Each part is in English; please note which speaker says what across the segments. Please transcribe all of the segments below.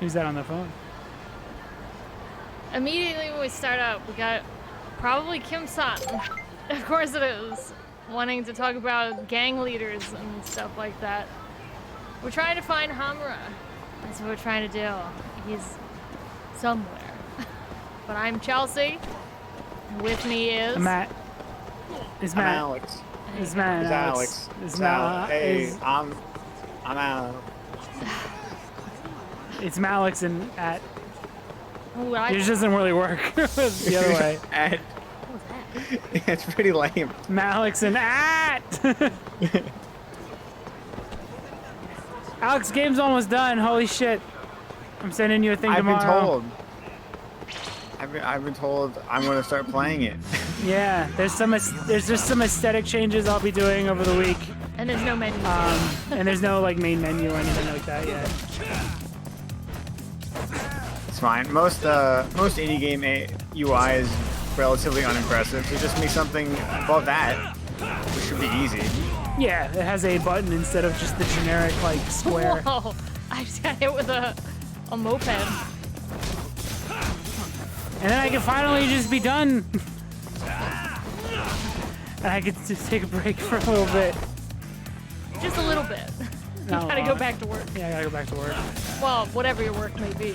Speaker 1: Who's that on the phone?
Speaker 2: Immediately when we start up, we got probably Kim-san. Of course it is. Wanting to talk about gang leaders and stuff like that. We're trying to find Hamura. That's what we're trying to do. He's somewhere. But I'm Chelsea. And with me is...
Speaker 1: Matt. Is
Speaker 3: I'm
Speaker 1: Matt.
Speaker 3: Alex.
Speaker 1: Is Matt.
Speaker 3: It's Alex.
Speaker 1: Is
Speaker 3: It's
Speaker 1: Matt.
Speaker 3: Alex. Hey, I'm Alex.
Speaker 1: It's Malix and at.
Speaker 2: Ooh,
Speaker 1: It just doesn't really work the other way.
Speaker 3: At.
Speaker 2: What was that?
Speaker 3: It's pretty lame.
Speaker 1: Malix and at. Alex, game's almost done. Holy shit! I'm sending you a thing tomorrow.
Speaker 3: I've been told I'm gonna start playing it.
Speaker 1: Yeah, there's just some aesthetic changes I'll be doing over the week.
Speaker 2: And there's no menu.
Speaker 1: And there's no like main menu or anything like that yet.
Speaker 3: It's fine. Most indie game UI is relatively unimpressive. So just make something above that, which should be easy.
Speaker 1: Yeah, it has a button instead of just the generic like square.
Speaker 2: Whoa! I just got hit with a moped.
Speaker 1: And then I can finally just be done. And I can just take a break for a little bit.
Speaker 2: Just a little bit. You
Speaker 1: Not
Speaker 2: gotta
Speaker 1: long.
Speaker 2: go back to work.
Speaker 1: Yeah, I gotta go back to work.
Speaker 2: Well, whatever your work may be.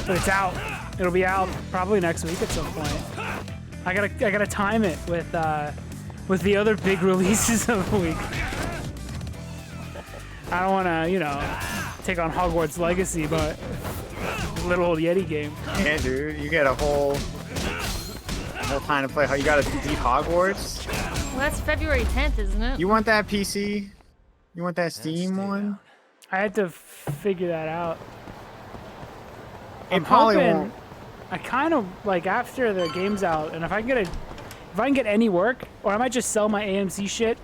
Speaker 1: But it's out. It'll be out probably next week at some point. I gotta time it with the other big releases of the week. I don't wanna, take on Hogwarts Legacy, but little old Yeti game.
Speaker 3: Yeah, dude, you get a whole time to play. How you gotta beat Hogwarts?
Speaker 2: Well, that's February 10th, isn't it?
Speaker 3: You want that PC? You want that Steam one?
Speaker 1: I had to figure that out.
Speaker 3: It probably
Speaker 1: hoping-
Speaker 3: won't.
Speaker 1: I kind of like after the game's out, and if I can get any work, or I might just sell my AMC shit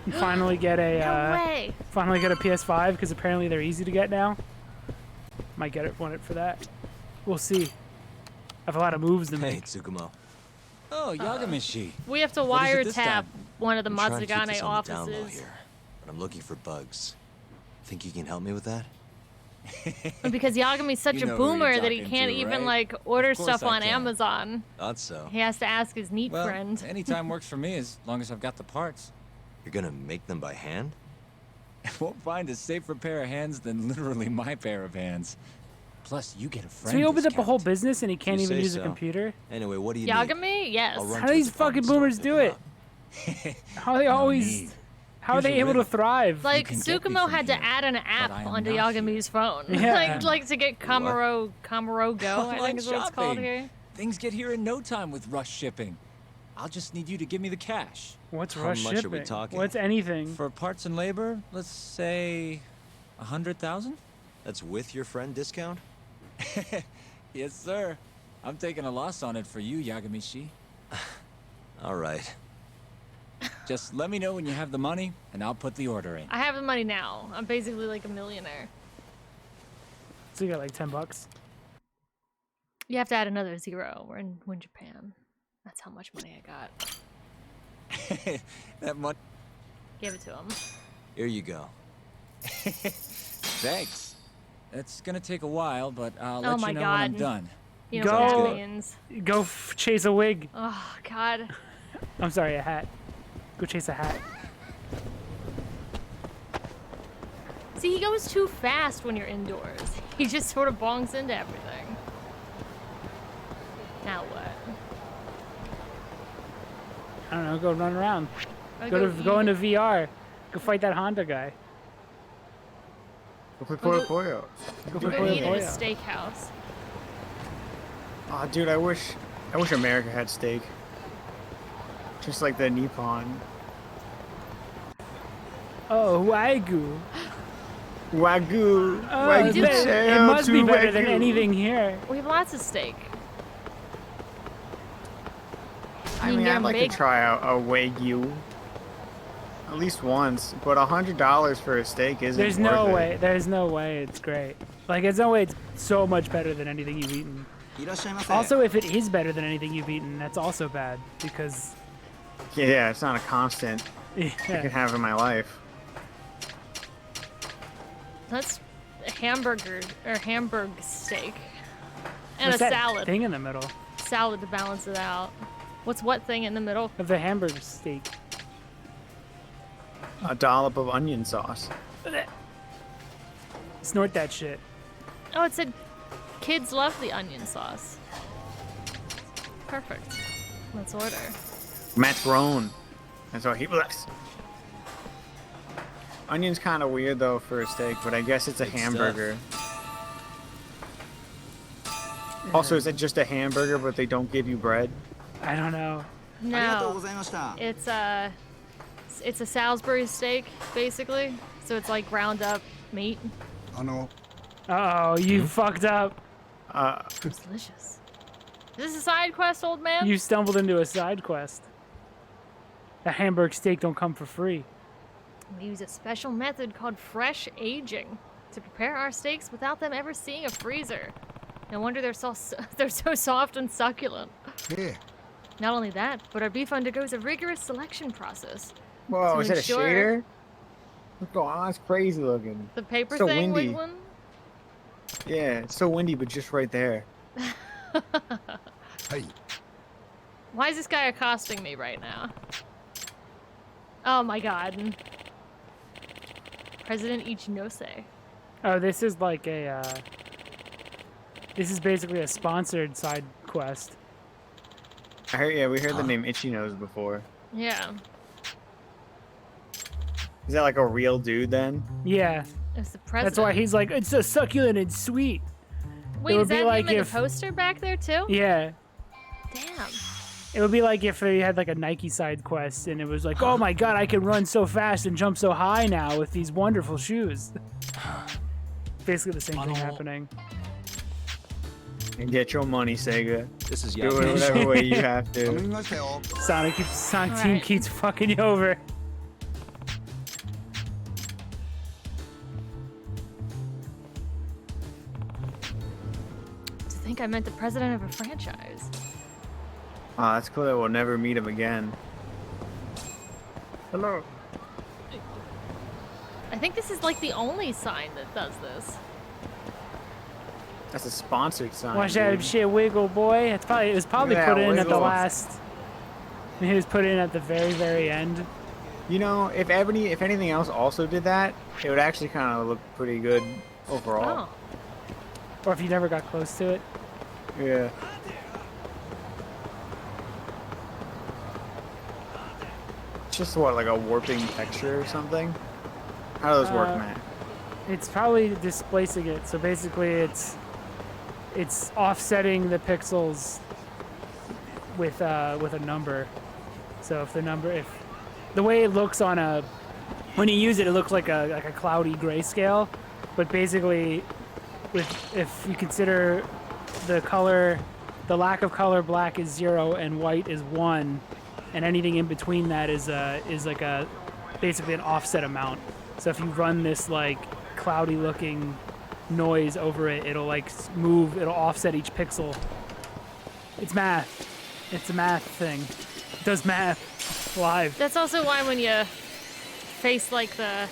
Speaker 1: and finally get a
Speaker 2: No way.
Speaker 1: finally get a PS5 because apparently they're easy to get now. Might want it for that. We'll see. I have a lot of moves to
Speaker 4: Hey,
Speaker 1: make.
Speaker 4: Tsukumo. Oh, Yagamishi.
Speaker 2: We have to
Speaker 4: What is it this
Speaker 2: wiretap
Speaker 4: time?
Speaker 2: one of the
Speaker 4: I'm trying to keep
Speaker 2: Matsugane
Speaker 4: this on the down low
Speaker 2: offices.
Speaker 4: here, but I'm looking for bugs. Think you can help me with that?
Speaker 2: Because Yagami's such
Speaker 4: You
Speaker 2: a
Speaker 4: know who you're
Speaker 2: boomer that he
Speaker 4: talking
Speaker 2: can't
Speaker 4: to,
Speaker 2: even
Speaker 4: right?
Speaker 2: like order
Speaker 4: Of course
Speaker 2: stuff
Speaker 4: I
Speaker 2: on
Speaker 4: can.
Speaker 2: Amazon.
Speaker 4: Thought so.
Speaker 2: He has to ask his neat
Speaker 5: Well,
Speaker 2: friend.
Speaker 5: anytime works for me as long as I've got the parts.
Speaker 4: You're gonna make them by hand?
Speaker 5: Won't find a safer pair of hands than literally my pair of hands. Plus, you get a friend
Speaker 1: So he opened up a
Speaker 5: discount.
Speaker 1: whole business and he can't
Speaker 4: You
Speaker 1: even
Speaker 4: say
Speaker 1: use a
Speaker 4: so.
Speaker 1: computer.
Speaker 4: Anyway, what do you need?
Speaker 2: Yagami? Yes.
Speaker 4: I'll run
Speaker 1: How
Speaker 4: to
Speaker 1: do
Speaker 4: his
Speaker 1: these fucking
Speaker 4: department
Speaker 1: boomers
Speaker 4: store,
Speaker 1: do
Speaker 4: pick
Speaker 1: it?
Speaker 4: them up.
Speaker 1: How are they always?
Speaker 5: need.
Speaker 1: How are
Speaker 5: Here's
Speaker 1: they
Speaker 5: a
Speaker 1: able to
Speaker 5: riddle.
Speaker 1: thrive?
Speaker 2: Like
Speaker 5: can get me
Speaker 2: Tsukumo
Speaker 5: from
Speaker 2: had to
Speaker 5: here,
Speaker 2: add an app
Speaker 5: I am
Speaker 2: onto
Speaker 5: not
Speaker 2: Yagami's phone.
Speaker 1: Yeah.
Speaker 2: like to get Kamaro Go, I
Speaker 5: Online
Speaker 2: think is what it's called
Speaker 5: shopping.
Speaker 2: here.
Speaker 5: Things get here in no time with rush shipping. I'll just need you to give me the cash.
Speaker 1: What's
Speaker 4: How
Speaker 1: rush
Speaker 4: much are
Speaker 1: shipping?
Speaker 4: we talking?
Speaker 1: What's anything?
Speaker 5: For parts and labor, let's say 100,000?
Speaker 4: That's with your friend discount?
Speaker 5: Yes, sir. I'm taking a loss on it for you, Yagamishi.
Speaker 4: All right.
Speaker 5: Just let me know when you have the money, and I'll put the order in.
Speaker 2: I have the money now. I'm basically like a millionaire.
Speaker 1: So you got like $10.
Speaker 2: You have to add another zero. We're in Japan. That's how much money I got.
Speaker 5: That much.
Speaker 2: Give it to him.
Speaker 4: Here you go.
Speaker 5: Thanks. It's gonna take a while, but I'll
Speaker 2: Oh
Speaker 5: let
Speaker 2: my
Speaker 5: you know
Speaker 2: God.
Speaker 5: when I'm done.
Speaker 2: You know what
Speaker 1: Go.
Speaker 2: that means.
Speaker 1: Go chase a wig.
Speaker 2: Oh, God.
Speaker 1: I'm sorry, a hat. Go chase a hat.
Speaker 2: See, he goes too fast when you're indoors. He just sort of bongs into everything. Now what?
Speaker 1: I don't know. Go run around.
Speaker 2: I
Speaker 1: Go into VR. Go fight that Honda guy.
Speaker 3: Go play Puyo Puyo.
Speaker 1: Go
Speaker 2: Go
Speaker 1: play
Speaker 2: eat at a
Speaker 1: Puyo.
Speaker 2: steakhouse.
Speaker 3: Oh, dude, I wish America had steak. Just like the Nippon.
Speaker 1: Oh, Wagyu.
Speaker 3: Wagyu.
Speaker 1: Oh,
Speaker 3: Wagyu
Speaker 2: do that.
Speaker 1: it
Speaker 3: tail
Speaker 1: must be
Speaker 3: to
Speaker 1: better than
Speaker 3: Wagyu.
Speaker 1: anything here.
Speaker 2: We have lots of steak.
Speaker 3: I
Speaker 2: You
Speaker 3: mean,
Speaker 2: can
Speaker 3: I'd
Speaker 2: get
Speaker 3: like
Speaker 2: big-
Speaker 3: to try out a Wagyu. At least once, but $100 for a steak isn't
Speaker 1: There's no
Speaker 3: worth
Speaker 1: way.
Speaker 3: it.
Speaker 1: There's no way it's great. Like, there's no way it's so much better than anything you've eaten. Also, if it is better than anything you've eaten, that's also bad because
Speaker 3: Yeah, it's not a constant I can
Speaker 1: yeah.
Speaker 3: have in my life.
Speaker 2: That's a hamburger or hamburg steak. And
Speaker 1: What's
Speaker 2: a
Speaker 1: that
Speaker 2: salad.
Speaker 1: thing in the middle
Speaker 2: Salad to balance it out. What's what thing in the middle?
Speaker 1: of the hamburger steak?
Speaker 3: A dollop of onion sauce.
Speaker 1: Snort that shit.
Speaker 2: Oh, it said kids love the onion sauce. Perfect. Let's order.
Speaker 3: Matron. That's what he bless. Onion's kind of weird though for a steak, but I guess it's a hamburger. Also, is it just a hamburger, but they don't give you bread?
Speaker 1: I don't know.
Speaker 2: No. It's a Salisbury steak, basically. So it's like ground up meat.
Speaker 1: Uh-oh, you fucked up.
Speaker 2: It's delicious. Is this a side quest, old man?
Speaker 1: You stumbled into a side quest. A hamburger steak don't come for free.
Speaker 2: We use a special method called fresh aging to prepare our steaks without them ever seeing a freezer. No wonder they're so soft and succulent.
Speaker 6: Yeah.
Speaker 2: Not only that, but our beef undergoes a rigorous selection process.
Speaker 3: Whoa,
Speaker 2: To
Speaker 3: is that a
Speaker 2: ensure-
Speaker 3: shader? What's going on? That's crazy looking.
Speaker 2: The paper
Speaker 3: So
Speaker 2: thing,
Speaker 3: windy.
Speaker 2: wiggling?
Speaker 3: Yeah, it's so windy, but just right there.
Speaker 6: Hey.
Speaker 2: Why is this guy accosting me right now? Oh my god. President Ichinose.
Speaker 1: Oh, this is like a, this is basically a sponsored side quest.
Speaker 3: I heard, yeah, we heard the name Itchy Nose before.
Speaker 2: Yeah.
Speaker 3: Is that like a real dude then?
Speaker 1: Yeah,
Speaker 2: It's the president.
Speaker 1: that's why he's like, it's so succulent and sweet.
Speaker 2: Wait,
Speaker 1: would
Speaker 2: is
Speaker 1: be
Speaker 2: that
Speaker 1: like
Speaker 2: him in
Speaker 1: if-
Speaker 2: the poster back there too?
Speaker 1: Yeah.
Speaker 2: Damn.
Speaker 1: It would be like if they had like a Nike side quest and it was like, oh my god, I can run so fast and jump so high now with these wonderful shoes. Basically the same thing happening.
Speaker 3: And get your money, Sega.
Speaker 4: This is
Speaker 3: Do it
Speaker 4: Yahoo.
Speaker 3: whatever way you have to.
Speaker 1: Sonic Team
Speaker 2: Alright.
Speaker 1: keeps fucking you over.
Speaker 2: To think I meant the president of a franchise.
Speaker 3: Oh, that's cool that we'll never meet him again. Hello.
Speaker 2: I think this is like the only sign that does this.
Speaker 3: That's a sponsored sign.
Speaker 1: Watch that
Speaker 3: dude.
Speaker 1: shit wiggle, boy. It was probably
Speaker 3: Yeah,
Speaker 1: put in at the
Speaker 3: wiggle.
Speaker 1: last. It was put in at the very, very end.
Speaker 3: You know, if anything else also did that, it would actually kind of look pretty good overall.
Speaker 2: Oh.
Speaker 1: Or if you never got close to it.
Speaker 3: Yeah. It's just what, like a warping texture or something? How does those work, Matt?
Speaker 1: It's probably displacing it. So basically, it's offsetting the pixels with a number. So if the way it looks on a when you use it, it looks like a cloudy grayscale. But basically, if you consider the lack of color, black is 0 and white is 1, and anything in between that is like basically an offset amount. So if you run this like cloudy looking noise over it, it'll like it'll offset each pixel. It's math. It's a math thing. It does math live.
Speaker 2: That's also why when you face like the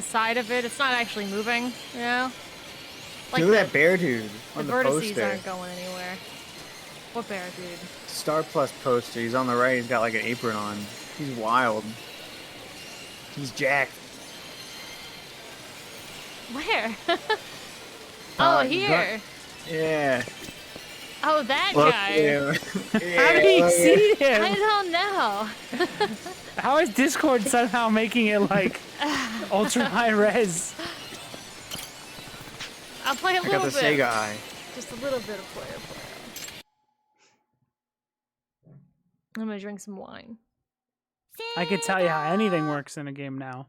Speaker 2: side of it, it's not actually moving, you know? Like
Speaker 3: Look at that bear dude
Speaker 2: the
Speaker 3: on the
Speaker 2: vertices
Speaker 3: poster.
Speaker 2: aren't going anywhere. What bear, dude?
Speaker 3: Star Plus poster. He's on the right. He's got like an apron on. He's wild. He's jacked.
Speaker 2: Where? Oh,
Speaker 3: He's
Speaker 2: here.
Speaker 3: Yeah.
Speaker 2: Oh, that
Speaker 3: Look
Speaker 2: guy.
Speaker 3: at him.
Speaker 1: How did he see him?
Speaker 2: I don't know.
Speaker 1: How is Discord somehow making it like ultra high res?
Speaker 2: I'll play a
Speaker 3: I got
Speaker 2: little
Speaker 3: the
Speaker 2: bit.
Speaker 3: Sega eye.
Speaker 2: Just a little bit of player. I'm gonna drink some wine.
Speaker 1: I could tell you how anything works in a game now.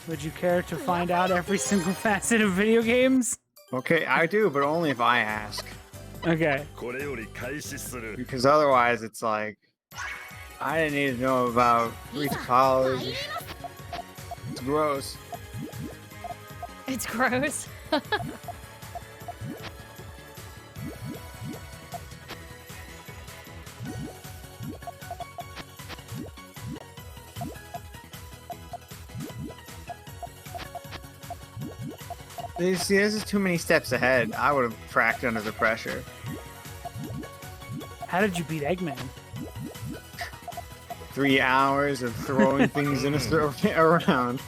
Speaker 1: Would you care to find out every single facet of video games?
Speaker 3: Okay, I do, but only if I ask.
Speaker 1: Okay.
Speaker 3: Because otherwise, it's like, I didn't need to know about retopology. It's gross.
Speaker 2: It's gross.
Speaker 3: See, this is too many steps ahead. I would have cracked under the pressure.
Speaker 1: How did you beat Eggman?
Speaker 3: 3 hours of throwing things in a circle around.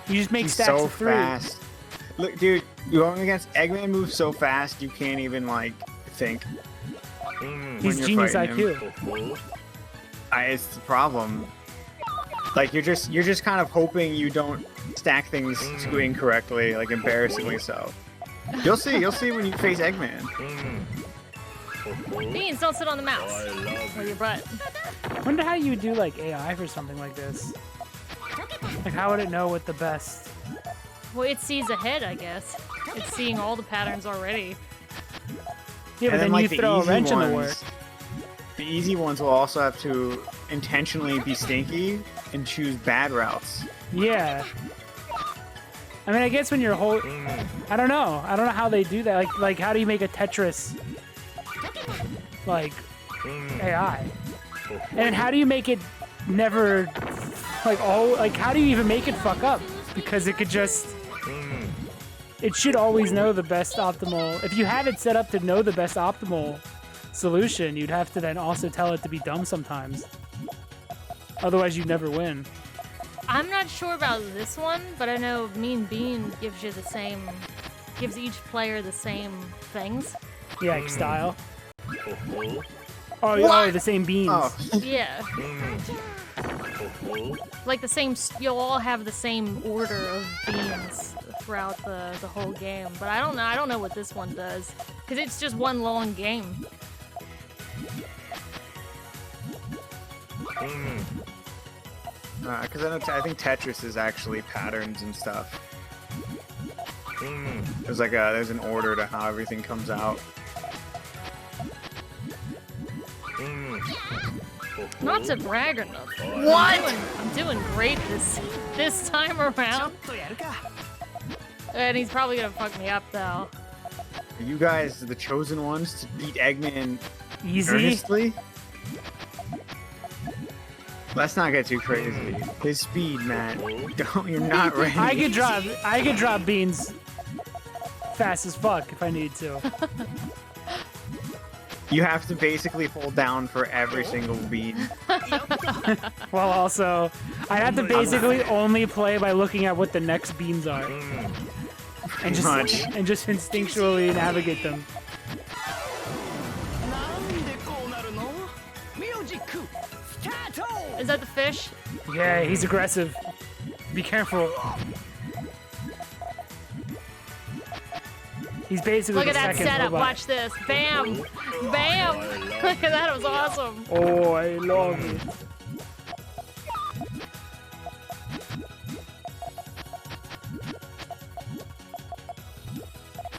Speaker 1: You just make
Speaker 3: He's
Speaker 1: stacks
Speaker 3: so
Speaker 1: of 3.
Speaker 3: fast. Look, dude, going against Eggman moves so fast you can't even like think.
Speaker 1: He's
Speaker 3: you're
Speaker 1: genius
Speaker 3: fighting him.
Speaker 1: IQ.
Speaker 3: It's the problem. Like you're just kind of hoping you don't stack things too incorrectly, like embarrassingly so. You'll see when you face Eggman.
Speaker 2: Beans, don't sit on the mouse. Or your butt.
Speaker 1: I wonder how you do like AI for something like this. Like how would it know what the best?
Speaker 2: Well, it sees ahead, I guess. It's seeing all the patterns already.
Speaker 1: Yeah, but
Speaker 3: And
Speaker 1: then
Speaker 3: like,
Speaker 1: you
Speaker 3: the
Speaker 1: throw a
Speaker 3: easy
Speaker 1: wrench in the work.
Speaker 3: ones- The easy ones will also have to intentionally be stinky and choose bad routes.
Speaker 1: Yeah. I mean, I guess when you're I don't know how they do that. Like how do you make a Tetris like AI? And how do you make it never how do you even make it fuck up? Because it could just it should always know the best optimal. If you have it set up to know the best optimal solution, you'd have to then also tell it to be dumb sometimes. Otherwise, you'd never win.
Speaker 2: I'm not sure about this one, but I know Mean Bean gives each player the same things.
Speaker 1: Yeah, like style. Oh, the same beans.
Speaker 3: Oh,
Speaker 2: Yeah. Like the same, you'll all have the same order of beans throughout the whole game. But I don't know what this one does. Because it's just one long game.
Speaker 3: because I think Tetris is actually patterns and stuff. There's an order to how everything comes out.
Speaker 2: Not to brag or nothing. What? I'm doing great this time around. And he's probably gonna fuck me up though.
Speaker 3: Are you guys the chosen ones to beat Eggman
Speaker 1: Easy.
Speaker 3: earnestly? Let's not get too crazy. His speed, man. You're not ready.
Speaker 1: I could drop beans fast as fuck if I need to.
Speaker 3: You have to basically hold down for every single beat.
Speaker 1: Well, also, I have to basically only play by looking at what the next beans are, and just instinctually navigate them.
Speaker 2: Is that the fish?
Speaker 1: Yeah, he's aggressive. Be careful. He's basically
Speaker 2: Look at
Speaker 1: the
Speaker 2: that
Speaker 1: second
Speaker 2: setup.
Speaker 1: robot.
Speaker 2: Watch this. Bam! Bam! Look at that. It was awesome.
Speaker 1: Oh, I love it.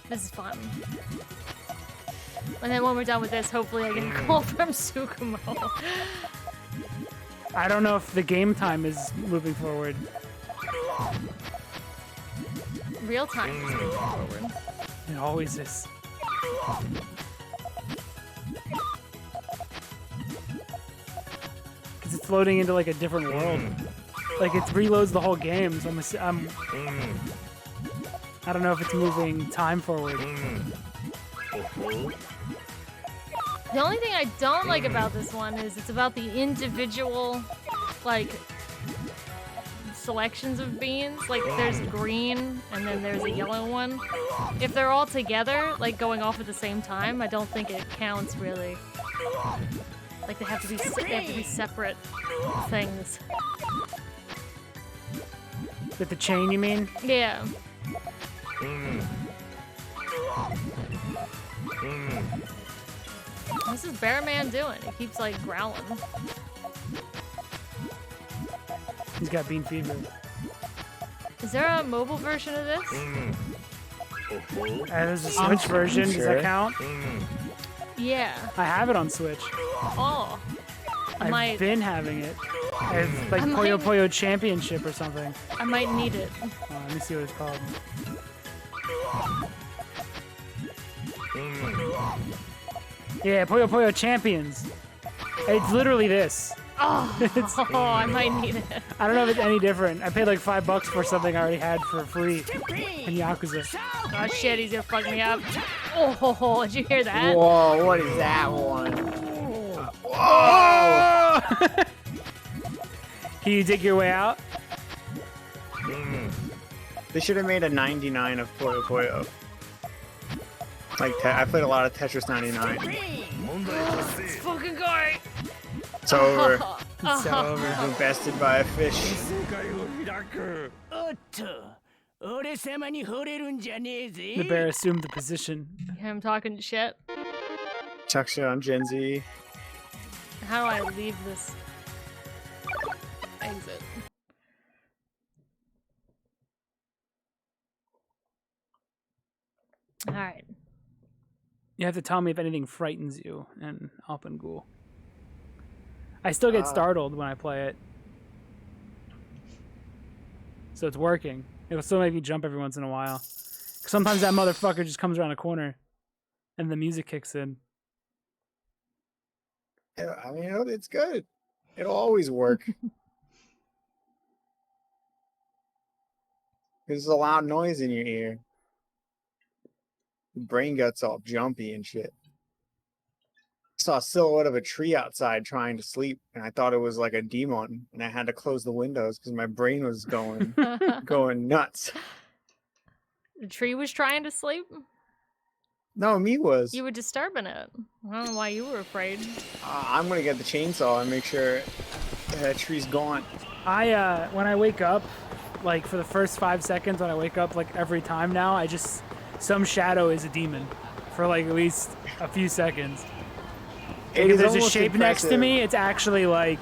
Speaker 2: This is fun. And then when we're done with this, hopefully I get a call from Sukumo.
Speaker 1: I don't know if the game time is moving forward.
Speaker 2: Real time is moving forward.
Speaker 1: It always is. Because it's loading into like a different world. Like it reloads the whole game, so I don't know if it's moving time forward.
Speaker 2: The only thing I don't like about this one is it's about the individual, like, selections of beans. Like, there's green, and then there's a yellow one. If they're all together, like, going off at the same time, I don't think it counts, really. Like, they have to be separate things.
Speaker 1: With the chain, you mean?
Speaker 2: Yeah. What's this bear man doing? He keeps, like, growling.
Speaker 1: He's got bean fever.
Speaker 2: Is there a mobile version of this?
Speaker 1: There's a Switch version. Does that count?
Speaker 2: Yeah.
Speaker 1: I have it on Switch.
Speaker 2: Oh.
Speaker 1: I've been having it. It's like Puyo Puyo Championship or something.
Speaker 2: I might need it.
Speaker 1: Oh, let me see what it's called. Yeah, Puyo Puyo Champions. It's literally this.
Speaker 2: Oh, I might need it.
Speaker 1: I don't know if it's any different. I paid like $5 for something I already had for free in Yakuza.
Speaker 2: Oh shit, he's gonna fuck me up. Oh, did you hear that?
Speaker 3: Whoa, what is that one? Whoa!
Speaker 1: Can you dig your way out?
Speaker 3: They should have made a 99 of Puyo Puyo. Like, I played a lot of Tetris 99.
Speaker 2: This fucking guy.
Speaker 3: It's over.
Speaker 1: It's over.
Speaker 3: Been bested by a fish.
Speaker 1: The bear assumed the position.
Speaker 2: Him talking shit.
Speaker 3: Chuck shit on Gen Z.
Speaker 2: How do I leave this exit? All right.
Speaker 1: You have to tell me if anything frightens you in Alpengul. I still get startled when I play it. So it's working. It'll still make me jump every once in a while. Sometimes that motherfucker just comes around a corner and the music kicks in.
Speaker 3: Yeah, I mean, it's good. It'll always work. There's a loud noise in your ear. Your brain gets all jumpy and shit. Saw a silhouette of a tree outside trying to sleep, and I thought it was like a demon, and I had to close the windows because my brain was going going nuts.
Speaker 2: The tree was trying to sleep?
Speaker 3: No, me was.
Speaker 2: You were disturbing it. I don't know why you were afraid.
Speaker 3: I'm gonna get the chainsaw and make sure that tree's gone.
Speaker 1: When I wake up, like for the first 5 seconds when I wake up, like every time now, some shadow is a demon for like at least a few seconds. If there's a shape next to me, it's actually like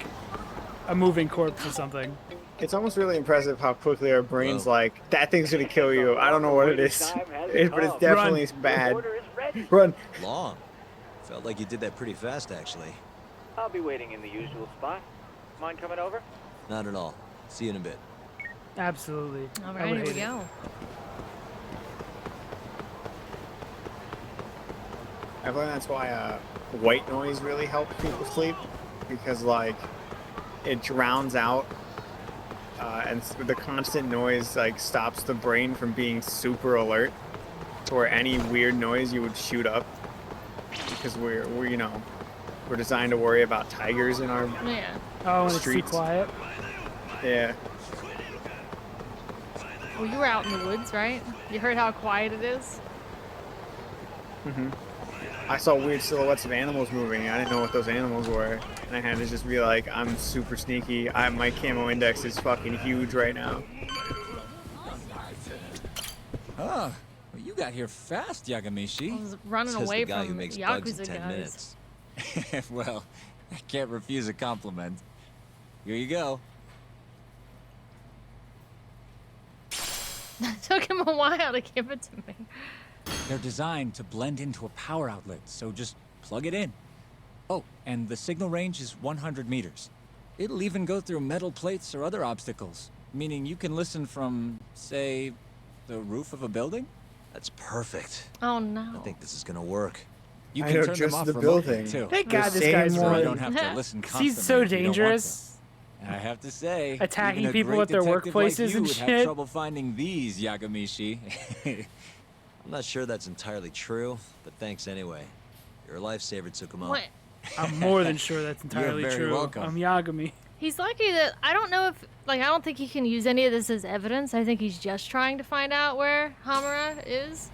Speaker 1: a moving corpse or something.
Speaker 3: It's almost really impressive how quickly our brain's like, that thing's gonna kill you. I don't know what it is, but it's definitely bad. Run.
Speaker 4: Long. Felt like you did that pretty fast, actually.
Speaker 6: I'll be waiting in the usual spot. Mind coming over?
Speaker 4: Not at all. See you in a bit.
Speaker 1: Absolutely.
Speaker 2: All
Speaker 1: I
Speaker 2: right,
Speaker 1: would
Speaker 2: here we
Speaker 1: hate it.
Speaker 2: go.
Speaker 3: I believe that's why white noise really helps people sleep, because like it drowns out and the constant noise like stops the brain from being super alert to where any weird noise you would shoot up, because we're designed to worry about tigers in our
Speaker 2: Yeah.
Speaker 1: Oh, and it's too
Speaker 3: Streets.
Speaker 1: quiet.
Speaker 3: yeah.
Speaker 2: Well, you were out in the woods, right? You heard how quiet it is?
Speaker 3: I saw weird silhouettes of animals moving. I didn't know what those animals were, and I had to just be like, I'm super sneaky. My camo index is fucking huge right now.
Speaker 5: Oh, well, you got here fast,
Speaker 2: I
Speaker 5: Yagamishi.
Speaker 2: was running
Speaker 4: Says
Speaker 2: away
Speaker 4: the guy
Speaker 2: from
Speaker 4: who makes bugs in
Speaker 2: Yakuza
Speaker 4: 10
Speaker 2: guys.
Speaker 4: minutes.
Speaker 5: Well, I can't refuse a compliment. Here you go.
Speaker 2: It took him a while to give it to me.
Speaker 5: They're designed to blend into a power outlet, so just plug it in. Oh, and the signal range is 100 meters. It'll even go through metal plates or other obstacles, meaning you can listen from, say, the roof of a building?
Speaker 4: That's perfect.
Speaker 2: Oh no.
Speaker 4: I think this is gonna work.
Speaker 5: You
Speaker 3: I
Speaker 5: can
Speaker 3: know
Speaker 5: turn
Speaker 3: just
Speaker 5: them off
Speaker 3: the
Speaker 5: remotely,
Speaker 3: building.
Speaker 5: too.
Speaker 1: Thank
Speaker 3: The
Speaker 1: God this
Speaker 3: same
Speaker 1: guy's
Speaker 5: So you
Speaker 3: one.
Speaker 5: don't have to listen
Speaker 1: 'Cause
Speaker 5: constantly.
Speaker 1: he's so
Speaker 5: if you don't want to.
Speaker 1: dangerous.
Speaker 5: I have to say,
Speaker 1: Attacking
Speaker 5: even a
Speaker 1: people
Speaker 5: great
Speaker 1: at their
Speaker 5: detective
Speaker 1: workplaces
Speaker 5: like you
Speaker 1: and
Speaker 5: would
Speaker 1: shit.
Speaker 5: have trouble finding these, Yagamishi.
Speaker 4: I'm not sure that's entirely true, but thanks anyway. You're a lifesaver, Tsukumo.
Speaker 2: What?
Speaker 1: I'm more than sure that's entirely
Speaker 5: very
Speaker 1: true.
Speaker 5: welcome.
Speaker 1: I'm Yagami.
Speaker 2: He's lucky that I don't know if I don't think he can use any of this as evidence. I think he's just trying to find out where Hamura is.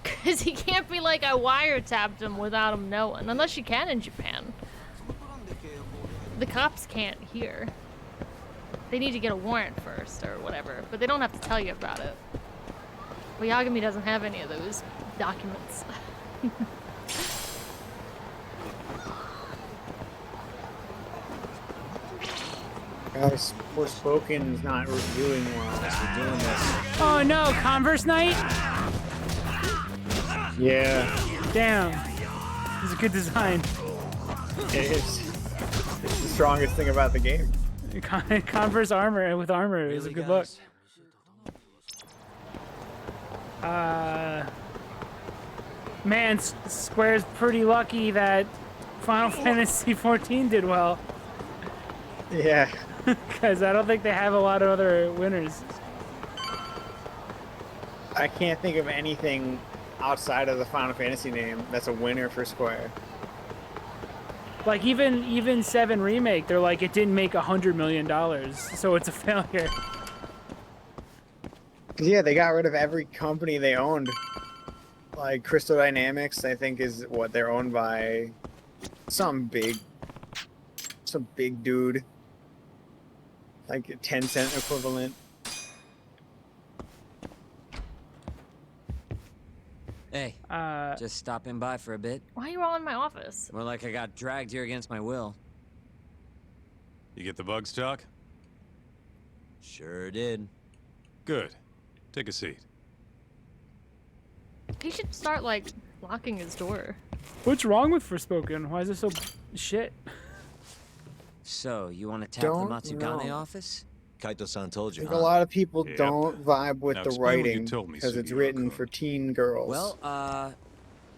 Speaker 2: Cause he can't be like I wiretapped him without him knowing, unless you can in Japan. The cops can't here. They need to get a warrant first or whatever, but they don't have to tell you about it. Well, Yagami doesn't have any of those documents.
Speaker 3: Guys, Forspoken is not reviewing well.
Speaker 4: We're doing this.
Speaker 1: Oh no, Converse night?
Speaker 3: Yeah,
Speaker 1: Damn. It's a good design.
Speaker 3: it is. It's the strongest thing about the game.
Speaker 1: Converse armor with armor is a
Speaker 4: Really,
Speaker 1: good look.
Speaker 4: guys?
Speaker 1: Man, Square's pretty lucky that Final Fantasy XIV did well.
Speaker 3: Yeah.
Speaker 1: Because I don't think they have a lot of other winners.
Speaker 3: I can't think of anything outside of the Final Fantasy name that's a winner for Square.
Speaker 1: Like even 7 Remake, they're like, it didn't make $100 million, so it's a failure.
Speaker 3: Yeah, they got rid of every company they owned. Like Crystal Dynamics, I think is what they're owned by some big dude. Like a 10-cent equivalent.
Speaker 7: Hey, just stopping by for a bit.
Speaker 2: Why are you all in my office?
Speaker 7: More like I got dragged here against my will.
Speaker 8: You get the bugs talk?
Speaker 4: Sure did.
Speaker 8: Good. Take a seat.
Speaker 2: He should start, like, locking his door.
Speaker 1: What's wrong with Forspoken? Why is it so shit?
Speaker 7: So, you want to tap
Speaker 3: Don't
Speaker 7: the Matsugane
Speaker 3: know.
Speaker 7: office?
Speaker 4: Kaito-san told
Speaker 3: I
Speaker 4: you,
Speaker 3: think
Speaker 4: huh?
Speaker 3: a lot of people
Speaker 8: Yep.
Speaker 3: don't vibe with
Speaker 8: Now
Speaker 3: the
Speaker 8: explain what you
Speaker 3: writing
Speaker 8: told me,
Speaker 3: because it's
Speaker 8: Sugiyoko.
Speaker 3: written for teen girls.
Speaker 7: Well,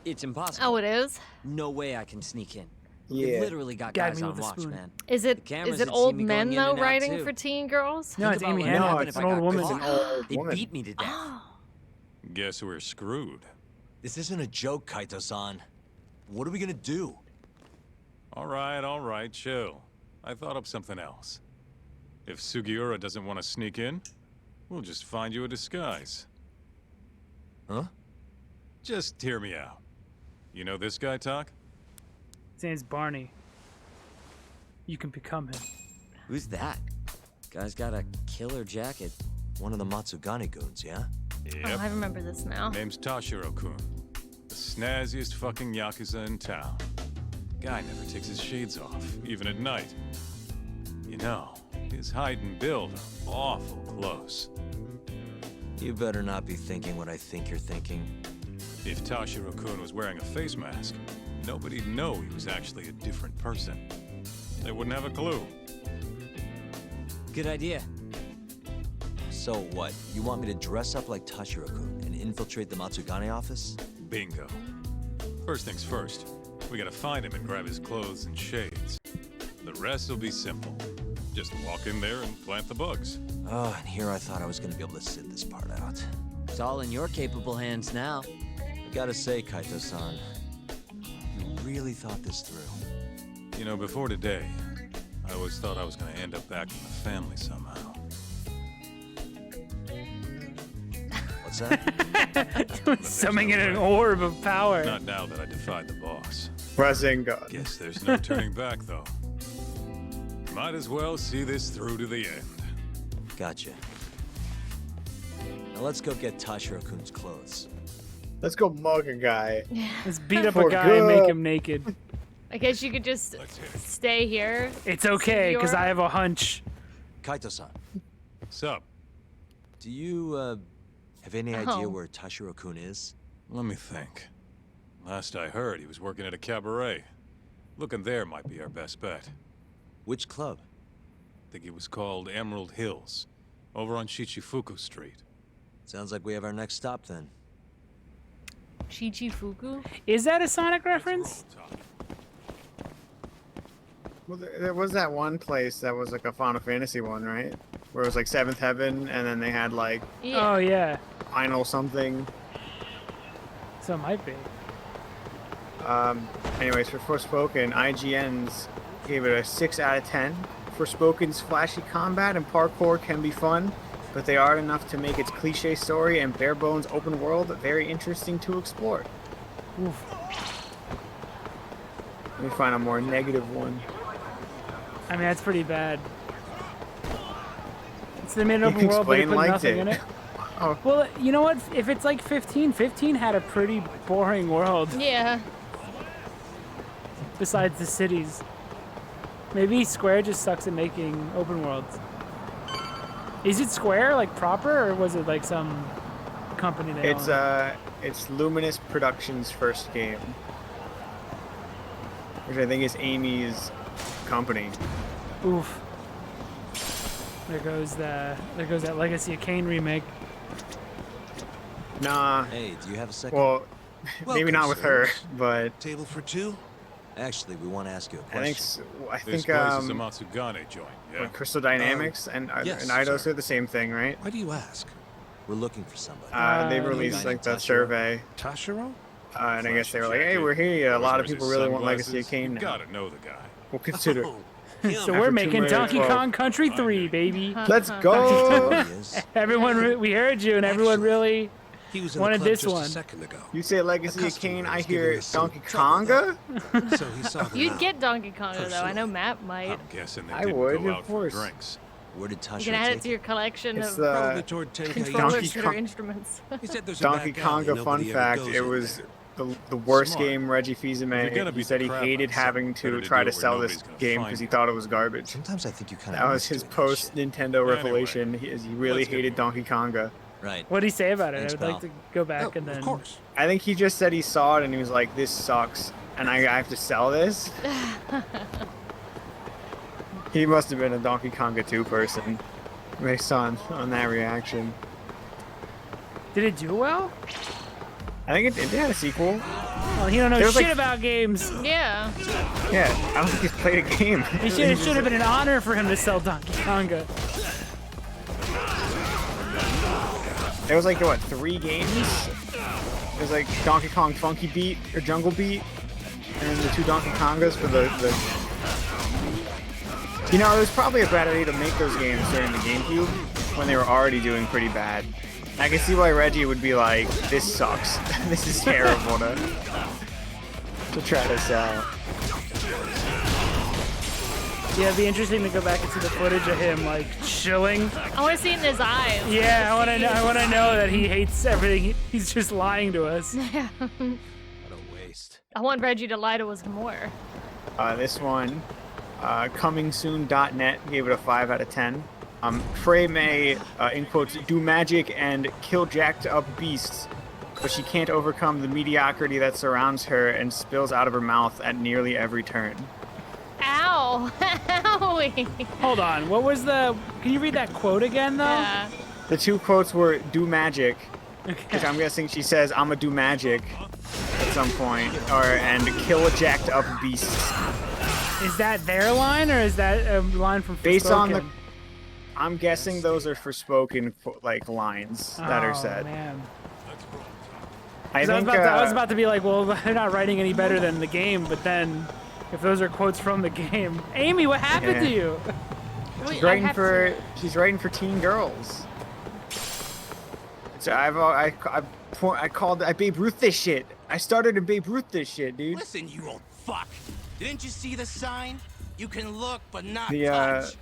Speaker 7: it's impossible.
Speaker 2: Oh, it is?
Speaker 7: No way I can sneak in.
Speaker 3: yeah.
Speaker 7: We've literally got
Speaker 1: Guide
Speaker 7: guys
Speaker 1: me
Speaker 7: on
Speaker 1: with a
Speaker 7: watch,
Speaker 1: spoon.
Speaker 7: man.
Speaker 2: Is it
Speaker 7: cameras
Speaker 2: is it
Speaker 7: had seen
Speaker 2: old
Speaker 7: me
Speaker 2: men
Speaker 7: going in
Speaker 2: though
Speaker 7: and out,
Speaker 2: writing
Speaker 7: too.
Speaker 2: for teen girls?
Speaker 1: No,
Speaker 7: Think
Speaker 1: it's
Speaker 7: about
Speaker 1: Amy
Speaker 7: what
Speaker 1: Hennig.
Speaker 7: happened
Speaker 1: It's
Speaker 7: if
Speaker 1: an
Speaker 7: I
Speaker 1: old
Speaker 7: got
Speaker 1: woman.
Speaker 3: It's an
Speaker 7: caught.
Speaker 3: old
Speaker 7: They'd
Speaker 3: woman.
Speaker 7: beat me to death.
Speaker 8: Guess we're screwed.
Speaker 4: This isn't a joke, Kaito-san. What are we gonna do?
Speaker 8: All right, chill. I thought up something else. If Sugiura doesn't want to sneak in, we'll just find you a disguise.
Speaker 4: Huh?
Speaker 8: Just hear me out. You know this guy, Talk?
Speaker 1: His name's Barney. You can become him.
Speaker 7: Who's that? Guy's got a killer jacket.
Speaker 4: One of the Matsugane goons, yeah?
Speaker 2: Oh,
Speaker 8: Yep.
Speaker 2: I remember this now.
Speaker 8: Name's Tashiro-kun. The snazziest fucking Yakuza in town. Guy never takes his shades off, even at night. You know, his height and build are awful close.
Speaker 4: You better not be thinking what I think you're thinking.
Speaker 8: If Tashiro-kun was wearing a face mask, nobody'd know he was actually a different person. They wouldn't have a clue.
Speaker 7: Good idea.
Speaker 4: So what? You want me to dress up like Tashiro-kun and infiltrate the Matsugane office?
Speaker 8: Bingo. First things first, we gotta find him and grab his clothes and shades. The rest will be simple. Just walk in there and plant the bugs.
Speaker 4: Oh, and here I thought I was gonna be able to sit this part out.
Speaker 7: It's all in your capable hands now.
Speaker 4: I gotta say, Kaito-san, you really thought this through.
Speaker 8: You know, before today, I always thought I was gonna end up back in the family somehow.
Speaker 4: What's that?
Speaker 1: Summoning in an orb of power.
Speaker 8: Not now that I defied the boss.
Speaker 3: Rasengan.
Speaker 8: Guess there's no turning back, though. Might as well see this through to the end.
Speaker 4: Gotcha. Now let's go get Tashiro-kun's clothes.
Speaker 3: Let's go mug a guy.
Speaker 1: Let's beat up a
Speaker 3: For
Speaker 1: guy and make
Speaker 3: good.
Speaker 1: him naked.
Speaker 2: I guess you could just
Speaker 8: Let's hit it.
Speaker 2: stay here.
Speaker 1: It's okay, because I have a hunch.
Speaker 4: Kaito-san,
Speaker 8: Sup?
Speaker 4: do you, have any
Speaker 2: Oh.
Speaker 4: idea where Tashiro-kun is?
Speaker 8: Let me think. Last I heard, he was working at a cabaret. Looking there might be our best bet.
Speaker 4: Which club?
Speaker 8: Think it was called Emerald Hills, over on Shichifuku Street.
Speaker 4: Sounds like we have our next stop then.
Speaker 2: Chichifuku?
Speaker 1: Is that a Sonic reference?
Speaker 8: Let's roll, Talk.
Speaker 3: Well, there was that one place that was like a Final Fantasy one, right? Where it was like Seventh Heaven, and then they had like
Speaker 2: Yeah.
Speaker 1: Oh, yeah.
Speaker 3: Final something.
Speaker 1: So it might be.
Speaker 3: Anyways, for Forspoken, IGN's gave it a 6 out of 10. Forspoken's flashy combat and parkour can be fun, but they aren't enough to make its cliche story and bare bones open world very interesting to explore.
Speaker 1: Oof.
Speaker 3: Let me find a more negative one.
Speaker 1: I mean, that's pretty bad. It's the mid
Speaker 3: You
Speaker 1: open world, but they
Speaker 3: explain
Speaker 1: put
Speaker 3: liked
Speaker 1: nothing
Speaker 3: it.
Speaker 1: in it.
Speaker 3: Oh,
Speaker 1: Well, you know what? If it's like 15, 15 had a pretty boring world
Speaker 2: Yeah.
Speaker 1: besides the cities. Maybe Square just sucks at making open worlds. Is it Square, like proper, or was it like some company they own?
Speaker 3: it's Luminous Productions' first game, which I think is Amy's company.
Speaker 1: Oof. There goes that Legacy of Kain remake.
Speaker 3: Nah,
Speaker 4: Hey, do you have a second?
Speaker 3: well, maybe
Speaker 9: Welcome,
Speaker 3: not with her,
Speaker 9: sirs.
Speaker 3: but
Speaker 9: Table for two?
Speaker 4: Actually, we want to ask you a
Speaker 3: I
Speaker 4: question.
Speaker 3: think
Speaker 8: This place is a Matsugane joint, yeah?
Speaker 3: Crystal Dynamics and
Speaker 9: yes,
Speaker 3: Eidos
Speaker 9: sir.
Speaker 3: are the same thing, right?
Speaker 9: Why do you ask?
Speaker 4: We're looking for somebody.
Speaker 3: They
Speaker 1: Uh,
Speaker 3: released
Speaker 4: guy
Speaker 3: like
Speaker 4: named
Speaker 3: the
Speaker 4: Tashiro?
Speaker 3: survey,
Speaker 9: Tashiro?
Speaker 3: and I guess they were
Speaker 8: Flashy
Speaker 3: like, "Hey,
Speaker 8: jacket,
Speaker 3: we're here. A
Speaker 8: always
Speaker 3: lot of
Speaker 8: wears
Speaker 3: people
Speaker 8: his
Speaker 3: really want Legacy
Speaker 8: sunglasses.
Speaker 3: of Kain
Speaker 8: You
Speaker 3: now.
Speaker 8: gotta know the guy.
Speaker 3: We'll consider."
Speaker 1: So
Speaker 3: After
Speaker 1: we're
Speaker 3: Tomb
Speaker 1: making
Speaker 3: Raider
Speaker 1: Donkey
Speaker 3: 12.
Speaker 1: Kong Country 3, baby.
Speaker 3: Let's go.
Speaker 4: He is.
Speaker 1: We heard you, and everyone
Speaker 9: Actually,
Speaker 1: really.
Speaker 9: He was in
Speaker 1: Wanted
Speaker 9: the club
Speaker 1: this
Speaker 9: just
Speaker 1: one.
Speaker 9: a second ago.
Speaker 3: You say Legacy
Speaker 9: A
Speaker 3: of Kain,
Speaker 9: customer
Speaker 3: I
Speaker 9: was giving
Speaker 3: hear
Speaker 9: us some
Speaker 3: Donkey
Speaker 9: trouble,
Speaker 3: Konga.
Speaker 9: So he saw them
Speaker 2: You'd
Speaker 9: out.
Speaker 2: get Donkey Konga though. I
Speaker 9: Personally.
Speaker 2: know Matt might.
Speaker 8: I'm guessing they
Speaker 3: I
Speaker 8: didn't
Speaker 3: would,
Speaker 8: go
Speaker 3: of
Speaker 8: out
Speaker 3: course.
Speaker 8: for drinks.
Speaker 4: Where did Tasha
Speaker 2: You can add it
Speaker 4: take
Speaker 2: to your collection
Speaker 3: It's
Speaker 2: of
Speaker 9: Probably toward Tenkaichi.
Speaker 2: controllers
Speaker 3: Donkey
Speaker 2: that are
Speaker 3: Kong-
Speaker 2: instruments.
Speaker 9: He said there's a
Speaker 3: Donkey
Speaker 9: back alley,
Speaker 3: Konga fun
Speaker 9: nobody ever
Speaker 3: fact:
Speaker 9: goes
Speaker 3: it
Speaker 9: in
Speaker 3: was
Speaker 9: there.
Speaker 3: the worst
Speaker 8: Smart.
Speaker 3: game Reggie
Speaker 8: If you're
Speaker 3: Fils-Aimé.
Speaker 8: gonna
Speaker 3: He
Speaker 8: beat
Speaker 3: said
Speaker 8: the
Speaker 3: he
Speaker 8: crap out
Speaker 3: hated
Speaker 8: of
Speaker 3: having
Speaker 8: something, better
Speaker 3: to
Speaker 8: to
Speaker 3: try
Speaker 8: do
Speaker 3: to
Speaker 8: it where
Speaker 3: sell this
Speaker 8: nobody's gonna
Speaker 3: game
Speaker 8: find
Speaker 3: because he
Speaker 8: you.
Speaker 3: thought it was garbage.
Speaker 4: Sometimes I think you kind of.
Speaker 3: That was his post Nintendo revelation. He really
Speaker 8: Let's get
Speaker 3: hated Donkey Konga.
Speaker 4: Right.
Speaker 1: What did he say about it?
Speaker 4: Thanks,
Speaker 1: I would like
Speaker 4: pal.
Speaker 1: to go back
Speaker 9: Oh,
Speaker 1: and then.
Speaker 9: of course.
Speaker 3: I think he just said he saw it and he was like, "This sucks," and I have to sell this. He must have been a Donkey Konga 2 person, based on that reaction.
Speaker 1: Did it do well?
Speaker 3: I think it had a sequel.
Speaker 1: Well, he don't know
Speaker 3: There was,
Speaker 1: shit
Speaker 3: like-
Speaker 1: about games.
Speaker 2: Yeah.
Speaker 3: Yeah, I don't think he's played a game.
Speaker 1: It should have been an honor for him to sell Donkey Konga.
Speaker 3: There was like, what, 3 games? There's like Donkey Kong Funky Beat or Jungle Beat, and then the 2 Donkey Kongas for the. You know, it was probably a bad idea to make those games during the GameCube when they were already doing pretty bad. I can see why Reggie would be like, "This sucks. This is terrible to try to sell."
Speaker 1: Yeah, it'd be interesting to go back and see the footage of him like chilling.
Speaker 2: I want to see it in his eyes.
Speaker 1: Yeah, I want to know. I want to know that he hates everything. He's just lying to us.
Speaker 9: What a waste.
Speaker 2: I want Reggie to lie to us more.
Speaker 3: This one, comingsoon.net gave it a 5 out of 10. Frey may, in quotes, do magic and kill jacked up beasts, but she can't overcome the mediocrity that surrounds her and spills out of her mouth at nearly every turn.
Speaker 2: Ow! Owie!
Speaker 1: Hold on. What was the? Can you read that quote again, though?
Speaker 2: Yeah.
Speaker 3: The 2 quotes were do magic, which
Speaker 1: Okay.
Speaker 3: I'm guessing she says, "I'ma do magic" at some point, and kill a jacked up beast.
Speaker 1: Is that their line or is that a line from?
Speaker 3: Based on the,
Speaker 1: Forspoken?
Speaker 3: I'm guessing those are Forspoken like lines that are
Speaker 1: Oh,
Speaker 3: said.
Speaker 1: Man.
Speaker 3: I
Speaker 1: 'Cause
Speaker 3: think
Speaker 1: I was about to be like, well, they're not writing any better than the game, but then if those are quotes from the game, Amy, what happened to
Speaker 3: Yeah.
Speaker 1: you?
Speaker 2: Wait,
Speaker 3: she's
Speaker 2: I
Speaker 3: writing
Speaker 2: have
Speaker 3: for
Speaker 2: to-
Speaker 3: she's writing for teen girls. So I Babe Ruth this shit. I started to Babe Ruth this shit, dude.
Speaker 10: Listen, you old fuck. Didn't you see the sign? You can look, but not
Speaker 3: The
Speaker 10: touch.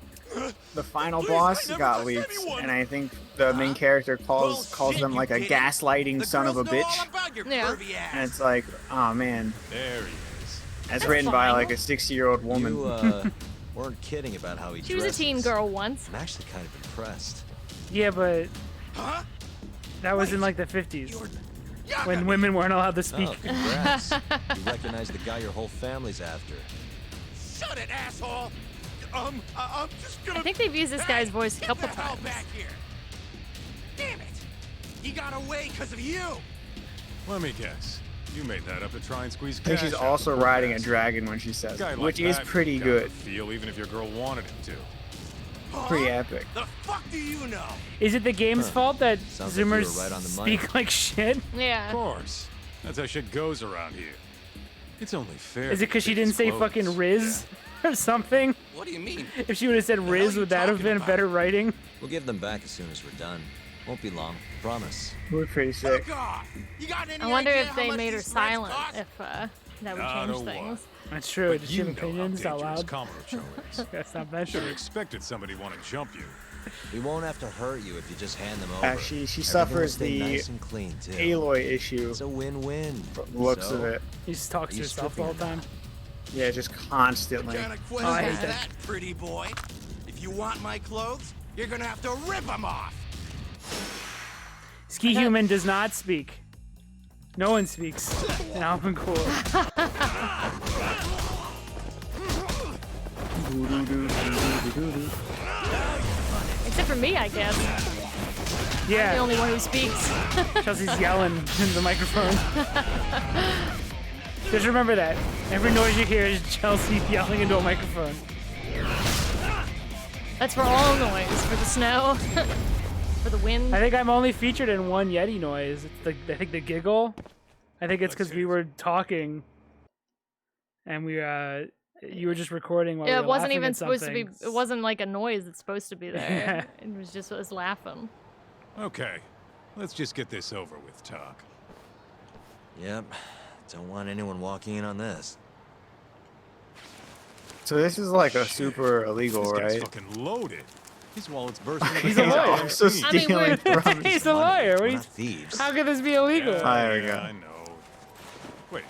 Speaker 3: the final boss got leaked, and I think the main character calls
Speaker 10: Bullshit,
Speaker 3: them
Speaker 10: you
Speaker 3: like a
Speaker 10: didn't.
Speaker 3: gaslighting
Speaker 10: The
Speaker 3: son of a
Speaker 10: girls know all
Speaker 3: bitch,
Speaker 10: about your
Speaker 2: Yeah.
Speaker 10: pervy ass.
Speaker 3: and it's like, oh man,
Speaker 8: There he is.
Speaker 3: that's written by
Speaker 2: fine.
Speaker 3: like a 60-year-old woman.
Speaker 4: You weren't kidding about how he
Speaker 2: She was a teen
Speaker 4: dresses.
Speaker 2: girl once.
Speaker 4: I'm actually kind of impressed.
Speaker 1: Yeah, but
Speaker 10: Huh?
Speaker 1: that was in like the 50s
Speaker 10: You're
Speaker 1: when women weren't allowed to speak.
Speaker 4: Oh, congrats. You recognize the guy your whole family's after.
Speaker 10: Shut it, asshole. I'm just gonna.
Speaker 2: I think they've used this guy's voice a
Speaker 10: Get
Speaker 2: couple
Speaker 10: the hell
Speaker 2: times.
Speaker 10: back here. Damn it. He got away because of you.
Speaker 8: Let me guess. You made that up to try and squeeze
Speaker 3: I think
Speaker 8: cash
Speaker 3: she's
Speaker 8: out of
Speaker 3: also
Speaker 8: the poor
Speaker 3: riding a
Speaker 8: bastard.
Speaker 3: dragon when she says
Speaker 8: Guy
Speaker 3: it,
Speaker 8: like
Speaker 3: which is
Speaker 8: that
Speaker 3: pretty
Speaker 8: got
Speaker 3: good,
Speaker 8: the Feel even if your girl wanted him to.
Speaker 10: Huh?
Speaker 3: pretty epic.
Speaker 10: The fuck do you know?
Speaker 1: Is it the game's fault that
Speaker 4: Sounds like you were
Speaker 1: Zoomers
Speaker 4: right on the
Speaker 1: speak
Speaker 4: money.
Speaker 1: like shit?
Speaker 8: Of
Speaker 2: Yeah.
Speaker 8: course. That's how shit goes around here. It's only fair.
Speaker 1: Is it because she
Speaker 8: to
Speaker 1: didn't say
Speaker 8: disclose.
Speaker 1: fucking Riz or something?
Speaker 10: What do you mean?
Speaker 1: If she would have said
Speaker 10: hell
Speaker 1: Riz,
Speaker 10: you
Speaker 1: would that have
Speaker 10: talking
Speaker 1: been
Speaker 10: about?
Speaker 1: better writing?
Speaker 4: We'll give them back as soon as we're done. Won't be long. Promise.
Speaker 3: We're pretty sick.
Speaker 10: Fuck off. You got any
Speaker 2: I wonder
Speaker 10: idea
Speaker 2: if
Speaker 10: how
Speaker 2: they
Speaker 10: much
Speaker 2: made her
Speaker 10: these threats
Speaker 2: silent,
Speaker 10: cost?
Speaker 2: if that would
Speaker 8: Not
Speaker 2: change
Speaker 8: a
Speaker 2: things.
Speaker 1: That's true.
Speaker 8: But
Speaker 1: Did she
Speaker 8: you
Speaker 1: have
Speaker 8: know how
Speaker 1: opinions out
Speaker 8: dangerous
Speaker 1: loud?
Speaker 8: Kamurocho is.
Speaker 1: That's not bad.
Speaker 8: Should have expected somebody to want to jump you.
Speaker 4: We won't have to hurt you if you just hand them over.
Speaker 3: She
Speaker 4: Everything will
Speaker 3: suffers
Speaker 4: stay
Speaker 3: the
Speaker 4: nice and clean too.
Speaker 3: Aloy issue,
Speaker 4: It's a win-win.
Speaker 3: from the looks
Speaker 4: So,
Speaker 3: of it.
Speaker 1: He just talks to
Speaker 4: You
Speaker 1: herself the whole
Speaker 4: stripping
Speaker 1: time.
Speaker 3: Yeah, just constantly.
Speaker 10: What kind of
Speaker 1: Oh, I
Speaker 10: question
Speaker 1: hate
Speaker 10: is
Speaker 1: that.
Speaker 10: that, pretty boy? If you want my clothes, you're gonna have to rip them off.
Speaker 1: Ski Human does not speak. No one speaks in Alpine Cool.
Speaker 2: Except for me, I guess. The
Speaker 1: Yeah,
Speaker 2: only one who speaks.
Speaker 1: Chelsea's yelling in the microphone. Just remember that. Every noise you hear is Chelsea yelling into a microphone.
Speaker 2: That's for all noise. For the snow. For the wind.
Speaker 1: I think I'm only featured in one Yeti noise. It's I think the giggle. I think it's because we were talking, and you were just recording while we
Speaker 2: Yeah,
Speaker 1: were
Speaker 2: it wasn't
Speaker 1: laughing
Speaker 2: even
Speaker 1: at
Speaker 2: supposed to be.
Speaker 1: something.
Speaker 2: It wasn't like a noise that's supposed to be there. It was just us laughing.
Speaker 8: Okay, let's just get this over with, Talk.
Speaker 4: Yep. Don't want anyone walking in on this.
Speaker 3: So this is like a
Speaker 8: Shit.
Speaker 3: super illegal,
Speaker 8: This guy's
Speaker 3: right?
Speaker 8: fucking loaded. His wallet's bursting. with
Speaker 1: He's a
Speaker 8: cash.
Speaker 1: lawyer.
Speaker 3: Also
Speaker 2: I mean,
Speaker 3: stealing from.
Speaker 1: He's a lawyer. What
Speaker 4: We're
Speaker 1: do you-
Speaker 4: not thieves.
Speaker 1: How could this be illegal?
Speaker 8: Yeah,
Speaker 3: There we go.
Speaker 8: I know. Wait,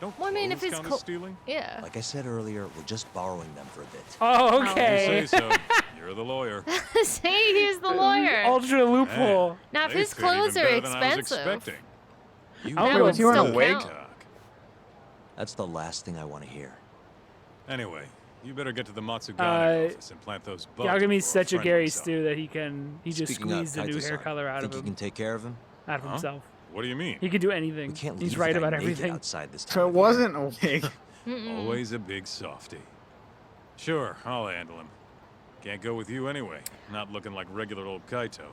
Speaker 8: don't
Speaker 2: Well, I mean, if
Speaker 8: clothes
Speaker 2: it's
Speaker 8: count
Speaker 2: co-
Speaker 8: as stealing?
Speaker 2: Yeah.
Speaker 4: Like I said earlier, we're just borrowing them for a bit.
Speaker 1: Oh,
Speaker 8: You
Speaker 1: okay.
Speaker 8: say so. You're the lawyer.
Speaker 2: See, he's the lawyer.
Speaker 1: Ultra loophole.
Speaker 2: Now, if
Speaker 8: They
Speaker 2: his
Speaker 8: fit even
Speaker 2: clothes are
Speaker 8: better than I was
Speaker 2: expensive,
Speaker 8: expecting.
Speaker 4: You
Speaker 1: Oh,
Speaker 2: that
Speaker 1: wait,
Speaker 2: would
Speaker 3: you want a
Speaker 2: still
Speaker 3: wig?
Speaker 2: count.
Speaker 8: Talk.
Speaker 4: That's the last thing I want to hear.
Speaker 8: Anyway, you better get to the Matsugane office and plant those bugs.
Speaker 1: Yagami's
Speaker 8: before our
Speaker 1: such a
Speaker 8: friend
Speaker 1: Gary
Speaker 8: wakes up.
Speaker 1: Stew that he just
Speaker 4: Speaking of,
Speaker 1: squeezed a new hair
Speaker 4: Kaito-san,
Speaker 1: color out
Speaker 4: think
Speaker 1: of
Speaker 4: you can
Speaker 1: him,
Speaker 4: take care of him?
Speaker 1: out of
Speaker 8: Huh?
Speaker 1: himself.
Speaker 8: What do you mean?
Speaker 1: He could do anything.
Speaker 4: We can't
Speaker 1: He's
Speaker 4: leave
Speaker 1: right
Speaker 4: the guy
Speaker 1: about
Speaker 4: naked
Speaker 1: everything.
Speaker 4: outside this time
Speaker 3: So it
Speaker 4: of year.
Speaker 3: wasn't a wig.
Speaker 8: Always a big softy. Sure, I'll handle him. Can't go with you anyway. Not looking like regular old Kaito.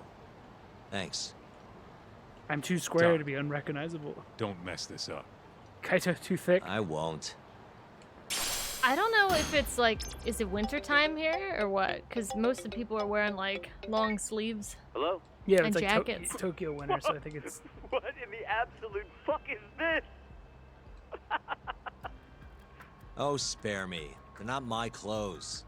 Speaker 4: Thanks.
Speaker 1: I'm too square
Speaker 8: Done.
Speaker 1: to be unrecognizable.
Speaker 8: Don't mess this up.
Speaker 1: Kaito too thick.
Speaker 4: I won't.
Speaker 2: I don't know if it's like, is it winter time here or what? Because most of the people are wearing like long sleeves.
Speaker 6: Hello?
Speaker 1: Yeah,
Speaker 2: and
Speaker 1: it's like
Speaker 2: jackets.
Speaker 1: Tokyo winter, so I think it's.
Speaker 6: What in the absolute fuck is this?
Speaker 4: Oh, spare me. They're not my clothes.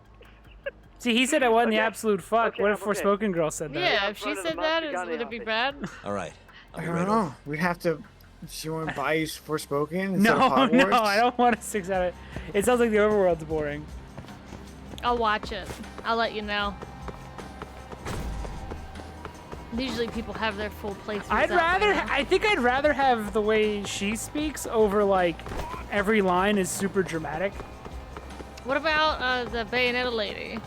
Speaker 1: See, he said I wasn't the
Speaker 6: Okay.
Speaker 1: absolute fuck.
Speaker 6: Okay,
Speaker 1: what if
Speaker 6: I'm okay.
Speaker 1: Forspoken Girl said that?
Speaker 2: Yeah,
Speaker 6: in
Speaker 2: if she
Speaker 6: front of the
Speaker 2: said that,
Speaker 6: Matsugane
Speaker 2: would it be
Speaker 6: office.
Speaker 2: bad?
Speaker 4: All right. I'll
Speaker 3: I
Speaker 4: be
Speaker 3: don't
Speaker 4: right
Speaker 3: know.
Speaker 4: over.
Speaker 3: We'd have to. She want to buy you Forspoken?
Speaker 1: No,
Speaker 3: instead of
Speaker 1: no,
Speaker 3: Hogwarts?
Speaker 1: I don't want a 6 out of. It sounds like the overworld's boring.
Speaker 2: I'll watch it. I'll let you know. Usually people have their full playthroughs.
Speaker 1: I'd
Speaker 2: out by
Speaker 1: rather.
Speaker 2: now.
Speaker 1: I think I'd rather have the way she speaks over like every line is super dramatic.
Speaker 2: What about the Bayonetta lady?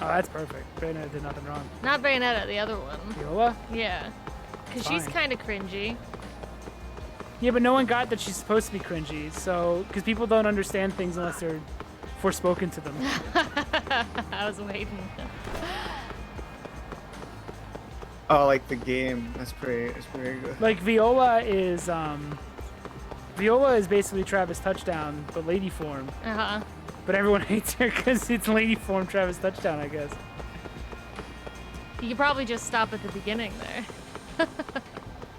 Speaker 1: Oh, that's perfect. Bayonetta did nothing wrong.
Speaker 2: Not Bayonetta, the other one.
Speaker 1: Viola?
Speaker 2: Yeah. Because she's
Speaker 1: Fine.
Speaker 2: kind of cringy.
Speaker 1: Yeah, but no one got that she's supposed to be cringy. So, because people don't understand things unless they're Forspoken to them.
Speaker 2: I was waiting.
Speaker 3: Oh, like the game. That's pretty good.
Speaker 1: Like Viola is basically Travis Touchdown, but lady form.
Speaker 2: Uh-huh.
Speaker 1: But everyone hates her because it's lady form Travis Touchdown, I guess.
Speaker 2: You could probably just stop at the beginning there.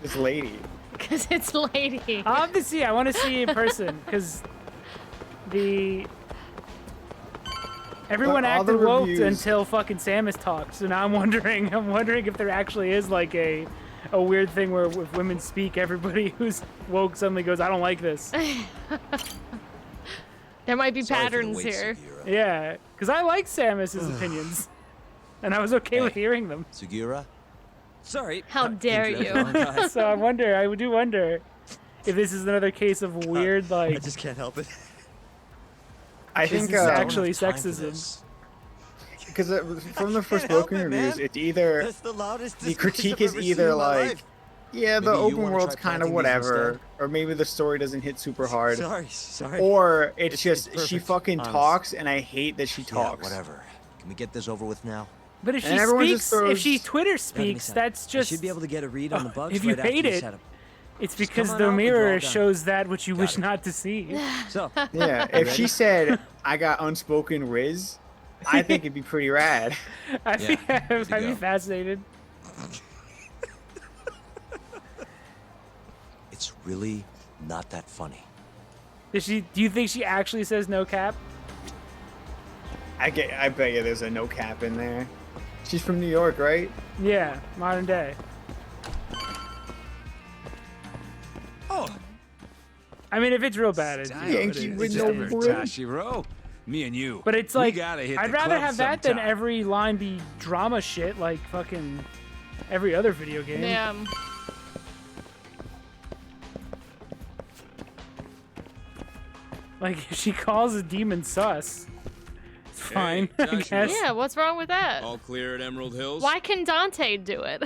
Speaker 3: This lady.
Speaker 2: Because it's lady.
Speaker 1: I'll have to see. I want to see in person because everyone
Speaker 3: But all
Speaker 1: acted
Speaker 3: the
Speaker 1: woke
Speaker 3: reviews-
Speaker 1: until fucking Samus talked. So now I'm wondering if there actually is like a weird thing where if women speak, everybody who's woke suddenly goes, I don't like this.
Speaker 2: There might be
Speaker 4: Sorry for the
Speaker 2: patterns
Speaker 4: wait,
Speaker 2: here.
Speaker 4: Sugiura.
Speaker 1: Yeah, because I like Samus's opinions, and I was okay with
Speaker 4: Hey.
Speaker 1: hearing them.
Speaker 4: Sugiura?
Speaker 7: Sorry.
Speaker 2: How dare
Speaker 7: Thank
Speaker 2: you.
Speaker 7: everyone, guys.
Speaker 1: So I do wonder if this is another case of weird
Speaker 7: I
Speaker 1: like
Speaker 7: just can't help it.
Speaker 3: I
Speaker 1: this
Speaker 3: think
Speaker 1: is
Speaker 4: I don't
Speaker 1: actually
Speaker 4: have time for
Speaker 1: sexism.
Speaker 4: this.
Speaker 3: because from the
Speaker 7: can't help
Speaker 3: Forspoken
Speaker 7: it,
Speaker 3: reviews,
Speaker 7: man.
Speaker 3: it's either
Speaker 7: That's the loudest
Speaker 3: the
Speaker 7: disgrace
Speaker 3: critique
Speaker 7: I've
Speaker 3: is
Speaker 7: ever seen
Speaker 3: either
Speaker 7: in my
Speaker 3: like,
Speaker 7: life.
Speaker 3: yeah, the
Speaker 4: Maybe you
Speaker 3: open
Speaker 4: wanna
Speaker 3: world's
Speaker 4: try
Speaker 3: kind of
Speaker 4: planting these
Speaker 3: whatever,
Speaker 4: instead?
Speaker 3: or maybe the story doesn't hit super hard,
Speaker 7: Sorry.
Speaker 3: or it's
Speaker 7: It's
Speaker 3: just she
Speaker 7: perfect,
Speaker 3: fucking
Speaker 7: honest.
Speaker 3: talks and I hate that she
Speaker 4: Yeah,
Speaker 3: talks.
Speaker 4: whatever. Can we get this over with now?
Speaker 1: But if
Speaker 3: And
Speaker 1: she
Speaker 3: everyone just
Speaker 1: speaks, if she
Speaker 3: throws-
Speaker 1: Twitter
Speaker 7: Gotta be
Speaker 1: speaks,
Speaker 7: sad.
Speaker 1: that's
Speaker 7: I
Speaker 1: just
Speaker 7: should be able to get a read on the bugs
Speaker 1: if you
Speaker 7: right after
Speaker 1: hate
Speaker 7: you
Speaker 1: it,
Speaker 7: set 'em.
Speaker 1: it's
Speaker 7: Just
Speaker 1: because
Speaker 7: come on
Speaker 1: the
Speaker 7: out, we're
Speaker 1: mirror
Speaker 7: all done.
Speaker 1: shows that which you
Speaker 4: Got
Speaker 1: wish
Speaker 4: it.
Speaker 1: not to see.
Speaker 7: So,
Speaker 3: Yeah, if she said I got unspoken Riz, I think it'd be pretty rad.
Speaker 1: I'd be,
Speaker 4: Yeah, good to
Speaker 1: I'd be
Speaker 4: go.
Speaker 1: fascinated.
Speaker 4: It's really not that funny.
Speaker 1: Do you think she actually says no cap?
Speaker 3: I bet you there's a no cap in there. She's from New York, right?
Speaker 1: Yeah, modern day.
Speaker 7: oh,
Speaker 1: I mean, if it's real bad, it's
Speaker 3: Yankee
Speaker 1: it
Speaker 3: with
Speaker 1: is.
Speaker 3: no
Speaker 1: It is.
Speaker 3: brim.
Speaker 9: Tashiro, me and you.
Speaker 1: But it's
Speaker 9: we
Speaker 1: like,
Speaker 9: gotta hit
Speaker 1: I'd
Speaker 9: the
Speaker 1: rather
Speaker 9: club
Speaker 1: have that than
Speaker 9: sometime.
Speaker 1: every line be drama shit like fucking every other video game.
Speaker 2: Yeah.
Speaker 1: Like, if she calls a demon sus, it's fine, I
Speaker 9: Joshua.
Speaker 1: guess.
Speaker 2: Yeah, what's wrong with that?
Speaker 9: All clear at Emerald Hills?
Speaker 2: Why can Dante do it?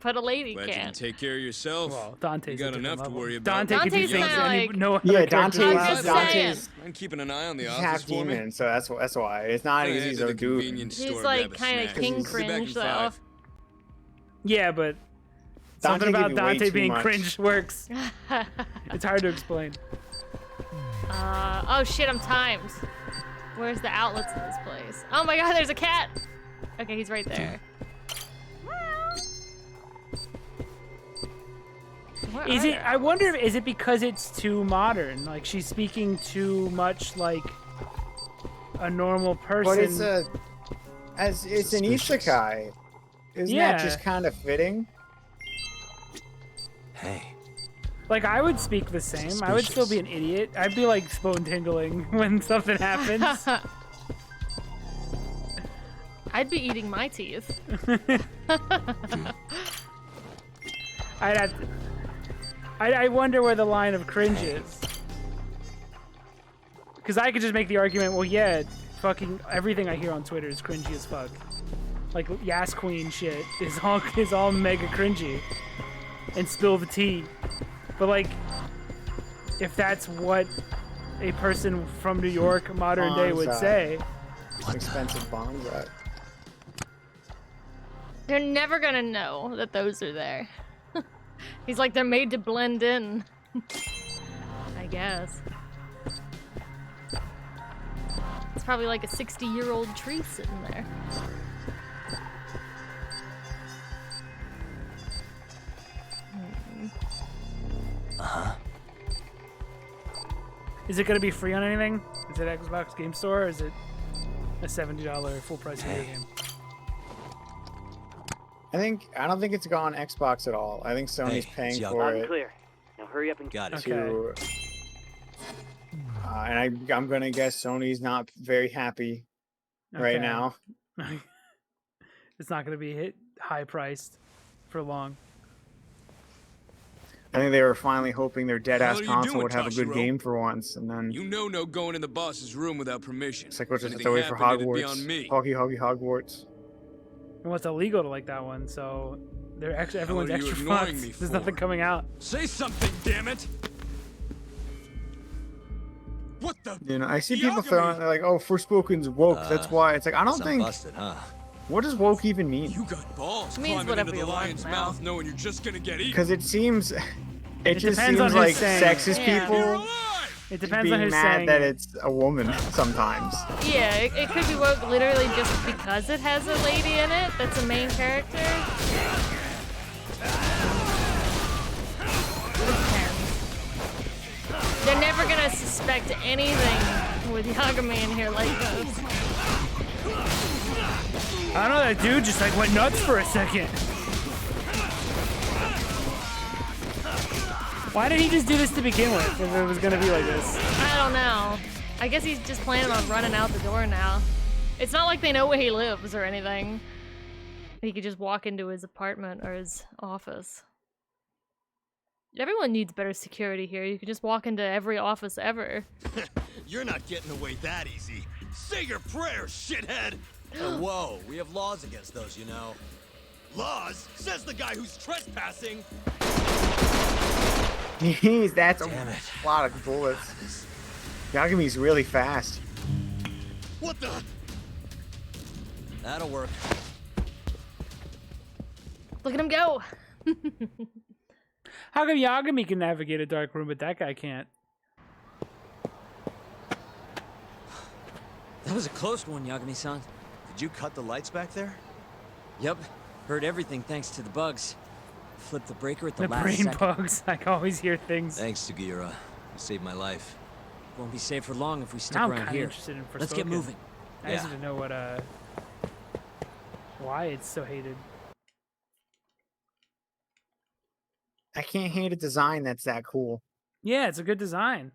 Speaker 2: but a lady
Speaker 9: Glad you can
Speaker 2: can't.
Speaker 9: take care of yourself.
Speaker 1: Well, Dante's
Speaker 9: You got
Speaker 1: a different
Speaker 9: enough to
Speaker 1: level.
Speaker 9: worry about.
Speaker 1: Dante can do
Speaker 2: Dante's
Speaker 1: things
Speaker 2: kinda
Speaker 1: any,
Speaker 2: like-
Speaker 1: no other
Speaker 3: Yeah,
Speaker 1: character
Speaker 2: I'm
Speaker 1: allows.
Speaker 2: just saying.
Speaker 3: Dante's
Speaker 9: I'm keeping an eye on the
Speaker 3: he's
Speaker 9: office
Speaker 3: half
Speaker 9: for me.
Speaker 3: demon, so that's why it's not
Speaker 9: Gonna
Speaker 3: easy
Speaker 9: head
Speaker 3: to
Speaker 9: the
Speaker 3: do.
Speaker 9: convenience
Speaker 2: He's
Speaker 9: store,
Speaker 2: like
Speaker 9: grab a
Speaker 2: kinda
Speaker 9: snack.
Speaker 2: king
Speaker 9: Be back in
Speaker 2: cringe, though.
Speaker 9: 5.
Speaker 1: Yeah, but
Speaker 3: Dante
Speaker 1: something
Speaker 3: can
Speaker 1: about
Speaker 3: be way
Speaker 1: Dante
Speaker 3: too
Speaker 1: being
Speaker 3: much.
Speaker 1: cringe works. It's hard to explain.
Speaker 2: Oh shit, I'm timed. Where's the outlets in this place? Oh my god, there's a cat! Okay, he's right there. Where
Speaker 1: Is
Speaker 2: are
Speaker 1: it?
Speaker 2: there
Speaker 1: I wonder if
Speaker 2: outlets?
Speaker 1: is it because it's too modern? Like she's speaking too much like a normal person.
Speaker 3: But it's it's an isekai. Isn't that just
Speaker 1: Yeah.
Speaker 3: kind of fitting?
Speaker 4: Hey,
Speaker 1: Like I would speak the same. I would still be an idiot. I'd be like spoon tingling when something happens.
Speaker 2: I'd be eating my teeth.
Speaker 1: I wonder where the line of cringe is. Because I could just make the argument, well, yeah, fucking everything I hear on Twitter is cringy as fuck. Like Yas Queen shit is all mega cringy. And spill the tea. But like, if that's what a person from New York modern day would
Speaker 3: Bonsai.
Speaker 1: say,
Speaker 3: Expensive bonsai.
Speaker 2: They're never gonna know that those are there. He's like, they're made to blend in. I guess. It's probably like a 60-year-old tree sitting there.
Speaker 1: is it going to be free on anything? Is it Xbox Game Store or is it a $70 full price video game?
Speaker 3: I don't think it's gone Xbox at all. I think Sony's
Speaker 4: Hey,
Speaker 3: paying
Speaker 4: it's
Speaker 3: for
Speaker 6: Loud and
Speaker 3: it
Speaker 6: clear. Now hurry up and
Speaker 4: got it.
Speaker 1: Okay.
Speaker 3: to. And I'm gonna guess Sony's not very happy right
Speaker 1: Okay.
Speaker 3: now.
Speaker 1: It's not going to be hit high priced for long.
Speaker 3: I think they were finally hoping their dead ass
Speaker 9: What are you
Speaker 3: console
Speaker 9: doing,
Speaker 3: would have a good
Speaker 9: Toshiro?
Speaker 3: game for once, and then
Speaker 9: You know no going in the boss's room without permission.
Speaker 3: it's like we'll
Speaker 9: If
Speaker 3: just have
Speaker 9: anything
Speaker 3: to wait for
Speaker 9: happened, it'd be on
Speaker 3: Hogwarts.
Speaker 9: me.
Speaker 3: Hoggy Hogwarts.
Speaker 1: Well, it's illegal to like that one, so they're everyone's
Speaker 9: are you
Speaker 1: extra
Speaker 9: ignoring
Speaker 1: fucked.
Speaker 9: me
Speaker 1: There's
Speaker 9: for?
Speaker 1: nothing coming out.
Speaker 9: Say something, damn it! What the?
Speaker 3: You know, I see people
Speaker 9: Yagami!
Speaker 3: throwing, they're like, "Oh, Forspoken's woke." That's why. It's like I don't
Speaker 4: I'm
Speaker 3: think.
Speaker 4: busted, huh?
Speaker 3: What does woke even mean?
Speaker 9: You got balls
Speaker 2: Means
Speaker 9: climbing
Speaker 2: whatever
Speaker 9: into
Speaker 2: you
Speaker 9: the
Speaker 2: want,
Speaker 9: lion's
Speaker 2: man.
Speaker 9: mouth, knowing you're just gonna get eaten.
Speaker 3: Because it seems, it just
Speaker 1: depends on
Speaker 3: seems
Speaker 1: who's
Speaker 3: like
Speaker 1: saying it.
Speaker 3: sexist
Speaker 2: Yeah.
Speaker 9: You're
Speaker 3: people
Speaker 9: alive!
Speaker 1: It depends on
Speaker 3: being
Speaker 1: who's
Speaker 3: mad
Speaker 1: saying
Speaker 3: that
Speaker 1: it.
Speaker 3: it's a woman sometimes.
Speaker 2: Yeah, it could be woke literally just because it has a lady in it that's a main character. They're never gonna suspect anything with Yagami in here like this.
Speaker 1: I don't know, that dude just like went nuts for a second. Why did he just do this to begin with if it was gonna be like this?
Speaker 2: I don't know. I guess he's just planning on running out the door now. It's not like they know where he lives or anything. He could just walk into his apartment or his office. Everyone needs better security here. You can just walk into every office ever.
Speaker 10: You're not getting away that easy. Say your prayers, shithead!
Speaker 4: Oh, whoa, we have laws against those, you know.
Speaker 10: Laws? Says the guy who's trespassing.
Speaker 3: Jeez, that's
Speaker 4: Damn it.
Speaker 3: a lot of bullets. Yagami's really fast.
Speaker 10: What the?
Speaker 4: That'll work.
Speaker 2: Look at him go.
Speaker 1: How come Yagami can navigate a dark room, but that guy can't?
Speaker 7: That was a close one, Yagami-san.
Speaker 4: Did you cut the lights back there?
Speaker 7: Yep. Heard everything thanks to the bugs. Flipped the breaker at the
Speaker 1: The
Speaker 7: last
Speaker 1: brain
Speaker 7: second.
Speaker 1: bugs. I can always hear things.
Speaker 4: Thanks, Sugiura. You saved my life.
Speaker 7: Won't be safe for long if we stick
Speaker 1: Now I'm
Speaker 7: around
Speaker 1: kind of
Speaker 7: here.
Speaker 1: interested in Forspoken.
Speaker 7: Let's get moving.
Speaker 1: I just
Speaker 4: Yeah.
Speaker 1: need to know what why it's so hated.
Speaker 3: I can't hate a design that's that cool.
Speaker 1: Yeah, it's a good design.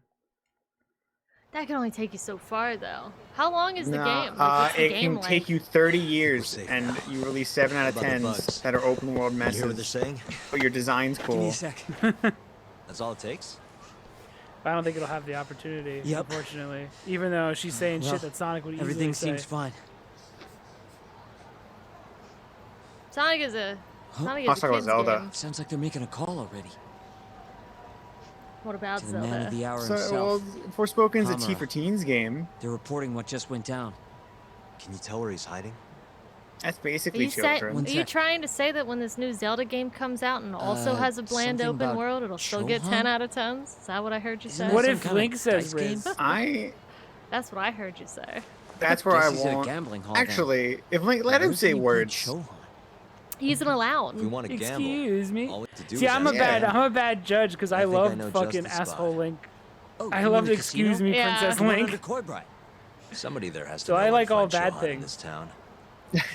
Speaker 2: That can only take you so far, though. How long is the
Speaker 3: No,
Speaker 2: game? Like, what's the
Speaker 3: it
Speaker 2: game
Speaker 3: can
Speaker 2: like?
Speaker 3: take you 30 years,
Speaker 4: safe
Speaker 3: and
Speaker 4: now.
Speaker 3: you release 7 out of
Speaker 4: What about the
Speaker 3: 10s
Speaker 4: bugs?
Speaker 3: that are open world
Speaker 4: You hear what they're
Speaker 3: messes.
Speaker 4: saying?
Speaker 3: But your design's
Speaker 7: Give me
Speaker 3: cool.
Speaker 7: a sec.
Speaker 4: That's all it takes?
Speaker 1: I don't think it'll have the opportunity,
Speaker 7: Yep.
Speaker 1: unfortunately. Even though she's saying
Speaker 7: Well,
Speaker 1: shit that Sonic would easily
Speaker 7: Everything
Speaker 1: say.
Speaker 7: seems fine.
Speaker 2: Sonic is a Sounding
Speaker 3: Let's
Speaker 2: like
Speaker 3: talk
Speaker 2: a
Speaker 3: about
Speaker 2: kid's
Speaker 3: Zelda.
Speaker 2: game.
Speaker 7: Sounds like they're making a call already.
Speaker 2: What about
Speaker 7: To the man
Speaker 2: Zelda?
Speaker 7: of the hour
Speaker 3: So,
Speaker 7: himself.
Speaker 3: well, Forspoken's a T
Speaker 7: Hamura.
Speaker 3: for Teens game.
Speaker 7: They're reporting what just went down.
Speaker 4: Can you tell where he's hiding?
Speaker 3: That's
Speaker 2: Are
Speaker 3: basically
Speaker 2: you,
Speaker 3: children.
Speaker 7: One
Speaker 2: are you
Speaker 7: sec.
Speaker 2: trying to say that when this new Zelda game comes out and also has a bland
Speaker 7: something
Speaker 2: open
Speaker 7: about
Speaker 2: world, it'll still get
Speaker 7: Chohan?
Speaker 2: 10 out of 10s? Is that what I heard you
Speaker 7: Isn't
Speaker 2: say?
Speaker 7: that
Speaker 1: What
Speaker 7: some
Speaker 1: if
Speaker 7: kind of
Speaker 1: Link says
Speaker 7: dice game?
Speaker 1: Riz?
Speaker 2: That's what I heard you say.
Speaker 3: That's where I
Speaker 7: Guess he's at a
Speaker 3: want.
Speaker 7: gambling hall then.
Speaker 3: Actually, if Link, let him
Speaker 7: Where's
Speaker 3: say
Speaker 7: he played
Speaker 3: words.
Speaker 7: Chohan?
Speaker 2: He isn't allowed.
Speaker 4: If we want to gamble,
Speaker 1: Excuse me.
Speaker 4: all we have to do
Speaker 1: See,
Speaker 4: is
Speaker 1: I'm a
Speaker 4: ask
Speaker 1: bad,
Speaker 3: Yeah.
Speaker 1: I'm a bad judge because I
Speaker 4: I think I
Speaker 1: love
Speaker 4: know just
Speaker 1: fucking
Speaker 4: the spot.
Speaker 1: asshole Link.
Speaker 7: Oh,
Speaker 1: I
Speaker 7: you
Speaker 1: love
Speaker 7: mean
Speaker 1: the
Speaker 7: the
Speaker 1: excuse
Speaker 7: casino?
Speaker 1: me,
Speaker 2: Yeah.
Speaker 1: Princess
Speaker 7: The one under
Speaker 1: Link.
Speaker 7: Corbry.
Speaker 4: Somebody there has to
Speaker 1: So
Speaker 4: know
Speaker 1: I
Speaker 4: where to
Speaker 1: like all
Speaker 4: find
Speaker 1: bad
Speaker 4: Chohan
Speaker 1: things.
Speaker 4: in this town.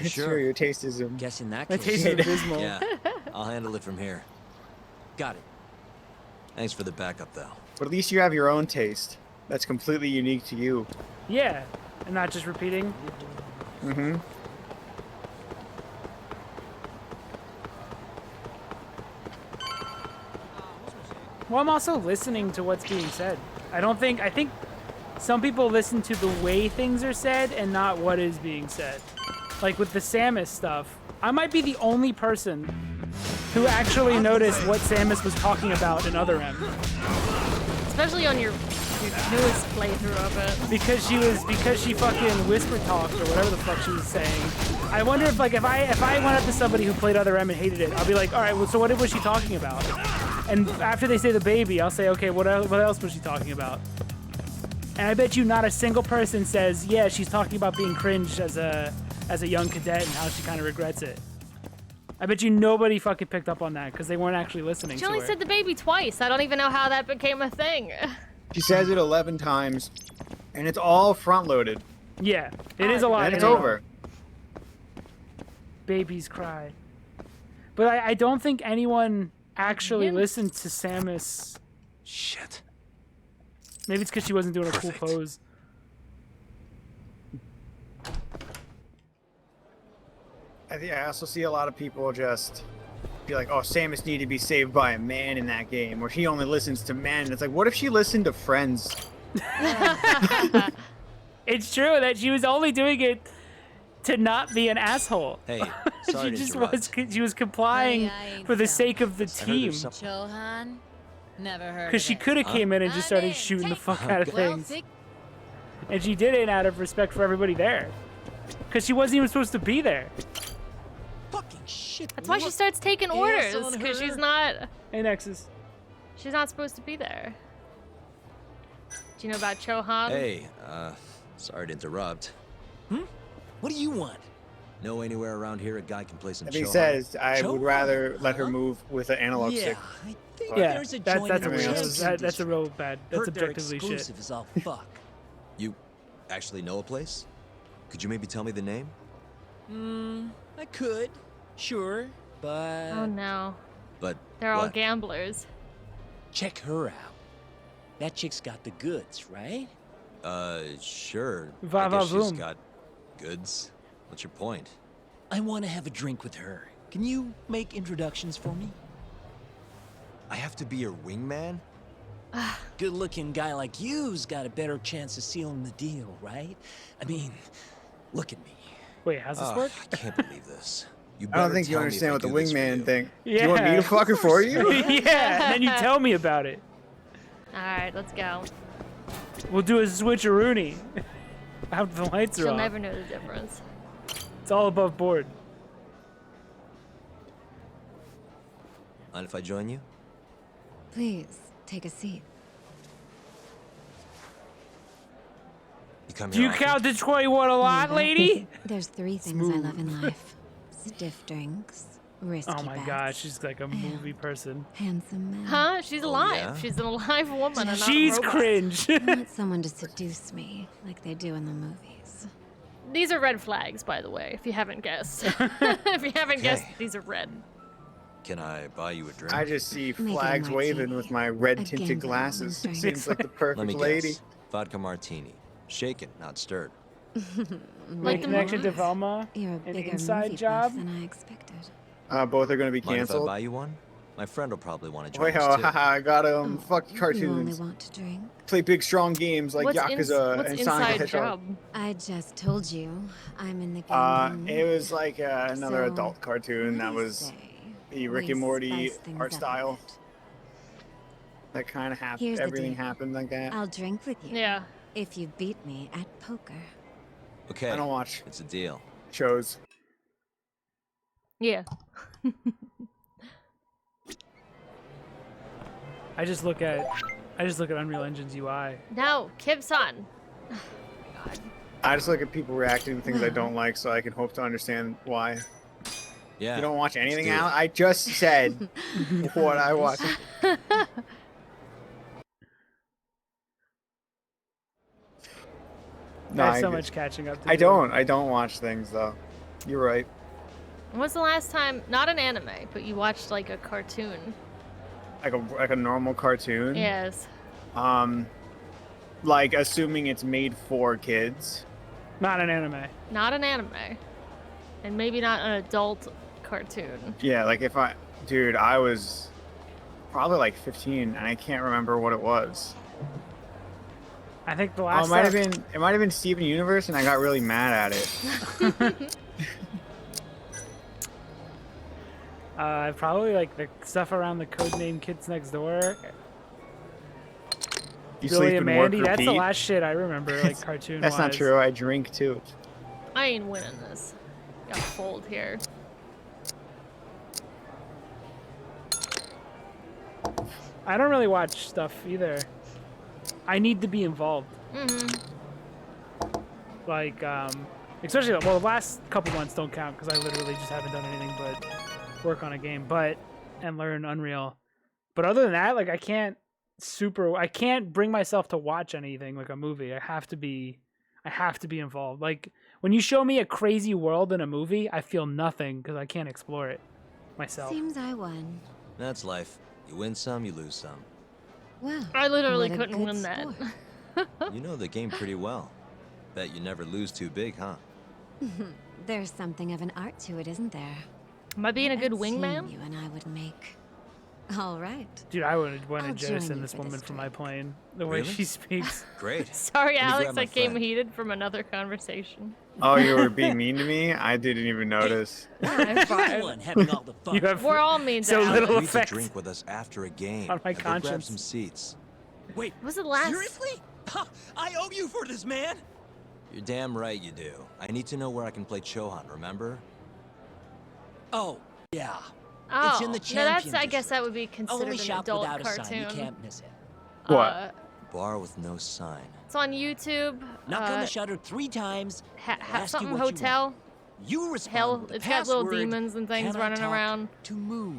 Speaker 3: It's
Speaker 7: Sure.
Speaker 3: true, your taste is
Speaker 7: Guess in that
Speaker 1: My
Speaker 7: case.
Speaker 1: taste is abysmal.
Speaker 4: Yeah, I'll handle it from here.
Speaker 7: Got it.
Speaker 4: Thanks for the backup, though.
Speaker 3: But at least you have your own taste. That's completely unique to you.
Speaker 1: Yeah, and not just repeating.
Speaker 3: Mm-hmm.
Speaker 1: Well, I'm also listening to what's being said. I think some people listen to the way things are said and not what is being said. Like with the Samus stuff, I might be the only person who actually noticed what Samus was talking about in Other M.
Speaker 2: Especially on your newest playthrough of it.
Speaker 1: Because she fucking whisper talked or whatever the fuck she was saying. I wonder if like if I went up to somebody who played Other M and hated it, I'll be like, all right, well, so what was she talking about? And after they say the baby, I'll say, okay, what else was she talking about? And I bet you not a single person says, yeah, she's talking about being cringe as a young cadet and how she kind of regrets it. I bet you nobody fucking picked up on that because they weren't actually listening
Speaker 2: She
Speaker 1: to
Speaker 2: only
Speaker 1: her.
Speaker 2: said the baby twice. I don't even know how that became a thing.
Speaker 3: She says it 11 times, and it's all front-loaded.
Speaker 1: Yeah, it is a lot.
Speaker 3: And it's
Speaker 1: I know.
Speaker 3: over.
Speaker 1: Babies cry. But I don't think anyone actually
Speaker 2: Hints.
Speaker 1: listened to Samus.
Speaker 8: Shit.
Speaker 1: Maybe it's because she wasn't doing a
Speaker 8: Perfect.
Speaker 1: cool pose.
Speaker 3: I also see a lot of people just be like, oh, Samus needed to be saved by a man in that game, or she only listens to men. And it's like, what if she listened to friends?
Speaker 1: It's true that she was only doing it to not be an asshole.
Speaker 4: Hey, sorry
Speaker 1: She
Speaker 4: to
Speaker 1: just
Speaker 4: interrupt.
Speaker 1: was. She was complying
Speaker 11: Honey, I ain't
Speaker 1: for the
Speaker 11: found
Speaker 1: sake of the
Speaker 4: I heard
Speaker 1: team.
Speaker 4: there's some-
Speaker 11: Chohan? Never heard
Speaker 1: Because
Speaker 11: of
Speaker 1: she
Speaker 11: it.
Speaker 1: could have came in and just started
Speaker 11: Honey,
Speaker 1: shooting the
Speaker 11: take-
Speaker 1: fuck out of
Speaker 11: Well,
Speaker 1: things,
Speaker 11: pick
Speaker 1: and she did it out of respect for everybody there. Because she wasn't even supposed to be there.
Speaker 7: Fucking shit.
Speaker 2: That's why she starts taking orders, because she's not
Speaker 1: Hey, Nexus.
Speaker 2: supposed to be there. Do you know about Chohan?
Speaker 4: Hey, sorry to interrupt.
Speaker 7: What do you want?
Speaker 4: Know anywhere around here a guy can play some
Speaker 3: And he
Speaker 4: Chohan?
Speaker 3: says, I
Speaker 7: Joe?
Speaker 3: would rather let her
Speaker 7: Huh?
Speaker 3: move with an analog
Speaker 7: Yeah,
Speaker 3: stick.
Speaker 7: I think
Speaker 1: Yeah,
Speaker 7: there's a
Speaker 1: that's
Speaker 7: joint
Speaker 1: a
Speaker 7: in
Speaker 1: real
Speaker 3: Champion
Speaker 1: that's a real bad. That's
Speaker 7: Heard they're
Speaker 1: objectively shit.
Speaker 7: exclusive as all fuck.
Speaker 4: You actually know a place? Could you maybe tell me the name?
Speaker 7: I could, sure, but
Speaker 2: Oh no,
Speaker 4: But
Speaker 2: they're all
Speaker 4: what?
Speaker 2: gamblers.
Speaker 7: check her out. That chick's got the goods, right?
Speaker 4: Sure.
Speaker 1: Va
Speaker 4: I
Speaker 1: va
Speaker 4: guess she's
Speaker 1: voom.
Speaker 4: got goods. What's your point?
Speaker 7: I want to have a drink with her. Can you make introductions for me?
Speaker 4: I have to be your wingman?
Speaker 7: Good-looking guy like you's got a better chance of sealing the deal, right? I mean, look at me.
Speaker 1: Wait, how's this work?
Speaker 4: I can't believe this. You
Speaker 3: I don't
Speaker 4: better
Speaker 3: think you
Speaker 4: tell me
Speaker 3: understand
Speaker 4: if I
Speaker 3: what the
Speaker 4: do this for
Speaker 3: wingman
Speaker 4: you.
Speaker 3: thing.
Speaker 1: Yeah.
Speaker 3: You want me to fuck her for you?
Speaker 1: Yeah, and then you tell me about it.
Speaker 2: All right, let's go.
Speaker 1: We'll do a switcheroony. After the lights are
Speaker 2: She'll
Speaker 1: off.
Speaker 2: never know the difference.
Speaker 1: It's all above board.
Speaker 4: Mind if I join you?
Speaker 11: Please, take a seat.
Speaker 4: You come
Speaker 1: Do
Speaker 4: here
Speaker 1: you
Speaker 4: often?
Speaker 1: count the 21 a lot, lady?
Speaker 11: There's three things I love in life. Stiff drinks, risky
Speaker 1: Oh my
Speaker 11: bets,
Speaker 1: gosh, she's like a movie person.
Speaker 11: handsome men.
Speaker 2: Huh? She's alive.
Speaker 4: yeah?
Speaker 2: She's an alive woman. And not a
Speaker 1: She's
Speaker 2: robot.
Speaker 1: cringe.
Speaker 11: I want someone to seduce me, like they do in the movies.
Speaker 2: These are red flags, by the way, if you haven't guessed. If you haven't guessed,
Speaker 4: Okay.
Speaker 2: these are red.
Speaker 4: Can I buy you a drink?
Speaker 3: I just see
Speaker 11: Make it a
Speaker 3: flags waving
Speaker 11: martini.
Speaker 3: with my
Speaker 11: A
Speaker 3: red-tinted
Speaker 11: gambling
Speaker 3: glasses.
Speaker 11: drink.
Speaker 3: Seems like the
Speaker 4: Let
Speaker 3: perfect
Speaker 4: me
Speaker 3: lady.
Speaker 4: guess. Vodka martini. Shaken, not stirred.
Speaker 1: My
Speaker 2: the
Speaker 1: connection to
Speaker 2: movies.
Speaker 1: Velma.
Speaker 11: You're a
Speaker 1: An
Speaker 11: bigger
Speaker 1: inside
Speaker 11: movie
Speaker 1: job.
Speaker 11: buff than I expected.
Speaker 3: Both are going to be
Speaker 4: Mind if I
Speaker 3: canceled.
Speaker 4: buy you one? My friend will probably want to join
Speaker 3: Wait,
Speaker 4: us too.
Speaker 3: haha, I got fuck
Speaker 11: You only
Speaker 3: cartoons.
Speaker 11: want to drink.
Speaker 3: Play big, strong games like
Speaker 2: what's
Speaker 3: Yakuza
Speaker 2: what's
Speaker 3: and Sonic the
Speaker 2: inside
Speaker 3: Hedgehog.
Speaker 2: job?
Speaker 11: I just told you, I'm in the gambling
Speaker 3: It was like another
Speaker 11: So,
Speaker 3: adult cartoon that was
Speaker 11: Thursday.
Speaker 3: the Rick
Speaker 11: We
Speaker 3: and Morty
Speaker 11: spice things
Speaker 3: art
Speaker 11: up a
Speaker 3: style.
Speaker 11: bit.
Speaker 3: That kind of happened.
Speaker 11: Here's the
Speaker 3: Everything
Speaker 11: deal.
Speaker 3: happened like that.
Speaker 11: I'll drink with you.
Speaker 2: Yeah.
Speaker 11: If you beat me at poker.
Speaker 4: Okay,
Speaker 3: I don't watch
Speaker 4: it's a deal.
Speaker 3: shows.
Speaker 2: Yeah.
Speaker 1: I just look at Unreal Engine's UI.
Speaker 2: Now, Kim-san.
Speaker 3: I just look at people reacting to things I don't like, so I can hope to understand why.
Speaker 4: Yeah.
Speaker 3: You don't watch anything,
Speaker 4: do it.
Speaker 3: Al? I just said what I watch. No,
Speaker 1: I have so much catching up to do.
Speaker 3: I don't watch things though. You're right.
Speaker 2: When was the last time, not an anime, but you watched like a cartoon?
Speaker 3: Like a normal cartoon.
Speaker 2: Yes.
Speaker 3: Like assuming it's made for kids.
Speaker 1: Not an anime.
Speaker 2: Not an anime. And maybe not an adult cartoon.
Speaker 3: Yeah, like dude, I was probably like 15 and I can't remember what it was.
Speaker 1: I think the
Speaker 3: Oh,
Speaker 1: last.
Speaker 3: it might have been Steven Universe and I got really mad at it.
Speaker 1: Probably like the stuff around the codename Kids Next Door.
Speaker 3: You
Speaker 1: Billy
Speaker 3: sleep
Speaker 1: and
Speaker 3: and work,
Speaker 1: Mandy. That's the
Speaker 3: repeat?
Speaker 1: last shit I remember, like cartoon.
Speaker 3: That's not true. I drink too.
Speaker 2: I ain't winning this. Got fold here.
Speaker 1: I don't really watch stuff either. I need to be involved. Like, especially the last couple months don't count because I literally just haven't done anything but work on a game, and learn Unreal. But other than that, like I can't bring myself to watch anything like a movie. I have to be involved. Like when you show me a crazy world in a movie, I feel nothing because I can't explore it myself.
Speaker 11: Seems I won.
Speaker 4: That's life. You win some, you lose some.
Speaker 11: Well,
Speaker 2: I literally
Speaker 11: what a
Speaker 2: couldn't
Speaker 11: good
Speaker 2: win that.
Speaker 11: sport.
Speaker 4: You know the game pretty well. Bet you never lose too big, huh?
Speaker 11: There's something of an art to it, isn't there?
Speaker 2: Am I being a good
Speaker 11: That scene
Speaker 2: wingman?
Speaker 11: You and I would make. All right.
Speaker 1: Dude, I would want to
Speaker 11: I'll join
Speaker 1: jettison
Speaker 11: you
Speaker 1: this
Speaker 11: for this
Speaker 1: woman from my
Speaker 11: trip.
Speaker 1: plane. The way
Speaker 4: Really?
Speaker 1: she speaks.
Speaker 4: Great.
Speaker 2: Sorry,
Speaker 4: Let me
Speaker 2: Alex,
Speaker 4: grab my
Speaker 2: I came
Speaker 4: friend.
Speaker 2: heated from another conversation.
Speaker 3: Oh, you were being mean to me? I didn't even notice.
Speaker 2: I'm
Speaker 7: You're the
Speaker 2: fine.
Speaker 7: one having all the fun.
Speaker 1: You have
Speaker 2: We're all mean to
Speaker 1: so
Speaker 2: Alex.
Speaker 1: little
Speaker 4: Agreed to
Speaker 1: effect
Speaker 4: drink with us after a game.
Speaker 1: on my
Speaker 4: Now go grab
Speaker 1: conscience.
Speaker 4: some seats.
Speaker 7: Wait,
Speaker 2: Was it last?
Speaker 7: seriously? Ha, I owe you for this, man.
Speaker 4: You're damn right you do. I need to know where I can play Chohan, remember?
Speaker 7: Oh, yeah.
Speaker 2: Oh,
Speaker 7: It's in the
Speaker 2: no,
Speaker 7: champion
Speaker 2: I guess that
Speaker 7: district.
Speaker 2: would be considered
Speaker 7: Only
Speaker 2: an
Speaker 7: shop
Speaker 2: adult
Speaker 7: without
Speaker 2: cartoon.
Speaker 7: a sign. You can't miss it.
Speaker 3: What?
Speaker 4: Bar with no sign.
Speaker 2: It's on YouTube.
Speaker 7: Knock on the shutter 3 times. Ask you
Speaker 2: Something
Speaker 7: what you want.
Speaker 2: hotel.
Speaker 7: You respond
Speaker 2: Hell,
Speaker 7: with the
Speaker 2: it's got little
Speaker 7: password,
Speaker 2: demons and things
Speaker 7: "Can I
Speaker 2: running
Speaker 7: talk
Speaker 2: around.
Speaker 7: to move?"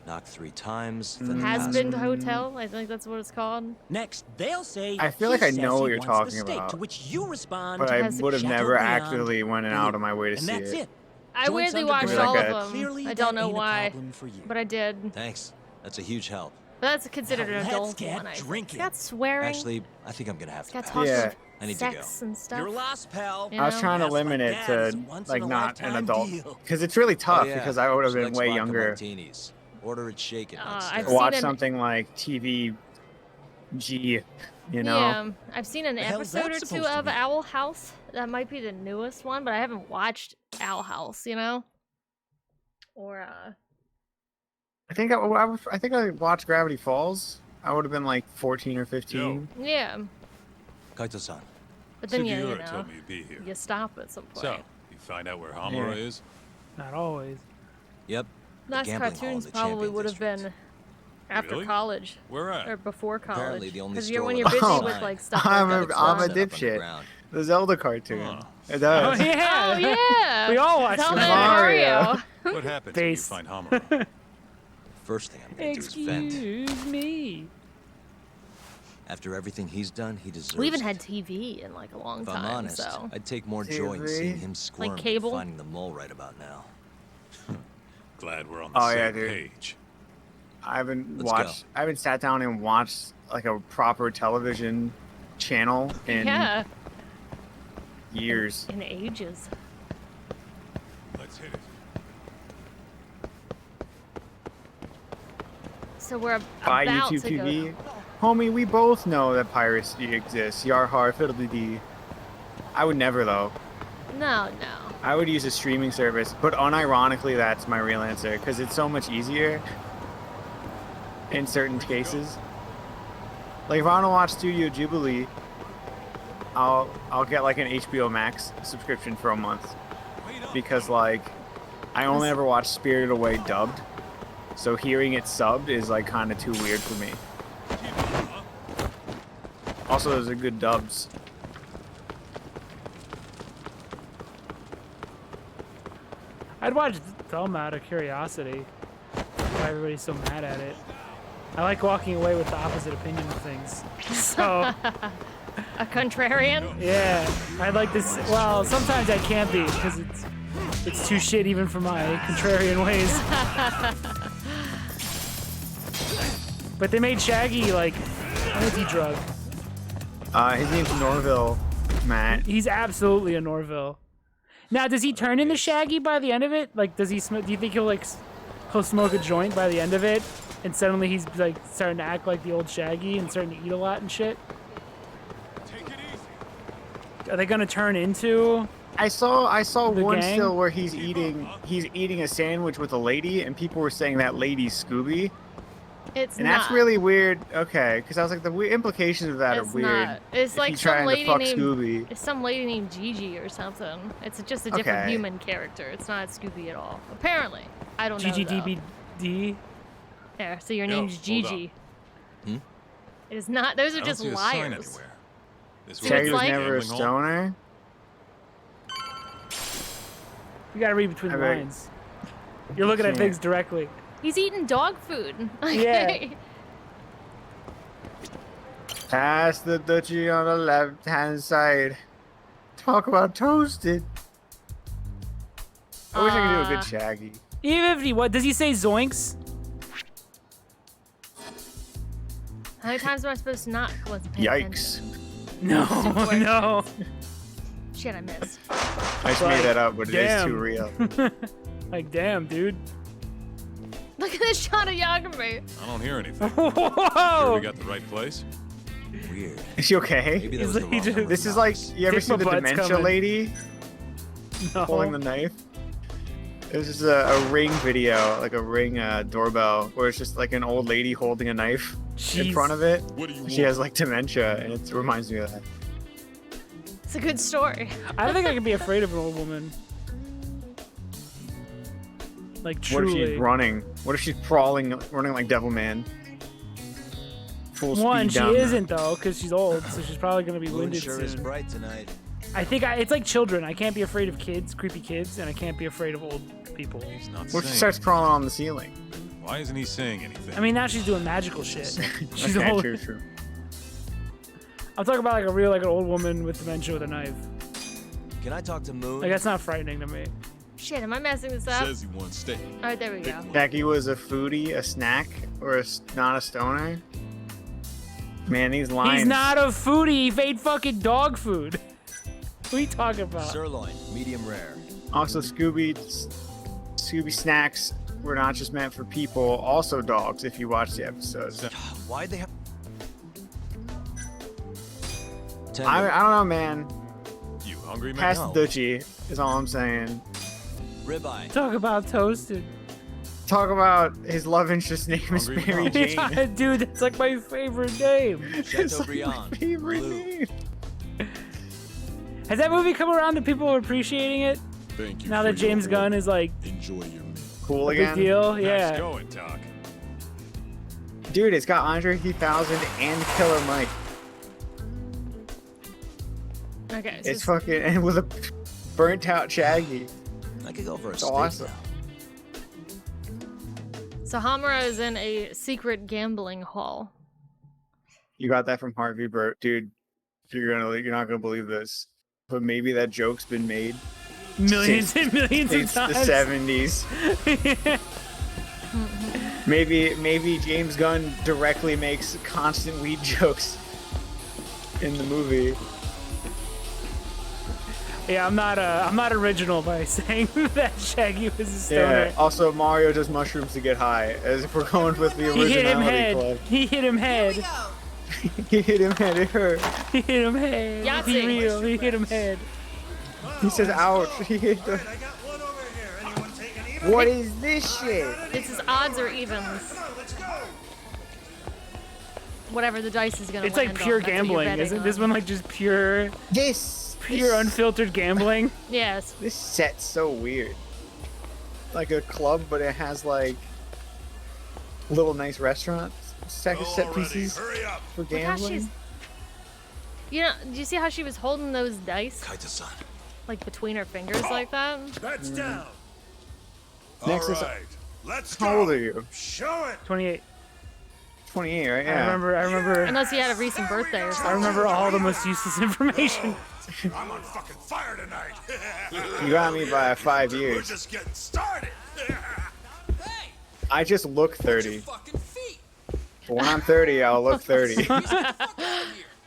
Speaker 4: Knock 3 times, then the
Speaker 2: Has been
Speaker 4: password.
Speaker 2: hotel. I think that's what it's called.
Speaker 7: Next, they'll say,
Speaker 3: I feel
Speaker 7: "He
Speaker 3: like I
Speaker 7: says
Speaker 3: know
Speaker 7: he
Speaker 3: what you're
Speaker 7: wants the
Speaker 3: talking
Speaker 7: steak,"
Speaker 3: about.
Speaker 7: To which you respond,
Speaker 3: But I
Speaker 2: has
Speaker 3: would have
Speaker 7: Chateau
Speaker 3: never
Speaker 7: Beyond
Speaker 3: actually went out of my way to
Speaker 7: and
Speaker 3: see
Speaker 7: that's
Speaker 3: it.
Speaker 7: it.
Speaker 2: I
Speaker 7: Joints
Speaker 2: weirdly
Speaker 7: under
Speaker 2: watched
Speaker 3: Like
Speaker 2: all
Speaker 3: a-
Speaker 2: of them.
Speaker 7: Clearly,
Speaker 2: I
Speaker 7: that
Speaker 2: don't know
Speaker 7: ain't a
Speaker 2: why,
Speaker 7: problem for you.
Speaker 2: but I did.
Speaker 4: Thanks. That's a huge help.
Speaker 2: But that's considered
Speaker 7: Now
Speaker 2: an
Speaker 7: let's
Speaker 2: adult
Speaker 7: get
Speaker 2: one. I think.
Speaker 7: drinking.
Speaker 2: It's got swearing.
Speaker 4: Actually, I think I'm gonna have
Speaker 2: It's
Speaker 4: to
Speaker 2: got
Speaker 4: pass.
Speaker 2: talking
Speaker 3: Yeah.
Speaker 2: of
Speaker 4: I need to
Speaker 2: sex
Speaker 4: go.
Speaker 2: and stuff.
Speaker 7: You're lost, pal.
Speaker 2: You
Speaker 3: I was
Speaker 2: know?
Speaker 3: trying to
Speaker 7: That's like
Speaker 3: limit it
Speaker 7: that is
Speaker 3: to
Speaker 7: a once
Speaker 3: like
Speaker 7: in a
Speaker 3: not an
Speaker 7: lifetime
Speaker 3: adult
Speaker 7: deal.
Speaker 3: because it's really tough
Speaker 4: Oh, yeah.
Speaker 3: because I would have been
Speaker 4: Selects
Speaker 3: way
Speaker 4: vodka
Speaker 3: younger.
Speaker 4: Martinis. Order it shaken, not
Speaker 2: I've
Speaker 4: stirred.
Speaker 2: seen
Speaker 3: Watch
Speaker 2: an-
Speaker 3: something like TV G, you know.
Speaker 2: Yeah, I've seen an
Speaker 7: The hell's
Speaker 2: episode
Speaker 7: that
Speaker 2: or two
Speaker 7: supposed to
Speaker 2: of
Speaker 7: be?
Speaker 2: Owl House. That might be the newest one, but I haven't watched Owl House. You know, or
Speaker 3: I think I think I watched Gravity Falls. I would have been like 14 or 15.
Speaker 2: yeah.
Speaker 4: Kaito-san.
Speaker 2: But then you
Speaker 8: Sugiura
Speaker 2: know,
Speaker 8: told me you'd be here.
Speaker 2: you stop at some point.
Speaker 8: So, you find out where Hamura
Speaker 3: Yeah.
Speaker 8: is?
Speaker 1: Not always.
Speaker 4: Yep. the
Speaker 2: Last
Speaker 4: gambling hall in
Speaker 2: cartoons
Speaker 4: the
Speaker 2: probably
Speaker 4: Champion
Speaker 2: would have
Speaker 4: District.
Speaker 2: been after
Speaker 8: Really?
Speaker 2: college
Speaker 8: Where at?
Speaker 2: or before college.
Speaker 4: Apparently the only
Speaker 2: Because
Speaker 4: store
Speaker 2: when
Speaker 4: with
Speaker 2: you're busy
Speaker 3: a
Speaker 2: with
Speaker 4: sign.
Speaker 2: like stuff
Speaker 3: I'm
Speaker 2: like
Speaker 3: a-
Speaker 2: that.
Speaker 3: I'm a
Speaker 4: Set up on the
Speaker 3: dipshit.
Speaker 4: ground.
Speaker 3: The Zelda cartoon.
Speaker 8: Huh.
Speaker 3: It
Speaker 1: Oh
Speaker 3: does.
Speaker 1: yeah.
Speaker 2: Oh yeah.
Speaker 1: We all watched
Speaker 2: Zelda
Speaker 1: that.
Speaker 2: and
Speaker 3: Mario.
Speaker 2: Mario.
Speaker 8: What happens when you
Speaker 1: Face.
Speaker 8: find Hamura?
Speaker 4: First thing I'm gonna do is vent.
Speaker 1: Excuse me.
Speaker 4: After everything he's done, he deserves
Speaker 2: We even
Speaker 4: it.
Speaker 2: had TV in like a long
Speaker 4: If I'm
Speaker 2: time,
Speaker 4: honest,
Speaker 2: so
Speaker 4: I'd take more joy in
Speaker 3: TV?
Speaker 4: seeing him squirm than
Speaker 2: cable?
Speaker 4: finding the mole right about now.
Speaker 8: Glad we're on the
Speaker 3: Oh,
Speaker 8: same
Speaker 3: yeah, dude.
Speaker 8: page.
Speaker 3: I haven't
Speaker 4: Let's
Speaker 3: watched. I haven't sat down and watched like a proper television channel in
Speaker 2: yeah,
Speaker 3: years.
Speaker 2: in ages.
Speaker 8: Let's hit it.
Speaker 2: So we're
Speaker 3: Buy
Speaker 2: about
Speaker 3: YouTube
Speaker 2: to
Speaker 3: TV.
Speaker 2: go.
Speaker 3: Homie, we both know that piracy exists. Yar har fiddly dee. I would never though.
Speaker 2: No, no.
Speaker 3: I would use a streaming service, but unironically, that's my real answer because it's so much easier in certain cases. Like if I want to watch Studio Ghibli, I'll get like an HBO Max subscription for a month because like I only ever watch Spirited Away dubbed, so hearing it subbed is like kind of too weird for me. Also, those are good dubs.
Speaker 1: I'd watch Thelma out of curiosity. Why everybody's so mad at it. I like walking away with the opposite opinion of things. So,
Speaker 2: A contrarian?
Speaker 1: yeah, I'd like this. Well, sometimes I can't be because it's too shit even for my contrarian ways. But they made Shaggy like anti-drug.
Speaker 3: His name's Norville, Matt.
Speaker 1: He's absolutely a Norville. Now, does he turn into Shaggy by the end of it? Like, does he? Do you think he'll smoke a joint by the end of it, and suddenly he's like starting to act like the old Shaggy and starting to eat a lot and shit? Are they gonna turn into?
Speaker 3: I saw
Speaker 1: the
Speaker 3: one
Speaker 1: gang?
Speaker 3: still where he's eating a sandwich with a lady, and people were saying that lady's Scooby.
Speaker 2: It's
Speaker 3: And
Speaker 2: not.
Speaker 3: that's really weird. Okay, because I was like, the implications of that
Speaker 2: It's
Speaker 3: are weird.
Speaker 2: not. It's
Speaker 3: If
Speaker 2: like
Speaker 3: he's
Speaker 2: some
Speaker 3: trying to
Speaker 2: lady
Speaker 3: fuck
Speaker 2: named.
Speaker 3: Scooby.
Speaker 2: It's some lady named Gigi or something. It's just a different
Speaker 3: Okay.
Speaker 2: human character. It's not Scooby at all. Apparently, I don't know. though.
Speaker 1: GGDBD?
Speaker 2: There. So your
Speaker 8: Yo,
Speaker 2: name's
Speaker 8: hold
Speaker 2: Gigi. It is not. Those are
Speaker 8: I don't
Speaker 2: just
Speaker 8: see a sign
Speaker 2: liars.
Speaker 8: anywhere. This
Speaker 2: See,
Speaker 8: would
Speaker 2: it's
Speaker 3: Shaggy
Speaker 8: be
Speaker 3: was
Speaker 2: like-
Speaker 3: never a
Speaker 8: gambling hall.
Speaker 3: stoner.
Speaker 1: You gotta read between the
Speaker 3: I bet-
Speaker 1: lines. You're looking at
Speaker 3: Can't.
Speaker 1: things directly.
Speaker 2: He's eating dog food.
Speaker 1: Yeah.
Speaker 3: Pass the duchy on the left-hand side. Talk about toasted. I wish I could do a good Shaggy.
Speaker 1: Even if he what? Does he say zoinks?
Speaker 2: How many times am I supposed to not? I wasn't paying
Speaker 3: Yikes.
Speaker 2: attention.
Speaker 1: No,
Speaker 2: Super
Speaker 1: no.
Speaker 2: Shit, I missed.
Speaker 3: I just made that up, but it is too real.
Speaker 1: Like, damn, dude.
Speaker 2: Look at this shot of Yagami.
Speaker 8: I don't hear anything.
Speaker 1: Whoa!
Speaker 8: Sure we got the right place?
Speaker 4: Weird.
Speaker 3: Is she okay?
Speaker 4: Maybe that
Speaker 1: He's
Speaker 4: was the
Speaker 1: like-
Speaker 4: wrong
Speaker 1: he
Speaker 4: number
Speaker 1: just-
Speaker 3: This
Speaker 4: of
Speaker 3: is like,
Speaker 4: knobs.
Speaker 3: you ever
Speaker 1: Kick
Speaker 3: see
Speaker 1: my
Speaker 3: the
Speaker 1: butt's
Speaker 3: dementia
Speaker 1: coming.
Speaker 3: lady pulling the knife? This is a Ring video, like a Ring doorbell, where it's just like an old lady holding a knife in
Speaker 1: Jeez.
Speaker 3: front of it.
Speaker 9: What do you
Speaker 3: She has like dementia, and it reminds me of that.
Speaker 2: It's a good story.
Speaker 1: I don't think I could be afraid of an old woman. Like,
Speaker 3: What if
Speaker 1: truly.
Speaker 3: she's running? What if she's running like Devilman? Full
Speaker 1: One,
Speaker 3: speed
Speaker 1: she
Speaker 3: down there.
Speaker 1: isn't, though, because she's old, so she's probably going to be
Speaker 4: Moon
Speaker 1: winded
Speaker 4: sure is
Speaker 1: soon.
Speaker 4: bright tonight.
Speaker 1: I think it's like children. I can't be afraid of kids, creepy kids, and I can't be afraid of old people.
Speaker 8: He's not
Speaker 3: What if she
Speaker 8: saying.
Speaker 3: starts crawling on the ceiling?
Speaker 8: Why isn't he saying anything?
Speaker 1: I mean, now she's doing magical shit. She's
Speaker 3: Okay,
Speaker 1: old.
Speaker 3: true, true.
Speaker 1: I'm talking about like a real, like an old woman with dementia with a knife.
Speaker 4: Can I talk to Moon?
Speaker 1: Like, that's not frightening to me.
Speaker 2: Shit, am I messing this up?
Speaker 9: Says he wants steak.
Speaker 2: All right, there we go.
Speaker 3: Jackie was a foodie, a snack, or not a stoner? Man, these lines.
Speaker 1: He's not a foodie. He ate fucking dog food. What are you talking about?
Speaker 4: Sirloin, medium rare.
Speaker 3: Also, Scooby snacks were not just meant for people, also dogs. If you watch the episodes,
Speaker 4: Why'd they have...
Speaker 3: I don't know, man.
Speaker 8: You hungry, man?
Speaker 3: Pass
Speaker 4: No.
Speaker 3: the Dutchie is all I'm saying.
Speaker 4: Ribeye.
Speaker 1: Talk about toasted.
Speaker 3: Talk about his love interest name is
Speaker 8: Hungry
Speaker 3: Mary
Speaker 8: Mom.
Speaker 3: Jane.
Speaker 1: Dude, that's like my favorite name.
Speaker 3: It's
Speaker 4: Chateaubriand.
Speaker 3: like my favorite
Speaker 4: Blue.
Speaker 3: name.
Speaker 1: Has that movie come around to people appreciating it?
Speaker 9: Thank you.
Speaker 1: Now
Speaker 9: for
Speaker 1: that James
Speaker 9: your
Speaker 1: Gunn
Speaker 9: order.
Speaker 1: is like
Speaker 9: Enjoy your meal.
Speaker 3: Cool
Speaker 1: a
Speaker 3: again.
Speaker 1: big deal?
Speaker 8: Nice
Speaker 1: Yeah.
Speaker 8: going, Doc.
Speaker 3: Dude, it's got Andre 3000 and Killer Mike.
Speaker 2: Okay, so
Speaker 3: It's fucking, and with a burnt out Shaggy.
Speaker 4: I could go for a
Speaker 3: It's
Speaker 4: steak.
Speaker 3: awesome.
Speaker 2: so Hamura is in a secret gambling hall.
Speaker 3: You got that from Harvey Burt, dude. You're not gonna believe this, but maybe that joke's been made
Speaker 1: Millions and millions of
Speaker 3: since the
Speaker 1: times.
Speaker 3: 70s. Maybe James Gunn directly makes constant weed jokes in the movie.
Speaker 1: Yeah, I'm not original by saying that Shaggy was a stoner.
Speaker 3: Yeah. Also, Mario does mushrooms to get high. As if we're going with the
Speaker 1: He hit him
Speaker 3: originality
Speaker 1: head.
Speaker 3: club.
Speaker 1: He hit him head.
Speaker 3: He hit him head. It hurt.
Speaker 1: He hit him head. Be
Speaker 2: Yahtzee.
Speaker 1: real. He hit him head.
Speaker 3: He says, ouch. He hit the... What is this shit?
Speaker 2: This is odds or evens. Whatever the dice is gonna
Speaker 1: It's like
Speaker 2: land
Speaker 1: pure
Speaker 2: on, that's what you're
Speaker 1: gambling,
Speaker 2: betting
Speaker 1: isn't this
Speaker 2: on.
Speaker 1: one like just pure unfiltered gambling?
Speaker 2: Yes.
Speaker 3: This set's so weird. Like a club, but it has like little nice restaurants, set pieces for
Speaker 2: Look how
Speaker 3: gambling.
Speaker 2: she's. You know, do you see how she was holding those dice?
Speaker 10: Kaita-san.
Speaker 2: Like between her fingers like that?
Speaker 9: That's down.
Speaker 3: Next is,
Speaker 9: Let's
Speaker 3: how old are you?
Speaker 9: Show it.
Speaker 1: 28.
Speaker 3: 28, right?
Speaker 1: I
Speaker 3: Yeah.
Speaker 1: remember.
Speaker 2: Unless you had a recent birthday or
Speaker 1: I
Speaker 2: something.
Speaker 1: remember all the most useless information.
Speaker 9: I'm on fucking fire tonight.
Speaker 3: You got me by 5
Speaker 9: We're
Speaker 3: years.
Speaker 9: just getting started.
Speaker 3: I just look 30. But when I'm 30, I'll look 30.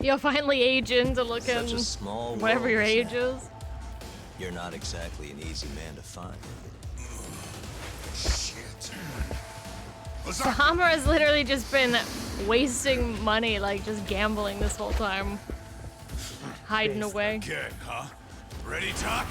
Speaker 2: You'll finally age into looking
Speaker 4: Such a small
Speaker 2: whatever
Speaker 4: world,
Speaker 2: your
Speaker 4: isn't
Speaker 2: age
Speaker 4: it?
Speaker 2: is.
Speaker 4: You're not exactly an easy man to find.
Speaker 9: Shit.
Speaker 2: So Hammer has literally just been wasting money, like just gambling this whole time. Hiding away.
Speaker 9: Okay, huh? Ready, Talk?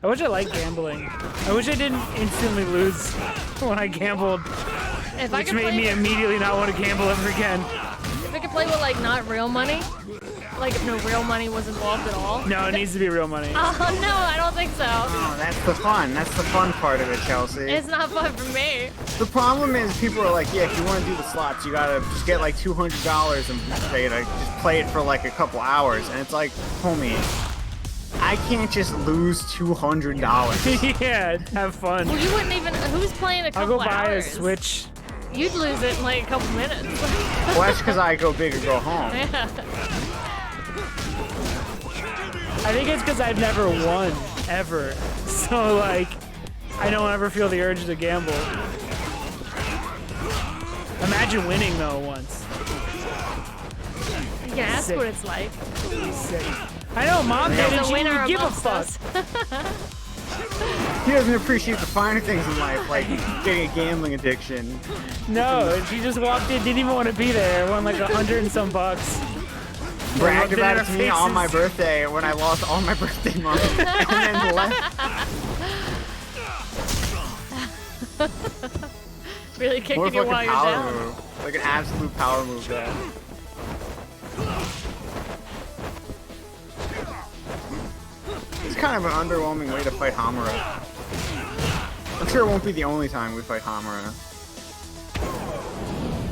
Speaker 1: I wish I liked gambling. I wish I didn't instantly lose when I gambled,
Speaker 2: If I
Speaker 1: which
Speaker 2: could
Speaker 1: made
Speaker 2: play
Speaker 1: me immediately not want to gamble ever again.
Speaker 2: If I could play with like not real money, like if no real money was involved at all.
Speaker 1: No, it needs to be real money.
Speaker 2: Oh no, I don't think so.
Speaker 3: Oh, that's the fun. That's the fun part of it, Chelsea.
Speaker 2: It's not fun for me.
Speaker 3: The problem is people are like, yeah, if you want to do the slots, you gotta just get like $200 and pay to just play it for like a couple hours. And it's like, homie, I can't just lose $200.
Speaker 1: Yeah, have fun.
Speaker 2: Well, you wouldn't even. Who's playing a
Speaker 1: I'll
Speaker 2: couple
Speaker 1: go buy
Speaker 2: hours?
Speaker 1: a Switch.
Speaker 2: You'd lose it in like a couple minutes.
Speaker 3: Well, that's because I go big or go home.
Speaker 2: Yeah.
Speaker 1: I think it's because I've never won, ever. So, like, I don't ever feel the urge to gamble. Imagine winning, though, once.
Speaker 2: You can ask
Speaker 1: Sick.
Speaker 2: what it's like.
Speaker 1: Sick. I know, Mom did, and
Speaker 2: There's a
Speaker 1: she
Speaker 2: winner
Speaker 1: didn't give a
Speaker 2: amongst
Speaker 1: fuck.
Speaker 2: us.
Speaker 3: He doesn't appreciate the finer things in life, like getting a gambling addiction.
Speaker 1: No, she just walked in, didn't even want to be there, won like $100 and some bucks.
Speaker 3: Bragged
Speaker 1: Rubbed it in
Speaker 3: about
Speaker 1: our
Speaker 3: it to me on my
Speaker 1: faces.
Speaker 3: birthday when I lost all my birthday money and then left.
Speaker 2: Really kicking
Speaker 3: What a
Speaker 2: you while
Speaker 3: fucking
Speaker 2: you're
Speaker 3: power
Speaker 2: down.
Speaker 3: move. Like an absolute power move there. It's kind of an underwhelming way to fight Hamura. I'm sure it won't be the only time we fight Hamura.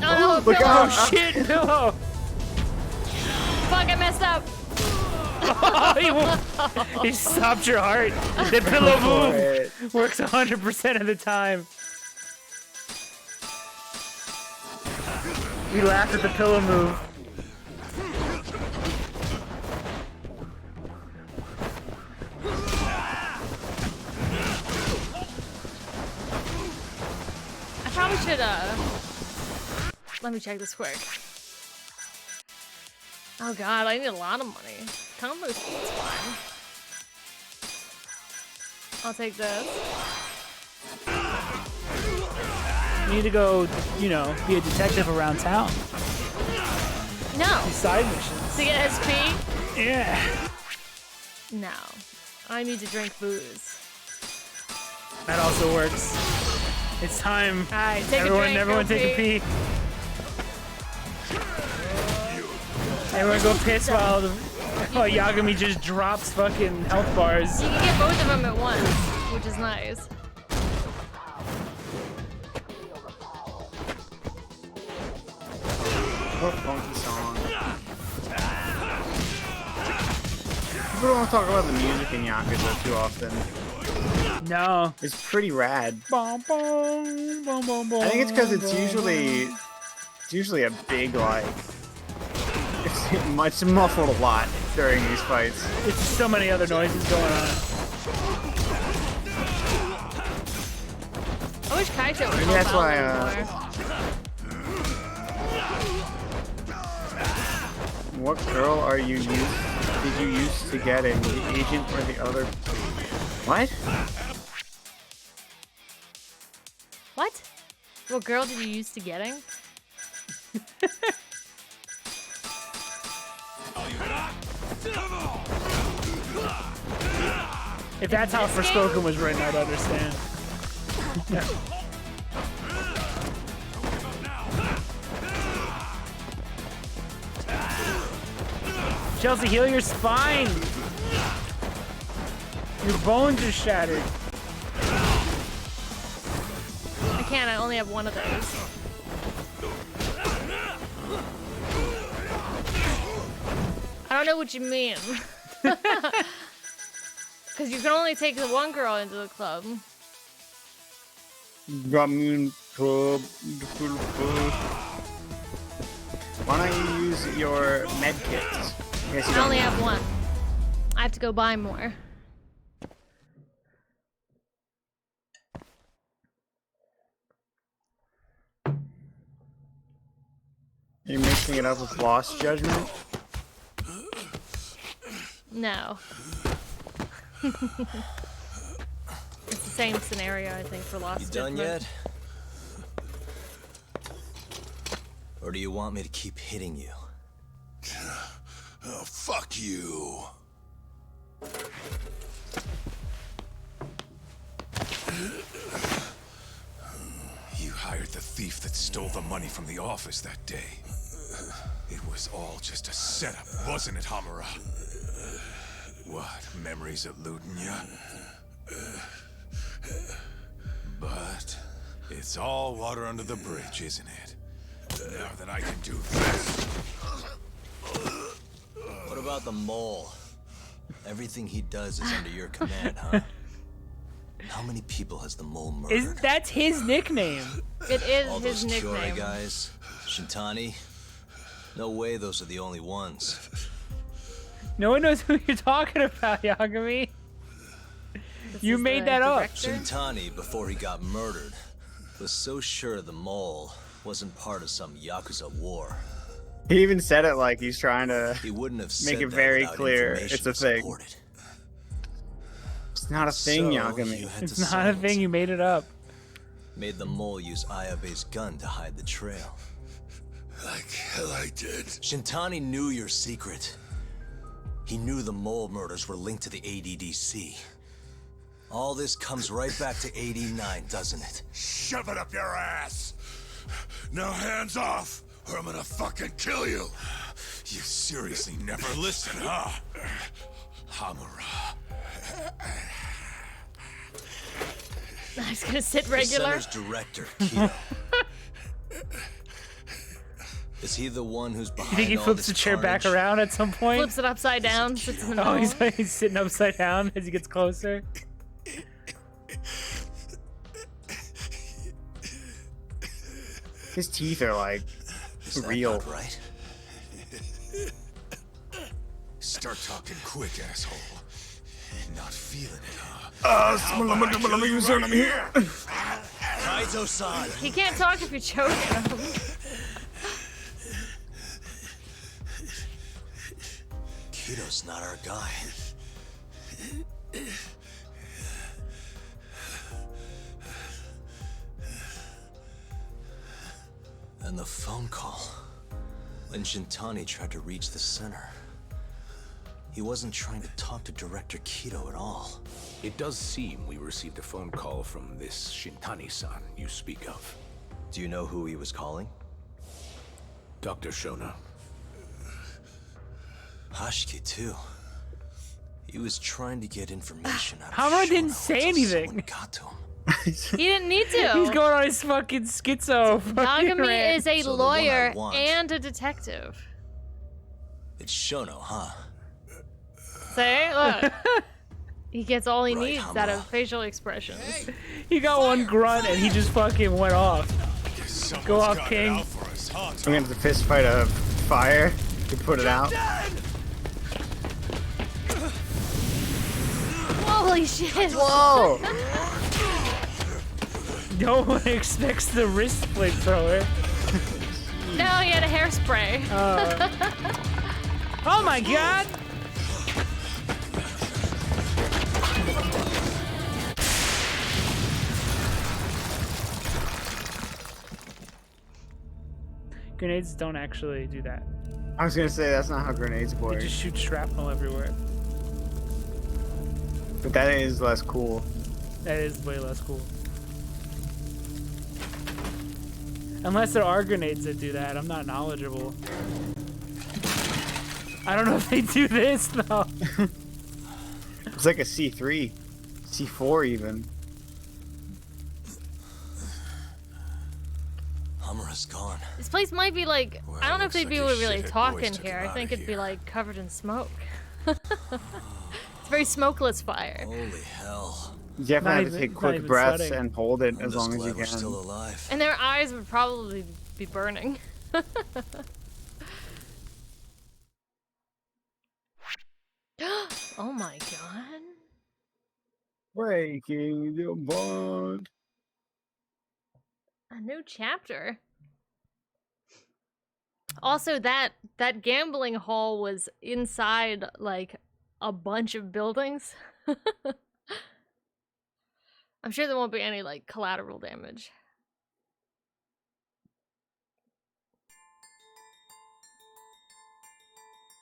Speaker 2: Oh no,
Speaker 3: Look
Speaker 2: pillow.
Speaker 3: out!
Speaker 1: Oh, shit, no!
Speaker 2: Fuck, I messed up.
Speaker 1: Oh, he stopped your heart. The pillow move
Speaker 3: Wait.
Speaker 1: works 100% of the time. We laughed at the pillow move.
Speaker 2: I probably should, let me check this quick. Oh god, I need a lot of money. Combo speed's fine. I'll take this.
Speaker 1: You need to go, you know, be a detective around town.
Speaker 2: No.
Speaker 1: Do side missions.
Speaker 2: To get SP?
Speaker 1: Yeah.
Speaker 2: No. I need to drink booze.
Speaker 1: That also works. It's time.
Speaker 2: Alright, take
Speaker 1: everyone,
Speaker 2: a drink.
Speaker 1: everyone
Speaker 2: go
Speaker 1: take a pee. Everyone go piss while Yagami just drops fucking health bars.
Speaker 2: You can get both of them at once, which is nice.
Speaker 3: What a funky song. People don't talk about the music in Yakuza too often.
Speaker 1: No.
Speaker 3: It's pretty rad.
Speaker 1: Bum, bum, bum, bum, bum,
Speaker 3: I think it's because it's
Speaker 1: bum,
Speaker 3: usually a big like it's muffled a lot during these fights.
Speaker 1: It's so many other noises going on.
Speaker 2: I wish Kaito would
Speaker 3: Maybe
Speaker 2: help
Speaker 3: that's
Speaker 2: out
Speaker 3: why,
Speaker 2: a little more.
Speaker 3: What girl are you did you used to getting? The agent or the other? What?
Speaker 2: What? What girl did you used to getting?
Speaker 1: If that's how Forspoken was written, I'd understand. Chelsea, heal your spine. Your bones are shattered.
Speaker 2: I can't. I only have one of those. I don't know what you mean. Because you can only take the one girl into the club.
Speaker 3: Ramen club. Why don't you use your med kits?
Speaker 2: I only have one. I have to go buy more.
Speaker 3: You're mixing it up with Lost Judgment?
Speaker 2: No. It's the same scenario, I think, for Lost
Speaker 4: You done
Speaker 2: Judgment.
Speaker 4: yet? Or do you want me to keep hitting you?
Speaker 9: Oh, fuck you. You hired the thief that stole the money from the office that day. It was all just a setup, wasn't it, Hamura? What, memories eluding you? But it's all water under the bridge, isn't it? Now that I can do this.
Speaker 4: What about the mole? Everything he does is under your command, huh? How many people has the mole murdered?
Speaker 1: That's his nickname.
Speaker 2: It is
Speaker 4: All
Speaker 2: his
Speaker 4: those Chora
Speaker 2: nickname.
Speaker 4: guys, Shintani. No way those are the only ones.
Speaker 1: No one knows who you're talking about, Yagami.
Speaker 2: This
Speaker 1: You
Speaker 2: is
Speaker 1: made
Speaker 2: the
Speaker 1: that up.
Speaker 2: director?
Speaker 4: Shintani, before he got murdered, was so sure the mole wasn't part of some Yakuza war.
Speaker 3: He even said it like he's trying to
Speaker 4: He wouldn't have
Speaker 3: make
Speaker 4: said
Speaker 3: it
Speaker 4: that
Speaker 3: very
Speaker 4: without
Speaker 3: clear
Speaker 4: information
Speaker 3: it's a
Speaker 4: to
Speaker 3: thing.
Speaker 4: support it.
Speaker 3: It's not a thing,
Speaker 4: So,
Speaker 3: Yagami.
Speaker 4: you had
Speaker 1: It's
Speaker 4: to
Speaker 1: not a
Speaker 4: silence
Speaker 1: thing. You made it up.
Speaker 4: Made the mole use Ayabe's gun to hide the trail.
Speaker 9: Like hell I did.
Speaker 4: Shintani knew your secret. He knew the mole murders were linked to the ADDC. All this comes right back to 89, doesn't it?
Speaker 9: Shove it up your ass! Now hands off, or I'm gonna fucking kill you! You seriously never listen, huh? Hamura.
Speaker 2: I was gonna sit
Speaker 4: The
Speaker 2: regular.
Speaker 4: center's director, Kido. Is he the one who's
Speaker 1: You
Speaker 4: behind
Speaker 1: think he
Speaker 4: all
Speaker 1: flips
Speaker 4: this
Speaker 1: the chair back
Speaker 4: carnage?
Speaker 1: around at some point?
Speaker 2: Flips it upside down, sits in the middle.
Speaker 1: Oh, he's sitting upside down as he gets closer.
Speaker 3: His teeth are like
Speaker 4: Is that
Speaker 3: real.
Speaker 4: not right?
Speaker 9: Start talking quick, asshole. Not feeling it, huh? I'm here!
Speaker 4: Kaizo-san!
Speaker 2: He can't talk if you're choking him.
Speaker 4: Kido's not our guy. And the phone call. When Shintani tried to reach the center. He wasn't trying to talk to Director Kido at all.
Speaker 12: It does seem we received a phone call from this Shintani-san you speak of.
Speaker 4: Do you know who he was calling?
Speaker 12: Dr. Shona.
Speaker 4: Hashiki, too. He was trying to get information out of
Speaker 1: Hamura didn't
Speaker 4: Shona
Speaker 1: say
Speaker 4: until someone
Speaker 1: anything.
Speaker 4: got to him.
Speaker 2: He didn't need to.
Speaker 1: He's going on his fucking schizo. fucking
Speaker 2: Yagami
Speaker 1: rant.
Speaker 2: is a
Speaker 4: So the one I
Speaker 2: lawyer
Speaker 4: want-
Speaker 2: and a detective.
Speaker 4: It's Shono, huh?
Speaker 2: Say, look. He gets all he
Speaker 4: Right,
Speaker 2: needs out of
Speaker 4: Hamura.
Speaker 2: facial expressions.
Speaker 1: He got one grunt and he just fucking went off.
Speaker 9: Someone's
Speaker 1: Go off,
Speaker 9: got it
Speaker 1: King.
Speaker 9: out for us, huh,
Speaker 3: I'm gonna have to fist fight a fire to put it out.
Speaker 2: Holy shit.
Speaker 3: Whoa!
Speaker 1: No one expects the wrist flamethrower.
Speaker 2: No, he had a hairspray.
Speaker 1: Oh my god! Grenades don't actually do that.
Speaker 3: I was gonna say that's not how grenades
Speaker 1: They
Speaker 3: work.
Speaker 1: just shoot shrapnel everywhere.
Speaker 3: But that is less cool.
Speaker 1: That is way less cool. Unless there are grenades that do that, I'm not knowledgeable. I don't know if they do this though.
Speaker 3: It's like a C3, C4 even.
Speaker 4: Hamura's gone.
Speaker 2: This place might be like,
Speaker 4: Well,
Speaker 2: I don't know if
Speaker 4: looks
Speaker 2: they'd be
Speaker 4: like
Speaker 2: able to
Speaker 4: your
Speaker 2: really
Speaker 4: shithead
Speaker 2: talk
Speaker 4: boys
Speaker 2: in
Speaker 4: took
Speaker 2: here.
Speaker 4: him
Speaker 2: I think
Speaker 4: outta
Speaker 2: it'd be
Speaker 4: here.
Speaker 2: like covered in smoke. It's very smokeless fire.
Speaker 4: Holy hell.
Speaker 3: You definitely have to
Speaker 1: even-
Speaker 3: take
Speaker 1: not
Speaker 3: quick
Speaker 1: even
Speaker 3: breaths
Speaker 1: sweating.
Speaker 3: and hold it
Speaker 4: I'm
Speaker 3: as
Speaker 4: just
Speaker 3: long as you
Speaker 4: glad we're still
Speaker 3: can.
Speaker 4: alive.
Speaker 2: And their eyes would probably be burning. Oh my god.
Speaker 3: Breaking the bond.
Speaker 2: A new chapter. Also, that gambling hall was inside like a bunch of buildings. I'm sure there won't be any like collateral damage.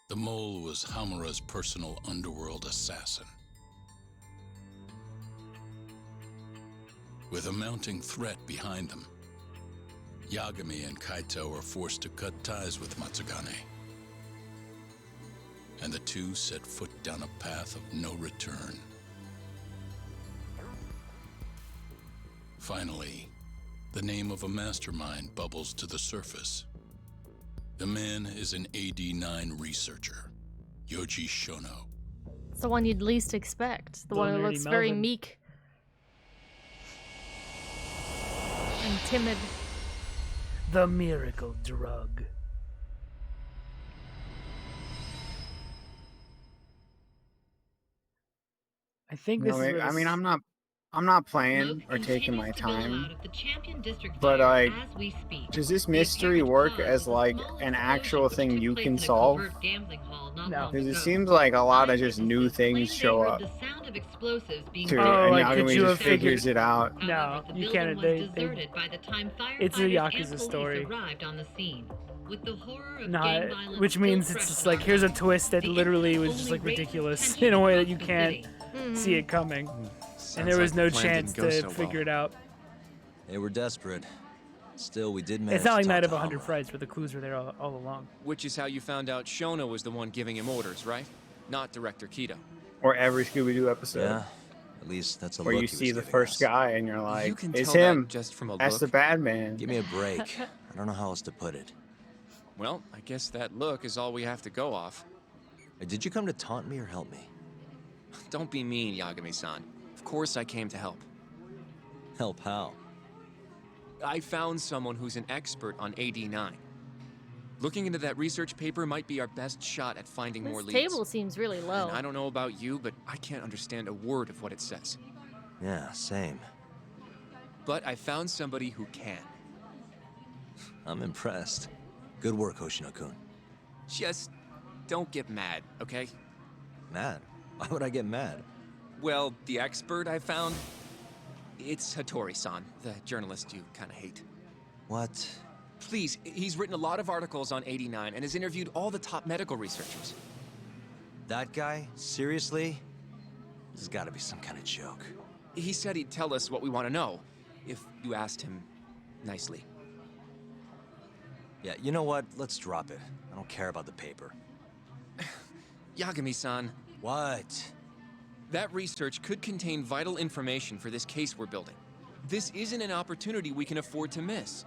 Speaker 9: The mole was Hamura's personal underworld assassin. With a mounting threat behind them, Yagami and Kaito were forced to cut ties with Matsugane. And the two set foot down a path of no return. Finally, the name of a mastermind bubbles to the surface. The man is an AD-9 researcher, Yoji Shono.
Speaker 2: It's the one you'd least expect. The
Speaker 1: Little
Speaker 2: one who
Speaker 1: nerdy
Speaker 2: looks very
Speaker 1: Melvin.
Speaker 2: meek and timid.
Speaker 1: The miracle drug. I think this
Speaker 3: No,
Speaker 1: is.
Speaker 3: I mean, I'm not playing or taking my time. But like, does this mystery work as like an actual thing you can solve?
Speaker 1: No.
Speaker 3: Because it seems like a lot of just new things show up. Too,
Speaker 1: Oh,
Speaker 3: and
Speaker 1: like, could
Speaker 3: Yagami
Speaker 1: you
Speaker 3: just
Speaker 1: have figured-
Speaker 3: figures it out.
Speaker 1: No, you can't. It's a Yakuza story. Not, which means it's just like here's a twist that literally was just like ridiculous in a way that you can't see it coming, and there was no chance to figure it out.
Speaker 4: They were desperate. Still, we did manage
Speaker 1: It's not like
Speaker 4: to
Speaker 1: Night
Speaker 4: talk
Speaker 1: of
Speaker 4: to
Speaker 1: 100
Speaker 4: Hamura.
Speaker 1: Frights where the clues were there all along.
Speaker 13: Which is how you found out Shona was the one giving him orders, right? Not Director Kido.
Speaker 3: Or every Scooby-Doo episode.
Speaker 4: Yeah, at least that's a
Speaker 3: Where
Speaker 4: look
Speaker 3: you
Speaker 4: he
Speaker 3: see
Speaker 4: was
Speaker 3: the
Speaker 4: giving
Speaker 3: first
Speaker 4: us.
Speaker 3: guy and you're like,
Speaker 13: You can
Speaker 3: it's
Speaker 13: tell that
Speaker 3: him.
Speaker 13: just from a
Speaker 3: That's the
Speaker 13: look.
Speaker 3: bad man.
Speaker 4: Give me a break. I don't know how else to put it.
Speaker 13: Well, I guess that look is all we have to go off.
Speaker 4: Hey, did you come to taunt me or help me?
Speaker 13: Don't be mean, Yagami-san. Of course I came to help.
Speaker 4: Help how?
Speaker 13: I found someone who's an expert on AD-9. Looking into that research paper might be our best shot at finding more
Speaker 2: This
Speaker 13: leads.
Speaker 2: table seems really low.
Speaker 13: And I don't know about you, but I can't understand a word of what it says.
Speaker 4: Yeah, same.
Speaker 13: But I found somebody who can.
Speaker 4: I'm impressed. Good work, Hoshino-kun.
Speaker 13: Just don't get mad, okay?
Speaker 4: Mad? Why would I get mad?
Speaker 13: Well, the expert I found, it's Hattori-san, the journalist you kind of hate.
Speaker 4: What?
Speaker 13: Please, he's written a lot of articles on 89 and has interviewed all the top medical researchers.
Speaker 4: That guy? Seriously? This has got to be some kind of joke.
Speaker 13: He said he'd tell us what we want to know, if you asked him nicely.
Speaker 4: Yeah, you know what? Let's drop it. I don't care about the paper.
Speaker 13: Yagami-san.
Speaker 4: What?
Speaker 13: That research could contain vital information for this case we're building. This isn't an opportunity we can afford to miss.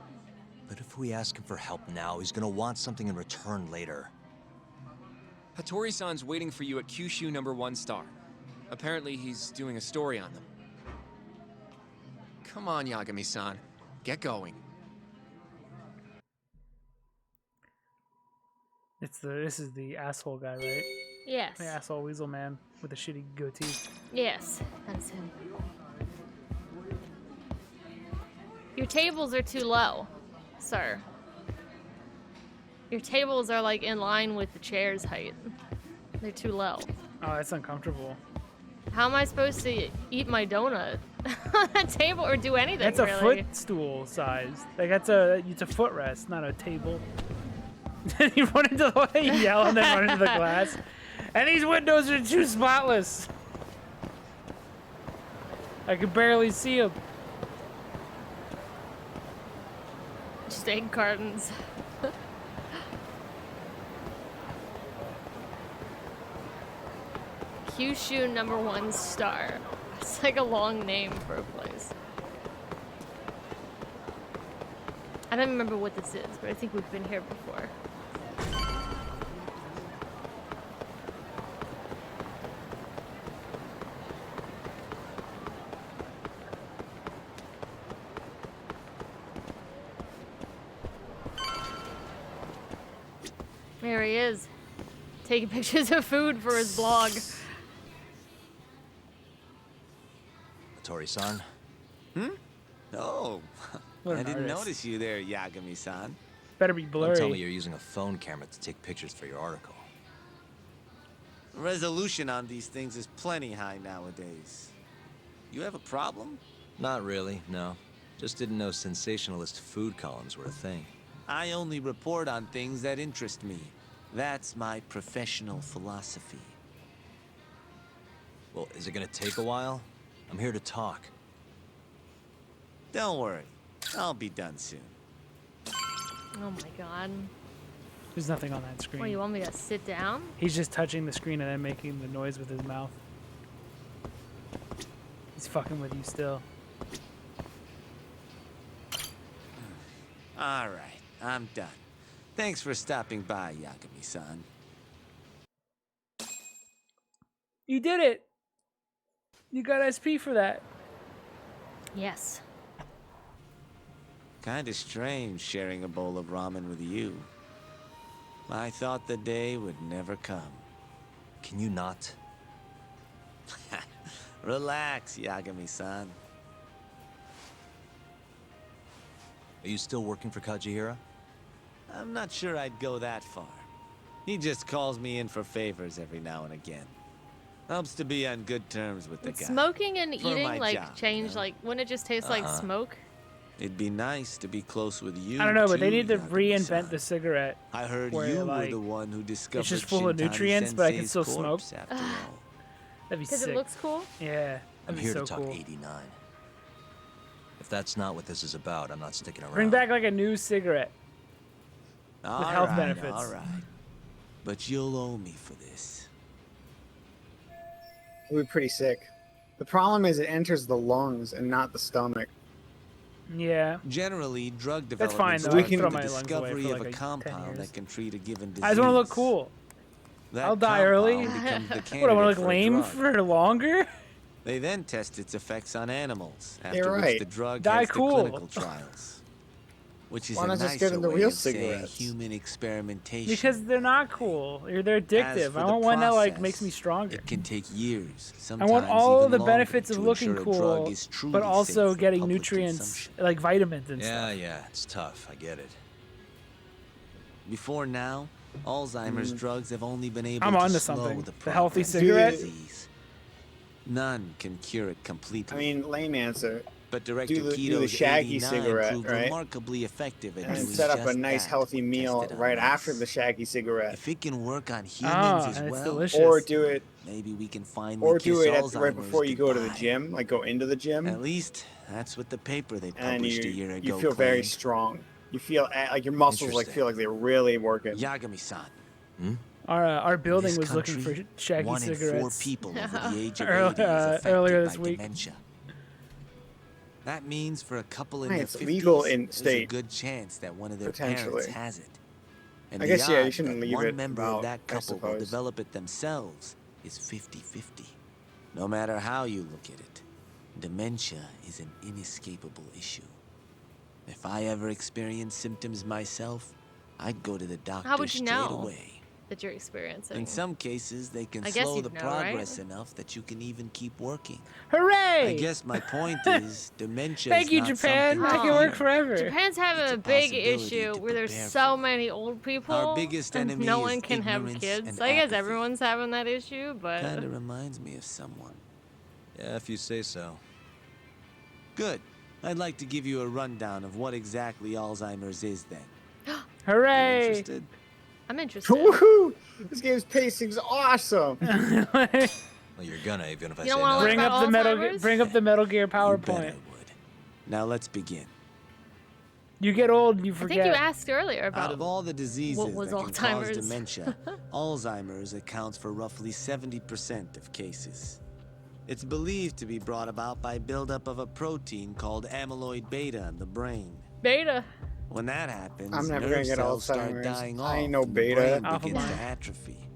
Speaker 4: But if we ask him for help now, he's gonna want something in return later.
Speaker 13: Hattori-san's waiting for you at Kyushu number 1 star. Apparently he's doing a story on them. Come on, Yagami-san. Get going.
Speaker 1: This is the asshole guy, right?
Speaker 2: Yes.
Speaker 1: The asshole weasel man with the shitty goatee.
Speaker 2: Yes, that's him. Your tables are too low, sir. Your tables are like in line with the chair's height. They're too low.
Speaker 1: Oh, that's uncomfortable.
Speaker 2: How am I supposed to eat my donut on that table or do anything?
Speaker 1: That's a
Speaker 2: really?
Speaker 1: footstool size. Like it's a footrest, not a table. Then you run into the you yell and then run into the glass. And these windows are too spotless. I can barely see them.
Speaker 2: Just egg cartons. Kyushu #1 star. It's like a long name for a place. I don't remember what this is, but I think we've been here before. There he is, taking pictures of food for his blog.
Speaker 4: Tori-san?
Speaker 10: Oh,
Speaker 1: What
Speaker 10: I
Speaker 1: an
Speaker 10: didn't
Speaker 1: artist.
Speaker 10: notice you there, Yagami-san.
Speaker 1: Better be
Speaker 4: Don't tell me
Speaker 1: blurry.
Speaker 4: you're using a phone camera to take pictures for your article.
Speaker 10: Resolution on these things is plenty high nowadays. You have a problem?
Speaker 4: Not really, no. Just didn't know sensationalist food columns were a thing.
Speaker 10: I only report on things that interest me. That's my professional philosophy.
Speaker 4: Well, is it gonna take a while? I'm here to talk.
Speaker 10: Don't worry, I'll be done soon.
Speaker 2: Oh my god.
Speaker 1: There's nothing on that screen.
Speaker 2: What, you want me to sit down?
Speaker 1: He's just touching the screen and then making the noise with his mouth. He's fucking with you still.
Speaker 10: All right, I'm done. Thanks for stopping by, Yagami-san.
Speaker 1: You did it! You got SP for that.
Speaker 2: Yes.
Speaker 10: Kinda strange sharing a bowl of ramen with you. I thought the day would never come.
Speaker 4: Can you not?
Speaker 10: Relax, Yagami-san.
Speaker 4: Are you still working for Kajihira?
Speaker 10: I'm not sure I'd go that far. He just calls me in for favors every now and again. Helps to be on good terms with the guy.
Speaker 2: Smoking and
Speaker 10: For
Speaker 2: eating
Speaker 10: my
Speaker 2: like
Speaker 10: job,
Speaker 2: change, like wouldn't it just taste like smoke?
Speaker 10: It'd be nice to be close with you.
Speaker 1: I don't know, but they
Speaker 10: too,
Speaker 1: need to
Speaker 10: Yagami-san.
Speaker 1: reinvent the cigarette.
Speaker 10: I heard
Speaker 1: where,
Speaker 10: you
Speaker 1: like,
Speaker 10: were the one who discovered
Speaker 1: it's just full of
Speaker 10: Shintani
Speaker 1: nutrients, but I can
Speaker 10: Sensei's
Speaker 1: still smoke.
Speaker 10: corpse, after all.
Speaker 1: That'd be
Speaker 2: Because
Speaker 1: sick.
Speaker 2: it looks cool?
Speaker 1: Yeah,
Speaker 4: I'm
Speaker 1: that'd be
Speaker 4: here
Speaker 1: so
Speaker 4: to talk
Speaker 1: cool.
Speaker 4: 89. If that's not what this is about, I'm not sticking around.
Speaker 1: Bring back like a new cigarette.
Speaker 10: All
Speaker 1: health
Speaker 10: right,
Speaker 1: benefits.
Speaker 10: All right. But you'll owe me for this.
Speaker 3: It would be pretty sick. The problem is it enters the lungs and not the stomach.
Speaker 1: Yeah.
Speaker 10: Generally, drug
Speaker 1: That's
Speaker 10: development
Speaker 1: fine, though.
Speaker 3: I
Speaker 10: starts
Speaker 3: can
Speaker 10: with
Speaker 3: throw
Speaker 10: the
Speaker 1: my lungs away
Speaker 10: discovery
Speaker 1: for
Speaker 10: of
Speaker 1: like
Speaker 10: a
Speaker 1: 10
Speaker 10: compound
Speaker 1: years.
Speaker 10: that can treat a given disease.
Speaker 1: I just want to look cool.
Speaker 10: That
Speaker 1: I'll die early.
Speaker 10: compound becomes the
Speaker 1: What, I want to
Speaker 10: candidate
Speaker 1: look
Speaker 10: for a
Speaker 1: lame
Speaker 10: drug.
Speaker 1: for longer?
Speaker 10: They then test its effects on animals,
Speaker 3: You're
Speaker 10: after which
Speaker 3: right.
Speaker 10: the drug
Speaker 1: Die
Speaker 10: heads
Speaker 1: cool.
Speaker 10: to clinical trials. Which is
Speaker 3: Why
Speaker 10: a
Speaker 3: not just
Speaker 10: nicer
Speaker 3: get into
Speaker 10: way
Speaker 3: real
Speaker 10: of saying
Speaker 3: cigarettes?
Speaker 10: human experimentation.
Speaker 1: Because they're not cool. Or they're
Speaker 10: As
Speaker 1: addictive.
Speaker 10: for
Speaker 1: I
Speaker 10: the
Speaker 1: want one that like
Speaker 10: process,
Speaker 1: makes me stronger.
Speaker 10: It can take years,
Speaker 1: I
Speaker 10: sometimes
Speaker 1: want all
Speaker 10: even
Speaker 1: the
Speaker 10: longer
Speaker 1: benefits of
Speaker 10: to
Speaker 1: looking
Speaker 10: ensure a drug
Speaker 1: cool,
Speaker 10: is truly
Speaker 1: but also
Speaker 10: safe for
Speaker 1: getting
Speaker 10: public
Speaker 1: nutrients,
Speaker 10: consumption.
Speaker 1: like vitamins and
Speaker 4: Yeah,
Speaker 1: stuff.
Speaker 4: yeah, it's tough. I get it.
Speaker 10: Before now, Alzheimer's drugs have only been able
Speaker 1: I'm
Speaker 10: to
Speaker 1: onto
Speaker 10: slow
Speaker 1: something.
Speaker 10: the
Speaker 1: The healthy
Speaker 10: progress of
Speaker 1: cigarette?
Speaker 10: disease. None can cure it completely.
Speaker 3: I mean, lame answer.
Speaker 10: But Director
Speaker 3: do the
Speaker 10: Keto's
Speaker 3: Shaggy
Speaker 10: 89
Speaker 3: cigarette,
Speaker 10: proved
Speaker 3: right?
Speaker 10: remarkably effective at
Speaker 3: And
Speaker 10: doing
Speaker 3: set up a
Speaker 10: just
Speaker 3: nice
Speaker 10: that
Speaker 3: healthy
Speaker 10: when
Speaker 3: meal
Speaker 10: tested on
Speaker 3: right
Speaker 10: mice.
Speaker 3: after the Shaggy cigarette.
Speaker 10: If it can work on humans
Speaker 1: Ah,
Speaker 10: as
Speaker 1: and it's
Speaker 10: well,
Speaker 1: delicious.
Speaker 3: Or do it
Speaker 10: maybe we can finally
Speaker 3: or
Speaker 10: kiss
Speaker 3: do it
Speaker 10: Alzheimer's
Speaker 3: right before you go to the
Speaker 10: goodbye.
Speaker 3: gym, like go into the gym,
Speaker 10: At least that's what the paper they
Speaker 3: and
Speaker 10: published a year ago
Speaker 3: you feel very
Speaker 10: claimed.
Speaker 3: strong. You feel like your muscles like
Speaker 4: Interesting.
Speaker 3: feel like they're really working.
Speaker 10: Yagami-san,
Speaker 1: Our building
Speaker 10: this
Speaker 1: was looking for
Speaker 10: country,
Speaker 1: Shaggy
Speaker 10: 1 in 4
Speaker 1: cigarettes.
Speaker 10: people over the age of
Speaker 1: Earl-
Speaker 10: 80 is affected
Speaker 1: earlier
Speaker 10: by
Speaker 1: this week.
Speaker 10: dementia. That means for a couple in
Speaker 3: Hey,
Speaker 10: their
Speaker 3: it's
Speaker 10: 50s,
Speaker 3: legal in
Speaker 10: there's a
Speaker 3: state.
Speaker 10: good chance that one of their
Speaker 3: Potentially.
Speaker 10: parents has it. And
Speaker 3: I guess,
Speaker 10: the
Speaker 3: yeah, you
Speaker 10: odds
Speaker 3: shouldn't
Speaker 10: that
Speaker 3: leave
Speaker 10: one
Speaker 3: it
Speaker 10: member
Speaker 3: about,
Speaker 10: of that
Speaker 3: I
Speaker 10: couple will
Speaker 3: suppose.
Speaker 10: develop it themselves is 50-50. No matter how you look at it, dementia is an inescapable issue. If I ever experienced symptoms myself, I'd go to the doctor
Speaker 2: How would you
Speaker 10: straight
Speaker 2: know
Speaker 10: away.
Speaker 2: that you're experiencing?
Speaker 10: In some cases, they can
Speaker 2: I guess
Speaker 10: slow
Speaker 2: you'd
Speaker 10: the
Speaker 2: know, right?
Speaker 10: progress enough that you can even keep working.
Speaker 1: Hooray!
Speaker 10: I guess my point is, dementia
Speaker 1: Thank
Speaker 10: is
Speaker 1: you,
Speaker 10: not
Speaker 1: Japan.
Speaker 10: something
Speaker 1: I
Speaker 10: to
Speaker 1: can work
Speaker 10: fear.
Speaker 1: forever.
Speaker 2: Japan's having
Speaker 10: It's
Speaker 2: a
Speaker 10: a
Speaker 2: big
Speaker 10: possibility
Speaker 2: issue
Speaker 10: to
Speaker 2: where there's
Speaker 10: prepare
Speaker 2: so
Speaker 10: for.
Speaker 2: many old people
Speaker 10: Our biggest
Speaker 2: and
Speaker 10: enemy
Speaker 2: no
Speaker 10: is
Speaker 2: one can have
Speaker 10: ignorance
Speaker 2: kids.
Speaker 10: and
Speaker 2: I guess
Speaker 10: apathy.
Speaker 2: everyone's having that issue, but
Speaker 10: Kinda reminds me of someone.
Speaker 4: Yeah, if you say so.
Speaker 10: Good. I'd like to give you a rundown of what exactly Alzheimer's is then.
Speaker 1: Hooray!
Speaker 10: Interested?
Speaker 2: I'm interested.
Speaker 3: Woohoo! This game's pacing's awesome.
Speaker 4: Well, you're gonna, even if I
Speaker 2: You
Speaker 4: say
Speaker 2: don't wanna
Speaker 4: no.
Speaker 2: learn
Speaker 1: Bring
Speaker 2: about
Speaker 1: up the
Speaker 2: Alzheimer's?
Speaker 1: Bring up the Metal Gear
Speaker 10: You bet I
Speaker 1: PowerPoint.
Speaker 10: would. Now let's begin.
Speaker 1: You get old, you
Speaker 2: I think
Speaker 1: forget.
Speaker 2: you asked earlier
Speaker 10: Out
Speaker 2: about
Speaker 10: of all the diseases
Speaker 2: what was
Speaker 10: that can cause
Speaker 2: Alzheimer's.
Speaker 10: dementia, Alzheimer's accounts for roughly 70% of cases. It's believed to be brought about by buildup of a protein called amyloid beta in the brain.
Speaker 2: beta.
Speaker 10: When that happens,
Speaker 3: I'm never
Speaker 10: nerve
Speaker 3: gonna get
Speaker 10: cells start
Speaker 3: Alzheimer's.
Speaker 10: dying
Speaker 3: I
Speaker 10: off,
Speaker 3: ain't no
Speaker 10: and
Speaker 3: beta.
Speaker 10: the brain
Speaker 1: Alpha
Speaker 10: begins to
Speaker 1: mine.
Speaker 10: atrophy.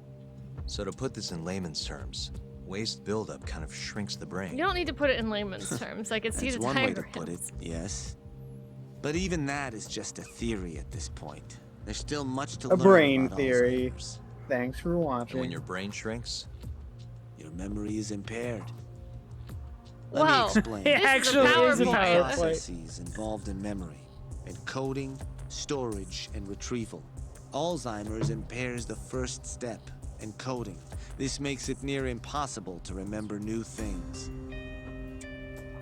Speaker 4: So to put this in layman's terms, waste buildup kind of shrinks the brain.
Speaker 2: You don't need to put it in layman's terms. I can see
Speaker 10: That's
Speaker 2: the
Speaker 10: one way to
Speaker 2: diagrams.
Speaker 10: put it, yes. But even that is just a theory at this point. There's still much to
Speaker 3: A
Speaker 10: learn
Speaker 3: brain
Speaker 10: about
Speaker 3: theory.
Speaker 10: Alzheimer's.
Speaker 3: Thanks for watching.
Speaker 4: And when your brain shrinks,
Speaker 10: Your memory is impaired. Let
Speaker 2: Wow.
Speaker 10: me explain.
Speaker 1: It actually is a
Speaker 10: Three
Speaker 1: PowerPoint.
Speaker 10: processes involved in memory: encoding, storage, and retrieval. Alzheimer's impairs the first step, encoding. This makes it near impossible to remember new things.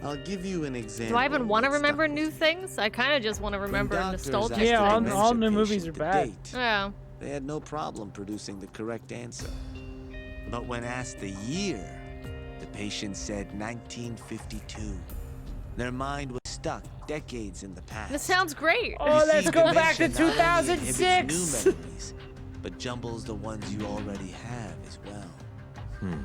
Speaker 10: I'll give you an example.
Speaker 2: Do I even want to
Speaker 10: that stuck
Speaker 2: remember
Speaker 10: with
Speaker 2: new
Speaker 10: me.
Speaker 2: things? I kind of just want to
Speaker 10: When
Speaker 2: remember
Speaker 10: doctors
Speaker 2: nostalgic
Speaker 10: asked
Speaker 1: Yeah,
Speaker 10: a
Speaker 1: all-
Speaker 2: things.
Speaker 1: all
Speaker 10: dementia
Speaker 1: new movies
Speaker 10: patient
Speaker 1: are
Speaker 10: the
Speaker 1: bad.
Speaker 10: date,
Speaker 2: Yeah.
Speaker 10: They had no problem producing the correct answer. But when asked the year, the patient said 1952. Their mind was stuck decades in the past.
Speaker 2: This sounds great.
Speaker 1: Oh,
Speaker 10: You
Speaker 1: let's
Speaker 10: see,
Speaker 1: go back to
Speaker 10: dementia not only inhibits
Speaker 1: 2006.
Speaker 10: new memories, but jumbles the ones you already have as well.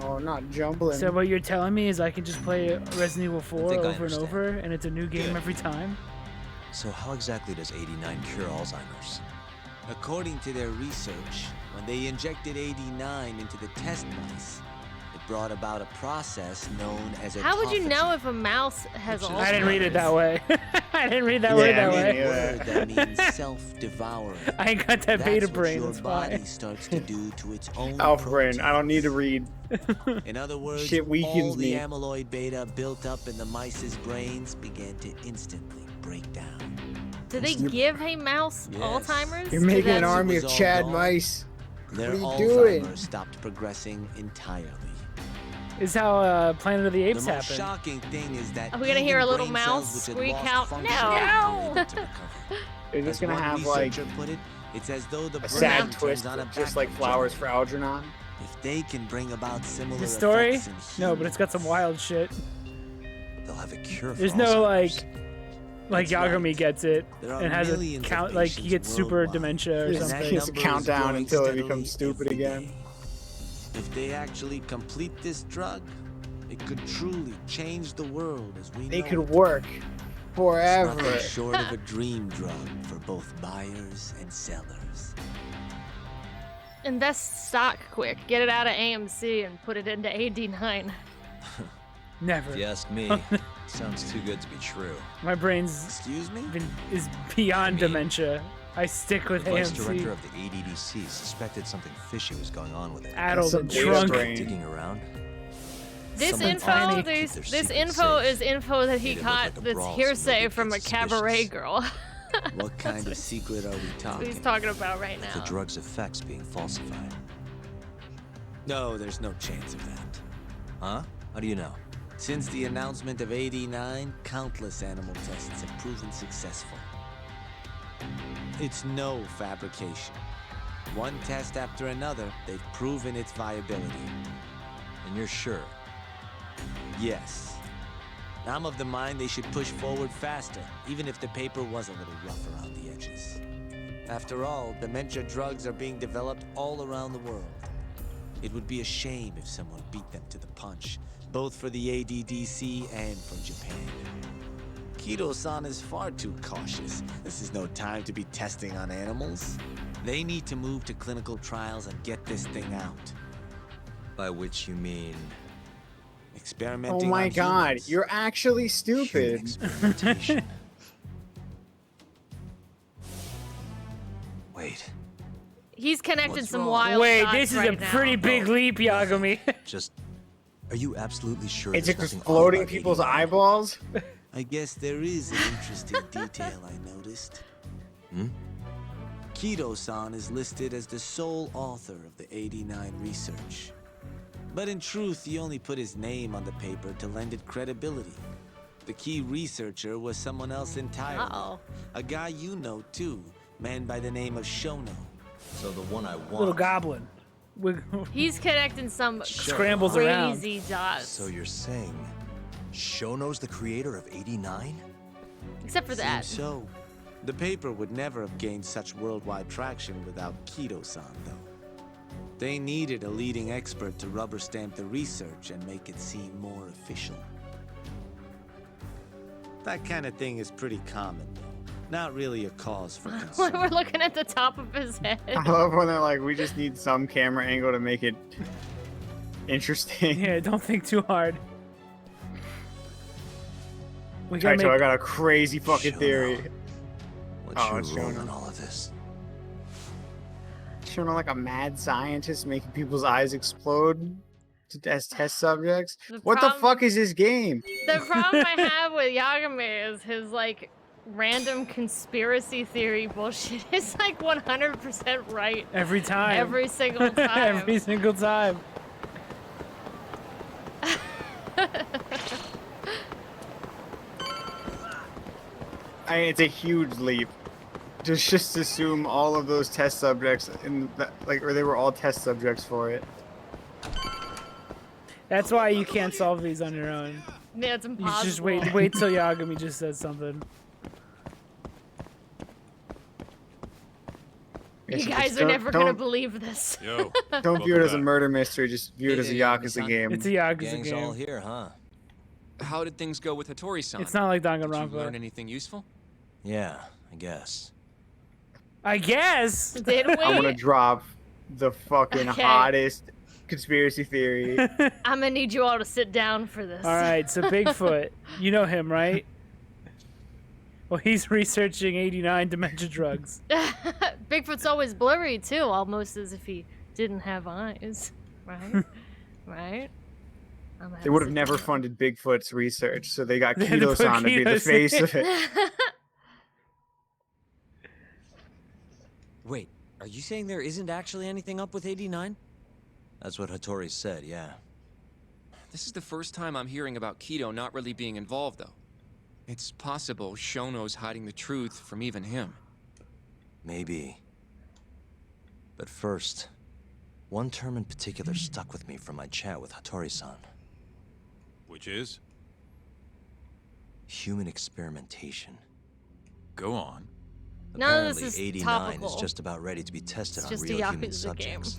Speaker 3: Oh, not jumbling.
Speaker 1: So what you're telling me is I can just play Resident Evil 4
Speaker 4: think I
Speaker 1: over and
Speaker 4: understand.
Speaker 1: over, and it's a new game
Speaker 4: Good.
Speaker 1: every time?
Speaker 4: so how exactly does 89 cure Alzheimer's?
Speaker 10: According to their research, when they injected 89 into the test mice, it brought about a process known as
Speaker 2: How would you
Speaker 10: autophagy.
Speaker 2: know if a mouse has
Speaker 4: Which is-
Speaker 2: Alzheimer's?
Speaker 1: I didn't read it that way. I didn't read that
Speaker 3: Yeah,
Speaker 1: word that
Speaker 3: me
Speaker 1: way.
Speaker 3: neither.
Speaker 10: Word that means self-devouring.
Speaker 1: I ain't got that
Speaker 10: That's
Speaker 1: beta
Speaker 10: what
Speaker 1: brain,
Speaker 10: your
Speaker 1: that's
Speaker 10: body
Speaker 1: why.
Speaker 10: starts to do to its own
Speaker 3: Alpha brain. I don't need to
Speaker 10: proteins.
Speaker 3: read.
Speaker 10: In other words,
Speaker 3: Shit weakens
Speaker 10: all the
Speaker 3: me.
Speaker 10: amyloid beta built up in the mice's brains began to instantly break down.
Speaker 2: Do they give a mouse
Speaker 10: Yes.
Speaker 2: Alzheimer's?
Speaker 3: You're making an
Speaker 2: That's-
Speaker 3: army
Speaker 10: was
Speaker 3: of
Speaker 10: all
Speaker 3: Chad
Speaker 10: gone.
Speaker 3: mice.
Speaker 10: Their
Speaker 3: What are you doing?
Speaker 10: Alzheimer's stopped progressing entirely.
Speaker 1: Is how Planet of the
Speaker 10: The
Speaker 1: Apes
Speaker 10: most
Speaker 1: happened.
Speaker 10: shocking thing is that
Speaker 2: Are we gonna
Speaker 10: even
Speaker 2: hear a little
Speaker 10: brain
Speaker 2: mouse
Speaker 10: cells which had
Speaker 2: squeak
Speaker 10: lost
Speaker 2: out,
Speaker 10: function
Speaker 2: "No!"
Speaker 10: were able to recover.
Speaker 3: They're just
Speaker 10: As
Speaker 3: gonna
Speaker 10: one
Speaker 3: have like
Speaker 10: researcher put it, it's as though the
Speaker 3: a
Speaker 10: brain
Speaker 3: sad
Speaker 10: turns
Speaker 3: twist,
Speaker 10: on a
Speaker 3: just like
Speaker 10: backup
Speaker 3: Flowers for
Speaker 10: generator.
Speaker 3: Algernon.
Speaker 10: If they can bring about similar
Speaker 1: The story?
Speaker 10: effects in
Speaker 1: No, but it's got some wild shit.
Speaker 4: They'll have a cure for
Speaker 1: There's no
Speaker 4: Alzheimer's.
Speaker 1: like
Speaker 10: That's
Speaker 1: Yagami
Speaker 10: right.
Speaker 1: gets it
Speaker 10: There are
Speaker 1: and has a
Speaker 10: millions of
Speaker 1: count, like he
Speaker 10: patients
Speaker 1: gets super
Speaker 10: worldwide.
Speaker 1: dementia or
Speaker 3: Yes.
Speaker 10: And that
Speaker 1: something.
Speaker 3: It's a
Speaker 10: number is
Speaker 3: countdown
Speaker 10: growing
Speaker 3: until it
Speaker 10: steadily
Speaker 3: becomes stupid
Speaker 10: every
Speaker 3: again.
Speaker 10: day. If they actually complete this drug, it could truly change the world as we
Speaker 3: They
Speaker 10: know
Speaker 3: could
Speaker 10: it.
Speaker 3: work
Speaker 10: It's
Speaker 3: forever.
Speaker 10: nothing short of a dream drug for both buyers and sellers.
Speaker 2: Invest stock quick. Get it out of AMC and put it into AD9.
Speaker 1: Never.
Speaker 4: If you ask me, sounds too good to be true.
Speaker 1: My brain's
Speaker 10: Excuse me?
Speaker 1: is beyond
Speaker 4: I mean,
Speaker 1: dementia. I stick with
Speaker 4: The vice
Speaker 1: AMC.
Speaker 4: director of the ADDC suspected something fishy was going on with it.
Speaker 1: Addled
Speaker 3: Some
Speaker 1: and
Speaker 3: beta
Speaker 1: drunk.
Speaker 3: brain.
Speaker 4: Digging around.
Speaker 2: This
Speaker 4: Someone
Speaker 2: info,
Speaker 4: ought to
Speaker 2: this,
Speaker 4: keep their
Speaker 2: this
Speaker 4: secrets
Speaker 2: info
Speaker 4: safe.
Speaker 2: is info that he
Speaker 4: Made it look
Speaker 2: got
Speaker 4: like a
Speaker 2: that's
Speaker 4: brawl so
Speaker 2: hearsay
Speaker 4: nobody
Speaker 2: from a
Speaker 4: gets
Speaker 2: cabaret
Speaker 4: suspicious.
Speaker 2: girl.
Speaker 10: What kind of secret are we
Speaker 2: That's what
Speaker 10: talking?
Speaker 2: he's talking about right
Speaker 4: The
Speaker 2: now.
Speaker 4: drug's effects being falsified.
Speaker 10: No, there's no chance of that.
Speaker 4: Huh? How do you know?
Speaker 10: Since the announcement of 89, countless animal tests have proven successful. It's no fabrication. One test after another, they've proven its viability.
Speaker 4: And you're sure?
Speaker 10: Yes. I'm of the mind they should push forward faster, even if the paper was a little rough around the edges. After all, dementia drugs are being developed all around the world. It would be a shame if someone beat them to the punch, both for the ADDC and for Japan. Kido-san is far too cautious. This is no time to be testing on animals. They need to move to clinical trials and get this thing out.
Speaker 4: By which you mean
Speaker 10: Experimenting
Speaker 3: Oh my
Speaker 10: on
Speaker 3: god,
Speaker 10: humans.
Speaker 3: you're actually
Speaker 4: human
Speaker 3: stupid.
Speaker 4: experimentation? Wait,
Speaker 2: He's connected
Speaker 10: What's
Speaker 2: some
Speaker 10: wrong?
Speaker 2: wild
Speaker 1: Wait,
Speaker 2: dots
Speaker 1: this is
Speaker 2: right
Speaker 1: a
Speaker 2: now.
Speaker 1: pretty big leap, Yagami.
Speaker 4: just... Are you absolutely sure
Speaker 3: It's
Speaker 4: there's
Speaker 3: just
Speaker 4: nothing odd
Speaker 3: exploding
Speaker 4: about
Speaker 3: people's
Speaker 4: 89?
Speaker 3: eyeballs.
Speaker 10: I guess there is an interesting detail I noticed.
Speaker 4: Hmm?
Speaker 10: Kido-san is listed as the sole author of the 89 research. But in truth, he only put his name on the paper to lend it credibility. The key researcher was someone else entirely.
Speaker 2: Uh-oh.
Speaker 10: A guy you know, too. Man by the name of Shono.
Speaker 4: So the one I want.
Speaker 1: Little goblin.
Speaker 2: He's connecting some
Speaker 1: Scrambles
Speaker 2: crazy dots.
Speaker 4: So you're saying Shono's the creator of 89?
Speaker 2: Except for that.
Speaker 10: Seems so. The paper would never have gained such worldwide traction without Kido-san, though. They needed a leading expert to rubber stamp the research and make it seem more official. That kind of thing is pretty common, though. Not really a cause for concern.
Speaker 2: We're looking at the top of his head.
Speaker 3: I love when they're like, we just need some camera angle to make it interesting.
Speaker 1: Yeah, don't think too hard. We
Speaker 3: Alright,
Speaker 1: gotta
Speaker 3: so I
Speaker 1: make...
Speaker 3: got a crazy fucking theory.
Speaker 4: What's
Speaker 3: it's
Speaker 4: your role
Speaker 3: Shono.
Speaker 4: in all of this?
Speaker 3: Shono like a mad scientist making people's eyes explode as test subjects. What the fuck is this game?
Speaker 2: The problem I have with Yagami is his like random conspiracy theory bullshit is like 100% right.
Speaker 1: Every time.
Speaker 2: Every single time.
Speaker 1: Every single time.
Speaker 3: It's a huge leap. Just assume all of those test subjects or they were all test subjects for it.
Speaker 1: That's why you can't solve these on your own.
Speaker 2: Yeah, it's impossible.
Speaker 1: You just wait till Yagami just says something.
Speaker 2: You guys are never gonna believe this.
Speaker 8: Yo,
Speaker 3: don't view it as a murder mystery. Just view it as a Yakuza game.
Speaker 1: It's a Yakuza
Speaker 4: Gang's
Speaker 1: game.
Speaker 4: all here, huh?
Speaker 13: How did things go with Hattori-san?
Speaker 1: It's not like
Speaker 13: Did you
Speaker 1: Danganronpa.
Speaker 13: learn anything useful?
Speaker 4: Yeah, I guess.
Speaker 1: I guess.
Speaker 2: Did we?
Speaker 3: I'm gonna drop the fucking
Speaker 2: Okay.
Speaker 3: hottest conspiracy theory.
Speaker 2: I'm gonna need you all to sit down for this.
Speaker 1: All right, so Bigfoot, you know him, right? Well, he's researching 89 dementia drugs.
Speaker 2: Bigfoot's always blurry too, almost as if he didn't have eyes, right? Right?
Speaker 3: They would have never funded Bigfoot's research, so they got
Speaker 1: They had to put
Speaker 3: Kido-san to be the
Speaker 1: Kido-san.
Speaker 3: face of it.
Speaker 14: Wait, are you saying there isn't actually anything up with 89?
Speaker 4: That's what Hattori said, yeah.
Speaker 13: This is the first time I'm hearing about Kido not really being involved, though. It's possible Shono's hiding the truth from even him.
Speaker 4: Maybe. But first, one term in particular stuck with me from my chat with Hattori-san.
Speaker 8: Which is?
Speaker 4: Human experimentation.
Speaker 8: Go on.
Speaker 2: None of
Speaker 4: Apparently,
Speaker 2: this is
Speaker 4: 89
Speaker 2: topical.
Speaker 4: is just about ready to be tested
Speaker 2: It's
Speaker 4: on
Speaker 2: just a
Speaker 4: real human
Speaker 2: Yakuza
Speaker 4: subjects.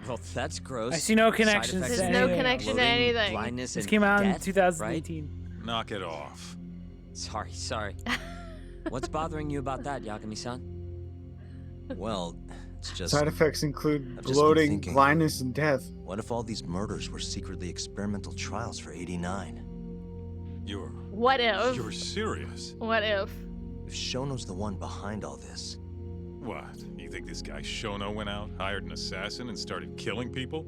Speaker 14: Well, that's gross.
Speaker 1: I see no
Speaker 14: Side
Speaker 1: connections
Speaker 14: effects
Speaker 1: to
Speaker 2: There's no
Speaker 1: anything.
Speaker 2: connection to
Speaker 14: bloating,
Speaker 2: anything.
Speaker 14: Blindness
Speaker 1: This
Speaker 14: and
Speaker 1: came out in
Speaker 14: death,
Speaker 1: 2018.
Speaker 8: Knock it off.
Speaker 14: Right? Sorry. What's bothering you about that, Yagami-san?
Speaker 4: Well, it's just...
Speaker 3: Side effects include
Speaker 4: I've just been
Speaker 3: bloating,
Speaker 4: thinking,
Speaker 3: blindness, and death.
Speaker 4: what if all these murders were secretly experimental trials for 89?
Speaker 2: What if?
Speaker 8: You're serious?
Speaker 2: What if?
Speaker 4: If Shono's the one behind all this,
Speaker 8: What? You think this guy Shono went out, hired an assassin, and started killing people?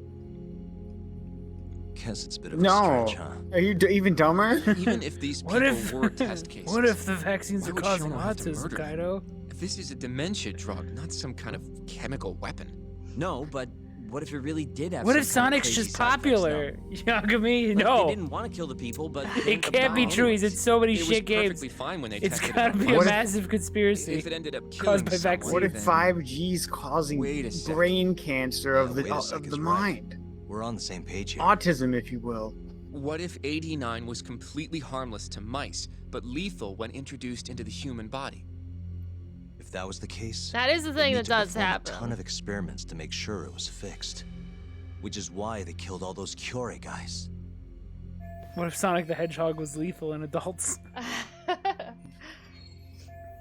Speaker 4: guess it's a bit of
Speaker 3: No.
Speaker 4: a stretch, huh?
Speaker 3: Are you even dumber?
Speaker 13: Even if these
Speaker 1: What
Speaker 13: people
Speaker 1: if-
Speaker 13: were test cases.
Speaker 1: What if the vaccines
Speaker 13: why
Speaker 1: are
Speaker 13: would
Speaker 1: causing
Speaker 13: Shono have to
Speaker 1: autism,
Speaker 13: murder them?
Speaker 1: Kaido?
Speaker 13: This is a dementia drug, not some kind of chemical weapon.
Speaker 14: No, but what if it really did have
Speaker 1: What
Speaker 14: some
Speaker 1: if
Speaker 14: kind of
Speaker 1: Sonic's
Speaker 14: crazy
Speaker 1: just
Speaker 14: side effects,
Speaker 1: popular?
Speaker 14: though?
Speaker 1: Yagami,
Speaker 14: Like,
Speaker 1: no.
Speaker 14: They didn't want to kill the people, but they
Speaker 1: It
Speaker 14: ended up
Speaker 1: can't be
Speaker 14: dying
Speaker 1: true. He's in
Speaker 14: anyways.
Speaker 1: so many
Speaker 13: It was
Speaker 1: shit games.
Speaker 13: perfectly fine when they
Speaker 1: It's
Speaker 13: tested
Speaker 1: gotta
Speaker 13: it
Speaker 1: be
Speaker 13: out.
Speaker 1: a massive conspiracy.
Speaker 13: If it ended up
Speaker 1: caused
Speaker 13: killing
Speaker 1: by
Speaker 13: someone,
Speaker 1: vaccines.
Speaker 3: What if
Speaker 13: then-
Speaker 3: 5G's causing
Speaker 13: Wait a second.
Speaker 3: brain cancer of
Speaker 4: Yeah,
Speaker 3: the
Speaker 4: wait a sec,
Speaker 3: of
Speaker 4: it's
Speaker 3: the
Speaker 4: right.
Speaker 3: mind?
Speaker 4: We're on the same page here.
Speaker 3: Autism, if you will.
Speaker 13: What if 89 was completely harmless to mice, but lethal when introduced into the human body?
Speaker 4: If that was the case,
Speaker 2: That is the
Speaker 4: they'd
Speaker 2: thing
Speaker 4: need
Speaker 2: that
Speaker 4: to
Speaker 2: does
Speaker 4: perform
Speaker 2: happen.
Speaker 4: a ton of experiments to make sure it was fixed. Which is why they killed all those Kyorei guys.
Speaker 1: What if Sonic the Hedgehog was lethal in adults?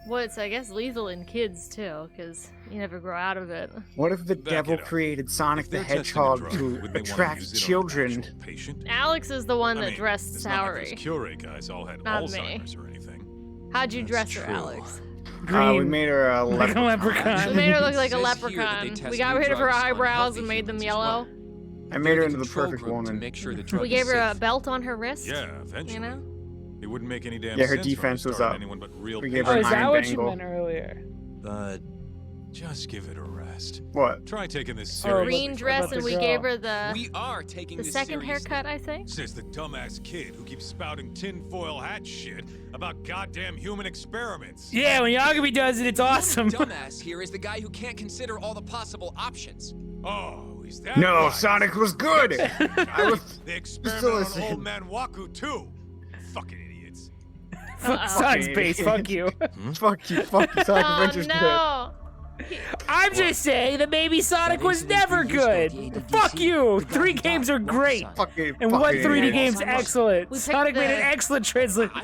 Speaker 2: Well, it's, I guess, lethal in kids, too, because you never grow out of it.
Speaker 3: What if the
Speaker 8: Back
Speaker 3: devil
Speaker 8: it up.
Speaker 3: created Sonic
Speaker 8: If
Speaker 3: the
Speaker 8: they're testing a
Speaker 3: Hedgehog
Speaker 8: drug,
Speaker 3: to
Speaker 8: wouldn't they wanna
Speaker 3: attract
Speaker 8: use it on an
Speaker 3: children?
Speaker 8: actual patient?
Speaker 2: Alex is the one
Speaker 8: I
Speaker 2: that
Speaker 8: mean,
Speaker 2: dressed
Speaker 8: it's not like those
Speaker 2: Saori.
Speaker 8: Kyorei guys all had
Speaker 2: Not me.
Speaker 8: Alzheimer's or anything.
Speaker 2: How'd you
Speaker 4: That's
Speaker 2: dress her,
Speaker 4: true.
Speaker 2: Alex?
Speaker 3: We
Speaker 1: Green.
Speaker 3: made her a
Speaker 1: Like a leprechaun.
Speaker 2: We made her look like a
Speaker 13: It says here that they
Speaker 2: leprechaun.
Speaker 13: test
Speaker 2: We got
Speaker 13: new
Speaker 2: rid of her
Speaker 13: drugs on
Speaker 2: eyebrows
Speaker 13: healthy
Speaker 2: and made them
Speaker 13: humans as well.
Speaker 2: yellow.
Speaker 3: I made her
Speaker 13: They're
Speaker 3: into the
Speaker 13: control
Speaker 3: perfect
Speaker 13: group to
Speaker 3: woman.
Speaker 13: make sure the drug
Speaker 2: We
Speaker 13: is
Speaker 2: gave her a
Speaker 13: safe.
Speaker 2: belt on her wrist.
Speaker 8: Yeah, eventually.
Speaker 2: You know?
Speaker 8: It wouldn't make any damn
Speaker 3: Yeah, her
Speaker 8: sense for them to
Speaker 3: defense was
Speaker 8: start
Speaker 3: up.
Speaker 8: anyone but real
Speaker 3: We gave
Speaker 1: Oh,
Speaker 3: her
Speaker 1: is
Speaker 3: an
Speaker 1: that
Speaker 3: iron
Speaker 1: what you
Speaker 3: bangle.
Speaker 1: meant earlier?
Speaker 4: But
Speaker 8: Just give it a rest.
Speaker 3: What?
Speaker 8: Try taking this
Speaker 1: Oh,
Speaker 8: seriously.
Speaker 2: Green dress, and we gave her the
Speaker 13: We are taking
Speaker 2: the
Speaker 13: this
Speaker 2: second
Speaker 13: seriously.
Speaker 2: haircut, I think.
Speaker 8: Says the dumbass kid who keeps spouting tinfoil hat shit about goddamn human experiments.
Speaker 1: Yeah, when Yagami does it, it's awesome.
Speaker 13: The dumbass here is the guy who can't consider all the possible options.
Speaker 8: Oh, is that
Speaker 3: No,
Speaker 8: right?
Speaker 3: Sonic was good. I was.
Speaker 8: They experimented on old man Waku too. Fucking idiots.
Speaker 1: Fuck Sonic's base. Fuck you.
Speaker 3: Fuck you. Fuck you. Sonic
Speaker 2: Oh
Speaker 3: Adventure's good.
Speaker 2: no!
Speaker 1: I'm just saying that maybe Sonic was never good. Fuck you. 3 games are great. And one 3D game's excellent.
Speaker 2: We picked
Speaker 1: Sonic made an
Speaker 2: the-
Speaker 1: excellent transition to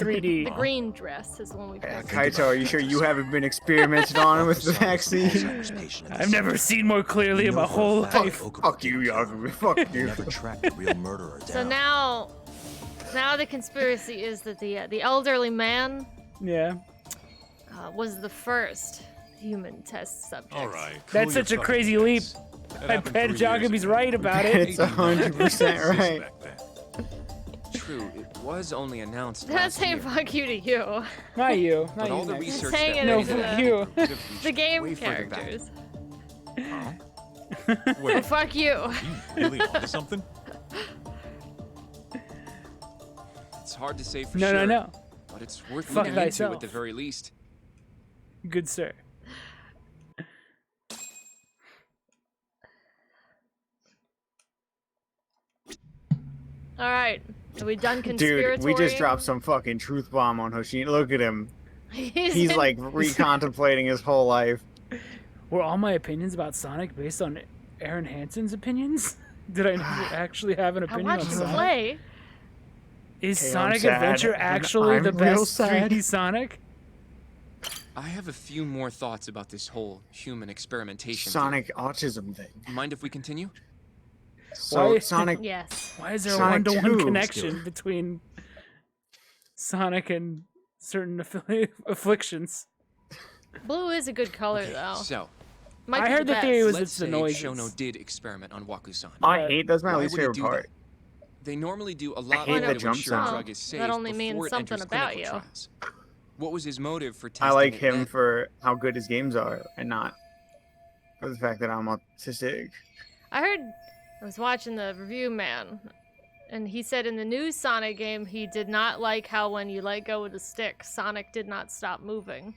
Speaker 1: 3D.
Speaker 2: The green dress is the one we picked.
Speaker 3: Kaito, are you sure you haven't been experimented on with the vaccine?
Speaker 1: I've never seen more clearly in my whole life.
Speaker 3: Fuck you, Yagami. Fuck you.
Speaker 4: Never tracked the real murderer down.
Speaker 2: So now the conspiracy is that the elderly man
Speaker 1: Yeah.
Speaker 2: was the first human test subject.
Speaker 8: All right.
Speaker 1: That's such a crazy leap. I bet Yagami's right about it.
Speaker 3: It's 100% right.
Speaker 13: True, it was only announced
Speaker 2: That's
Speaker 13: last
Speaker 2: saying
Speaker 13: year.
Speaker 2: fuck you to you.
Speaker 1: Not you.
Speaker 13: But
Speaker 1: Not
Speaker 13: all
Speaker 1: you
Speaker 13: the
Speaker 1: next.
Speaker 13: research
Speaker 2: saying
Speaker 13: that
Speaker 2: it
Speaker 1: No,
Speaker 13: we
Speaker 1: fuck
Speaker 13: did
Speaker 1: you.
Speaker 13: could have reached
Speaker 2: The game
Speaker 13: way further back.
Speaker 2: characters.
Speaker 8: Wait,
Speaker 2: Fuck you.
Speaker 8: you really onto something?
Speaker 13: It's hard to say for
Speaker 1: No,
Speaker 13: sure.
Speaker 1: no.
Speaker 13: But it's worth
Speaker 1: Fuck
Speaker 13: looking into
Speaker 1: thyself.
Speaker 13: at the very least.
Speaker 1: Good sir.
Speaker 2: All right, are we done conspiratorial?
Speaker 3: Dude, we just dropped some fucking truth bomb on Hoshino. Look at him. He's
Speaker 2: in-
Speaker 3: like recontemplating his whole life.
Speaker 1: Were all my opinions about Sonic based on Aaron Hansen's opinions? Did I never actually have an
Speaker 2: I
Speaker 1: opinion on
Speaker 2: watched him
Speaker 1: Sonic?
Speaker 2: play.
Speaker 1: Is
Speaker 3: Hey, I'm
Speaker 1: Sonic
Speaker 3: sad.
Speaker 1: Adventure actually
Speaker 3: I'm
Speaker 1: the
Speaker 3: real
Speaker 1: best
Speaker 3: sad.
Speaker 1: 3D Sonic?
Speaker 13: I have a few more thoughts about this whole human experimentation.
Speaker 3: Sonic autism thing.
Speaker 13: thing. Mind if we continue?
Speaker 3: So
Speaker 1: Why-
Speaker 3: Sonic.
Speaker 2: Yes.
Speaker 1: Why is there a
Speaker 3: Sonic
Speaker 1: one-to-one
Speaker 3: 2
Speaker 1: connection between Sonic and certain afflictions?
Speaker 2: Blue is a good color though.
Speaker 13: So,
Speaker 2: Might
Speaker 1: I
Speaker 2: be
Speaker 1: heard the
Speaker 2: best.
Speaker 1: theory was
Speaker 13: let's
Speaker 1: it's the
Speaker 13: say
Speaker 1: noises.
Speaker 13: Shono did experiment on Waku-san.
Speaker 3: I hate. That's my
Speaker 13: Why
Speaker 3: least
Speaker 13: would he
Speaker 3: favorite
Speaker 13: do
Speaker 3: part.
Speaker 13: that? They normally do a lot
Speaker 3: hate
Speaker 13: more
Speaker 3: the
Speaker 13: to
Speaker 3: jump
Speaker 13: ensure a
Speaker 3: sound.
Speaker 13: drug is safe
Speaker 2: That only means
Speaker 13: before it
Speaker 2: something
Speaker 13: enters
Speaker 2: about
Speaker 13: clinical
Speaker 2: you.
Speaker 13: trials. What was his motive for testing
Speaker 3: I like
Speaker 13: it
Speaker 3: him
Speaker 13: then?
Speaker 3: for how good his games are, and not for the fact that I'm autistic.
Speaker 2: I heard. I was watching the review man, and he said in the new Sonic game he did not like how when you let go of the stick, Sonic did not stop moving,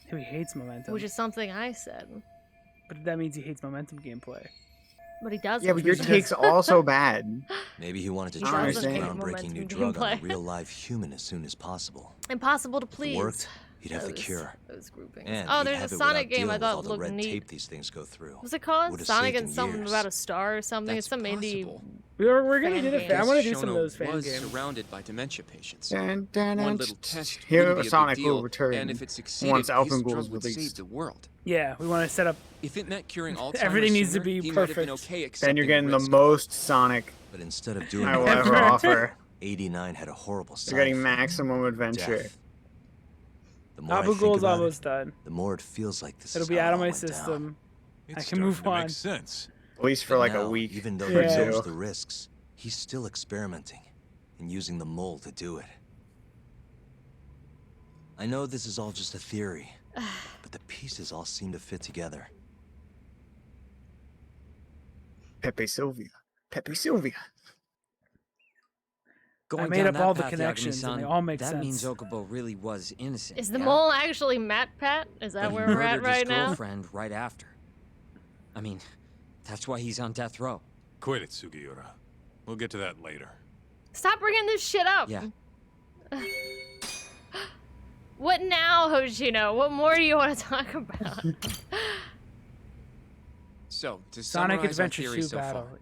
Speaker 1: He hates momentum.
Speaker 2: which is something I said.
Speaker 1: But that means he hates momentum gameplay.
Speaker 2: But he doesn't.
Speaker 3: Yeah, but your take's also bad.
Speaker 4: Maybe he wanted to
Speaker 2: He
Speaker 4: try this
Speaker 2: doesn't hate
Speaker 4: groundbreaking
Speaker 2: momentum
Speaker 4: new drug on a
Speaker 2: gameplay.
Speaker 4: real live human as soon as possible.
Speaker 2: Impossible to
Speaker 4: If it
Speaker 2: please.
Speaker 4: worked, he'd have the
Speaker 2: Those-
Speaker 4: cure.
Speaker 2: Those groupings.
Speaker 4: And
Speaker 2: Oh,
Speaker 4: he'd
Speaker 2: there's
Speaker 4: have
Speaker 2: a
Speaker 4: it
Speaker 2: Sonic
Speaker 4: without
Speaker 2: game I
Speaker 4: dealing with all
Speaker 2: thought
Speaker 4: the
Speaker 2: looked
Speaker 4: red
Speaker 2: neat.
Speaker 4: tape these things go through.
Speaker 2: What's it called?
Speaker 4: Would've
Speaker 2: Sonic
Speaker 4: saved
Speaker 2: and
Speaker 4: him
Speaker 2: something
Speaker 4: years.
Speaker 2: about a star or something.
Speaker 13: That's
Speaker 2: It's some indie.
Speaker 13: possible.
Speaker 1: We're gonna
Speaker 2: Fan
Speaker 1: do the.
Speaker 2: game.
Speaker 1: I want to do
Speaker 13: Shono
Speaker 1: some of those fan
Speaker 13: was
Speaker 1: games.
Speaker 13: surrounded by dementia patients.
Speaker 3: Dun, dun,
Speaker 13: One
Speaker 3: dun,
Speaker 13: little test
Speaker 3: Here,
Speaker 13: wouldn't be a big
Speaker 3: Sonic
Speaker 13: deal,
Speaker 3: will return
Speaker 13: and if it succeeded,
Speaker 3: once
Speaker 13: his
Speaker 3: Alpenglow
Speaker 13: drug
Speaker 3: is
Speaker 13: would save
Speaker 3: released.
Speaker 13: the world.
Speaker 1: Yeah, we want to set up.
Speaker 13: If it meant curing Alzheimer's
Speaker 1: Everything needs to
Speaker 13: sooner,
Speaker 1: be
Speaker 13: he might have been
Speaker 1: perfect.
Speaker 13: okay
Speaker 3: Then
Speaker 13: accepting
Speaker 3: you're getting the
Speaker 13: risk.
Speaker 3: most Sonic
Speaker 4: But instead of doing
Speaker 3: I will
Speaker 4: that,
Speaker 3: ever offer.
Speaker 4: 89 had a horrible side
Speaker 3: You're getting
Speaker 4: effect.
Speaker 3: maximum adventure.
Speaker 4: Death. The more I
Speaker 1: Abu
Speaker 4: think
Speaker 1: Ghul's
Speaker 4: about
Speaker 1: almost
Speaker 4: it,
Speaker 1: done.
Speaker 4: the more it feels like this
Speaker 1: It'll
Speaker 4: is
Speaker 1: be
Speaker 4: how
Speaker 1: out
Speaker 4: it
Speaker 1: of
Speaker 4: all
Speaker 1: my
Speaker 4: went down.
Speaker 1: system.
Speaker 8: It's
Speaker 1: I can move
Speaker 8: starting to
Speaker 1: on.
Speaker 8: make sense.
Speaker 3: At least for
Speaker 4: But
Speaker 3: like
Speaker 4: now,
Speaker 3: a week.
Speaker 4: Even though
Speaker 3: or
Speaker 4: he
Speaker 1: Yeah.
Speaker 4: knows
Speaker 3: two.
Speaker 4: the risks, he's still experimenting and using the mole to do it. I know this is all just a theory, but the pieces all seem to fit together.
Speaker 3: Pepe Sylvia. Pepe Sylvia.
Speaker 14: Going
Speaker 1: made
Speaker 14: down
Speaker 1: up
Speaker 14: that
Speaker 1: all the
Speaker 14: path,
Speaker 1: connections, and
Speaker 14: Yagami-san,
Speaker 1: they all make
Speaker 14: that means
Speaker 1: sense.
Speaker 14: Okubo really was innocent.
Speaker 2: Is the
Speaker 14: yeah?
Speaker 2: mole actually Matt Pat? Is that
Speaker 14: But he
Speaker 2: where we're at
Speaker 14: murdered
Speaker 2: right
Speaker 14: his
Speaker 2: now?
Speaker 14: girlfriend right after. I mean, that's why he's on death row.
Speaker 8: Quit it, Sugiura. We'll get to that later.
Speaker 2: Stop bringing this shit up.
Speaker 14: Yeah.
Speaker 2: What now, Hoshino? What more do you want to talk about?
Speaker 13: So, to
Speaker 1: Sonic
Speaker 13: summarize our
Speaker 1: Adventure
Speaker 13: theory
Speaker 1: 2
Speaker 13: so
Speaker 1: battle.
Speaker 13: far,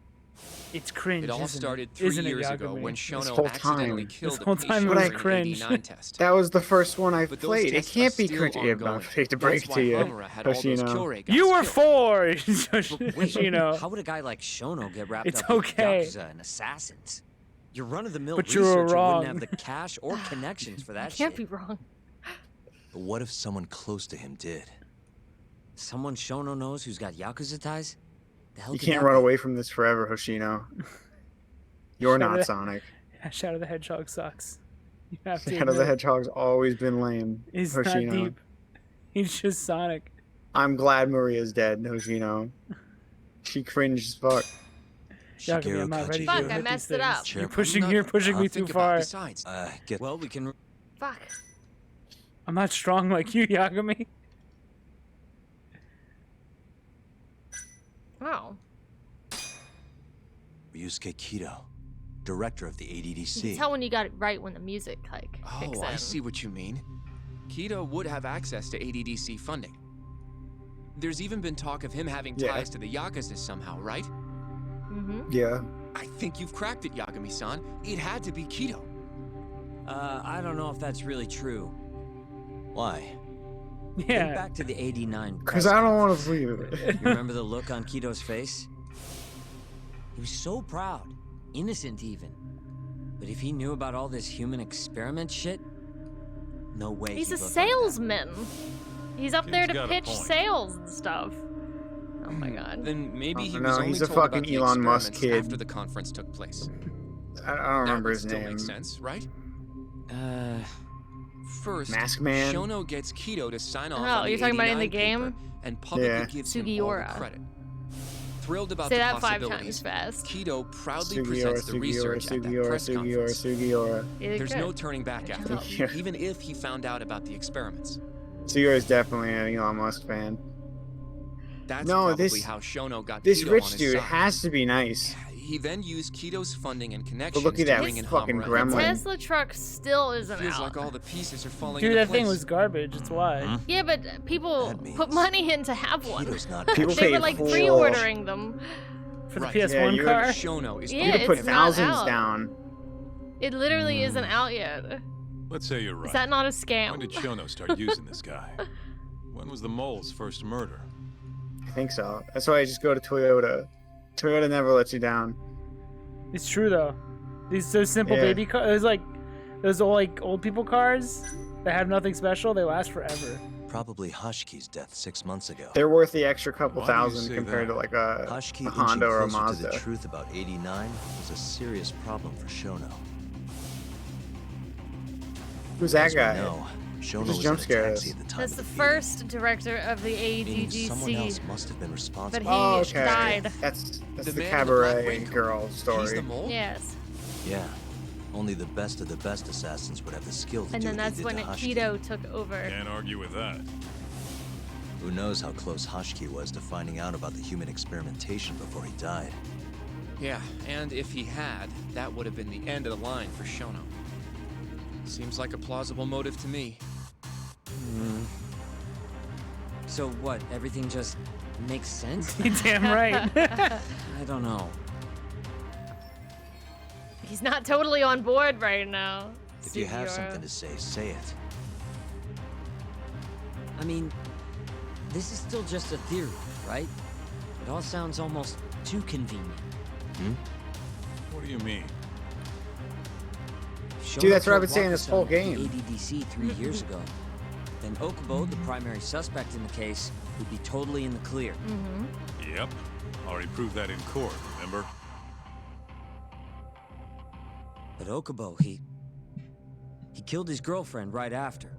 Speaker 1: It's cringe.
Speaker 13: it all
Speaker 1: isn't
Speaker 13: started
Speaker 1: it?
Speaker 13: 3
Speaker 1: Isn't it,
Speaker 13: years ago
Speaker 1: Yagami?
Speaker 13: when
Speaker 3: This
Speaker 13: Shono
Speaker 3: whole
Speaker 13: accidentally
Speaker 3: time.
Speaker 13: killed
Speaker 1: This
Speaker 13: a
Speaker 1: whole
Speaker 13: patient
Speaker 1: time it
Speaker 3: was
Speaker 13: during an
Speaker 1: cringe.
Speaker 13: 89 test.
Speaker 3: That was the first one I've
Speaker 13: But those
Speaker 3: played. It
Speaker 13: tests
Speaker 3: can't
Speaker 13: are
Speaker 3: be
Speaker 13: still
Speaker 3: cringe. I'm
Speaker 13: ongoing.
Speaker 3: hate to break
Speaker 13: That's
Speaker 3: it
Speaker 13: why
Speaker 3: to you,
Speaker 13: Hamura had all those
Speaker 3: Hoshino.
Speaker 13: Kyorei guys
Speaker 1: You were
Speaker 13: killed.
Speaker 1: 4.
Speaker 14: But wait,
Speaker 1: you know.
Speaker 14: how would a guy like Shono get wrapped
Speaker 1: It's
Speaker 14: up
Speaker 1: okay.
Speaker 14: with Yakuza and assassins? Your run-of-the-mill
Speaker 1: But you were
Speaker 14: researcher
Speaker 1: wrong.
Speaker 14: wouldn't have the cash or connections for that
Speaker 2: Can't
Speaker 14: shit.
Speaker 2: be wrong.
Speaker 4: But what if someone close to him did?
Speaker 14: Someone Shono knows who's got Yakuza ties? The hell
Speaker 3: You
Speaker 14: could
Speaker 3: can't
Speaker 14: that
Speaker 3: run
Speaker 14: be?
Speaker 3: away from this forever, Hoshino. You're
Speaker 1: Shadow
Speaker 3: not
Speaker 1: the-
Speaker 3: Sonic.
Speaker 1: Shadow the Hedgehog sucks. You have to.
Speaker 3: Shadow the
Speaker 1: admit.
Speaker 3: Hedgehog's always been lame.
Speaker 1: He's
Speaker 3: Hoshino.
Speaker 1: not deep. He's just Sonic.
Speaker 3: I'm glad Maria's dead, Nojino. She cringed as fuck.
Speaker 1: Yagami, I'm not ready to
Speaker 2: Fuck, I
Speaker 1: admit these
Speaker 2: messed it up.
Speaker 1: things. You're pushing me too far.
Speaker 14: Well, we can.
Speaker 2: Fuck.
Speaker 1: I'm not strong like you, Yagami.
Speaker 2: Oh.
Speaker 4: Ryusuke Kido, director of the
Speaker 2: You can
Speaker 4: ADDC.
Speaker 2: tell when you got it right when the music kicks
Speaker 13: Oh,
Speaker 2: in.
Speaker 13: I see what you mean. Kido would have access to ADDC funding. There's even been talk of him having ties to the Yakuza somehow, right?
Speaker 2: Mm-hmm.
Speaker 3: Yeah.
Speaker 13: I think you've cracked it, Yagami-san. It had to be Kido.
Speaker 14: I don't know if that's really true.
Speaker 4: Why?
Speaker 14: Think
Speaker 1: Yeah.
Speaker 14: back to the 89.
Speaker 3: Because I don't want to believe it.
Speaker 14: You remember the look on Kido's face? He was so proud, innocent even. But if he knew about all this human experiment shit, no way.
Speaker 2: He's a
Speaker 14: he'd look like that.
Speaker 2: salesman. He's up there
Speaker 8: Kid's
Speaker 2: to
Speaker 8: got a
Speaker 2: pitch
Speaker 8: point.
Speaker 2: sales and stuff. Oh my god.
Speaker 13: Then maybe he
Speaker 3: no,
Speaker 13: was only
Speaker 3: he's a
Speaker 13: told about
Speaker 3: fucking
Speaker 13: the
Speaker 3: Elon Musk
Speaker 13: experiments
Speaker 3: kid.
Speaker 13: after the conference took place.
Speaker 3: I don't
Speaker 13: That
Speaker 3: remember
Speaker 13: would
Speaker 3: his
Speaker 13: still
Speaker 3: name.
Speaker 13: make sense, right? First,
Speaker 3: Mask Man?
Speaker 13: Shono gets Kido to sign off
Speaker 2: Oh,
Speaker 13: on the
Speaker 2: you're talking about in the
Speaker 13: 89
Speaker 2: game?
Speaker 13: paper and publicly
Speaker 3: Yeah.
Speaker 13: gives him all
Speaker 2: Sugiura.
Speaker 13: the credit. Thrilled about
Speaker 2: Say
Speaker 13: the
Speaker 2: that 5
Speaker 13: possibilities,
Speaker 2: times fast.
Speaker 13: Kido proudly
Speaker 3: Sugiura,
Speaker 13: presents the research at that press conference.
Speaker 3: Sugiura.
Speaker 13: There's no turning back after that,
Speaker 3: Yeah.
Speaker 13: even if he found out about the experiments.
Speaker 3: Sugiura is definitely an Elon Musk fan.
Speaker 13: That's
Speaker 3: No,
Speaker 13: probably
Speaker 3: this-
Speaker 13: how Shono got
Speaker 3: This
Speaker 13: Kido on
Speaker 3: rich
Speaker 13: his
Speaker 3: dude
Speaker 13: side.
Speaker 3: has to be nice.
Speaker 13: He then used Kido's funding and
Speaker 3: But
Speaker 13: connections
Speaker 3: look at
Speaker 13: to
Speaker 3: that
Speaker 13: bring in
Speaker 3: fucking
Speaker 13: Hamura.
Speaker 3: gremlin.
Speaker 2: Tesla truck still isn't
Speaker 13: Feels
Speaker 2: out.
Speaker 13: like all the pieces are falling
Speaker 1: Dude,
Speaker 13: into
Speaker 1: that thing
Speaker 13: place.
Speaker 1: was garbage. That's why.
Speaker 2: Yeah, but people put money in to have one.
Speaker 4: Kido's not
Speaker 3: People
Speaker 2: They were
Speaker 3: pay
Speaker 2: like
Speaker 3: full-
Speaker 2: pre-ordering them.
Speaker 1: For the
Speaker 13: Right.
Speaker 1: PS1
Speaker 3: Yeah,
Speaker 1: car.
Speaker 13: Shono is
Speaker 2: Yeah,
Speaker 3: You could put
Speaker 2: it's not
Speaker 3: thousands
Speaker 2: out.
Speaker 3: down.
Speaker 2: It literally isn't out yet.
Speaker 8: Let's say you're right.
Speaker 2: Is that not a
Speaker 8: When
Speaker 2: scam?
Speaker 8: did Shono start using this guy? When was the mole's first murder?
Speaker 3: I think so. That's why I just go to Toyota. Toyota never lets you down.
Speaker 1: It's true though. Those simple
Speaker 3: Yeah.
Speaker 1: baby cars. There's like those old people cars that have nothing special. They last forever.
Speaker 4: Probably Hushki's death 6 months ago.
Speaker 3: They're worth the extra couple
Speaker 8: Why do you
Speaker 3: thousand
Speaker 8: say
Speaker 3: compared
Speaker 8: that?
Speaker 3: to like a
Speaker 4: Hushki
Speaker 3: a
Speaker 4: inching
Speaker 3: Honda or a
Speaker 4: closer to
Speaker 3: Mazda.
Speaker 4: the truth about 89 was a serious problem for Shono.
Speaker 3: Who's that
Speaker 4: As we
Speaker 3: guy?
Speaker 4: know, Shono
Speaker 3: Just
Speaker 4: was
Speaker 3: jump
Speaker 4: in a
Speaker 3: scared
Speaker 4: taxi
Speaker 3: us.
Speaker 4: at the time
Speaker 2: That's
Speaker 4: of
Speaker 2: the
Speaker 4: the
Speaker 2: first director of the
Speaker 4: meeting. Someone else
Speaker 2: ADDC,
Speaker 4: must have been
Speaker 2: but
Speaker 4: responsible.
Speaker 2: he
Speaker 3: Oh, okay.
Speaker 2: died.
Speaker 3: That's
Speaker 13: The
Speaker 3: the
Speaker 13: man in the black
Speaker 3: cabaret
Speaker 13: raincoat.
Speaker 3: girl
Speaker 13: He's
Speaker 3: story.
Speaker 13: the mole?
Speaker 2: Yes.
Speaker 4: Yeah. Only the best of the best assassins would have the skill to
Speaker 2: And
Speaker 4: do
Speaker 2: then
Speaker 4: what he
Speaker 2: that's
Speaker 4: did
Speaker 2: when
Speaker 4: to Hushki.
Speaker 2: Kido took over.
Speaker 8: Can't argue with that.
Speaker 4: Who knows how close Hushki was to finding out about the human experimentation before he died.
Speaker 13: Yeah, and if he had, that would have been the end of the line for Shono. Seems like a plausible motive to me.
Speaker 14: So what? Everything just makes sense?
Speaker 1: Damn right.
Speaker 14: I don't know.
Speaker 2: He's not totally on board right now.
Speaker 4: If you have
Speaker 2: Sugiura.
Speaker 4: something to say it.
Speaker 14: I mean, this is still just a theory, right? It all sounds almost too convenient.
Speaker 8: What do you mean?
Speaker 3: Dude, that's what I've been
Speaker 14: Shono
Speaker 3: saying this whole
Speaker 14: killed Waka-san
Speaker 3: game.
Speaker 14: with the ADDC 3 years ago. Then Okubo, the primary suspect in the case, would be totally in the clear.
Speaker 8: Yep. Already proved that in court, remember?
Speaker 14: But Okubo, he killed his girlfriend right after.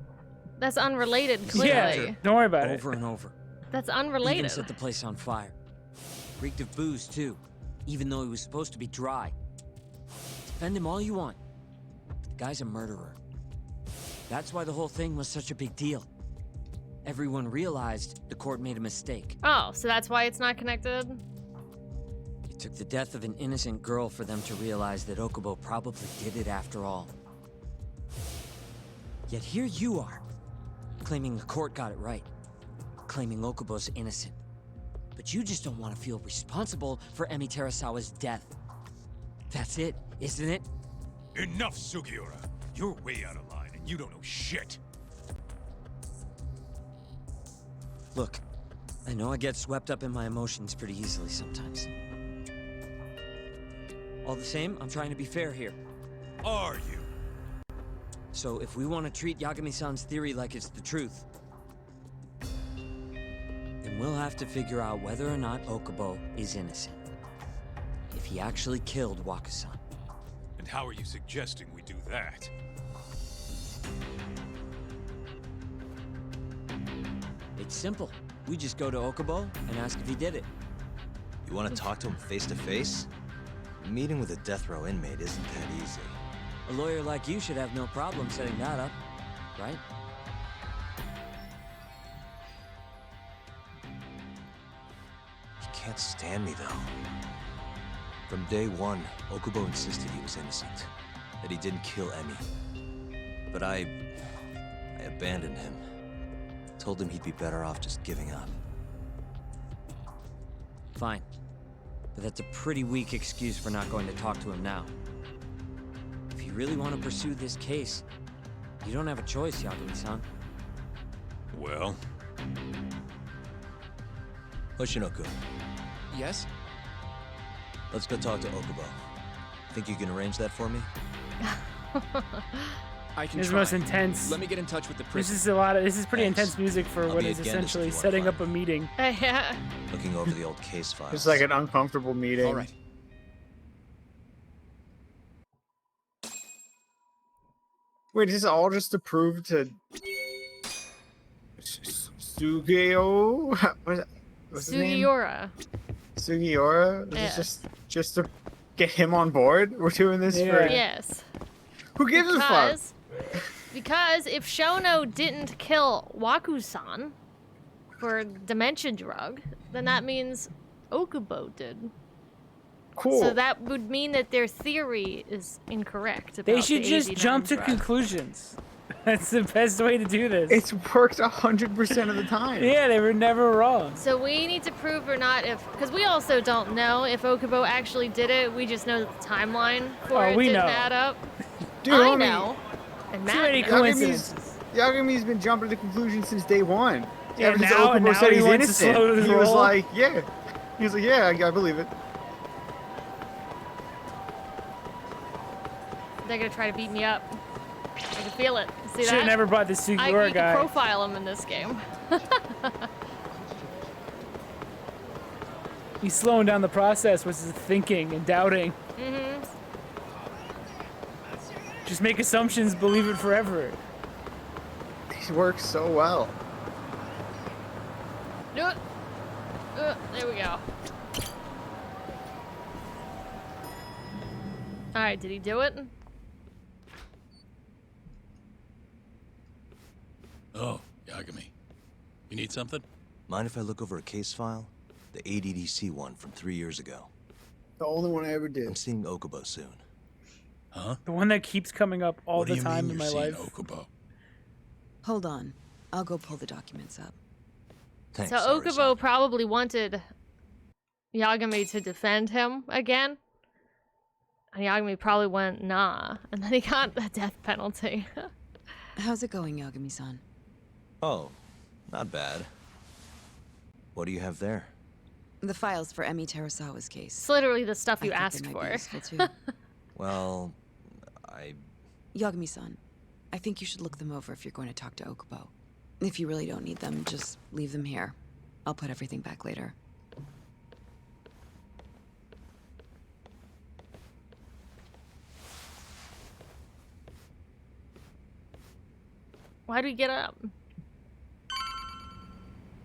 Speaker 2: That's unrelated, clearly.
Speaker 1: Yeah. Don't worry about it.
Speaker 14: Over and over.
Speaker 2: That's
Speaker 14: Even
Speaker 2: unrelated.
Speaker 14: set the place on fire. Reeked of booze, too. Even though he was supposed to be dry. Defend him all you want. But the guy's a murderer. That's why the whole thing was such a big deal. Everyone realized the court made a mistake.
Speaker 2: Oh, so that's why it's not connected?
Speaker 14: It took the death of an innocent girl for them to realize that Okubo probably did it after all. Yet here you are, claiming the court got it right. Claiming Okubo's innocent. But you just don't want to feel responsible for Emi Terasawa's death. That's it, isn't it?
Speaker 9: Enough, Sugiura. You're way out of line, and you don't know shit.
Speaker 14: Look, I know I get swept up in my emotions pretty easily sometimes. All the same, I'm trying to be fair here.
Speaker 9: Are you?
Speaker 14: So if we want to treat Yagami-san's theory like it's the truth, then we'll have to figure out whether or not Okubo is innocent. If he actually killed Waka-san.
Speaker 9: And how are you suggesting we do that?
Speaker 14: It's simple. We just go to Okubo and ask if he did it.
Speaker 15: You want to talk to him face to face? Meeting with a death row inmate isn't that easy.
Speaker 14: A lawyer like you should have no problem setting that up, right?
Speaker 15: He can't stand me, though. From day one, Okubo insisted he was innocent, that he didn't kill Emmy. But I abandoned him. Told him he'd be better off just giving up.
Speaker 14: Fine. But that's a pretty weak excuse for not going to talk to him now. If you really want to pursue this case, you don't have a choice, Yagami-san.
Speaker 8: Well?
Speaker 15: Hoshinoku,
Speaker 13: Yes?
Speaker 15: let's go talk to Okubo. Think you can arrange that for me?
Speaker 13: I can
Speaker 1: This is
Speaker 13: try.
Speaker 1: most intense.
Speaker 13: Let me get in touch with the
Speaker 1: This
Speaker 13: prison.
Speaker 1: is a lot of. This is pretty
Speaker 15: Thanks.
Speaker 1: intense music for
Speaker 15: I'll
Speaker 1: what
Speaker 15: be
Speaker 1: is
Speaker 15: at Gendis if
Speaker 1: essentially
Speaker 15: you wanna
Speaker 1: setting
Speaker 15: find
Speaker 1: up a meeting.
Speaker 2: Yeah.
Speaker 15: Looking over the old case files.
Speaker 3: It's like an uncomfortable meeting.
Speaker 13: All right.
Speaker 3: Wait, is this all just to prove to Sugeo? What's his name?
Speaker 2: Sugiura.
Speaker 3: Sugiura? Is
Speaker 2: Yes.
Speaker 3: this just to get him on board? We're doing this for...
Speaker 2: Yes.
Speaker 3: Who gives a fuck?
Speaker 2: Because if Shono didn't kill Waku-san for dementia drug, then that means Okubo did.
Speaker 3: Cool.
Speaker 2: So that would mean that their theory is incorrect.
Speaker 1: They
Speaker 2: about
Speaker 1: should
Speaker 2: the
Speaker 1: just
Speaker 2: 89
Speaker 1: jump to
Speaker 2: drug.
Speaker 1: conclusions. That's the best way to do this.
Speaker 3: It's worked 100% of the time.
Speaker 1: Yeah, they were never wrong.
Speaker 2: So we need to prove or not if, because we also don't know if Okubo actually did it. We just know that the timeline for
Speaker 1: Oh,
Speaker 2: it
Speaker 1: we
Speaker 2: didn't
Speaker 1: know.
Speaker 2: add up.
Speaker 3: Dude,
Speaker 2: I
Speaker 3: mean,
Speaker 2: know. And
Speaker 1: Too
Speaker 2: Matt
Speaker 1: many
Speaker 2: knows.
Speaker 1: coincidences.
Speaker 3: Yagami's been jumping to conclusions since day one.
Speaker 1: Yeah,
Speaker 3: Ever since
Speaker 1: now-
Speaker 3: Okubo
Speaker 1: now
Speaker 3: said
Speaker 1: he
Speaker 3: he's
Speaker 1: wants to
Speaker 3: innocent,
Speaker 1: slow his
Speaker 3: he was
Speaker 1: roll.
Speaker 3: like, yeah. He was like, yeah, I believe it.
Speaker 2: They're gonna try to beat me up. I can feel it. See
Speaker 1: Should have
Speaker 2: that?
Speaker 1: never brought the
Speaker 2: I
Speaker 1: Sugiura
Speaker 2: can
Speaker 1: guy.
Speaker 2: profile him in this game.
Speaker 1: He's slowing down the process, which is thinking and doubting.
Speaker 2: Mm-hmm.
Speaker 1: Just make assumptions, believe it forever.
Speaker 3: He works so well.
Speaker 2: Do it. There we go. All right, did he do it?
Speaker 9: Oh, Yagami. You need something?
Speaker 15: Mind if I look over a case file? The ADDC one from 3 years ago.
Speaker 3: The only one I ever did.
Speaker 15: I'm seeing Okubo soon.
Speaker 9: Huh?
Speaker 1: The one that keeps coming up all
Speaker 9: What do
Speaker 1: the
Speaker 9: you
Speaker 1: time
Speaker 9: mean
Speaker 1: in
Speaker 9: you're
Speaker 1: my
Speaker 9: seeing
Speaker 1: life.
Speaker 9: Okubo?
Speaker 11: Hold on. I'll go pull the documents up.
Speaker 15: Thanks,
Speaker 2: So Okubo probably wanted Yagami to defend him again. And Yagami probably went, nah. And then he got the death penalty.
Speaker 11: How's it going, Yagami-san?
Speaker 15: Oh, not bad. What do you have there?
Speaker 11: The files for Emi Terasawa's case.
Speaker 2: It's literally the stuff you
Speaker 11: I think
Speaker 2: asked
Speaker 11: they might be
Speaker 2: for.
Speaker 11: useful, too.
Speaker 15: Well,
Speaker 11: Yagami-san, I think you should look them over if you're going to talk to Okubo. If you really don't need them, just leave them here. I'll put everything back later.
Speaker 2: Why'd we get up?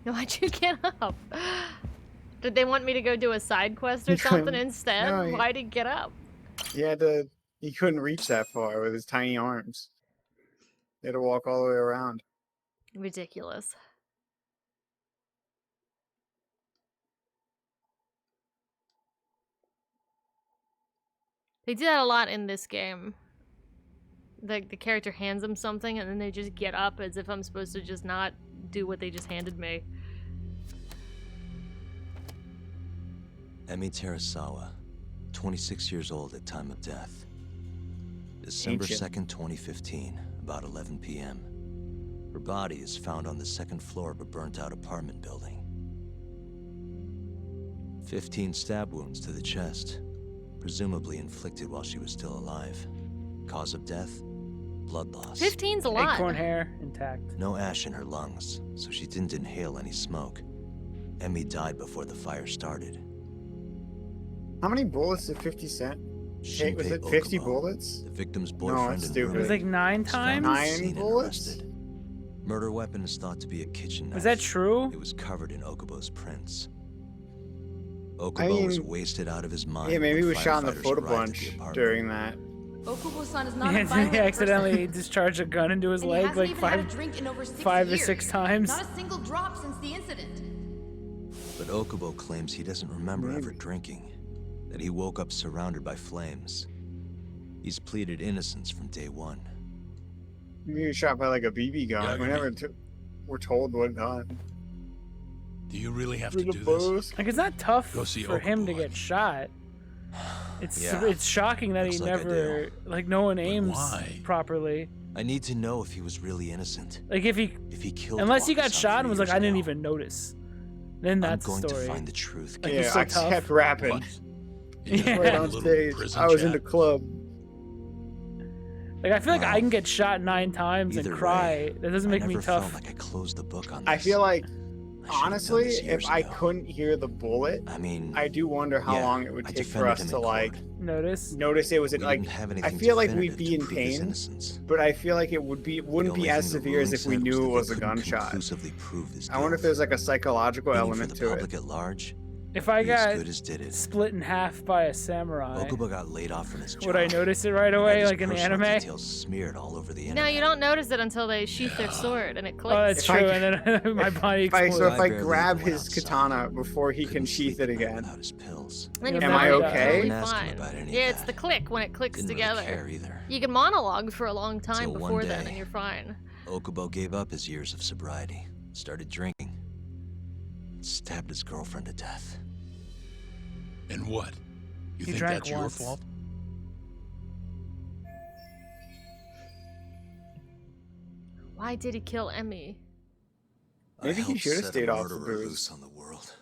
Speaker 2: Why'd you get up? Did they want me to go do a side quest or
Speaker 3: He
Speaker 2: something
Speaker 3: couldn't-
Speaker 2: instead?
Speaker 3: no, he-
Speaker 2: Why'd he get up?
Speaker 3: He couldn't reach that far with his tiny arms. He had to walk all the way around.
Speaker 2: Ridiculous. They do that a lot in this game. The character hands them something and then they just get up as if I'm supposed to just not do what they just handed me.
Speaker 15: Emi Terasawa, 26 years old at time of death. December
Speaker 3: Ancient.
Speaker 15: 2nd, 2015, about 11 p.m. Her body is found on the second floor of a burnt-out apartment building. 15 stab wounds to the chest, presumably inflicted while she was still alive. Cause of death? Blood loss.
Speaker 2: 15's a lot.
Speaker 1: Acorn hair intact.
Speaker 15: No ash in her lungs, so she didn't inhale any smoke. Emmy died before the fire started.
Speaker 3: How many bullets did 50 Cent take? Was
Speaker 15: Shinpei
Speaker 3: it 50
Speaker 15: Okubo,
Speaker 3: bullets?
Speaker 15: The victim's
Speaker 3: No,
Speaker 15: boyfriend
Speaker 3: that's
Speaker 15: and
Speaker 3: stupid.
Speaker 1: It was
Speaker 15: roommate
Speaker 1: like 9
Speaker 15: was found
Speaker 1: times?
Speaker 15: at the
Speaker 3: 9
Speaker 15: scene and
Speaker 3: bullets?
Speaker 15: arrested. Murder weapon is thought to be a kitchen knife.
Speaker 1: Was that true?
Speaker 15: It was covered in Okubo's prints. Okubo was wasted out of his mind.
Speaker 3: Yeah, maybe he
Speaker 15: when
Speaker 3: was shot in the
Speaker 15: firefighters
Speaker 3: photo
Speaker 15: arrived at
Speaker 3: bunch
Speaker 15: the apartment.
Speaker 3: during that.
Speaker 16: Okubo-san is not a
Speaker 1: He
Speaker 16: violent
Speaker 1: accidentally
Speaker 16: person.
Speaker 1: discharged a gun into his
Speaker 16: And he
Speaker 1: leg
Speaker 16: hasn't
Speaker 1: like
Speaker 16: even had a
Speaker 1: five,
Speaker 16: drink in over 6
Speaker 1: 5 or
Speaker 16: years.
Speaker 1: 6 times.
Speaker 16: Not a single drop since the incident.
Speaker 15: But Okubo claims he doesn't remember ever drinking, that he woke up surrounded by flames. He's pleaded innocence from day one.
Speaker 3: He was shot by like a BB gun.
Speaker 12: Yeah,
Speaker 3: We never were told what gun.
Speaker 12: Do you really have
Speaker 3: Through
Speaker 12: to
Speaker 3: the
Speaker 12: do
Speaker 3: bows.
Speaker 12: this?
Speaker 1: Like, it's not tough
Speaker 12: Go see
Speaker 1: for him to
Speaker 12: Okubo.
Speaker 1: get shot. It's
Speaker 15: Yeah.
Speaker 1: it's shocking that
Speaker 15: Looks
Speaker 1: he
Speaker 15: like I
Speaker 1: never, like, no one aims
Speaker 12: why?
Speaker 1: properly.
Speaker 15: I need to know if he was really innocent.
Speaker 1: Like, if he
Speaker 15: killed
Speaker 1: unless he got
Speaker 15: Waka-san
Speaker 1: shot and
Speaker 15: 3
Speaker 1: was like,
Speaker 15: years
Speaker 1: I didn't
Speaker 15: ago,
Speaker 1: even notice. Then that's
Speaker 15: I'm going
Speaker 1: the story.
Speaker 15: to find the truth.
Speaker 1: Like,
Speaker 3: Yeah,
Speaker 1: it's so
Speaker 3: I
Speaker 1: tough.
Speaker 3: kept rapping.
Speaker 12: What?
Speaker 1: Yeah.
Speaker 3: Right on stage. I was in the club.
Speaker 1: Like, I feel like I can get shot 9 times and
Speaker 15: Either
Speaker 1: cry.
Speaker 15: way,
Speaker 1: That doesn't make
Speaker 15: I
Speaker 1: me
Speaker 15: never
Speaker 1: tough.
Speaker 15: felt like I closed the book on this.
Speaker 3: I feel like,
Speaker 15: I should've done
Speaker 3: honestly,
Speaker 15: this
Speaker 3: if
Speaker 15: years
Speaker 3: I
Speaker 15: ago.
Speaker 3: couldn't hear the bullet,
Speaker 15: I mean,
Speaker 3: I do wonder how
Speaker 15: yeah,
Speaker 3: long it would
Speaker 15: I
Speaker 3: take for
Speaker 15: defended
Speaker 3: us
Speaker 15: him
Speaker 3: to
Speaker 15: in
Speaker 3: like
Speaker 15: court.
Speaker 1: Notice
Speaker 3: it was
Speaker 15: We
Speaker 3: like.
Speaker 15: didn't have
Speaker 3: I
Speaker 15: anything
Speaker 3: feel like we'd
Speaker 15: definitive
Speaker 3: be
Speaker 15: to
Speaker 3: in
Speaker 15: prove his
Speaker 3: pain,
Speaker 15: innocence.
Speaker 3: but I feel like it wouldn't
Speaker 15: The
Speaker 3: be
Speaker 15: only
Speaker 3: as
Speaker 15: thing the
Speaker 3: severe as
Speaker 15: ruling
Speaker 3: if we
Speaker 15: said
Speaker 3: knew
Speaker 15: that
Speaker 3: it was
Speaker 15: they
Speaker 3: a
Speaker 15: couldn't
Speaker 3: gunshot.
Speaker 15: conclusively prove his
Speaker 3: I wonder if
Speaker 15: guilt.
Speaker 3: there's like a psychological
Speaker 15: Meaning
Speaker 3: element
Speaker 15: for
Speaker 3: to
Speaker 15: the
Speaker 3: it.
Speaker 15: public at large,
Speaker 1: if I
Speaker 15: he as
Speaker 1: got
Speaker 15: good as did it.
Speaker 1: split in half by a samurai,
Speaker 15: Okubo got laid off from his job.
Speaker 1: would I notice it right
Speaker 15: and had
Speaker 1: away,
Speaker 15: his
Speaker 1: like in the
Speaker 15: personal
Speaker 1: anime?
Speaker 15: details smeared all over the
Speaker 2: No,
Speaker 15: internet.
Speaker 2: you don't notice it until they sheath their sword and it clicks.
Speaker 1: Oh, that's
Speaker 3: If I
Speaker 1: true.
Speaker 3: c-
Speaker 1: And then my body
Speaker 3: If I,
Speaker 1: explodes.
Speaker 3: so if I
Speaker 15: barely
Speaker 3: grab
Speaker 15: went
Speaker 3: his
Speaker 15: outside.
Speaker 3: katana before he can
Speaker 15: Couldn't
Speaker 3: sheath
Speaker 15: sleep
Speaker 3: it
Speaker 15: at night
Speaker 3: again,
Speaker 15: without his pills.
Speaker 2: Then you're
Speaker 3: Am I
Speaker 2: fine.
Speaker 3: okay?
Speaker 2: Totally
Speaker 15: Didn't ask him
Speaker 2: fine.
Speaker 15: about any of
Speaker 2: Yeah, it's
Speaker 15: that.
Speaker 2: the click when it clicks
Speaker 15: Didn't
Speaker 2: together.
Speaker 15: really care either.
Speaker 2: You can monologue for a long time
Speaker 15: Till one
Speaker 2: before then
Speaker 15: day.
Speaker 2: and you're fine.
Speaker 15: Okubo gave up his years of sobriety, started drinking, stabbed his girlfriend to death.
Speaker 12: And what? You
Speaker 1: He
Speaker 12: think
Speaker 1: drank
Speaker 12: that's your
Speaker 1: once.
Speaker 12: fault?
Speaker 2: Why did he kill Emmy?
Speaker 3: Maybe he
Speaker 15: helped
Speaker 3: should have
Speaker 15: set a
Speaker 3: stayed off the
Speaker 15: murderer
Speaker 3: booze.
Speaker 15: loose on the world.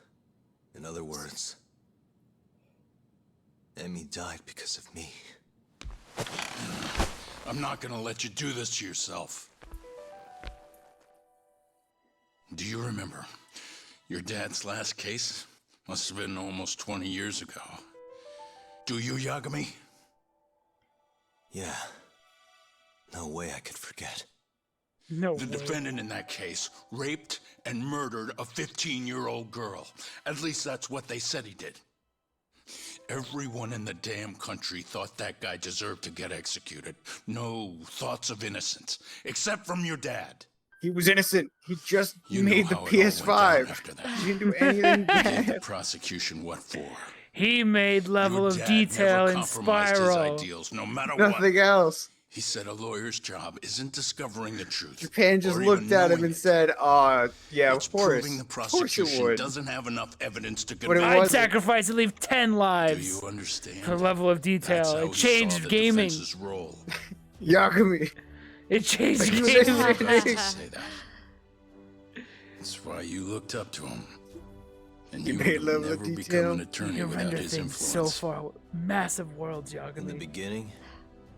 Speaker 15: In other words, Emmy died because of me.
Speaker 9: I'm not gonna let you do this to yourself. Do you remember your dad's last case? Must have been almost 20 years ago. Do you, Yagami?
Speaker 15: Yeah. No way I could forget.
Speaker 1: No
Speaker 9: The
Speaker 1: way.
Speaker 9: defendant in that case raped and murdered a 15-year-old girl. At least that's what they said he did. Everyone in the damn country thought that guy deserved to get executed. No thoughts of innocence, except from your dad.
Speaker 3: he was innocent. He just
Speaker 9: You know
Speaker 3: made the
Speaker 9: how it all went down
Speaker 3: PS5.
Speaker 9: after that.
Speaker 3: He didn't do anything
Speaker 9: Gave the
Speaker 3: bad.
Speaker 9: prosecution what for?
Speaker 1: He made level
Speaker 9: Your
Speaker 1: of
Speaker 9: dad
Speaker 1: detail
Speaker 9: never
Speaker 1: in
Speaker 9: compromised his
Speaker 1: Spiral.
Speaker 9: ideals, no matter
Speaker 3: Nothing
Speaker 9: what.
Speaker 3: else.
Speaker 9: He said a lawyer's job isn't discovering the truth.
Speaker 3: Japan just
Speaker 9: or
Speaker 3: looked
Speaker 9: even
Speaker 3: at him
Speaker 9: knowing
Speaker 3: and
Speaker 9: it.
Speaker 3: said, yeah,
Speaker 9: It's
Speaker 3: of course.
Speaker 9: proving the
Speaker 3: Of course it
Speaker 9: prosecution
Speaker 3: would.
Speaker 9: doesn't have enough evidence to
Speaker 3: But it
Speaker 9: convict.
Speaker 1: I'd
Speaker 3: wasn't.
Speaker 1: sacrifice and leave 10
Speaker 9: Do
Speaker 1: lives
Speaker 9: you understand?
Speaker 1: for level of
Speaker 9: That's
Speaker 1: detail.
Speaker 9: how
Speaker 1: It
Speaker 9: he
Speaker 1: changed
Speaker 9: saw the
Speaker 1: gaming.
Speaker 9: defense's role.
Speaker 3: Yagami.
Speaker 1: It changed
Speaker 3: Like, he was
Speaker 1: gaming.
Speaker 3: innocent.
Speaker 9: Say that. That's why you looked up to him. And
Speaker 3: He
Speaker 9: you
Speaker 3: made
Speaker 9: would
Speaker 3: level of
Speaker 9: never become
Speaker 3: detail.
Speaker 9: an
Speaker 1: You
Speaker 9: attorney
Speaker 1: can
Speaker 9: without
Speaker 1: render
Speaker 9: his
Speaker 1: things so
Speaker 9: influence.
Speaker 1: far. Massive worlds,
Speaker 15: In the
Speaker 1: Yagami.
Speaker 15: beginning,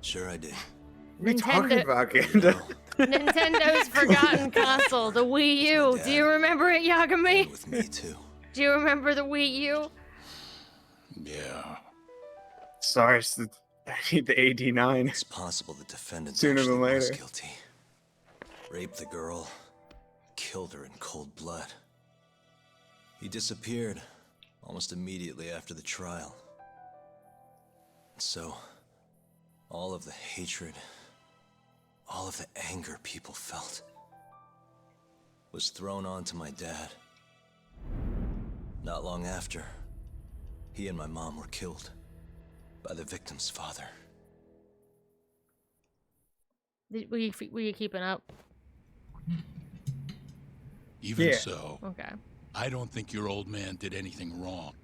Speaker 15: sure I did.
Speaker 3: What are you talking
Speaker 2: Nintendo-
Speaker 3: about, Ganda?
Speaker 2: Nintendo's forgotten console, the Wii U. Do you remember it, Yagami?
Speaker 15: With me too.
Speaker 2: Do you remember the Wii U?
Speaker 9: Yeah.
Speaker 3: Sorry, I need the AD9.
Speaker 15: It's possible the defendant
Speaker 3: Sooner than
Speaker 15: actually was
Speaker 3: later.
Speaker 15: guilty. Raped the girl, killed her in cold blood. He disappeared almost immediately after the trial. So, all of the hatred, all of the anger people felt was thrown onto my dad. Not long after, he and my mom were killed by the victim's father.
Speaker 2: Were you keeping up?
Speaker 9: Even
Speaker 3: Yeah.
Speaker 9: so,
Speaker 2: Okay.
Speaker 9: I don't think your old man did anything wrong.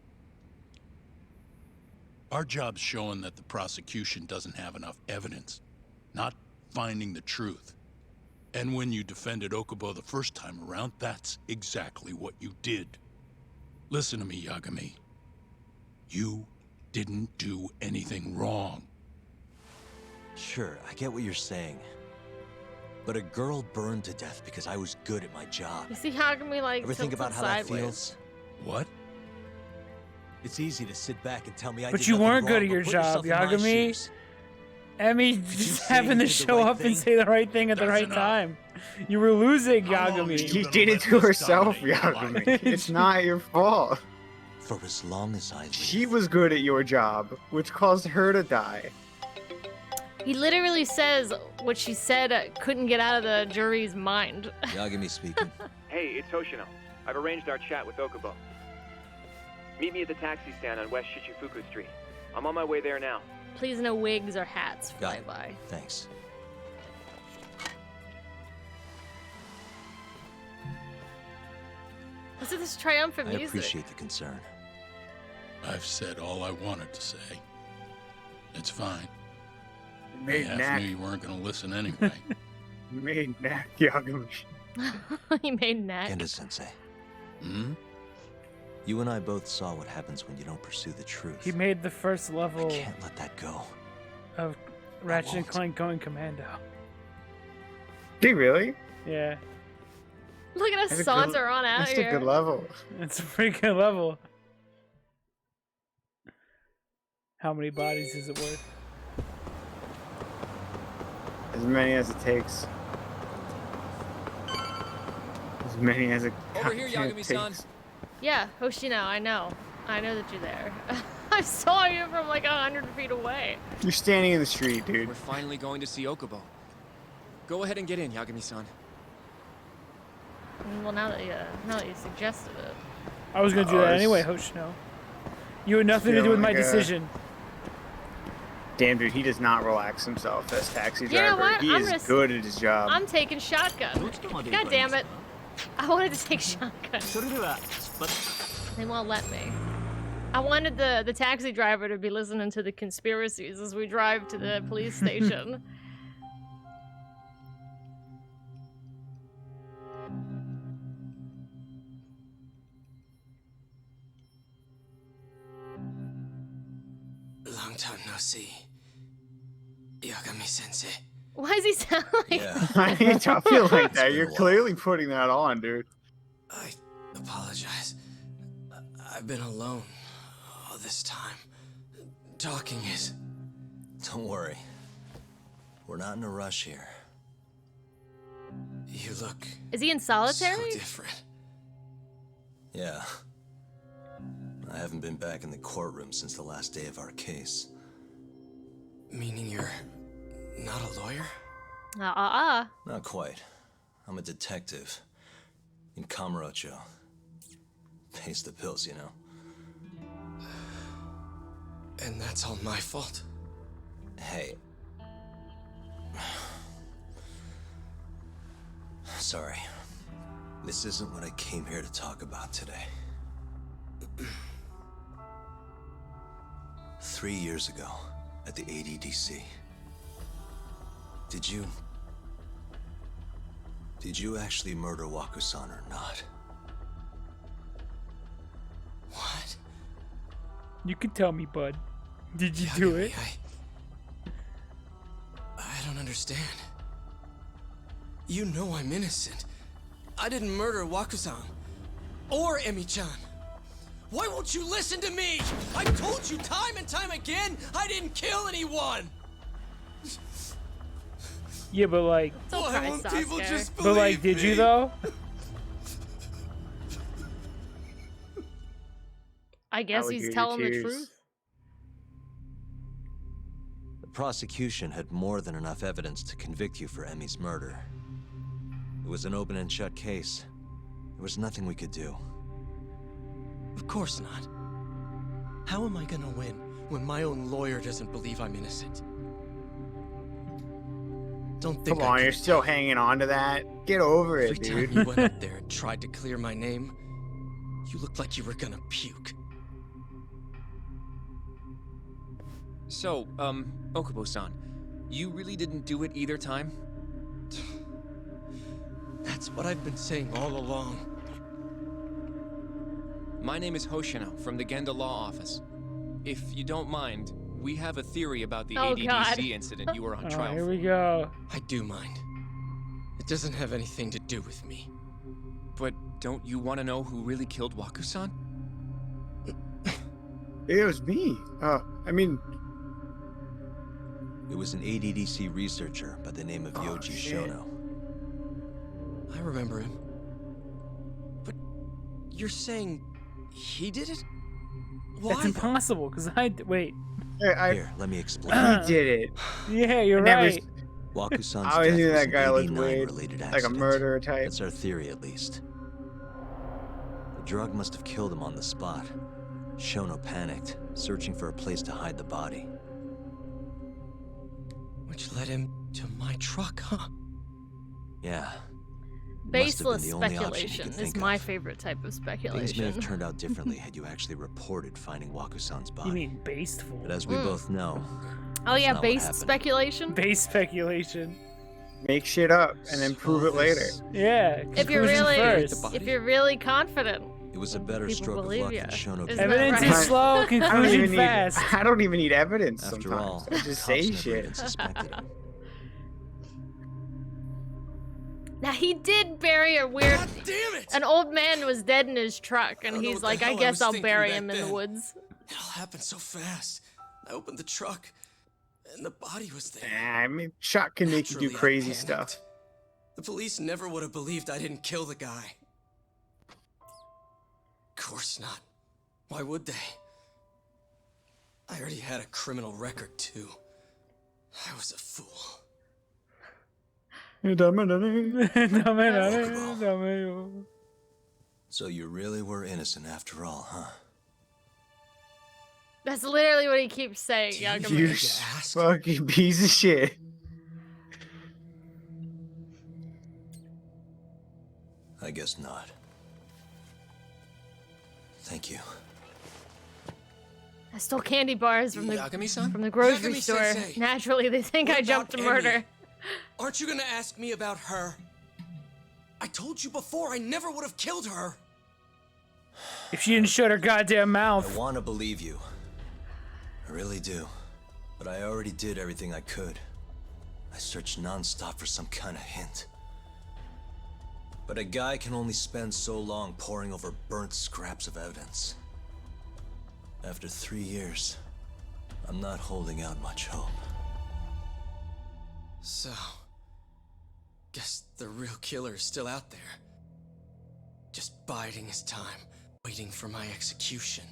Speaker 9: Our job's showing that the prosecution doesn't have enough evidence, not finding the truth. And when you defended Okubo the first time around, that's exactly what you did. Listen to me, Yagami. You didn't do anything wrong.
Speaker 15: Sure, I get what you're saying. But a girl burned to death because I was good at my job.
Speaker 2: You see Yagami like
Speaker 15: Ever think
Speaker 2: tilted
Speaker 15: about how that
Speaker 2: sideways.
Speaker 15: feels?
Speaker 9: What?
Speaker 15: It's easy to sit back and tell me I
Speaker 1: But
Speaker 15: did
Speaker 1: you
Speaker 15: nothing
Speaker 1: weren't good
Speaker 15: wrong,
Speaker 1: at
Speaker 15: but
Speaker 1: your
Speaker 15: put
Speaker 1: job,
Speaker 15: yourself in my
Speaker 1: Yagami.
Speaker 15: shoes.
Speaker 1: Emmy just happened to show up and say the right thing at the right time. You were losing, Yagami.
Speaker 3: She did it to herself, Yagami. It's not your fault.
Speaker 15: For as long as I live.
Speaker 3: She was good at your job, which caused her to die.
Speaker 2: He literally says what she said couldn't get out of the jury's mind.
Speaker 15: Yagami speaking.
Speaker 6: Hey, it's Hoshino. I've arranged our chat with Okubo. Meet me at the taxi stand on West Shichifuku Street. I'm on my way there now.
Speaker 2: Please no wigs or hats
Speaker 15: Got
Speaker 2: fly
Speaker 15: it.
Speaker 2: by.
Speaker 15: Thanks.
Speaker 2: Listen to this triumphant
Speaker 15: I
Speaker 2: music.
Speaker 15: appreciate the concern.
Speaker 9: I've said all I wanted to say. It's fine. I
Speaker 3: Made
Speaker 9: half
Speaker 3: knack.
Speaker 9: knew you weren't going to listen anyway.
Speaker 3: Made knack, Yagami.
Speaker 2: He made neck.
Speaker 15: Kenda-sensei.
Speaker 9: Hmm?
Speaker 15: You and I both saw what happens when you don't pursue the truth.
Speaker 1: He made the first level
Speaker 15: I can't let that go.
Speaker 1: of Ratchet and Clank going commando.
Speaker 3: Did he really?
Speaker 1: Yeah,
Speaker 2: Look at us
Speaker 3: That's a
Speaker 2: saunter
Speaker 3: good-
Speaker 2: on out
Speaker 3: That's
Speaker 2: here.
Speaker 3: a good level.
Speaker 1: it's a pretty good level. How many bodies is it worth?
Speaker 3: As many as it takes. As many as it
Speaker 13: Over here,
Speaker 3: goddamn
Speaker 13: Yagami-san.
Speaker 3: takes.
Speaker 2: Yeah, Hoshino, I know. I know that you're there. I saw you from like 100 feet away.
Speaker 3: You're standing in the street, dude.
Speaker 13: We're finally going to see Okubo. Go ahead and get in, Yagami-san.
Speaker 2: Well, now that you suggested it.
Speaker 1: I was gonna do that anyway, Hoshino. You had nothing to do with my decision.
Speaker 3: Damn, dude, he does not relax himself as taxi
Speaker 2: You know
Speaker 3: driver.
Speaker 2: what?
Speaker 3: He
Speaker 2: I'm
Speaker 3: is
Speaker 2: gonna
Speaker 3: good at his job.
Speaker 2: I'm taking shotgun. God damn it. I wanted to take shotgun. They won't let me. I wanted the taxi driver to be listening to the conspiracies as we drive to the police station.
Speaker 10: Long time no see. Yagami-sensei.
Speaker 2: Why does he sound like
Speaker 3: I hate to feel like that. You're clearly putting that on, dude.
Speaker 10: I apologize. I've been alone all this time. Talking is...
Speaker 15: Don't worry. We're not in a rush here.
Speaker 10: You look
Speaker 2: Is he in
Speaker 10: so
Speaker 2: solitary?
Speaker 10: different.
Speaker 15: Yeah. I haven't been back in the courtroom since the last day of our case.
Speaker 10: Meaning you're not a lawyer?
Speaker 15: Not quite. I'm a detective. In Kamurocho. Pays the bills, you know.
Speaker 10: And that's all my fault?
Speaker 15: Hey. Sorry. This isn't what I came here to talk about today. 3 years ago, at the ADDC. Did you actually murder Waku-san or not?
Speaker 10: What?
Speaker 1: You can tell me, bud. Did you do it?
Speaker 10: I don't understand. You know I'm innocent. I didn't murder Waku-san. Or Emi-chan. Why won't you listen to me? I told you time and time again I didn't kill anyone!
Speaker 1: Yeah, but like,
Speaker 10: Why won't people just believe
Speaker 1: but like, did you
Speaker 10: me?
Speaker 1: though?
Speaker 2: I guess he's telling the truth.
Speaker 15: The prosecution had more than enough evidence to convict you for Emi's murder. It was an open and shut case. There was nothing we could do.
Speaker 10: Of course not. How am I gonna win when my own lawyer doesn't believe I'm innocent? Don't think
Speaker 3: Come on, you're still hanging on to that? Get over it,
Speaker 10: Every
Speaker 3: dude.
Speaker 10: time you went up there and tried to clear my name, you looked like you were gonna puke.
Speaker 13: So, Okubo-san, you really didn't do it either time?
Speaker 10: That's what I've been saying all along.
Speaker 13: My name is Hoshino from the Genda Law Office. If you don't mind, we have a theory about the
Speaker 2: Oh,
Speaker 13: ADDC
Speaker 2: God.
Speaker 13: incident you were on
Speaker 1: Oh,
Speaker 13: trial
Speaker 1: here
Speaker 13: for.
Speaker 1: we go.
Speaker 10: I do mind. It doesn't have anything to do with me.
Speaker 13: But don't you want to know who really killed Waku-san?
Speaker 3: It was me. I mean,
Speaker 15: It was an ADDC researcher by the name of Yoji Shono.
Speaker 17: I remember him. But you're saying he did it? Why?
Speaker 1: That's impossible, because wait.
Speaker 15: Here, let me explain.
Speaker 3: He did it.
Speaker 1: Yeah, you're
Speaker 3: I never
Speaker 1: right.
Speaker 15: Wakusan's
Speaker 3: I always
Speaker 15: death
Speaker 3: knew
Speaker 15: was
Speaker 3: that guy
Speaker 15: an
Speaker 3: looked
Speaker 15: 89
Speaker 3: weird,
Speaker 15: related
Speaker 3: like a
Speaker 15: accident.
Speaker 3: murderer type.
Speaker 15: That's our theory, at least. The drug must have killed him on the spot. Shono panicked, searching for a place to hide the body.
Speaker 17: Which led him to my truck, huh?
Speaker 15: Yeah.
Speaker 2: Baseless
Speaker 15: the only option he
Speaker 2: speculation
Speaker 15: could
Speaker 2: is
Speaker 15: think
Speaker 2: my
Speaker 15: of.
Speaker 2: favorite type of
Speaker 15: Things may
Speaker 2: speculation.
Speaker 15: have turned out differently had you actually reported finding Wakusan's body.
Speaker 1: You mean basteful?
Speaker 15: But as we both know,
Speaker 2: Oh yeah,
Speaker 15: not what
Speaker 2: based
Speaker 15: happened.
Speaker 2: speculation?
Speaker 1: Base speculation.
Speaker 3: Make shit up and then prove it later.
Speaker 1: Yeah.
Speaker 2: If you're
Speaker 1: conclusions
Speaker 2: really
Speaker 1: first.
Speaker 2: if you're really confident.
Speaker 15: it was a better
Speaker 2: People
Speaker 15: stroke of
Speaker 2: believe
Speaker 15: luck
Speaker 2: ya.
Speaker 15: than Shono
Speaker 2: Isn't
Speaker 15: could
Speaker 2: that
Speaker 1: Evidence
Speaker 2: right?
Speaker 1: is slow,
Speaker 3: I don't
Speaker 1: conclusion
Speaker 3: even
Speaker 1: fast.
Speaker 3: need. I don't even need evidence.
Speaker 15: After
Speaker 3: Sometimes
Speaker 15: all,
Speaker 3: I just
Speaker 15: cops
Speaker 3: say
Speaker 15: never
Speaker 3: shit.
Speaker 15: even suspected him.
Speaker 2: Now he did bury a weird.
Speaker 17: God damn it!
Speaker 2: An old man was dead in his truck, and
Speaker 17: don't know
Speaker 2: he's
Speaker 17: what the
Speaker 2: like, "I
Speaker 17: hell I
Speaker 2: guess
Speaker 17: was
Speaker 2: I'll
Speaker 17: thinking
Speaker 2: bury
Speaker 17: back
Speaker 2: him in the
Speaker 17: then.
Speaker 2: woods."
Speaker 17: It all happened so fast. I opened the truck, and the body was there.
Speaker 3: I mean, shock can make you do
Speaker 17: Naturally, I
Speaker 3: crazy
Speaker 17: panicked.
Speaker 3: stuff.
Speaker 17: The police never would have believed I didn't kill the guy. Of course not. Why would they? I already had a criminal record, too. I was a fool.
Speaker 15: So you really were innocent after all, huh?
Speaker 2: That's literally what he keeps saying,
Speaker 3: You
Speaker 2: Yagami.
Speaker 3: fucking piece of shit.
Speaker 15: I guess not. Thank you.
Speaker 2: I stole candy bars from
Speaker 17: Yagami-san?
Speaker 2: the grocery store.
Speaker 17: Yagami-sensei.
Speaker 2: Naturally, they think
Speaker 17: What
Speaker 2: I jumped to
Speaker 17: about
Speaker 2: murder.
Speaker 17: Emmy? Aren't you gonna ask me about her? I told you before I never would have killed her.
Speaker 1: If she didn't shut her goddamn mouth.
Speaker 15: I want to believe you. I really do. But I already did everything I could. I searched non-stop for some kind of hint. But a guy can only spend so long poring over burnt scraps of evidence. After 3 years, I'm not holding out much hope.
Speaker 17: So, guess the real killer is still out there. Just biding his time, waiting for my execution.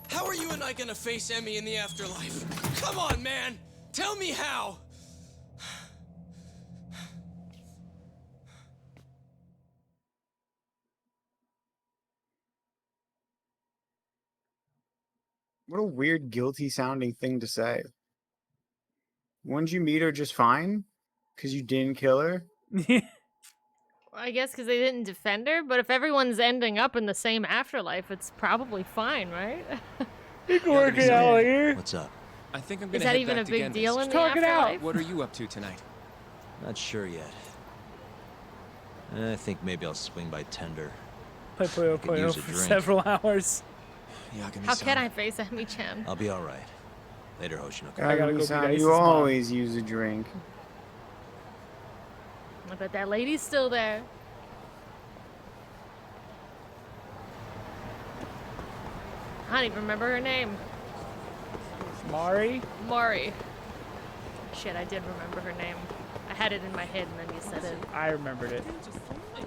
Speaker 17: How are you and I gonna face Emmy in the afterlife? Come on, man! Tell me how!
Speaker 3: What a weird, guilty sounding thing to say. Wouldn't you meet her just fine? Because you didn't kill her?
Speaker 2: I guess because they didn't defend her, but if everyone's ending up in the same afterlife, it's probably fine, right?
Speaker 1: You can work it out here.
Speaker 15: What's up?
Speaker 13: I think I'm
Speaker 2: Is
Speaker 13: gonna
Speaker 2: that
Speaker 13: head
Speaker 2: even
Speaker 13: back
Speaker 2: a
Speaker 13: to
Speaker 2: big
Speaker 13: Genda's.
Speaker 2: deal in the
Speaker 1: talk it out.
Speaker 2: afterlife?
Speaker 13: What are you up to tonight?
Speaker 15: Not sure yet. I think maybe I'll swing by Tender.
Speaker 1: Play Puyo
Speaker 15: could
Speaker 1: Puyo
Speaker 15: use a
Speaker 1: for
Speaker 15: drink.
Speaker 1: several hours.
Speaker 2: How can I face Emmy-chan?
Speaker 15: I'll be all right. Later, Hoshinoku.
Speaker 1: I gotta go beat
Speaker 3: Yagami-san,
Speaker 1: Ice's
Speaker 3: you
Speaker 1: mom.
Speaker 3: always use a drink.
Speaker 2: I bet that lady's still there. I don't even remember her name.
Speaker 1: Mari?
Speaker 2: Mari. Shit, I did remember her name. I had it in my head and then you said it.
Speaker 1: I remembered it.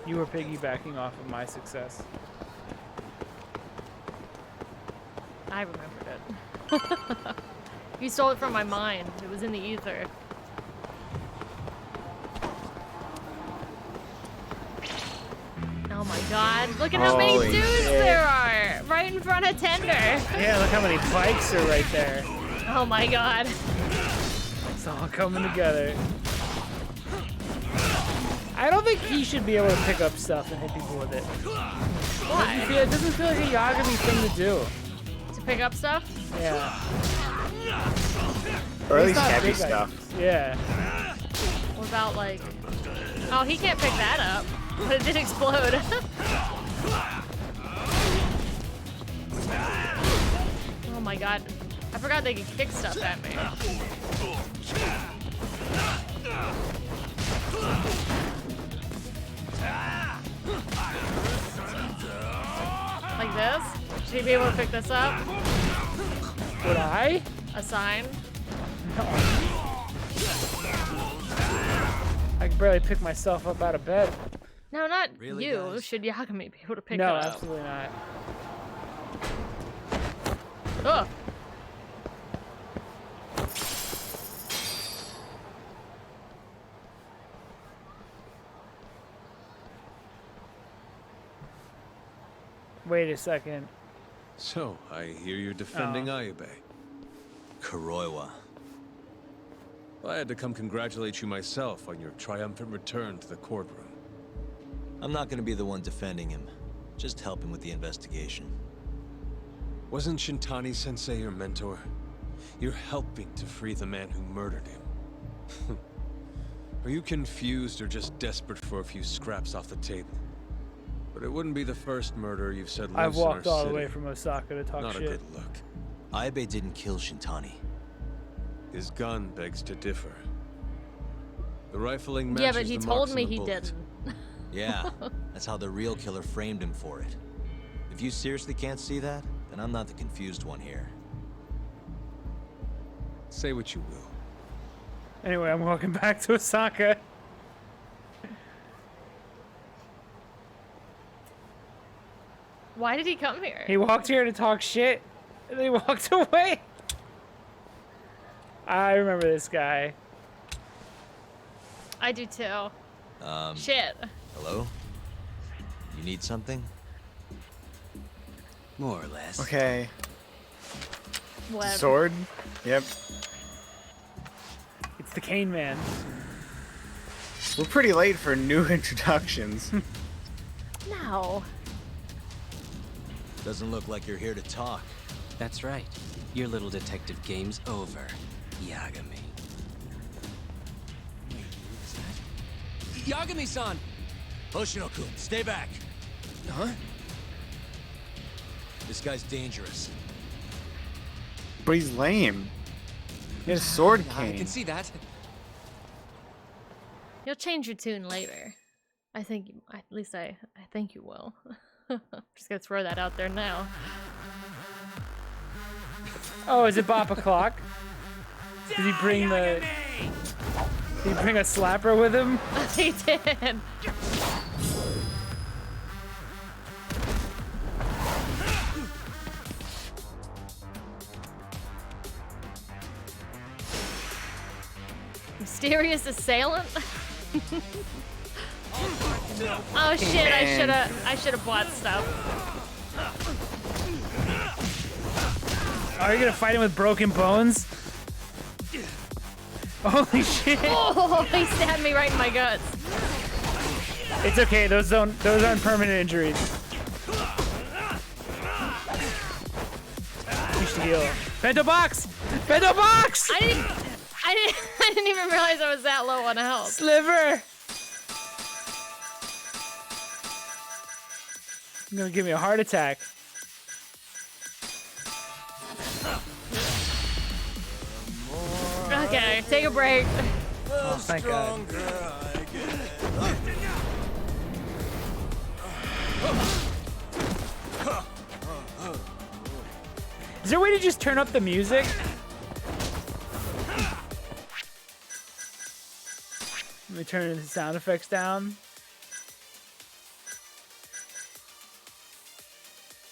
Speaker 1: You were piggybacking off of my success.
Speaker 2: I remembered it. You stole it from my mind. It was in the ether. Oh my god, look at how many
Speaker 3: Holy
Speaker 2: dudes
Speaker 3: shit.
Speaker 2: there are! Right in front of Tender!
Speaker 1: Yeah, look how many bikes are right there.
Speaker 2: Oh my god.
Speaker 1: It's all coming together. I don't think he should be able to pick up stuff and hit people with it.
Speaker 2: Why?
Speaker 1: It doesn't feel like a Yagami thing to do.
Speaker 2: To pick up stuff?
Speaker 1: Yeah.
Speaker 3: Or at
Speaker 1: He's
Speaker 3: least
Speaker 1: not
Speaker 3: heavy
Speaker 1: big
Speaker 3: stuff.
Speaker 1: items. Yeah.
Speaker 2: What about like... Oh, he can't pick that up. But it did explode. Oh my god. I forgot they could kick stuff at me. Like this? Should he be able to pick this up?
Speaker 1: Would I?
Speaker 2: A sign?
Speaker 1: I can barely pick myself up out of bed.
Speaker 2: No, not
Speaker 15: Really,
Speaker 2: you.
Speaker 15: guys?
Speaker 2: Should Yagami be able to pick
Speaker 1: No,
Speaker 2: it up?
Speaker 1: absolutely not.
Speaker 2: Ugh.
Speaker 1: Wait a second.
Speaker 15: So, I hear you're defending Ayube.
Speaker 4: Kuroiwa.
Speaker 15: I had to come congratulate you myself on your triumphant return to the courtroom.
Speaker 4: I'm not gonna be the one defending him. Just helping with the investigation.
Speaker 15: Wasn't Shintani-sensei your mentor? You're helping to free the man who murdered him. Are you confused or just desperate for a few scraps off the table? But it wouldn't be the first murder you've said loose
Speaker 1: I've walked
Speaker 15: in our
Speaker 1: all the
Speaker 15: city.
Speaker 1: way from Osaka to talk
Speaker 15: Not
Speaker 1: shit.
Speaker 15: a good look.
Speaker 4: Ayube didn't kill Shintani.
Speaker 15: His gun begs to differ. The rifling matches
Speaker 2: Yeah, but he
Speaker 15: the
Speaker 2: told
Speaker 15: marks
Speaker 2: me
Speaker 15: on the
Speaker 2: he
Speaker 15: bullet.
Speaker 2: didn't.
Speaker 4: Yeah, that's how the real killer framed him for it. If you seriously can't see that, then I'm not the confused one here.
Speaker 15: Say what you will.
Speaker 1: Anyway, I'm walking back to Osaka.
Speaker 2: Why did he come here?
Speaker 1: He walked here to talk shit, and then he walked away. I remember this guy.
Speaker 2: I do too. Shit.
Speaker 4: Hello? You need something?
Speaker 10: More or less.
Speaker 3: Okay.
Speaker 2: What?
Speaker 3: Sword? Yep.
Speaker 1: It's the Cane Man.
Speaker 3: We're pretty late for new introductions.
Speaker 2: No.
Speaker 4: Doesn't look like you're here to talk.
Speaker 10: That's right. Your little detective game's over, Yagami.
Speaker 14: Yagami-san!
Speaker 4: Hoshino-kun, stay back!
Speaker 14: Huh?
Speaker 4: This guy's dangerous.
Speaker 3: But he's lame. He has a sword
Speaker 14: I
Speaker 3: cane.
Speaker 14: can see that.
Speaker 2: You'll change your tune later. I think, at least I think you will. Just gonna throw that out there now.
Speaker 1: Oh, is it Bop O'Clock? Did he bring the... Did he bring a slapper with him?
Speaker 2: He did. Mysterious assailant? Oh shit, I should have bought stuff.
Speaker 1: Are you gonna fight him with broken bones? Holy shit!
Speaker 2: Oh, he stabbed me right in my guts.
Speaker 1: It's okay. Those aren't permanent injuries. You should heal. Bento box! Bento box!
Speaker 2: I didn't even realize I was that low on health.
Speaker 1: Sliver! You're gonna give me a heart attack.
Speaker 2: Okay, take a break.
Speaker 1: Oh, thank God. Is there a way to just turn up the music? Let me turn the sound effects down.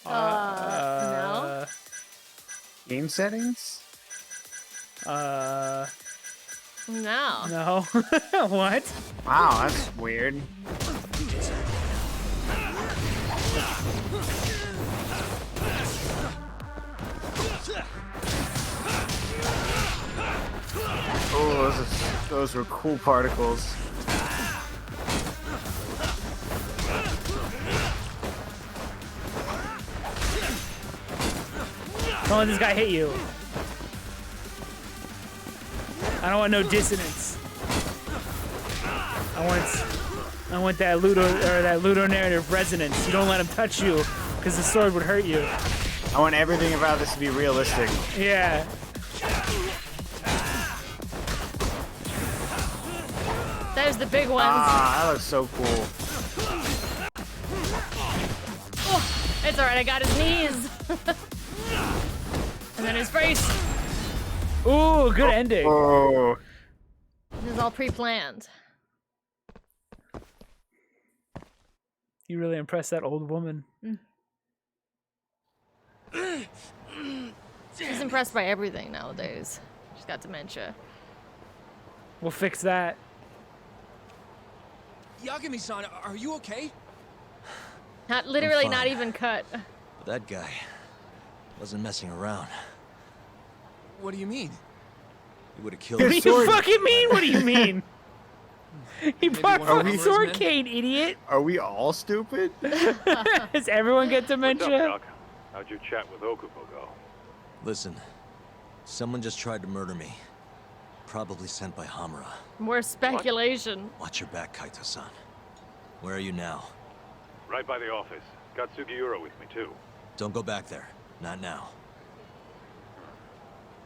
Speaker 2: No.
Speaker 3: Game settings?
Speaker 2: No.
Speaker 1: No. What?
Speaker 3: Wow, that's weird. Oh, those were cool particles.
Speaker 1: Don't let this guy hit you. I don't want no dissonance. I want that Ludo narrative resonance. You don't let him touch you, because the sword would hurt you.
Speaker 3: I want everything about this to be realistic.
Speaker 1: Yeah.
Speaker 2: There's the big ones.
Speaker 3: Ah, that looks so cool.
Speaker 2: Oh, it's alright, I got his knees. And then his face.
Speaker 1: Ooh, good ending.
Speaker 3: Oh.
Speaker 2: This is all pre-planned.
Speaker 1: You really impressed that old woman.
Speaker 2: She's impressed by everything nowadays. She's got dementia.
Speaker 1: We'll fix that.
Speaker 5: Yagami-san, are you okay?
Speaker 2: Not literally,
Speaker 15: fine.
Speaker 2: not even cut.
Speaker 15: But that guy wasn't messing around.
Speaker 5: What do you mean?
Speaker 15: He would have killed
Speaker 1: What
Speaker 15: his
Speaker 1: do you
Speaker 15: sword.
Speaker 1: fucking mean? What do you mean? He brought
Speaker 5: one of
Speaker 1: fucking
Speaker 5: Homer's
Speaker 1: sword
Speaker 5: men?
Speaker 1: cane, idiot.
Speaker 3: Are we all stupid?
Speaker 1: Does everyone get
Speaker 8: What's up,
Speaker 1: dementia?
Speaker 8: Doc? How'd your chat with Okubo go?
Speaker 15: Listen, someone just tried to murder me. Probably sent by Hamura.
Speaker 2: More speculation.
Speaker 15: Watch your back, Kaito-san. Where are you now?
Speaker 8: Right by the office. Got Sugiura with me, too.
Speaker 15: Don't go back there. Not now.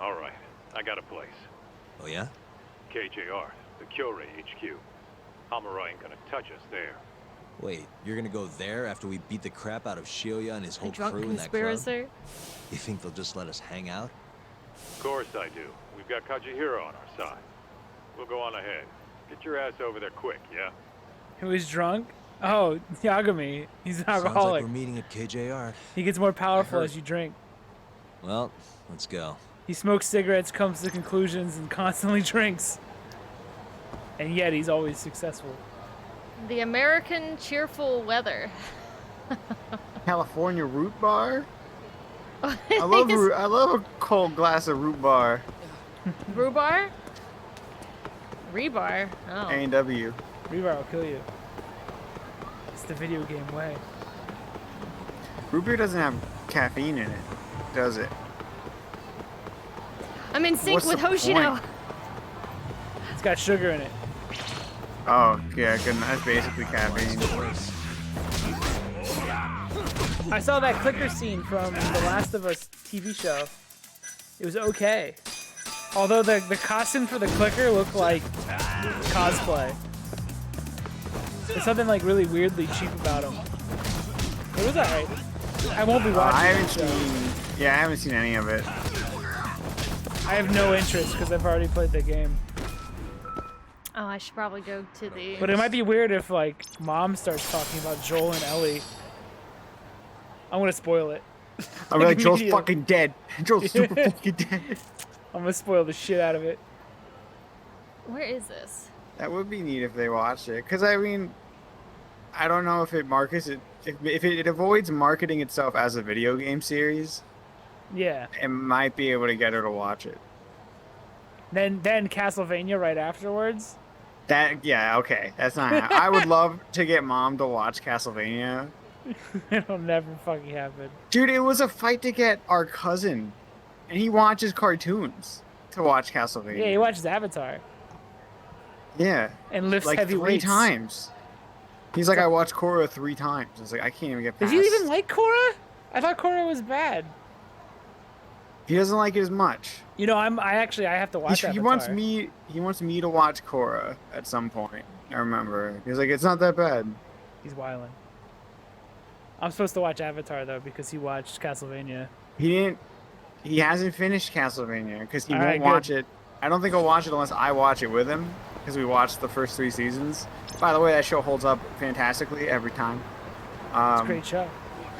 Speaker 8: All right. I got a place.
Speaker 15: Oh yeah?
Speaker 8: KJR, the Kyorei HQ. Hamura ain't gonna touch us there.
Speaker 15: Wait, you're gonna go there after we beat the crap out of Shioya and his
Speaker 2: A
Speaker 15: whole
Speaker 2: drunk
Speaker 15: crew in that club?
Speaker 2: conspiracy.
Speaker 15: You think they'll just let us hang out?
Speaker 8: Of course I do. We've got Kajihiro on our side. We'll go on ahead. Get your ass over there quick, yeah?
Speaker 1: Who is drunk? Oh, Yagami. He's an
Speaker 15: Sounds like
Speaker 1: alcoholic.
Speaker 15: we're meeting at KJR.
Speaker 1: He gets more powerful as you drink.
Speaker 15: Well, let's go.
Speaker 1: He smokes cigarettes, comes to conclusions, and constantly drinks. And yet he's always successful.
Speaker 2: The American cheerful weather.
Speaker 3: California root bar? I love a cold glass of root bar.
Speaker 2: Rhubarb? Rebar? Oh.
Speaker 3: A&W.
Speaker 1: Rebar will kill you. It's the video game way.
Speaker 3: Root beer doesn't have caffeine in it, does it?
Speaker 2: I'm in sync
Speaker 3: What's
Speaker 2: with
Speaker 3: the
Speaker 2: Hoshino.
Speaker 3: point?
Speaker 1: It's got sugar in it.
Speaker 3: Oh, yeah, good. That's basically caffeine.
Speaker 1: I saw that clicker scene from the Last of Us TV show. It was okay. Although the costume for the clicker looked like cosplay. There's something like really weirdly cheap about him. It was alright. I won't be watching
Speaker 3: I haven't
Speaker 1: it, so
Speaker 3: seen. Yeah, I haven't seen any of it.
Speaker 1: I have no interest because I've already played the game.
Speaker 2: Oh, I should probably go to the...
Speaker 1: But it might be weird if like Mom starts talking about Joel and Ellie. I'm gonna spoil it.
Speaker 3: I'm like, Joel's
Speaker 1: immediately.
Speaker 3: fucking dead. Joel's super fucking dead.
Speaker 1: I'm gonna spoil the shit out of it.
Speaker 2: Where is this?
Speaker 3: That would be neat if they watched it. Because, I mean, I don't know if it markets it. If it avoids marketing itself as a video game series,
Speaker 1: Yeah.
Speaker 3: it might be able to get her to watch it.
Speaker 1: Then Castlevania right afterwards.
Speaker 3: That, yeah, okay. That's not. I would love to get Mom to watch Castlevania.
Speaker 1: It'll never fucking happen.
Speaker 3: Dude, it was a fight to get our cousin. And he watches cartoons to watch Castlevania.
Speaker 1: Yeah, he watches Avatar
Speaker 3: Yeah.
Speaker 1: and lifts
Speaker 3: Like
Speaker 1: heavy
Speaker 3: 3
Speaker 1: weights.
Speaker 3: times. He's like, I watched Korra 3 times. I was like, I can't even get past.
Speaker 1: Did you even like Korra? I thought Korra was bad.
Speaker 3: He doesn't like it as much.
Speaker 1: You know, I have to watch
Speaker 3: He
Speaker 1: Avatar.
Speaker 3: wants me to watch Korra at some point. I remember. He's like, it's not that bad.
Speaker 1: He's wildin'. I'm supposed to watch Avatar though because he watched Castlevania.
Speaker 3: He hasn't finished Castlevania because he
Speaker 1: All
Speaker 3: won't
Speaker 1: right,
Speaker 3: watch
Speaker 1: good.
Speaker 3: it. I don't think he'll watch it unless I watch it with him because we watched the first 3 seasons. By the way, that show holds up fantastically every time.
Speaker 1: It's a great show.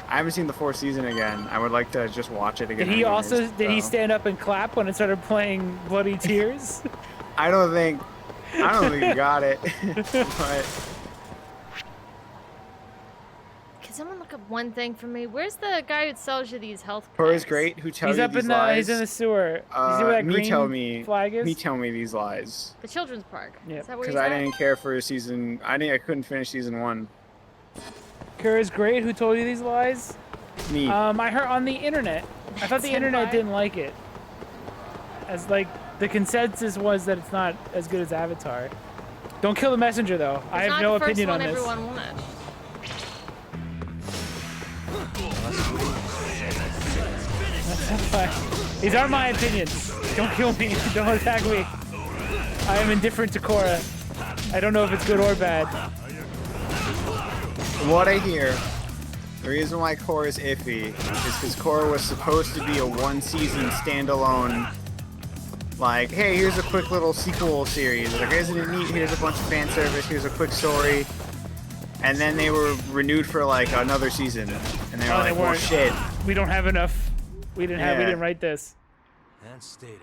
Speaker 3: I haven't seen the 4th season again. I would like to just watch it again.
Speaker 1: Did he
Speaker 3: anyways,
Speaker 1: also did he
Speaker 3: so.
Speaker 1: stand up and clap when it started playing Bloody Tears?
Speaker 3: I don't think he got it. But
Speaker 2: Can someone look up one thing for me? Where's the guy who sells you these health packs?
Speaker 3: Corey's great. Who tells
Speaker 1: He's
Speaker 3: you
Speaker 1: up
Speaker 3: these
Speaker 1: in the
Speaker 3: lies?
Speaker 1: he's in the sewer. You see where that green flag is?
Speaker 3: Me tell me these lies.
Speaker 2: The children's park.
Speaker 1: Yeah.
Speaker 2: Is that where
Speaker 3: Because
Speaker 2: he's
Speaker 3: I
Speaker 2: at?
Speaker 3: didn't care for season. I couldn't finish season 1.
Speaker 1: Kura's great. Who told you these lies?
Speaker 3: Me.
Speaker 1: I heard on the internet. I thought the internet didn't like it. As like the consensus was that it's not as good as Avatar. Don't kill the messenger though. I have no opinion on
Speaker 2: It's
Speaker 1: this.
Speaker 2: not the first one everyone wanted.
Speaker 1: These are my opinions. Don't kill me. Don't attack me. I am indifferent to Korra. I don't know if it's good or bad.
Speaker 3: From what I hear, the reason why Korra is iffy is because Korra was supposed to be a 1-season standalone Like, hey, here's a quick little sequel series. Like, isn't it neat? Here's a bunch of fan service. Here's a quick story. And then they were renewed for like another season, and they were like, "Well, shit,
Speaker 1: we don't have enough. We didn't write this."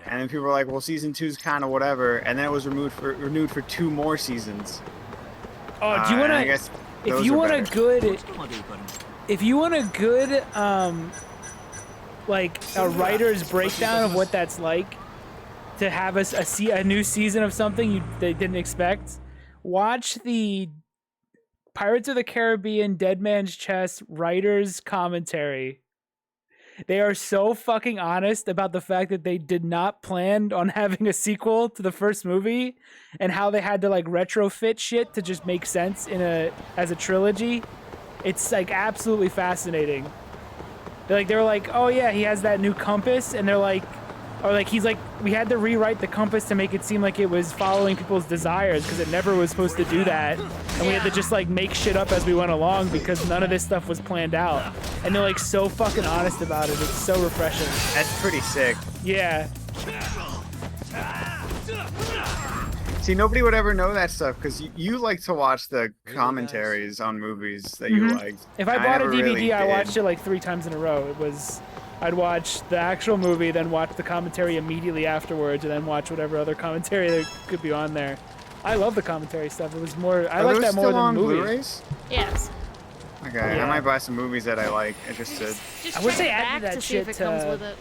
Speaker 3: And then people were like, "Well, season 2's kind of whatever," and then it was renewed for 2 more seasons.
Speaker 1: Oh, do you want to? If you want a good, like a writer's breakdown of what that's like to have a new season of something they didn't expect, watch the Pirates of the Caribbean Dead Man's Chest writers commentary. They are so fucking honest about the fact that they did not plan on having a sequel to the first movie and how they had to like retrofit shit to just make sense as a trilogy. It's like absolutely fascinating. They were like, "Oh yeah, he has that new compass," and they're like, or like he's like, "We had to rewrite the compass to make it seem like it was following people's desires because it never was supposed to do that, and we had to just like make shit up as we went along because none of this stuff was planned out." And they're like so fucking honest about it. It's so refreshing.
Speaker 3: That's pretty sick.
Speaker 1: Yeah.
Speaker 3: See, nobody would ever know that stuff because you like to watch the commentaries on movies that you liked.
Speaker 1: If I bought a DVD, I watched it like 3 times in a row. I'd watch the actual movie, then watch the commentary immediately afterwards, and then watch whatever other commentary there could be on there. I love the commentary stuff. It was more. I like that more than the movies.
Speaker 3: Blu-rays?
Speaker 2: Yes.
Speaker 3: Okay, I might buy some movies that I like. Interested.
Speaker 1: I wish they added that shit
Speaker 2: see if it comes with it.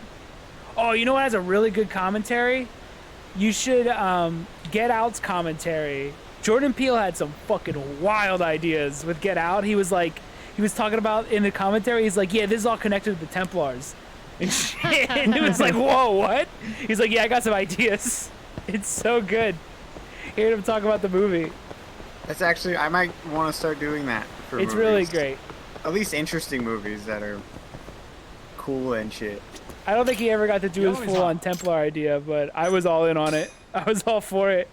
Speaker 1: Oh, you know what has a really good commentary? You should Get Out's commentary. Jordan Peele had some fucking wild ideas with Get Out. He was talking about in the commentary. He's like, "Yeah, this is all connected to the Templars." And shit. And it was like, "Whoa, what?" He's like, "Yeah, I got some ideas." It's so good. Hearing him talk about the movie.
Speaker 3: That's actually, I might want to start doing that for
Speaker 1: It's
Speaker 3: movies.
Speaker 1: really great.
Speaker 3: At least interesting movies that are cool and shit.
Speaker 1: I don't think he ever got to do his full-on Templar idea, but I was all in on it. I was all for it.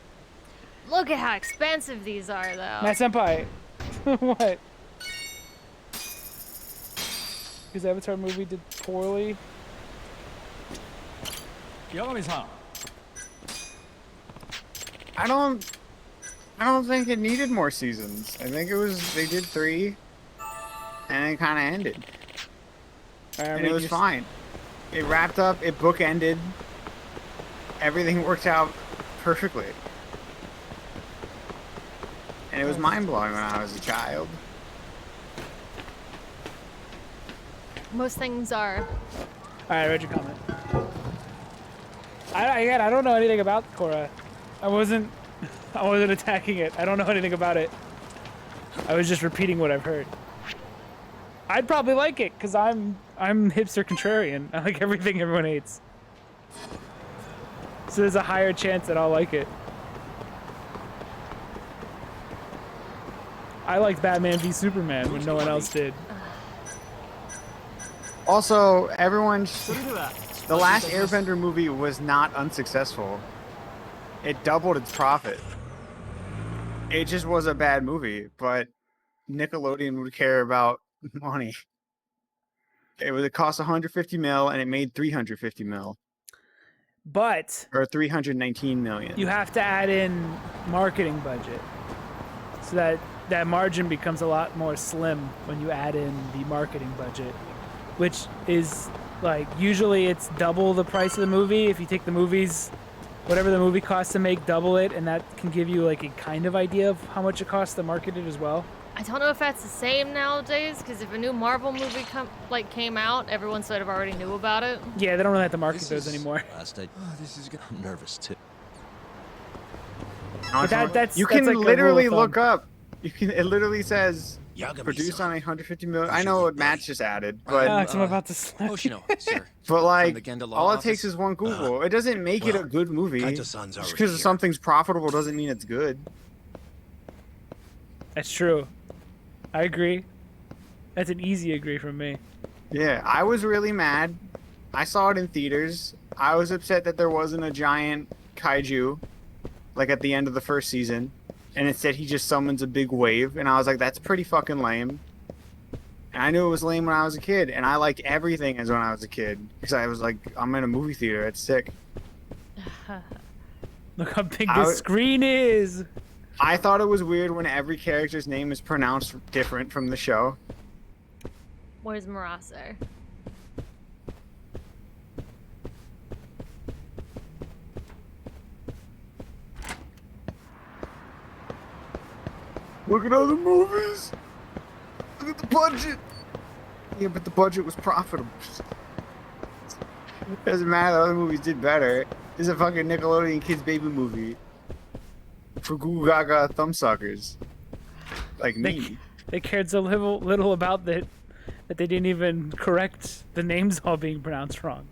Speaker 2: Look at how expensive these are, though.
Speaker 1: Matt Senpai, what? His Avatar movie did poorly.
Speaker 3: I don't think it needed more seasons. I think they did 3, and it kind of ended. And it was fine. It wrapped up, it bookended. Everything worked out perfectly. And it was mind-blowing when I was a child.
Speaker 2: Most things are.
Speaker 1: All right, I read your comment. I don't know anything about Korra. I wasn't attacking it. I don't know anything about it. I was just repeating what I've heard. I'd probably like it because I'm hipster contrarian. I like everything everyone hates. So there's a higher chance that I'll like it. I liked Batman v Superman when no one else did.
Speaker 3: Also, the last Airbender movie was not unsuccessful. It doubled its profit. It just was a bad movie, but Nickelodeon would care about money. It cost 150 mil and it made 350 mil.
Speaker 1: But
Speaker 3: or 319 million.
Speaker 1: You have to add in marketing budget. So that margin becomes a lot more slim when you add in the marketing budget, which is like usually it's double the price of the movie. If you take the movies, whatever the movie costs to make, double it, and that can give you like a kind of idea of how much it costs to market it as well.
Speaker 2: I don't know if that's the same nowadays, because if a new Marvel movie came out, everyone sort of already knew about it.
Speaker 1: Yeah, they don't really have to market those anymore.
Speaker 15: This is good. I'm nervous too.
Speaker 1: But
Speaker 3: you can
Speaker 1: like
Speaker 3: literally look up. It literally says produced on 150 million. I know what Matt's just added, but
Speaker 1: I'm about to slap you.
Speaker 3: But like, all it takes is one Google. It doesn't make it a good movie. Just because something's profitable doesn't mean it's good.
Speaker 1: That's true. I agree. That's an easy agree from me.
Speaker 3: Yeah, I was really mad. I saw it in theaters. I was upset that there wasn't a giant kaiju, like at the end of the first season, and instead he just summons a big wave, and I was like, that's pretty fucking lame. And I knew it was lame when I was a kid, and I liked everything as when I was a kid, because I was like, I'm in a movie theater, it's sick.
Speaker 1: Look how big
Speaker 3: I
Speaker 1: this
Speaker 3: would-
Speaker 1: screen is.
Speaker 3: I thought it was weird when every character's name is pronounced different from the show.
Speaker 2: Where's Marase?
Speaker 3: Look at other movies. Look at the budget. Yeah, but the budget was profitable. Doesn't matter. The other movies did better. This is a fucking Nickelodeon kids baby movie for goo gaga thumbsuckers like me.
Speaker 1: They cared so little about that they didn't even correct the names all being pronounced wrong.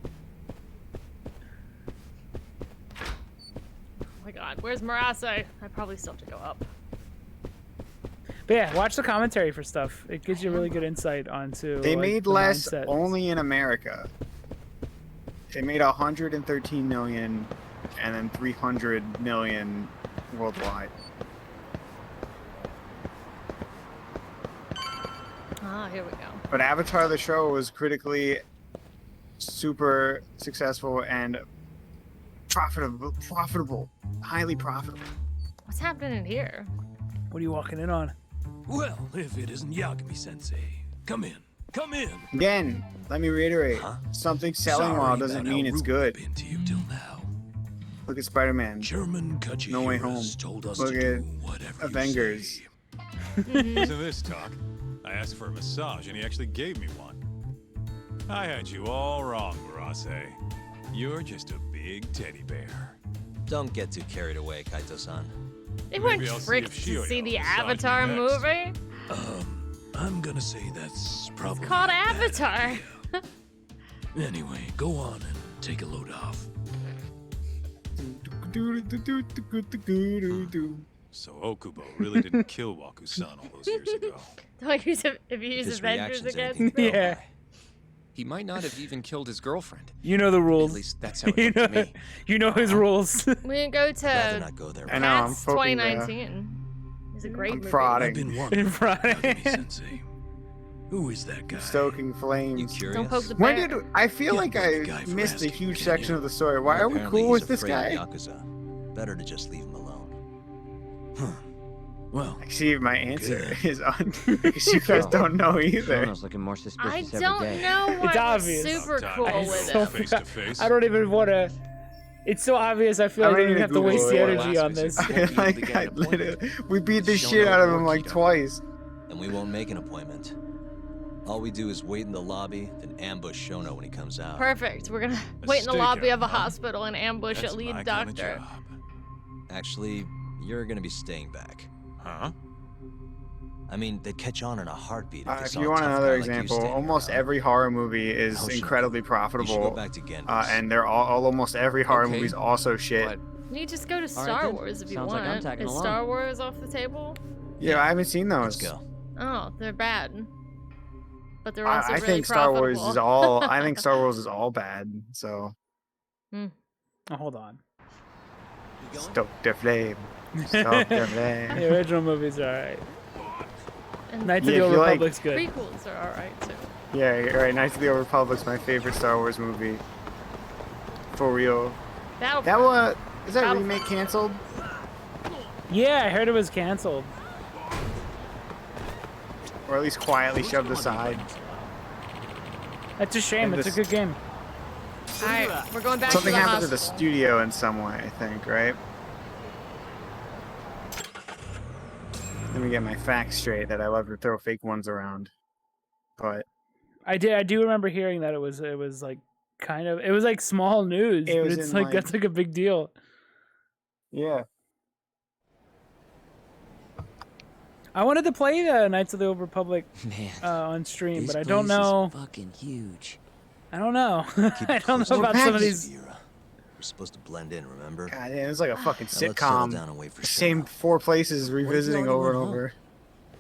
Speaker 2: Oh my god, where's Marase? I probably still have to go up.
Speaker 1: But yeah, watch the commentary for stuff. It gives you a really good insight onto.
Speaker 3: They
Speaker 1: like,
Speaker 3: made
Speaker 1: the
Speaker 3: less
Speaker 1: mindset.
Speaker 3: only in America. They made 113 million, and then 300 million worldwide.
Speaker 2: Ah, here we go.
Speaker 3: But Avatar the show was critically super successful and profitable, highly profitable.
Speaker 2: What's happening in here?
Speaker 1: What are you walking in on?
Speaker 12: Well, if it isn't Yagami-sensei, come in. Come in.
Speaker 3: Again, let me reiterate: something selling
Speaker 12: Sorry
Speaker 3: well doesn't
Speaker 12: about
Speaker 3: mean
Speaker 12: how
Speaker 3: it's
Speaker 12: rude
Speaker 3: good.
Speaker 12: I've been to you till now.
Speaker 3: Look at Spider-Man.
Speaker 12: German
Speaker 3: No Way Home.
Speaker 12: Kachihiras told us
Speaker 3: Look
Speaker 12: to
Speaker 3: at
Speaker 12: do whatever
Speaker 3: Avengers.
Speaker 8: Listen to this talk. I asked for a massage and he actually gave me one. I had you all wrong, Marase. You're just a big teddy bear.
Speaker 15: Don't get too carried away, Kaito-san.
Speaker 2: They weren't
Speaker 8: Maybe I'll see
Speaker 2: tricked
Speaker 8: if
Speaker 2: to
Speaker 8: Shio
Speaker 2: see the
Speaker 8: massage me
Speaker 2: Avatar
Speaker 8: next.
Speaker 2: movie.
Speaker 12: I'm gonna say that's probably
Speaker 2: It's called
Speaker 12: a bad
Speaker 2: Avatar.
Speaker 12: idea. Anyway, go on and take a load off.
Speaker 8: So Okubo really didn't kill Waku-san all those years ago.
Speaker 2: If you use
Speaker 13: This
Speaker 2: Avengers
Speaker 13: reaction's
Speaker 2: against
Speaker 13: anything
Speaker 2: me.
Speaker 1: Yeah.
Speaker 13: He might not have even killed his girlfriend.
Speaker 1: You know the rules.
Speaker 13: At least that's how it
Speaker 1: you
Speaker 13: looked
Speaker 1: know,
Speaker 13: to me.
Speaker 1: You know his rules.
Speaker 2: We can go
Speaker 15: rather
Speaker 2: to
Speaker 15: not go there.
Speaker 3: I know, I'm
Speaker 2: Cats
Speaker 3: poking the-
Speaker 2: 2019. It's a great
Speaker 3: I'm
Speaker 2: movie.
Speaker 3: prodding.
Speaker 12: I've been wondering,
Speaker 1: Friday.
Speaker 12: Yagami-sensei. Who is that guy?
Speaker 3: Stoking flames.
Speaker 15: You curious?
Speaker 2: Don't poke the
Speaker 3: When
Speaker 2: bear.
Speaker 3: did I feel
Speaker 12: Yeah,
Speaker 3: like
Speaker 12: blame the guy
Speaker 3: I
Speaker 12: for
Speaker 3: missed a
Speaker 12: asking,
Speaker 3: huge
Speaker 12: can
Speaker 3: section
Speaker 12: you?
Speaker 3: of the story? Why are we
Speaker 15: Apparently
Speaker 3: cool
Speaker 15: he's
Speaker 3: with this
Speaker 15: afraid
Speaker 3: guy?
Speaker 15: of Yakuza. Better to just leave him alone.
Speaker 12: Well,
Speaker 3: I see my answer
Speaker 12: Good.
Speaker 3: is on because you guys don't know either.
Speaker 14: Shono's looking more
Speaker 2: I
Speaker 14: suspicious every
Speaker 2: don't
Speaker 14: day.
Speaker 2: know
Speaker 1: It's
Speaker 2: what's
Speaker 1: obvious.
Speaker 2: super
Speaker 8: Sometimes
Speaker 2: cool
Speaker 8: it's
Speaker 2: with
Speaker 8: so
Speaker 2: him.
Speaker 8: face to face.
Speaker 1: I don't even want to. It's so obvious. I feel
Speaker 3: I
Speaker 1: like I
Speaker 3: don't
Speaker 1: don't even
Speaker 3: need
Speaker 1: have
Speaker 3: to
Speaker 1: to waste the
Speaker 3: Google it.
Speaker 1: energy on this.
Speaker 13: Last visit won't be able to get an
Speaker 3: literally,
Speaker 13: appointment.
Speaker 3: we beat the
Speaker 13: Shono
Speaker 3: shit out of him
Speaker 13: or
Speaker 3: like
Speaker 13: Keto.
Speaker 3: twice.
Speaker 15: And we won't make an appointment. All we do is wait in the lobby, then ambush Shono when he comes out.
Speaker 2: Perfect. We're gonna
Speaker 8: A
Speaker 2: wait in the lobby
Speaker 8: stakeout,
Speaker 2: of a
Speaker 8: huh?
Speaker 2: hospital and ambush
Speaker 8: That's
Speaker 2: a lead
Speaker 8: my kind of
Speaker 2: doctor.
Speaker 8: job.
Speaker 15: Actually, you're gonna be staying back.
Speaker 8: Huh?
Speaker 15: I mean, they'd catch on in a heartbeat if they
Speaker 3: If
Speaker 15: saw
Speaker 3: you
Speaker 15: a
Speaker 3: want
Speaker 15: tough
Speaker 3: another
Speaker 15: guy like you
Speaker 3: example,
Speaker 15: standing
Speaker 3: almost
Speaker 15: around.
Speaker 3: every horror movie is
Speaker 15: Hoshin,
Speaker 3: incredibly
Speaker 15: You should go
Speaker 3: profitable,
Speaker 15: back to Genbus.
Speaker 3: and they're all almost every horror
Speaker 13: Okay,
Speaker 3: movie is also shit.
Speaker 13: But
Speaker 2: You just go to
Speaker 14: right,
Speaker 2: Star
Speaker 14: then.
Speaker 2: Wars if you
Speaker 14: Sounds like I'm
Speaker 2: want.
Speaker 14: tagging
Speaker 2: Is
Speaker 14: along.
Speaker 2: Star Wars off the table?
Speaker 3: Yeah, I haven't seen those.
Speaker 15: Let's go.
Speaker 2: Oh, they're bad. But they're also
Speaker 3: I
Speaker 2: really
Speaker 3: think Star Wars
Speaker 2: profitable.
Speaker 3: is all. I think Star Wars is all bad. So
Speaker 1: Oh, hold on.
Speaker 3: stoke the flame. Stoke the flame.
Speaker 1: The original movie's alright.
Speaker 2: And
Speaker 1: Knights
Speaker 3: Yeah,
Speaker 1: of the
Speaker 3: if
Speaker 1: Old
Speaker 3: you like-
Speaker 1: Republic's good.
Speaker 2: prequels are alright too.
Speaker 3: Yeah, you're right. Knights of the Old Republic's my favorite Star Wars movie. For real.
Speaker 2: Battlefront.
Speaker 3: That was is that
Speaker 2: Battlefront.
Speaker 3: remake canceled?
Speaker 1: Yeah, I heard it was canceled.
Speaker 3: Or at least quietly shoved aside.
Speaker 1: That's a shame.
Speaker 3: And
Speaker 1: It's a
Speaker 3: this-
Speaker 1: good game.
Speaker 2: Alright, we're going back
Speaker 3: Something
Speaker 2: to the
Speaker 3: happened to the
Speaker 2: hospital.
Speaker 3: studio in some way, I think, right? Let me get my facts straight that I love to throw fake ones around. But
Speaker 1: I do remember hearing that it was like kind of, it was like small news,
Speaker 3: It
Speaker 1: but
Speaker 3: was
Speaker 1: it's
Speaker 3: in,
Speaker 1: like
Speaker 3: like-
Speaker 1: that's like a big deal.
Speaker 3: yeah.
Speaker 1: I wanted to play the Knights of the Old Republic
Speaker 14: Man,
Speaker 1: on stream,
Speaker 14: this
Speaker 1: but I don't
Speaker 14: place is
Speaker 1: know.
Speaker 14: fucking huge.
Speaker 1: I don't know.
Speaker 15: Keep
Speaker 1: I
Speaker 15: it
Speaker 1: don't
Speaker 15: close
Speaker 1: know
Speaker 15: to
Speaker 1: about
Speaker 15: the
Speaker 1: some of
Speaker 15: edges,
Speaker 1: these.
Speaker 15: Vera. We're supposed to blend in, remember?
Speaker 3: God, yeah, it's like a fucking
Speaker 15: Now let's settle
Speaker 3: sitcom.
Speaker 15: down and wait for
Speaker 3: The same
Speaker 15: Shono.
Speaker 3: 4 places
Speaker 14: What if you
Speaker 3: revisiting
Speaker 14: already
Speaker 3: over and
Speaker 14: went home?
Speaker 3: over.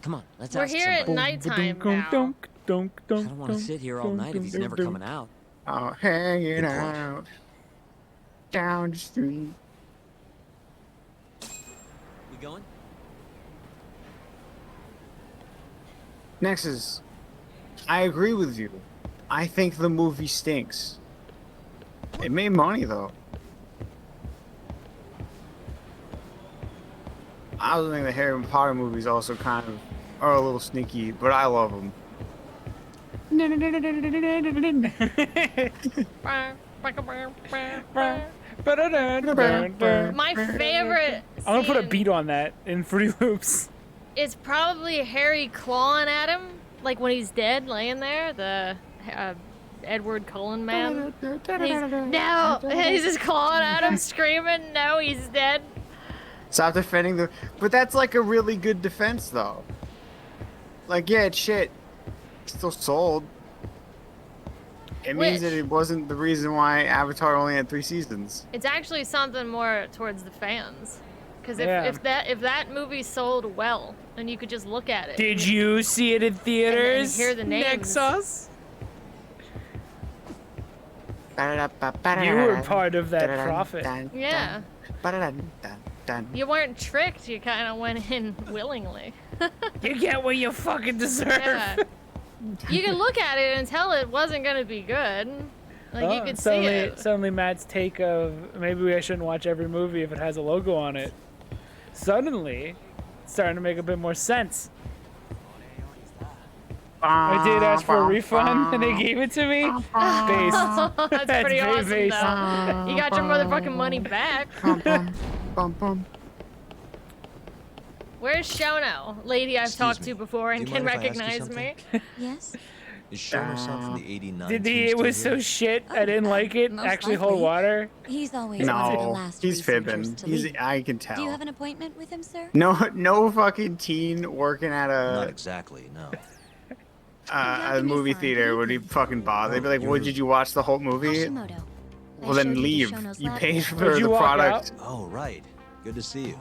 Speaker 14: Come on, let's
Speaker 2: We're
Speaker 14: ask
Speaker 2: here at
Speaker 14: somebody.
Speaker 2: nighttime now.
Speaker 14: I don't want to sit here all night if he's never coming out.
Speaker 3: Oh, hanging
Speaker 15: Good point.
Speaker 3: out down the street.
Speaker 14: We going?
Speaker 3: Nexus, I agree with you. I think the movie stinks. It made money though. I was thinking the Harry Potter movies also kind of are a little sneaky, but I love them.
Speaker 2: My favorite
Speaker 1: I'm gonna put a
Speaker 2: scene
Speaker 1: beat on that in Fruity Loops.
Speaker 2: is probably Harry clawing at him, like when he's dead, laying there. The Edward Cullen man. No, he's just clawing at him, screaming, "No, he's dead."
Speaker 3: Stop defending the. But that's like a really good defense, though. Like, yeah, it's shit. It's still sold. It means that it wasn't the reason why Avatar only had 3 seasons.
Speaker 2: It's actually something more towards the fans, because
Speaker 1: Yeah.
Speaker 2: if that movie sold well, then you could just look at it.
Speaker 1: Did you see it in theaters?
Speaker 2: And hear the names.
Speaker 1: Nexus? You were part of that profit.
Speaker 2: Yeah. You weren't tricked. You kind of went in willingly.
Speaker 1: You get what you fucking deserve.
Speaker 2: Yeah. You could look at it and tell it wasn't gonna be good. Like you could see it.
Speaker 1: Suddenly Matt's take of maybe I shouldn't watch every movie if it has a logo on it. Suddenly, it's starting to make a bit more sense. I did ask for a refund and they gave it to me. Based.
Speaker 2: That's pretty
Speaker 1: very
Speaker 2: awesome,
Speaker 1: based.
Speaker 2: though. You got your motherfucking money back. Where's Shono? Lady I've talked to before and
Speaker 15: Do you
Speaker 2: can
Speaker 15: mind if I ask you
Speaker 2: recognize me.
Speaker 16: Yes?
Speaker 15: Is Shono-san from the 89
Speaker 1: Did
Speaker 15: team
Speaker 1: it
Speaker 15: still
Speaker 1: was
Speaker 15: here?
Speaker 1: so shit I didn't like it
Speaker 16: most
Speaker 1: actually hold
Speaker 16: likely.
Speaker 1: water?
Speaker 16: He's always one of the
Speaker 3: No,
Speaker 16: last
Speaker 3: he's
Speaker 16: researchers
Speaker 3: fibbing.
Speaker 16: to
Speaker 3: He's.
Speaker 16: leave.
Speaker 3: I can
Speaker 16: Do you
Speaker 3: tell.
Speaker 16: have an appointment with him, sir?
Speaker 3: No fucking teen working at
Speaker 15: Not
Speaker 3: a
Speaker 15: exactly, no.
Speaker 3: movie theater would be fucking bother. They'd be like, "Well, did you watch the whole movie?"
Speaker 16: Hashimoto. I
Speaker 3: Well,
Speaker 16: showed
Speaker 3: then
Speaker 16: you
Speaker 3: leave.
Speaker 16: Shono's
Speaker 3: You
Speaker 16: lab
Speaker 3: paid
Speaker 16: work.
Speaker 3: for
Speaker 1: Would you
Speaker 3: the
Speaker 1: walk
Speaker 3: product.
Speaker 15: Oh, right. Good to see you.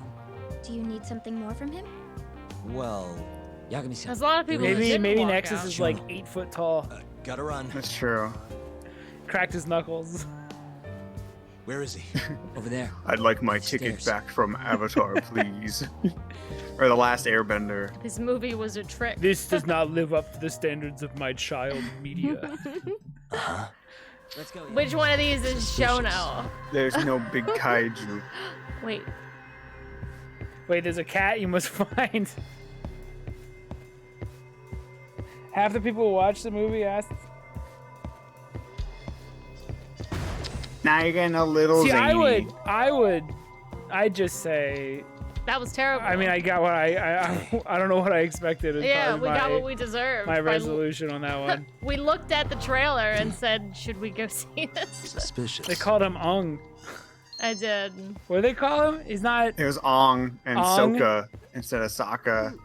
Speaker 16: Do you need something more from him?
Speaker 15: Well,
Speaker 2: There's a lot of people that
Speaker 1: Maybe
Speaker 2: didn't
Speaker 1: maybe
Speaker 2: walk
Speaker 1: Nexus
Speaker 2: out.
Speaker 1: is like 8 foot tall.
Speaker 15: gotta run.
Speaker 3: That's true.
Speaker 1: Cracked his knuckles.
Speaker 15: Where is he?
Speaker 14: Over there.
Speaker 3: I'd like my ticket
Speaker 14: Stairs.
Speaker 3: back from Avatar, please. Or The Last Airbender.
Speaker 2: This movie was a trick.
Speaker 1: This does not live up to the standards of my child media.
Speaker 14: Let's go.
Speaker 2: Which one of these is Shono?
Speaker 3: There's no big kaiju.
Speaker 2: Wait.
Speaker 1: Wait, there's a cat you must find. Half the people who watched the movie asked.
Speaker 3: Now you're getting a little
Speaker 1: See,
Speaker 3: zany.
Speaker 1: I'd just say.
Speaker 2: That was terrible.
Speaker 1: I mean, I got what I don't know what I expected. Is
Speaker 2: Yeah,
Speaker 1: probably
Speaker 2: we got
Speaker 1: my-
Speaker 2: what we deserved.
Speaker 1: My
Speaker 2: by-
Speaker 1: resolution on that one.
Speaker 2: We looked at the trailer and said, should we go see this?
Speaker 15: Suspicious.
Speaker 1: They called him Ong.
Speaker 2: I did.
Speaker 1: What do they call him? He's not.
Speaker 3: It was Ong and
Speaker 1: Ong?
Speaker 3: Sokka instead of Sokka.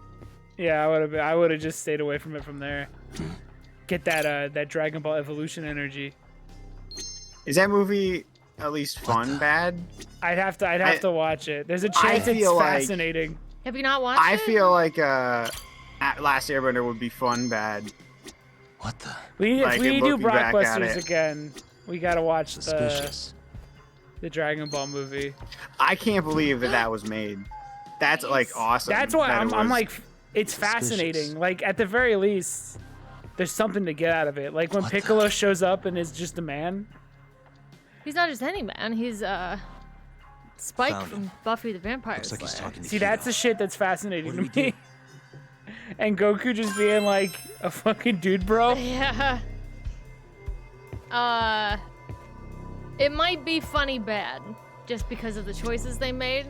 Speaker 1: Yeah, I would have just stayed away from it from there. Get that Dragon Ball Evolution energy.
Speaker 3: Is that movie at least fun bad?
Speaker 1: I'd have to watch it. There's a
Speaker 3: I
Speaker 1: chance it's
Speaker 3: feel like-
Speaker 1: fascinating.
Speaker 2: Have you not watched
Speaker 3: I
Speaker 2: it?
Speaker 3: feel like Last Airbender would be fun bad.
Speaker 15: What the?
Speaker 3: Like,
Speaker 1: If we
Speaker 3: and
Speaker 1: do
Speaker 3: looking back at
Speaker 1: blockbusters
Speaker 3: it.
Speaker 1: again, we gotta watch
Speaker 15: Suspicious.
Speaker 1: the Dragon Ball movie.
Speaker 3: I can't believe that was made. That's like awesome.
Speaker 1: That's why
Speaker 3: that it
Speaker 1: I'm
Speaker 3: was-
Speaker 1: like, it's fascinating. Like at the very least, there's something to get out of it. Like when Piccolo shows up and is just a man.
Speaker 2: He's not just any man. He's Spike
Speaker 15: Found
Speaker 2: from Buffy the Vampire
Speaker 15: Looks like he's
Speaker 2: Slayer.
Speaker 15: talking to
Speaker 1: See,
Speaker 15: Kido.
Speaker 1: that's the shit that's fascinating
Speaker 15: What do
Speaker 1: to
Speaker 15: we
Speaker 1: me. And Goku just being like a fucking dude, bro.
Speaker 2: Yeah. It might be funny bad, just because of the choices they made.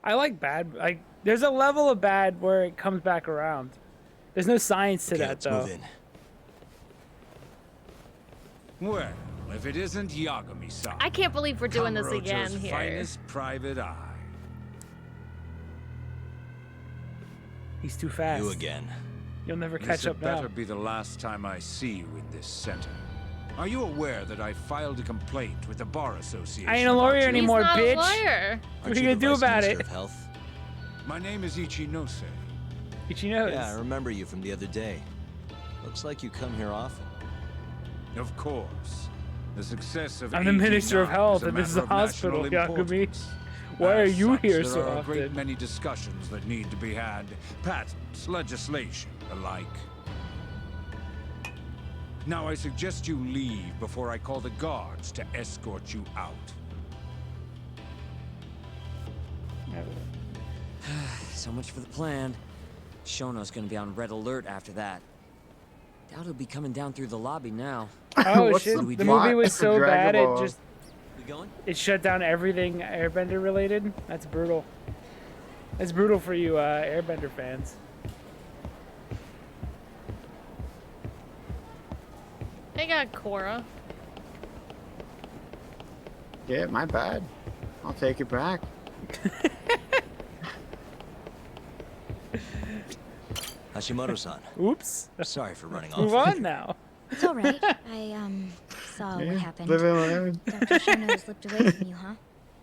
Speaker 1: I like bad. Like, there's a level of bad where it comes back around. There's no science to
Speaker 15: Okay,
Speaker 1: that,
Speaker 15: let's
Speaker 1: though.
Speaker 15: move in.
Speaker 5: Well, if it isn't Yagami-san.
Speaker 2: I can't believe we're doing this
Speaker 5: Kamurocho's
Speaker 2: again here.
Speaker 5: finest private eye.
Speaker 1: He's too fast.
Speaker 15: You again.
Speaker 1: You'll never
Speaker 5: This
Speaker 1: catch
Speaker 5: had
Speaker 1: up now.
Speaker 5: better be the last time I see you in this center. Are you aware that I filed a complaint with the Bar Association?
Speaker 1: I ain't a
Speaker 5: about
Speaker 1: lawyer
Speaker 5: you?
Speaker 1: anymore,
Speaker 2: He's not
Speaker 1: bitch.
Speaker 2: a lawyer.
Speaker 1: What are
Speaker 15: Aren't
Speaker 1: you gonna
Speaker 15: the
Speaker 1: do
Speaker 15: Vice
Speaker 1: about
Speaker 15: Minister
Speaker 1: it?
Speaker 15: of Health?
Speaker 5: My name is Ichinose.
Speaker 1: Ichino's.
Speaker 15: Yeah, I remember you from the other day. Looks like you come here often.
Speaker 5: Of course. The success of
Speaker 1: I'm the Minister of
Speaker 5: 89
Speaker 1: Health,
Speaker 5: is a
Speaker 1: and this is
Speaker 5: matter
Speaker 1: a
Speaker 5: of
Speaker 1: hospital,
Speaker 5: national
Speaker 1: Yakumi.
Speaker 5: importance.
Speaker 1: Why are
Speaker 5: As
Speaker 1: you
Speaker 5: such,
Speaker 1: here
Speaker 5: there
Speaker 1: so
Speaker 5: are a great
Speaker 1: often?
Speaker 5: many discussions that need to be had. Patents, legislation, alike. Now I suggest you leave before I call the guards to escort you out.
Speaker 14: So much for the plan. Shono's gonna be on red alert after that. Doubt he'll be coming down through the lobby now.
Speaker 1: Oh
Speaker 3: What's
Speaker 1: shit!
Speaker 3: the
Speaker 1: The
Speaker 3: plot
Speaker 1: movie was
Speaker 3: for
Speaker 1: so
Speaker 3: Dragon
Speaker 1: bad it
Speaker 3: Ball?
Speaker 1: just
Speaker 14: We going?
Speaker 1: it shut down everything Airbender related. That's brutal. That's brutal for you Airbender fans.
Speaker 2: They got Korra.
Speaker 3: Yeah, my bad. I'll take it back.
Speaker 15: Hashimoto-san.
Speaker 1: Oops.
Speaker 15: Sorry for running off.
Speaker 1: Move on now.
Speaker 16: It's all right. I saw what happened.
Speaker 3: Living.
Speaker 16: Dr. Shono slipped away from you, huh?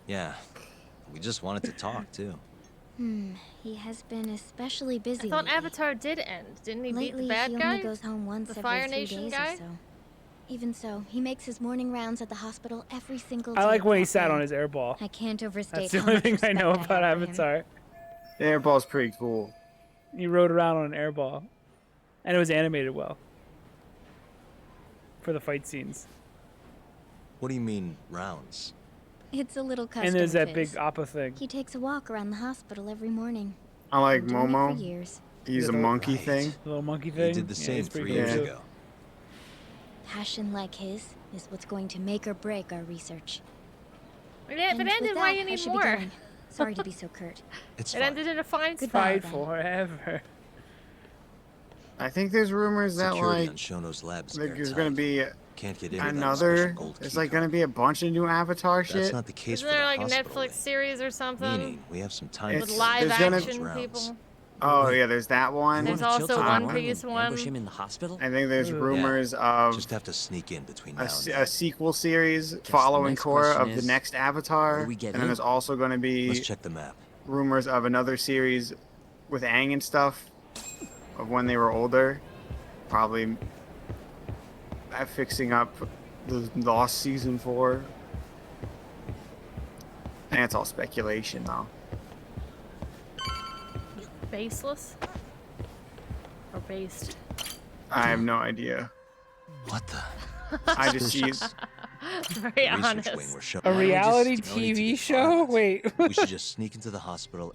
Speaker 15: Yeah. We just wanted to talk, too.
Speaker 16: He has been especially busy
Speaker 2: I thought
Speaker 16: lately.
Speaker 2: Avatar did end. Didn't he beat
Speaker 16: Lately,
Speaker 2: the bad
Speaker 16: he
Speaker 2: guy?
Speaker 16: only goes home once
Speaker 2: The
Speaker 16: every
Speaker 2: Fire
Speaker 16: 3
Speaker 2: Nation
Speaker 16: days
Speaker 2: guy?
Speaker 16: or so. Even so, he makes his morning rounds at the hospital every single day.
Speaker 1: I like when he
Speaker 16: without
Speaker 1: sat on
Speaker 16: fail.
Speaker 1: his airball.
Speaker 16: I can't overstate
Speaker 1: That's the
Speaker 16: how
Speaker 1: only
Speaker 16: much
Speaker 1: thing I know
Speaker 16: respect
Speaker 1: about
Speaker 16: have for him.
Speaker 1: Avatar.
Speaker 3: The airball's pretty cool.
Speaker 1: He rode around on an airball, and it was animated well for the fight scenes.
Speaker 15: What do you mean, rounds?
Speaker 16: It's a little custom
Speaker 1: And there's
Speaker 16: of
Speaker 1: that big
Speaker 16: his.
Speaker 1: Appa thing.
Speaker 16: He takes a walk around the hospital every morning.
Speaker 3: I like
Speaker 16: Been doing it
Speaker 3: Momo.
Speaker 16: for years.
Speaker 3: He's
Speaker 1: Yeah,
Speaker 3: a
Speaker 1: the-
Speaker 3: monkey
Speaker 15: Right.
Speaker 3: thing.
Speaker 1: The little monkey
Speaker 15: He
Speaker 1: thing.
Speaker 15: did the
Speaker 1: Yeah,
Speaker 15: same
Speaker 1: he's pretty
Speaker 15: 3
Speaker 1: good
Speaker 15: years
Speaker 1: too.
Speaker 15: ago.
Speaker 16: Passion like his is what's going to make or break our research.
Speaker 2: If
Speaker 16: And
Speaker 2: it
Speaker 16: with
Speaker 2: ended,
Speaker 16: that,
Speaker 2: why you
Speaker 16: I
Speaker 2: need
Speaker 16: should be
Speaker 2: more?
Speaker 16: going. Sorry to be so curt.
Speaker 15: It's
Speaker 2: It
Speaker 15: fine.
Speaker 2: ended in a fine
Speaker 16: Goodbye.
Speaker 2: spot.
Speaker 1: Fight forever.
Speaker 3: I think there's rumors that
Speaker 15: Security
Speaker 3: like
Speaker 15: on Shono's labs
Speaker 3: there's gonna be
Speaker 15: Can't get into that
Speaker 3: another.
Speaker 15: special gold
Speaker 3: There's
Speaker 15: key
Speaker 3: like
Speaker 15: card.
Speaker 3: gonna be a bunch of new Avatar
Speaker 15: That's
Speaker 3: shit.
Speaker 15: not the case
Speaker 2: Isn't
Speaker 15: for
Speaker 2: there
Speaker 15: the
Speaker 2: like a
Speaker 15: hospital
Speaker 2: Netflix
Speaker 15: wing.
Speaker 2: series or something?
Speaker 15: Meaning, we have some time
Speaker 3: It's-
Speaker 2: With live
Speaker 3: there's gonna-
Speaker 2: action
Speaker 15: rounds.
Speaker 2: people?
Speaker 3: Oh yeah, there's that one.
Speaker 2: There's
Speaker 14: Wanna chill
Speaker 2: also
Speaker 14: till
Speaker 2: One
Speaker 14: morning
Speaker 2: Piece
Speaker 14: and
Speaker 2: one.
Speaker 14: Ambush him in the hospital?
Speaker 3: I think there's
Speaker 1: Ugh.
Speaker 3: rumors of
Speaker 15: Just have to sneak in between now
Speaker 3: a,
Speaker 15: and
Speaker 3: se-
Speaker 15: then.
Speaker 3: a sequel series
Speaker 14: the
Speaker 3: following
Speaker 14: next
Speaker 3: Korra
Speaker 14: question
Speaker 3: of the
Speaker 14: is,
Speaker 3: next
Speaker 14: where
Speaker 3: Avatar,
Speaker 14: do we get
Speaker 3: and then
Speaker 14: in?
Speaker 3: there's also going to
Speaker 15: Let's
Speaker 3: be
Speaker 15: check the map.
Speaker 3: rumors of another series with Aang and stuff of when they were older, probably fixing up the lost season 4. And it's all speculation though.
Speaker 2: Baseless? Or based?
Speaker 3: I have no idea.
Speaker 15: What the?
Speaker 3: I just see
Speaker 2: Very
Speaker 15: The research
Speaker 2: honest.
Speaker 15: wing were showing.
Speaker 1: A reality
Speaker 15: No need to
Speaker 1: TV
Speaker 15: get
Speaker 1: show?
Speaker 15: violent.
Speaker 1: Wait.
Speaker 15: We should just sneak into the hospital.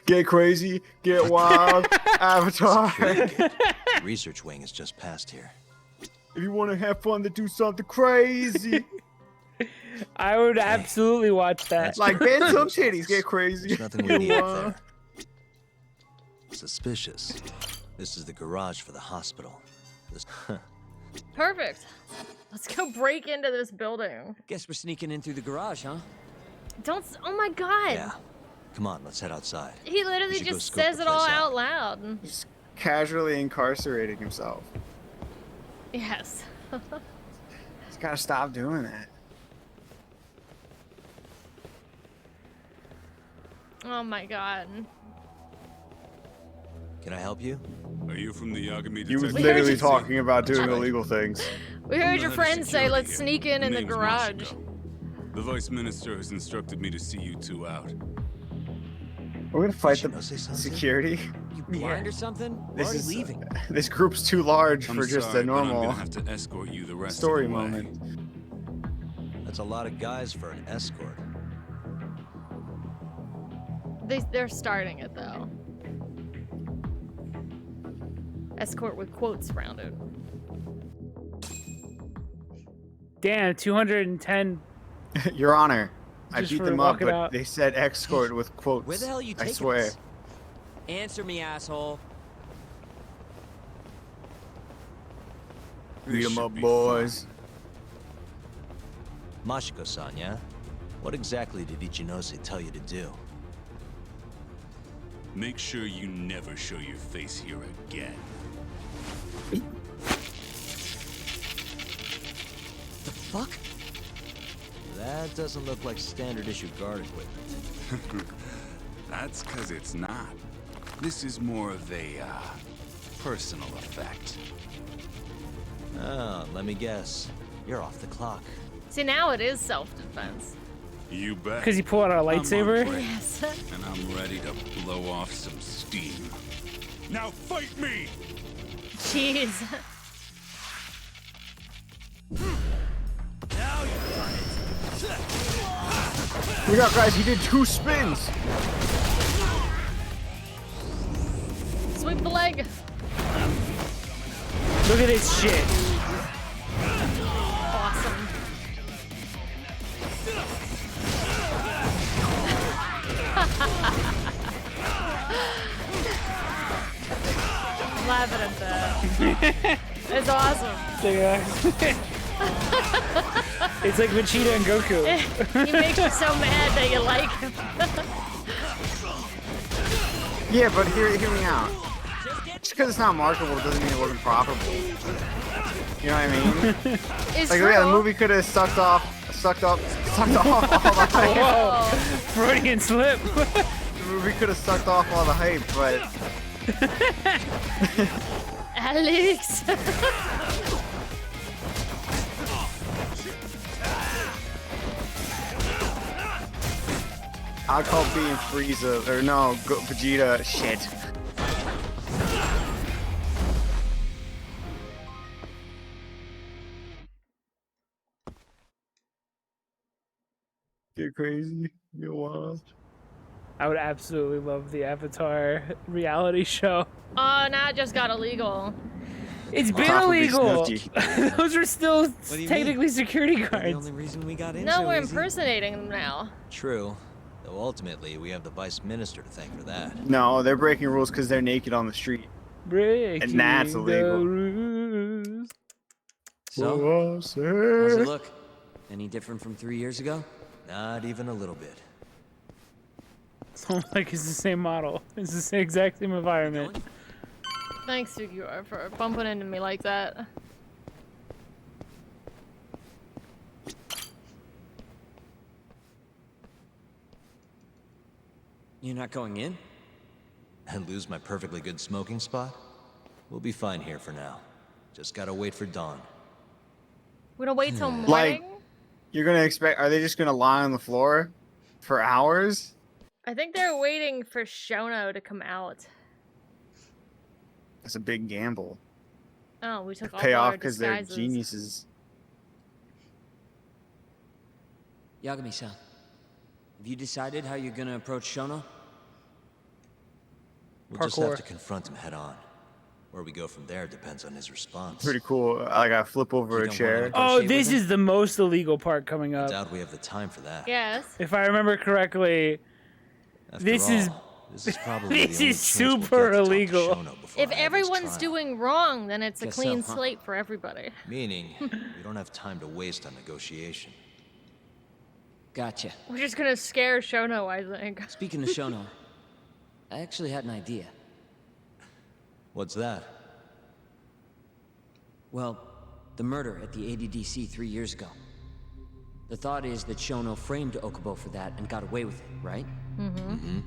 Speaker 3: get crazy, get wild, Avatar.
Speaker 15: The research wing is just past here.
Speaker 3: If you want to have fun, to do something crazy.
Speaker 1: I would absolutely watch that.
Speaker 3: Like bend some titties, get crazy.
Speaker 15: There's nothing we need up there. Suspicious. This is the garage for the hospital. This
Speaker 2: Perfect. Let's go break into this building.
Speaker 14: Guess we're sneaking in through the garage, huh?
Speaker 2: Oh my god.
Speaker 15: Yeah. Come on, let's head outside.
Speaker 2: He
Speaker 15: We
Speaker 2: literally
Speaker 15: should go
Speaker 2: just
Speaker 15: scope
Speaker 2: says
Speaker 15: the
Speaker 2: it all
Speaker 15: place
Speaker 2: out loud.
Speaker 3: Just casually incarcerating himself.
Speaker 2: Yes.
Speaker 3: He's gotta stop doing that.
Speaker 2: Oh my god.
Speaker 15: Can I help you?
Speaker 8: Are you from the Yagami
Speaker 3: He was
Speaker 8: detective
Speaker 3: literally
Speaker 8: agency?
Speaker 3: talking about doing illegal things.
Speaker 2: We heard your friend say, let's sneak in the
Speaker 8: name's
Speaker 2: garage.
Speaker 8: Mashiko. The vice minister has instructed me to see you two out.
Speaker 3: We're gonna fight
Speaker 15: Did
Speaker 3: the
Speaker 15: Shino say something?
Speaker 3: security.
Speaker 14: You blind or something? We're
Speaker 3: This
Speaker 14: already
Speaker 3: is
Speaker 14: leaving.
Speaker 3: this group's too large
Speaker 8: I'm
Speaker 3: for just
Speaker 8: sorry,
Speaker 3: a
Speaker 8: but I'm
Speaker 3: normal
Speaker 8: gonna have to escort you the rest
Speaker 3: story
Speaker 8: of the way.
Speaker 3: moment.
Speaker 15: That's a lot of guys for an escort.
Speaker 2: They're starting it though. Escort with quotes around it.
Speaker 1: Damn, 210.
Speaker 3: Your Honor, I
Speaker 1: Just
Speaker 3: beat
Speaker 1: for
Speaker 3: them up,
Speaker 1: walking
Speaker 3: but
Speaker 1: out.
Speaker 3: they said escort with quotes.
Speaker 14: Where the hell are you
Speaker 3: I
Speaker 14: taking
Speaker 3: swear.
Speaker 14: us? Answer me, asshole.
Speaker 3: Beat
Speaker 8: This
Speaker 3: them
Speaker 8: should
Speaker 3: up,
Speaker 8: be
Speaker 3: boys.
Speaker 15: Mashiko-san, yeah? What exactly did Ichinose tell you to do?
Speaker 8: Make sure you never show your face here again.
Speaker 14: The fuck?
Speaker 15: That doesn't look like standard issue guard equipment.
Speaker 8: That's because it's not. This is more of a, personal effect.
Speaker 15: Oh, let me guess. You're off the clock.
Speaker 2: See, now it is self-defense.
Speaker 8: You bet.
Speaker 1: Because he pulled out a
Speaker 8: I'm on
Speaker 1: lightsaber?
Speaker 8: break,
Speaker 2: Yes.
Speaker 8: and I'm ready to blow off some steam. Now fight me!
Speaker 2: Jeez.
Speaker 3: Look out, guys! He did 2 spins.
Speaker 2: Sweep the leg.
Speaker 1: Look at this shit.
Speaker 2: Awesome. I'm laughing at that. It's awesome.
Speaker 1: It's like Vegeta and Goku.
Speaker 2: He makes you so mad that you like him.
Speaker 3: Yeah, but hear me out. Just because it's not marketable doesn't mean it wasn't profitable. You know what I mean?
Speaker 2: It's
Speaker 3: like,
Speaker 2: true.
Speaker 3: yeah, the movie could have sucked off all the hype.
Speaker 1: Whoa, Freudian slip.
Speaker 3: The movie could have sucked off all the hype, but
Speaker 2: Alex.
Speaker 3: I'd call being Frieza, or no, Vegeta, shit. Get crazy, get wild.
Speaker 1: I would absolutely love the Avatar reality show.
Speaker 2: Oh, now it just got illegal.
Speaker 1: It's been illegal. Those are still technically security guards.
Speaker 15: The only reason we got into
Speaker 2: No, we're
Speaker 15: Easy.
Speaker 2: impersonating them now.
Speaker 15: True. Though ultimately, we have the vice minister to thank for that.
Speaker 3: No, they're breaking rules because they're naked on the street.
Speaker 1: Breaking
Speaker 3: And that's illegal.
Speaker 1: the rules.
Speaker 14: So, how's it look? Any different from 3 years ago?
Speaker 15: Not even a little bit.
Speaker 1: It's almost like it's the same model. It's the same, exact same environment.
Speaker 2: Thanks, Sugiura, for bumping into me like that.
Speaker 14: You're not going in?
Speaker 15: And lose my perfectly good smoking spot? We'll be fine here for now. Just gotta wait for dawn.
Speaker 2: We're gonna wait till morning?
Speaker 3: Like, you're gonna expect, are they just gonna lie on the floor for hours?
Speaker 2: I think they're waiting for Shono to come out.
Speaker 3: That's a big gamble.
Speaker 2: Oh, we took all
Speaker 3: Pay off
Speaker 2: our
Speaker 3: because they're
Speaker 2: disguises.
Speaker 3: geniuses.
Speaker 14: Yagami-san, have you decided how you're gonna approach Shono?
Speaker 15: We'll just have to confront him head on. Where we go from there depends on his response.
Speaker 3: Pretty cool. I gotta flip over a chair.
Speaker 1: Oh, this is the most illegal part coming
Speaker 15: I
Speaker 1: up.
Speaker 15: doubt we have the time for that.
Speaker 2: Yes.
Speaker 1: If I remember correctly, this is
Speaker 15: probably
Speaker 1: this is super illegal.
Speaker 2: If everyone's doing wrong, then it's a
Speaker 15: Guess
Speaker 2: clean
Speaker 15: so, huh?
Speaker 2: slate for everybody.
Speaker 15: Meaning, we don't have time to waste on negotiation.
Speaker 14: Gotcha.
Speaker 2: We're just gonna scare Shono, I think.
Speaker 14: Speaking of Shono, I actually had an idea.
Speaker 15: What's that?
Speaker 14: Well, the murder at the ADDC 3 years ago. The thought is that Shono framed Okubo for that and got away with it, right?
Speaker 2: Mm-hmm.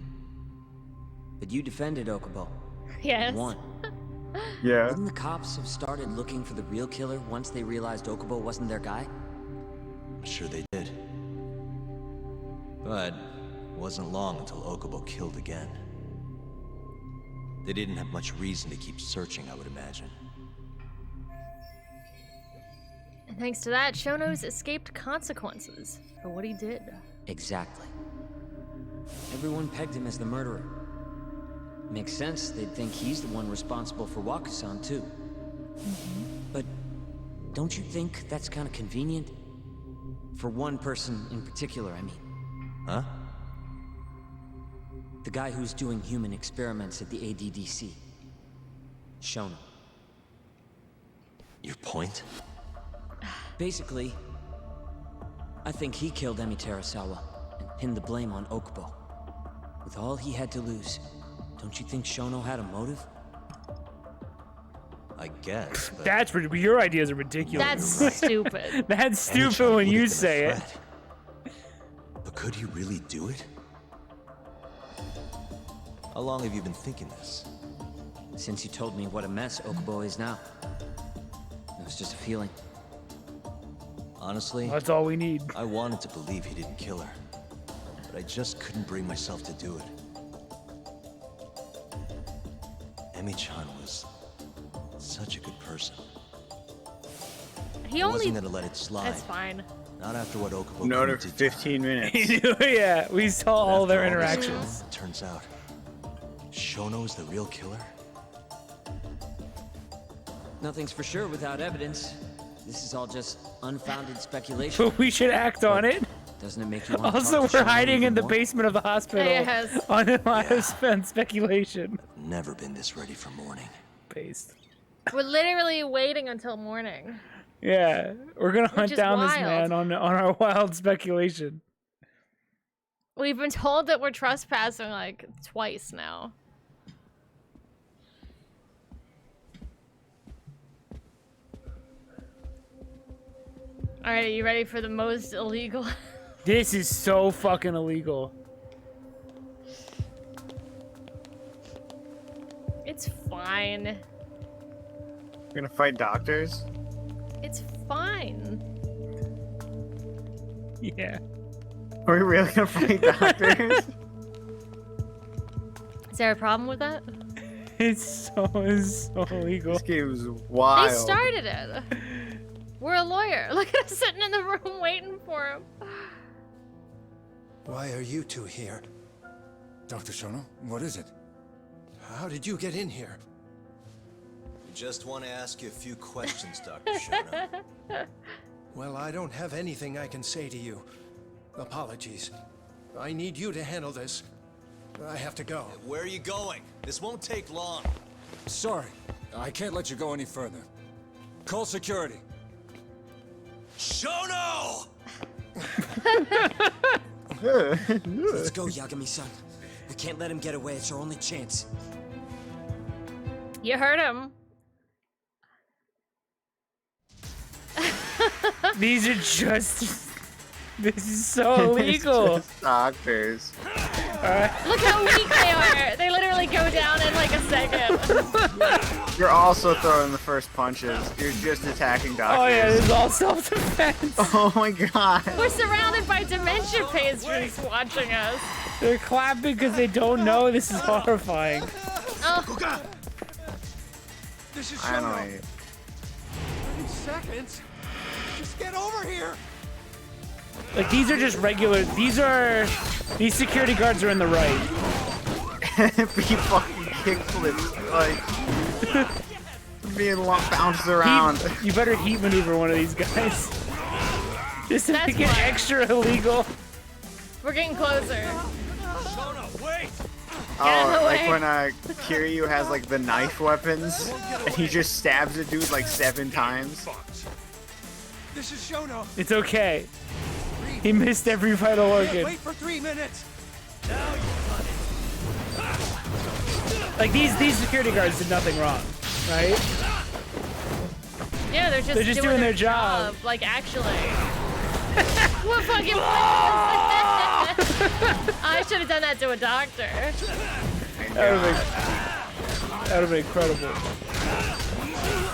Speaker 14: But you defended Okubo.
Speaker 2: Yes.
Speaker 14: Won.
Speaker 3: Yeah.
Speaker 14: Wouldn't the cops have started looking for the real killer once they realized Okubo wasn't their guy?
Speaker 15: I'm sure they did. But it wasn't long until Okubo killed again. They didn't have much reason to keep searching, I would imagine.
Speaker 2: And thanks to that, Shono's escaped consequences for what he did.
Speaker 14: Exactly. Everyone pegged him as the murderer. Makes sense, they'd think he's the one responsible for Wakusan, too. But don't you think that's kind of convenient? For one person in particular, I mean.
Speaker 15: Huh?
Speaker 14: The guy who's doing human experiments at the ADDC. Shono.
Speaker 15: Your point?
Speaker 14: Basically, I think he killed Emi Terasawa and pinned the blame on Okubo. With all he had to lose, don't you think Shono had a motive?
Speaker 15: I guess, but...
Speaker 1: That's your ideas are ridiculous.
Speaker 2: That's stupid.
Speaker 1: That's stupid when you say it.
Speaker 15: But could he really do it? How long have you been thinking this?
Speaker 14: Since you told me what a mess Okubo is now. It was just a feeling.
Speaker 15: Honestly,
Speaker 1: that's all we need.
Speaker 15: I wanted to believe he didn't kill her, but I just couldn't bring myself to do it. Emi-chan was such a good person.
Speaker 2: He
Speaker 15: I
Speaker 2: only.
Speaker 15: wasn't gonna let it slide.
Speaker 2: That's fine.
Speaker 15: Not after what Okubo
Speaker 3: Another
Speaker 15: did to
Speaker 3: 15 minutes.
Speaker 1: Yeah, we saw all their
Speaker 15: After this,
Speaker 1: interactions.
Speaker 15: it turns out, Shono is the real killer?
Speaker 14: Nothing's for sure without evidence. This is all just unfounded speculation.
Speaker 1: But we should act on it.
Speaker 14: Doesn't it make you want to
Speaker 1: Also,
Speaker 14: talk to
Speaker 1: we're
Speaker 14: Shono
Speaker 1: hiding
Speaker 14: even
Speaker 1: in the
Speaker 14: more?
Speaker 1: basement of the hospital
Speaker 2: Yes.
Speaker 1: on a lot of spent speculation.
Speaker 15: Never been this ready for morning.
Speaker 1: Paste.
Speaker 2: We're literally waiting until morning.
Speaker 1: Yeah, we're gonna
Speaker 2: Which
Speaker 1: hunt
Speaker 2: is
Speaker 1: down this
Speaker 2: wild.
Speaker 1: man on our wild speculation.
Speaker 2: We've been told that we're trespassing like twice now. Alright, are you ready for the most illegal?
Speaker 1: This is so fucking illegal.
Speaker 2: It's fine.
Speaker 3: We're gonna fight doctors?
Speaker 2: It's fine.
Speaker 1: Yeah.
Speaker 3: Are we really gonna fight doctors?
Speaker 2: Is there a problem with that?
Speaker 1: It's so illegal.
Speaker 3: This game is wild.
Speaker 2: They started it. We're a lawyer. Look at us sitting in the room waiting for him.
Speaker 18: Why are you two here?
Speaker 5: Dr. Shono, what is it?
Speaker 18: How did you get in here?
Speaker 15: We just want to ask you a few questions, Dr. Shono.
Speaker 18: Well, I don't have anything I can say to you. Apologies. I need you to handle this. I have to go.
Speaker 4: Where are you going? This won't take long.
Speaker 5: Sorry, I can't let you go any further. Call security.
Speaker 4: Shono!
Speaker 14: Let's go, Yagami-san. We can't let him get away. It's our only chance.
Speaker 2: You heard him.
Speaker 1: These are just. This is so illegal.
Speaker 3: It's just doctors.
Speaker 2: Look how weak they are. They literally go down in like a second.
Speaker 3: You're also throwing the first punches. You're just attacking doctors.
Speaker 1: Oh yeah, this is all self-defense.
Speaker 3: Oh my god.
Speaker 2: We're surrounded by dementia patients watching us.
Speaker 1: They're clapping because they don't know. This is horrifying.
Speaker 2: Oh.
Speaker 18: This is
Speaker 3: Finally.
Speaker 18: 30 seconds. Just get over here.
Speaker 1: Like these are just regular. These security guards are in the right.
Speaker 3: Be fucking kickflips, like being bounced around.
Speaker 1: You better heat maneuver one of these guys. Just to
Speaker 2: That's
Speaker 1: make it
Speaker 2: why.
Speaker 1: extra illegal.
Speaker 2: We're getting closer.
Speaker 4: Shono, wait!
Speaker 2: Get in the
Speaker 3: Oh, like
Speaker 2: way.
Speaker 3: when Kiryu has like the knife weapons and he just stabs a dude like 7 times.
Speaker 18: This is Shono.
Speaker 1: It's okay. He missed every vital organ.
Speaker 18: Wait for 3 minutes.
Speaker 1: Like these security guards did nothing wrong, right?
Speaker 2: Yeah, they're just
Speaker 1: doing their job.
Speaker 2: Like actually. What fucking I should have done that to a doctor.
Speaker 1: That would have been incredible.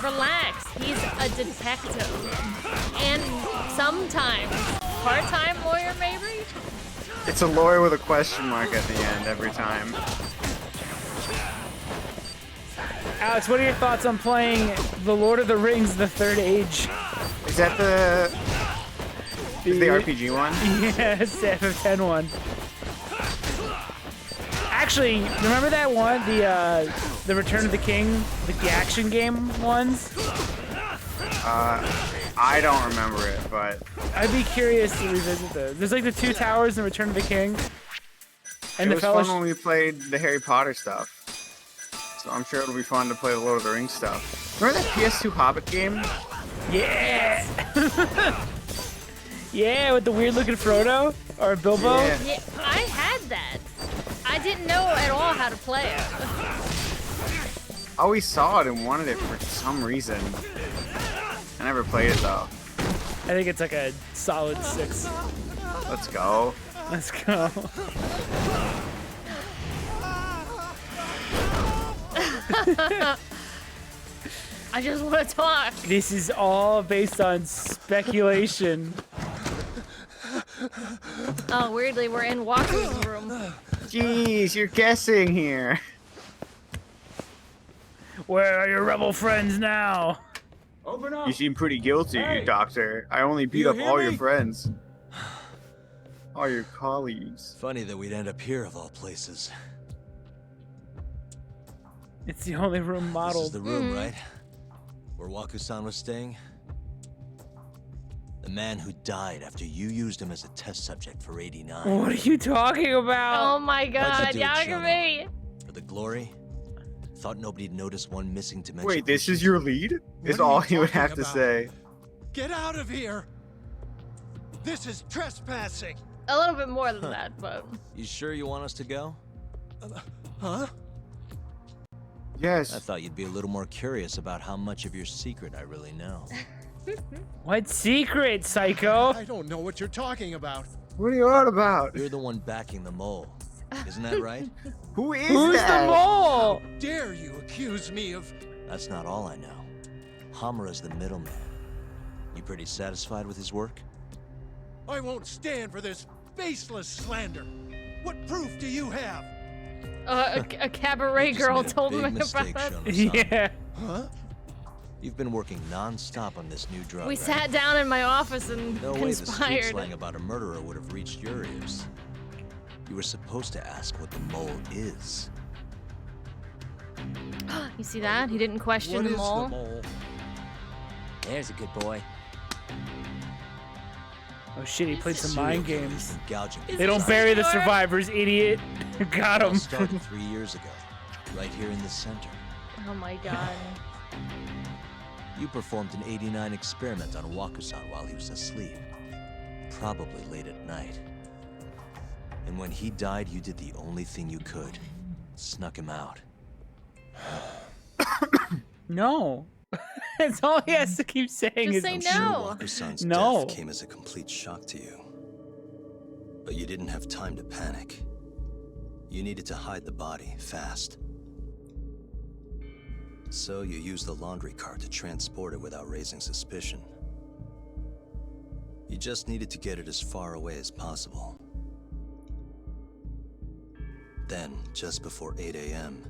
Speaker 2: Relax. He's a detective. And sometimes part-time lawyer maybe?
Speaker 3: It's a lawyer with a question mark at the end every time.
Speaker 1: Alex, what are your thoughts on playing The Lord of the Rings: The Third Age?
Speaker 3: Is that the RPG one?
Speaker 1: Yes, the FF10 one. Actually, remember that one, the Return of the King, like the action game ones?
Speaker 3: I don't remember it, but
Speaker 1: I'd be curious to revisit those. There's like the Two Towers and Return of the King, and
Speaker 3: it
Speaker 1: the
Speaker 3: was
Speaker 1: Fellowship.
Speaker 3: fun when we played the Harry Potter stuff. So I'm sure it'll be fun to play the Lord of the Rings stuff. Remember that PS2 Hobbit game?
Speaker 1: Yeah. Yeah, with the weird looking Frodo or Bilbo.
Speaker 2: Yeah, I had that. I didn't know at all how to play it.
Speaker 3: I always saw it and wanted it for some reason. I never played it though.
Speaker 1: I think it's like a solid 6.
Speaker 3: Let's go.
Speaker 1: Let's go.
Speaker 2: I just want to talk.
Speaker 1: This is all based on speculation.
Speaker 2: Oh, weirdly, we're in Walker's room.
Speaker 3: Jeez, you're guessing here.
Speaker 1: Where are your rebel friends now?
Speaker 19: Open up.
Speaker 3: You seem pretty guilty,
Speaker 19: Hey!
Speaker 3: Doctor. I only beat
Speaker 19: You
Speaker 3: up
Speaker 19: hear
Speaker 3: all
Speaker 19: me?
Speaker 3: your friends. All your colleagues.
Speaker 15: Funny that we'd end up here of all places.
Speaker 1: It's the only room
Speaker 15: This
Speaker 1: modeled.
Speaker 15: is the room, right? Where Waku-san was staying? The man who died after you used him as a test subject for 89.
Speaker 1: What are you talking about?
Speaker 2: Oh my god,
Speaker 15: do it,
Speaker 2: Yagami!
Speaker 15: For the glory? Thought nobody'd notice one missing dimension.
Speaker 3: Wait, this is your lead? Is all he would have to say.
Speaker 18: Get out of here! This is trespassing!
Speaker 2: A little bit more than that, but...
Speaker 15: You sure you want us to go?
Speaker 18: Huh?
Speaker 3: Yes.
Speaker 15: I thought you'd be a little more curious about how much of your secret I really know.
Speaker 1: What secret, psycho?
Speaker 18: I don't know what you're talking about.
Speaker 3: What are you on about?
Speaker 15: You're the one backing the mole. Isn't that right?
Speaker 3: Who's
Speaker 1: the mole?
Speaker 18: Dare you accuse me of...
Speaker 15: That's not all I know. Hamura's the middleman. You pretty satisfied with his work?
Speaker 18: I won't stand for this baseless slander. What proof do you have?
Speaker 2: A cabaret girl told me about that.
Speaker 1: Yeah.
Speaker 18: Huh?
Speaker 15: You've been working non-stop on this new drug,
Speaker 2: We
Speaker 15: right?
Speaker 2: sat down in my office and
Speaker 15: No way the street
Speaker 2: conspired.
Speaker 15: slang about a murderer would have reached your ears. You were supposed to ask what the mole is.
Speaker 2: You see that? He didn't question the mole.
Speaker 14: There's a good boy.
Speaker 1: Oh shit, he played some mind games.
Speaker 15: Gouging
Speaker 1: They don't bury the survivors, idiot. Got
Speaker 15: It all
Speaker 1: him.
Speaker 15: started 3 years ago, right here in the center.
Speaker 2: Oh my god.
Speaker 15: You performed an 89 experiment on Waku-san while he was asleep. Probably late at night. And when he died, you did the only thing you could. Snuck him out.
Speaker 1: No. That's all he has to keep saying
Speaker 2: Just
Speaker 1: is
Speaker 2: say
Speaker 15: I'm
Speaker 2: no.
Speaker 15: sure Waku-san's
Speaker 1: No.
Speaker 15: death came as a complete shock to you. But you didn't have time to panic. You needed to hide the body fast. So you used the laundry cart to transport it without raising suspicion. You just needed to get it as far away as possible. Then, just before 8 a.m.,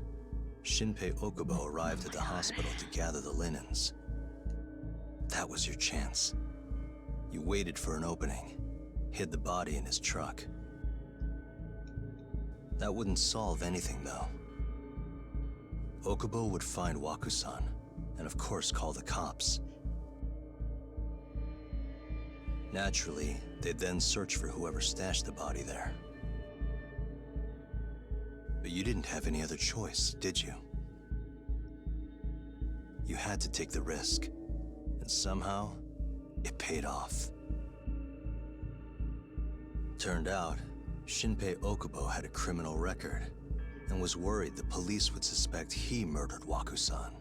Speaker 15: Shinpei Okubo arrived at the hospital to gather the linens. That was your chance. You waited for an opening, hid the body in his truck. That wouldn't solve anything, though. Okubo would find Waku-san, and of course call the cops. Naturally, they'd then search for whoever stashed the body there. But you didn't have any other choice, did you? You had to take the risk, and somehow, it paid off. Turned out, Shinpei Okubo had a criminal record, and was worried the police would suspect he murdered Waku-san.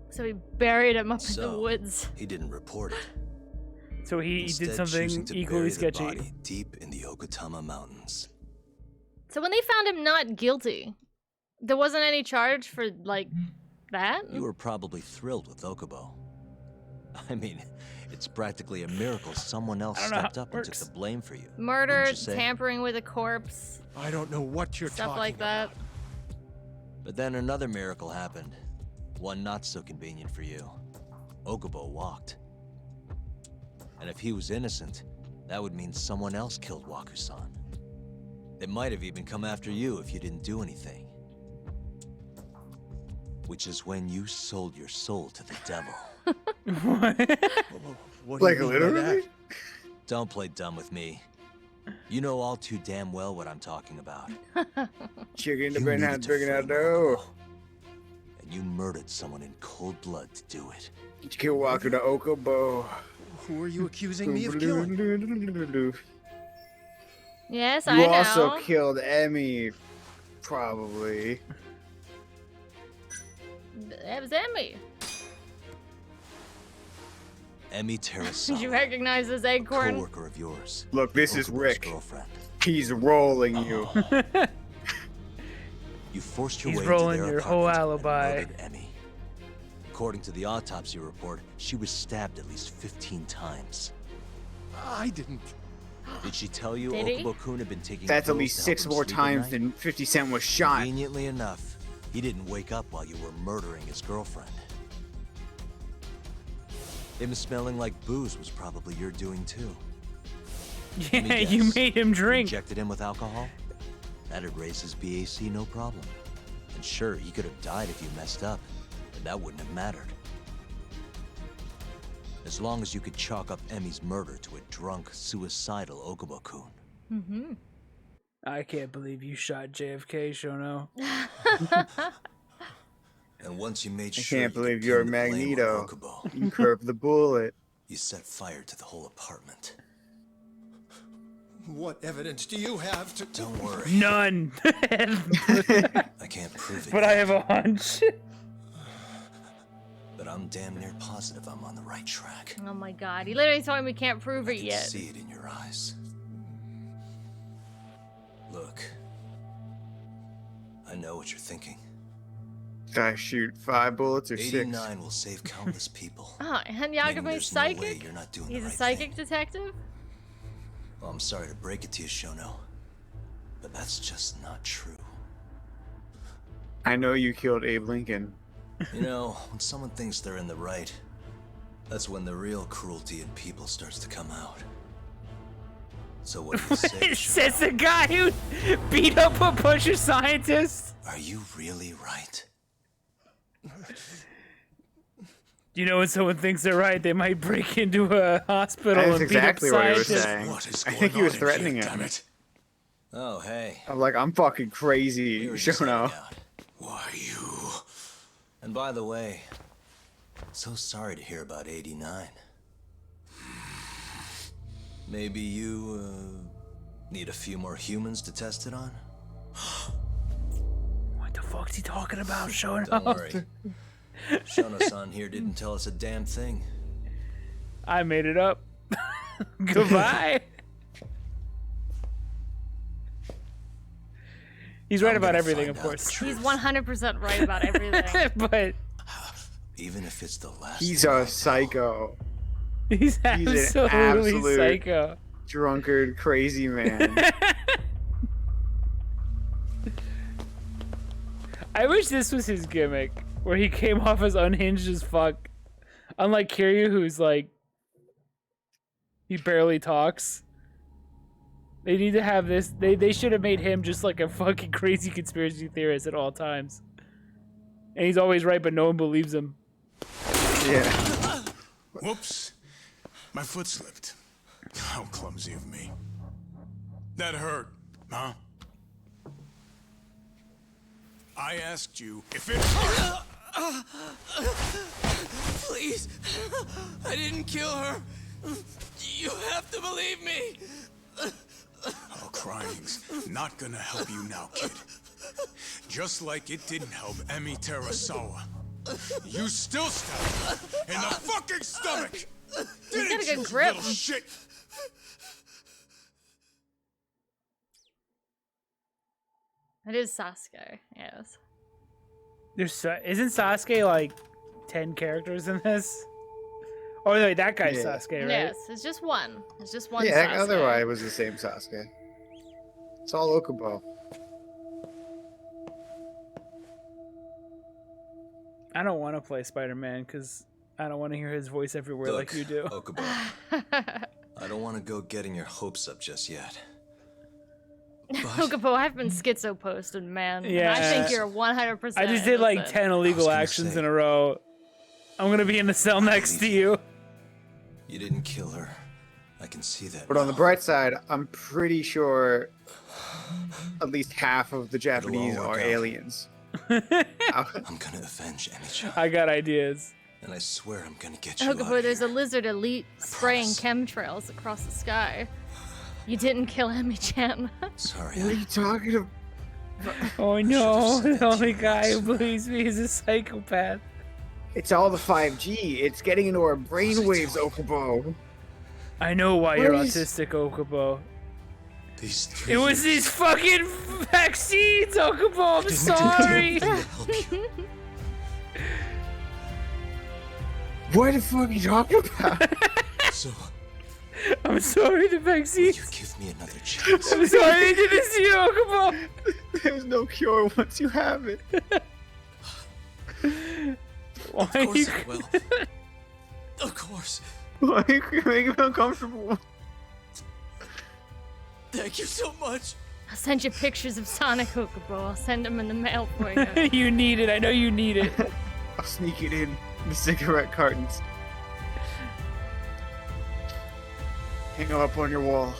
Speaker 2: So he buried him up in the
Speaker 15: So,
Speaker 2: woods.
Speaker 15: he didn't report it.
Speaker 1: So he
Speaker 15: Instead,
Speaker 1: did something
Speaker 15: choosing to
Speaker 1: equally
Speaker 15: bury
Speaker 1: sketchy.
Speaker 15: The body deep in the Okutama Mountains.
Speaker 2: So when they found him not guilty, there wasn't any charge for, like, that?
Speaker 15: You were probably thrilled with Okubo. I mean, it's practically a miracle someone else
Speaker 1: I don't know how
Speaker 15: stepped up and took the blame for you.
Speaker 2: Murder,
Speaker 15: wouldn't you say?
Speaker 2: tampering with a corpse,
Speaker 18: I don't know what you're
Speaker 2: stuff
Speaker 18: talking
Speaker 2: like that.
Speaker 15: But then another miracle happened. One not so convenient for you. Okubo walked. And if he was innocent, that would mean someone else killed Waku-san. They might have even come after you if you didn't do anything. Which is when you sold your soul to the devil.
Speaker 18: What do you mean by
Speaker 3: literally?
Speaker 18: that?
Speaker 15: Don't play dumb with me. You know all too damn well what I'm talking about.
Speaker 3: Chicken to
Speaker 15: You
Speaker 3: bring
Speaker 15: needed
Speaker 3: out
Speaker 15: to
Speaker 3: bringing out
Speaker 15: frame
Speaker 3: dough.
Speaker 15: Okubo. And you murdered someone in cold blood to do it.
Speaker 3: Kill Walker to Okubo.
Speaker 18: Who are you accusing me of killing?
Speaker 3: You
Speaker 2: Yes, I know.
Speaker 3: also killed Emmy, probably.
Speaker 2: That was Emmy.
Speaker 15: Emi
Speaker 2: Did you
Speaker 15: Terasawa,
Speaker 2: recognize this acorn?
Speaker 15: co-worker of yours.
Speaker 3: Look, this is
Speaker 15: Okubo's
Speaker 3: Rick.
Speaker 15: girlfriend.
Speaker 3: He's rolling you.
Speaker 15: You forced your
Speaker 1: He's
Speaker 15: way
Speaker 1: rolling
Speaker 15: into their
Speaker 1: your whole
Speaker 15: apartment and
Speaker 1: alibi.
Speaker 15: murdered Emi. According to the autopsy report, she was stabbed at least 15 times.
Speaker 18: I didn't.
Speaker 15: Did she tell you
Speaker 2: Did he?
Speaker 15: Okubo-kun had been taking
Speaker 3: That's at
Speaker 15: pills
Speaker 3: least
Speaker 15: to help
Speaker 3: 6
Speaker 15: him
Speaker 3: more
Speaker 15: sleep at
Speaker 3: times
Speaker 15: night?
Speaker 3: than 50 Cent was shot.
Speaker 15: Conveniently enough, he didn't wake up while you were murdering his girlfriend. Him smelling like booze was probably your doing too.
Speaker 1: Yeah, you made him drink.
Speaker 15: Injected him with alcohol? That'd raise his BAC no problem. And sure, he could have died if you messed up, but that wouldn't have mattered. As long as you could chalk up Emmy's murder to a drunk, suicidal Okubo-kun.
Speaker 2: Mm-hmm.
Speaker 1: I can't believe you shot JFK, Shono.
Speaker 4: And once you made
Speaker 3: I
Speaker 4: sure
Speaker 3: can't
Speaker 4: you
Speaker 3: believe
Speaker 4: could
Speaker 3: you're
Speaker 4: pin the blame on
Speaker 3: Magneto.
Speaker 4: Okubo,
Speaker 3: You curved the bullet.
Speaker 4: you set fire to the whole apartment.
Speaker 18: What evidence do you have to...
Speaker 4: Don't worry.
Speaker 1: None.
Speaker 4: I can't prove it.
Speaker 1: But I have a hunch.
Speaker 4: But I'm damn near positive I'm on the right track.
Speaker 2: Oh my god, he literally told me we can't prove
Speaker 4: I
Speaker 2: it
Speaker 4: can
Speaker 2: yet.
Speaker 4: see it in your eyes. Look. I know what you're thinking.
Speaker 3: Did I shoot 5 bullets or 6?
Speaker 4: 89 will save countless people.
Speaker 2: Oh, and
Speaker 4: Meaning
Speaker 2: Yakube's
Speaker 4: there's no way
Speaker 2: psychic?
Speaker 4: you're not doing
Speaker 2: He's
Speaker 4: the
Speaker 2: a
Speaker 4: right
Speaker 2: psychic detective?
Speaker 4: Well, I'm sorry to break it to you, Shono, but that's just not true.
Speaker 3: I know you killed Abe Lincoln.
Speaker 4: You know, when someone thinks they're in the right, that's when the real cruelty in people starts to come out. So what do you say,
Speaker 1: Says the guy who beat up a bunch of scientists.
Speaker 4: Are you really right?
Speaker 1: You know, when someone thinks they're right, they might break into a hospital
Speaker 3: That's
Speaker 1: and
Speaker 3: exactly
Speaker 1: beat up
Speaker 3: what he was
Speaker 1: scientists.
Speaker 3: saying.
Speaker 9: What is
Speaker 3: I
Speaker 9: going
Speaker 3: think he was
Speaker 9: on in
Speaker 3: threatening
Speaker 9: here,
Speaker 3: him.
Speaker 9: damn it?
Speaker 4: Oh, hey.
Speaker 3: I'm like, I'm fucking crazy,
Speaker 4: We were just hanging
Speaker 3: Shono.
Speaker 4: out.
Speaker 9: Why, you...
Speaker 4: And by the way, so sorry to hear about 89. Maybe you, need a few more humans to test it on?
Speaker 1: What the fuck's he talking about, Shono?
Speaker 4: Don't worry. Shono-san here didn't tell us a damn thing.
Speaker 1: I made it up. Goodbye. He's right about everything, of course.
Speaker 2: He's 100% right about everything.
Speaker 1: But
Speaker 4: Even if it's the last
Speaker 3: He's a psycho.
Speaker 1: he's
Speaker 3: an
Speaker 1: absolutely
Speaker 3: absolute
Speaker 1: psycho.
Speaker 3: drunkard, crazy man.
Speaker 1: I wish this was his gimmick, where he came off as unhinged as fuck. Unlike Kiryu, who's like, he barely talks. They need to have this. They should have made him just like a fucking crazy conspiracy theorist at all times. And he's always right, but no one believes him.
Speaker 3: Yeah.
Speaker 9: Whoops. My foot slipped. How clumsy of me. That hurt, huh? I asked you if it hurt.
Speaker 17: Please, I didn't kill her. You have to believe me.
Speaker 9: Oh, crying's not gonna help you now, kid. Just like it didn't help Emi Terasawa. You still stabbed her in the fucking stomach!
Speaker 2: He's got a good
Speaker 9: you,
Speaker 2: grip.
Speaker 9: little shit?
Speaker 2: It is Sasuke, yes.
Speaker 1: Isn't Sasuke like 10 characters in this? Oh no, that guy's
Speaker 3: Yeah.
Speaker 1: Sasuke, right?
Speaker 2: Yes, it's just one. It's just one
Speaker 3: Yeah,
Speaker 2: Sasuke.
Speaker 3: otherwise it was the same Sasuke. It's all Okubo.
Speaker 1: I don't want to play Spider-Man because I don't want to hear his voice everywhere
Speaker 4: Look,
Speaker 1: like you do.
Speaker 4: Okubo, I don't want to go getting your hopes up just yet.
Speaker 2: Okubo, I've been schizo posted, man.
Speaker 1: Yeah.
Speaker 2: I think you're 100%.
Speaker 1: I just did like
Speaker 2: innocent.
Speaker 1: 10 illegal actions in a row. I'm gonna be in the cell next to you.
Speaker 4: You didn't kill her. I can see that.
Speaker 3: But on the bright side, I'm pretty sure at least half of the Japanese
Speaker 4: work
Speaker 3: are
Speaker 4: out.
Speaker 3: aliens.
Speaker 4: I'm gonna avenge Emi-chan.
Speaker 1: I got ideas.
Speaker 4: And I swear I'm gonna get you out
Speaker 2: Okubo,
Speaker 4: of
Speaker 2: there's
Speaker 4: here.
Speaker 2: a lizard elite spraying chemtrails across the sky. You didn't kill Emi-chan.
Speaker 4: Sorry.
Speaker 3: What are you talking about?
Speaker 1: Oh no, the only guy who believes me is a psychopath.
Speaker 3: It's all the 5G. It's getting into our brainwaves, Okubo.
Speaker 1: I know why
Speaker 3: What
Speaker 1: you're
Speaker 3: is-
Speaker 1: autistic, Okubo.
Speaker 4: These
Speaker 1: It was these fucking vaccines, Okubo. I'm sorry.
Speaker 3: What the fuck are you talking about?
Speaker 4: So,
Speaker 1: I'm sorry, the vaccines.
Speaker 4: you give me another chance.
Speaker 1: I'm sorry I did this to you, Okubo.
Speaker 3: There's no cure once you have it.
Speaker 1: Why
Speaker 17: Of course
Speaker 1: you...
Speaker 17: I will. Of course.
Speaker 3: Why are you making me uncomfortable?
Speaker 17: Thank you so much.
Speaker 2: I'll send you pictures of Sonic Okubo. I'll send them in the mail for you.
Speaker 1: You need it. I know you need it.
Speaker 3: I'll sneak it in the cigarette cartons. Hang them up on your wall.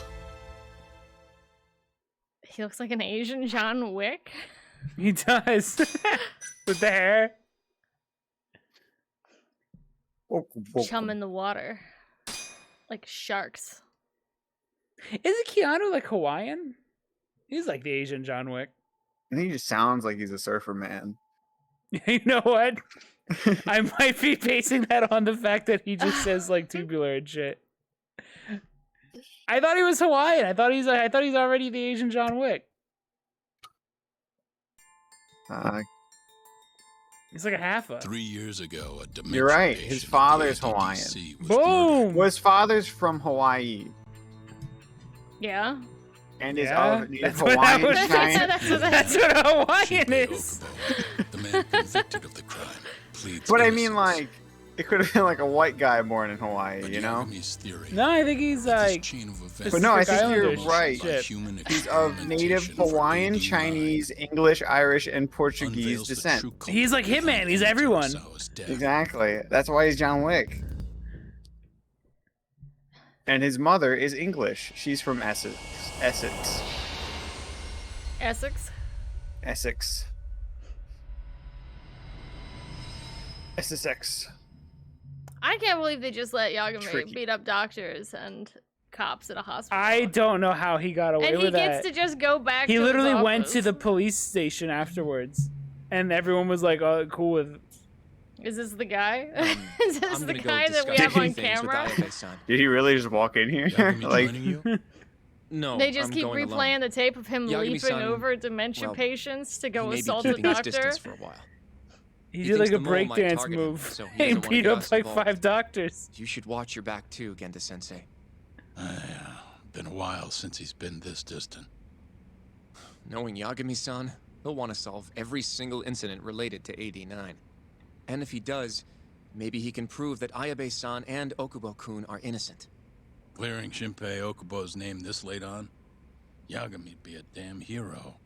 Speaker 2: He looks like an Asian John Wick.
Speaker 1: He does. With the hair.
Speaker 2: Chum in the water. Like sharks.
Speaker 1: Isn't Keanu like Hawaiian? He's like the Asian John Wick.
Speaker 3: I think he just sounds like he's a surfer man.
Speaker 1: You know what? I might be basing that on the fact that he just says like tubular and shit. I thought he was Hawaiian. I thought he's already the Asian John Wick. He's like a half a.
Speaker 9: 3 years ago, a dementia
Speaker 3: You're right.
Speaker 9: patient
Speaker 3: His
Speaker 9: at the
Speaker 3: father's
Speaker 9: ADDC
Speaker 3: Hawaiian.
Speaker 9: was
Speaker 1: Boom!
Speaker 3: Well, his father's from Hawaii.
Speaker 2: Yeah.
Speaker 3: And is
Speaker 1: Yeah,
Speaker 3: of Native
Speaker 1: that's what
Speaker 3: Hawaiian
Speaker 1: I was-
Speaker 3: Chinese.
Speaker 1: That's what a Hawaiian is.
Speaker 9: The man convicted of the crime pleads
Speaker 3: But I
Speaker 9: innocence.
Speaker 3: mean, like, it could have been like a white guy born in Hawaii, you know?
Speaker 1: No, I think he's like.
Speaker 3: But no, I think you're
Speaker 1: Pacific
Speaker 3: right.
Speaker 1: Islander shit.
Speaker 3: He's of Native Hawaiian, Chinese, English, Irish, and Portuguese descent.
Speaker 1: He's like Hitman. He's everyone.
Speaker 3: Exactly. That's why he's John Wick. And his mother is English. She's from Essex.
Speaker 2: Essex.
Speaker 3: Essex. SSX.
Speaker 2: I can't believe they just let Yagami
Speaker 3: Tricky.
Speaker 2: beat up doctors and cops at a hospital.
Speaker 1: I don't know how he got away
Speaker 2: and he
Speaker 1: with that.
Speaker 2: gets to just go back
Speaker 1: He
Speaker 2: to
Speaker 1: literally
Speaker 2: his
Speaker 1: went
Speaker 2: office.
Speaker 1: to the police station afterwards, and everyone was like, "Oh, cool with."
Speaker 2: Is this the guy? Is this
Speaker 13: I'm
Speaker 2: the
Speaker 13: gonna
Speaker 2: guy
Speaker 13: go
Speaker 2: that we
Speaker 13: discuss
Speaker 2: have on
Speaker 13: things with
Speaker 2: camera?
Speaker 13: Ayabe-san.
Speaker 3: Did he really just walk in here? like,
Speaker 13: No,
Speaker 2: They just
Speaker 13: I'm
Speaker 2: keep
Speaker 13: going
Speaker 2: replaying
Speaker 13: alone.
Speaker 2: the tape of him leaping
Speaker 13: Yagami-san,
Speaker 2: over dementia
Speaker 13: well,
Speaker 2: patients to go
Speaker 13: he may be
Speaker 2: assault a
Speaker 13: keeping his
Speaker 2: doctor.
Speaker 13: distance for a while.
Speaker 1: He
Speaker 13: He
Speaker 1: did like
Speaker 13: thinks
Speaker 1: a
Speaker 13: the mole might
Speaker 1: breakdance
Speaker 13: target him,
Speaker 1: move
Speaker 13: so he
Speaker 1: and
Speaker 13: doesn't wanna
Speaker 1: beat
Speaker 13: get
Speaker 1: up
Speaker 13: us
Speaker 1: like
Speaker 13: involved.
Speaker 1: 5 doctors.
Speaker 13: You should watch your back too, Genda-sensei.
Speaker 9: Been a while since he's been this distant.
Speaker 13: Knowing Yagami-san, he'll want to solve every single incident related to AD9. And if he does, maybe he can prove that Ayabe-san and Okubo-kun are innocent.
Speaker 9: Clearing Shinpei Okubo's name this late on? Yagami'd be a damn hero.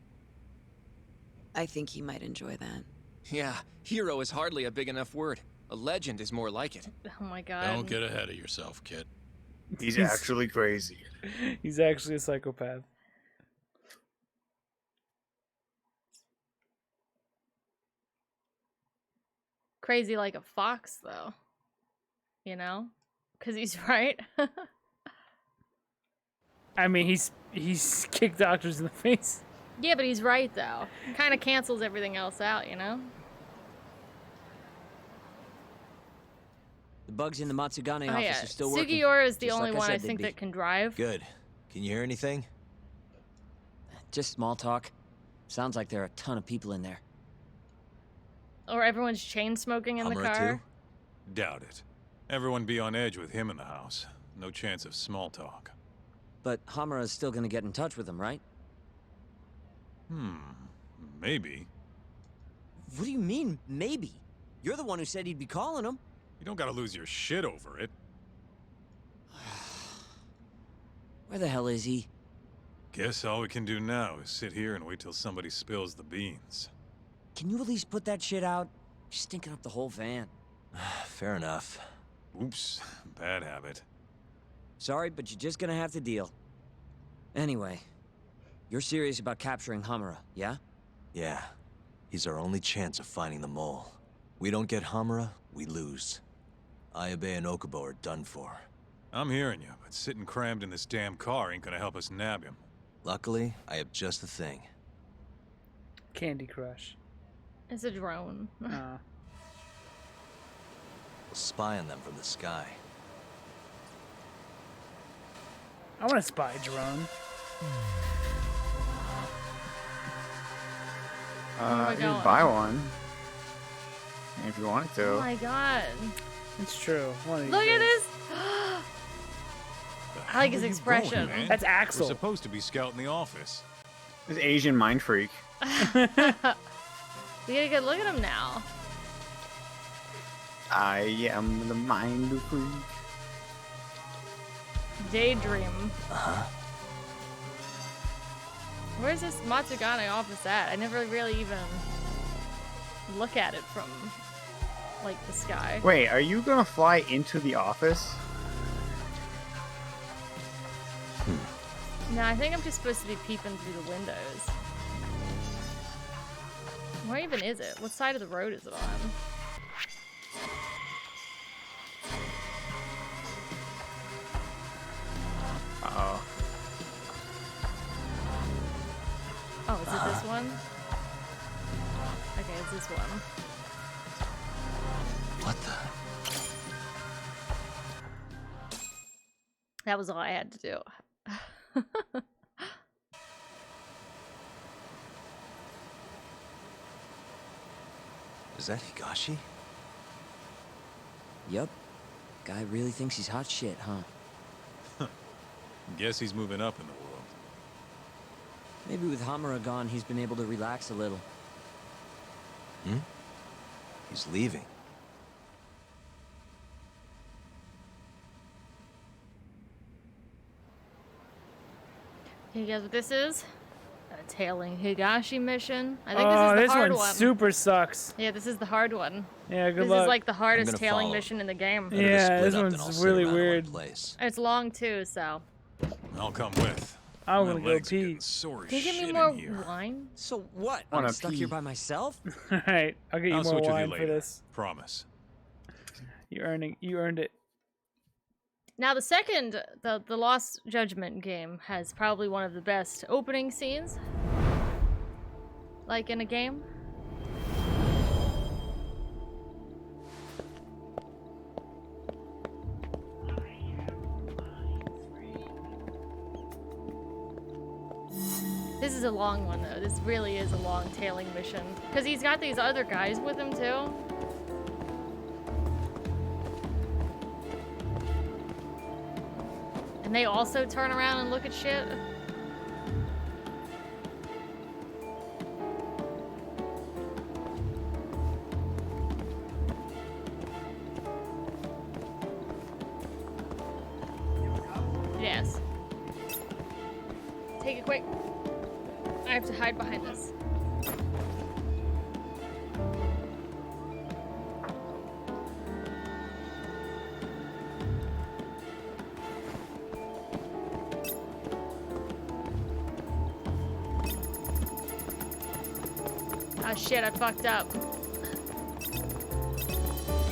Speaker 11: I think he might enjoy that.
Speaker 13: Yeah, hero is hardly a big enough word. A legend is more like it.
Speaker 2: Oh my god.
Speaker 9: Don't get ahead of yourself, kid.
Speaker 3: he's actually crazy.
Speaker 1: He's actually a psychopath.
Speaker 2: Crazy like a fox, though. You know? Because he's right.
Speaker 1: I mean, he's kicked doctors in the face.
Speaker 2: Yeah, but he's right, though. Kind of cancels everything else out, you know?
Speaker 14: The bugs in the Matsugane
Speaker 2: Oh,
Speaker 14: office
Speaker 2: yeah.
Speaker 14: are still working.
Speaker 2: Sugiura is the
Speaker 14: just
Speaker 2: only
Speaker 14: like
Speaker 2: one I
Speaker 14: said they'd
Speaker 2: think
Speaker 14: be.
Speaker 2: that can drive.
Speaker 15: Good. Can you hear anything?
Speaker 14: Just small talk. Sounds like there are a ton of people in there.
Speaker 2: Or everyone's chain smoking in the
Speaker 8: Hamura
Speaker 2: car.
Speaker 8: too? Doubt it. Everyone be on edge with him in the house. No chance of small talk.
Speaker 14: But Hamura's still gonna get in touch with them, right?
Speaker 8: Maybe.
Speaker 14: What do you mean, maybe? You're the one who said he'd be calling them.
Speaker 8: You don't gotta lose your shit over it.
Speaker 14: Where the hell is he?
Speaker 8: Guess all we can do now is sit here and wait till somebody spills the beans.
Speaker 14: Can you at least put that shit out? You're stinking up the whole van.
Speaker 15: Fair enough.
Speaker 8: Oops, bad habit.
Speaker 14: Sorry, but you're just gonna have to deal. Anyway, you're serious about capturing Hamura, yeah?
Speaker 15: Yeah. He's our only chance of finding the mole. We don't get Hamura, we lose. Ayabe and Okubo are done for.
Speaker 8: I'm hearing you, but sitting crammed in this damn car ain't gonna help us nab him.
Speaker 15: Luckily, I have just the thing.
Speaker 1: Candy Crush.
Speaker 2: It's a drone.
Speaker 15: We'll spy on them from the sky.
Speaker 1: I want a spy drone.
Speaker 3: You can buy one. If you wanted to.
Speaker 2: Oh my god.
Speaker 1: It's true. One of these
Speaker 2: Look at
Speaker 1: days.
Speaker 2: this. I like his expression.
Speaker 8: Man,
Speaker 1: That's Axel.
Speaker 8: We're supposed to be scouting the office.
Speaker 3: This Asian mind freak.
Speaker 2: We get a good look at him now.
Speaker 3: I am the mind freak.
Speaker 2: Daydream.
Speaker 15: Uh-huh.
Speaker 2: Where's this Matsugane office at? I never really even look at it from, like, the sky.
Speaker 3: Wait, are you gonna fly into the office?
Speaker 2: No, I think I'm just supposed to be peeping through the windows. Where even is it? What side of the road is it on?
Speaker 3: Uh-oh.
Speaker 2: Oh, is it this one? Okay, it's this one.
Speaker 15: What the?
Speaker 2: That was all I had to do.
Speaker 15: Is that Higashi?
Speaker 14: Yup. Guy really thinks he's hot shit, huh?
Speaker 8: Guess he's moving up in the world.
Speaker 14: Maybe with Hamura gone, he's been able to relax a little.
Speaker 15: Hmm? He's leaving.
Speaker 2: You guys, what this is? A tailing Higashi mission. I think
Speaker 1: Oh,
Speaker 2: this is
Speaker 1: this
Speaker 2: the hard
Speaker 1: one
Speaker 2: one.
Speaker 1: super sucks.
Speaker 2: Yeah, this is the hard one.
Speaker 1: Yeah, good
Speaker 2: this
Speaker 1: luck.
Speaker 2: is like the hardest
Speaker 15: gonna
Speaker 2: tailing
Speaker 15: follow.
Speaker 2: mission in the game.
Speaker 1: Yeah, this one's really weird.
Speaker 2: It's long too, so.
Speaker 8: I'll come with.
Speaker 1: I'm
Speaker 8: My
Speaker 1: gonna go
Speaker 8: legs are
Speaker 1: pee.
Speaker 8: getting sore as
Speaker 2: Can you give me
Speaker 8: shit
Speaker 2: more
Speaker 8: in here.
Speaker 2: wine?
Speaker 14: So what?
Speaker 3: Wanna
Speaker 14: I'm stuck
Speaker 3: pee.
Speaker 14: here by myself?
Speaker 1: Alright, I'll get you
Speaker 8: I'll
Speaker 1: more
Speaker 8: switch with you
Speaker 1: wine for
Speaker 8: later.
Speaker 1: this.
Speaker 8: Promise.
Speaker 1: You earned it.
Speaker 2: Now the second, the Lost Judgment game has probably one of the best opening scenes. Like in a game. This is a long one though. This really is a long tailing mission. Because he's got these other guys with him too. And they also turn around and look at shit. Yes. Take it quick. I have to hide behind this. Ah, shit, I fucked up.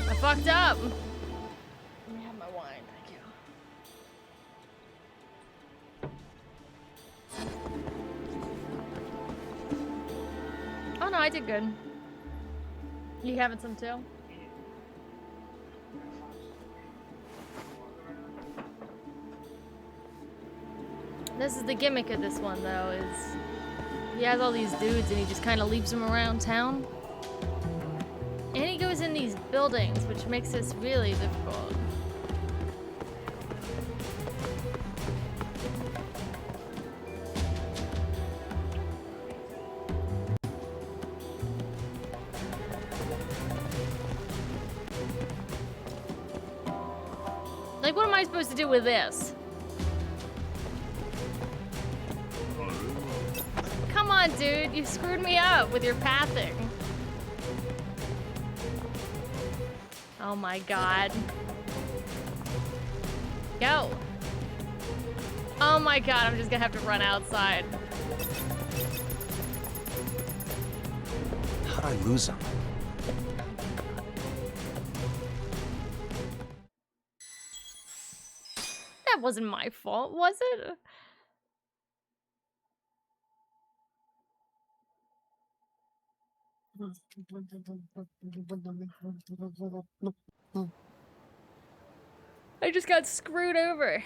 Speaker 2: I fucked up. Let me have my wine, thank you. Oh no, I did good. You having some too? This is the gimmick of this one though, is he has all these dudes and he just kind of leaves them around town. And he goes in these buildings, which makes this really difficult. Like, what am I supposed to do with this? Come on, dude. You screwed me up with your pathing. Oh my god. Go. Oh my god, I'm just gonna have to run outside.
Speaker 15: How'd I lose him?
Speaker 2: That wasn't my fault, was it? I just got screwed over.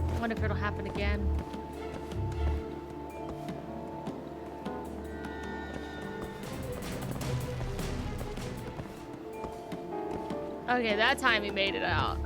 Speaker 2: I wonder if it'll happen again. Okay, that time he made it out.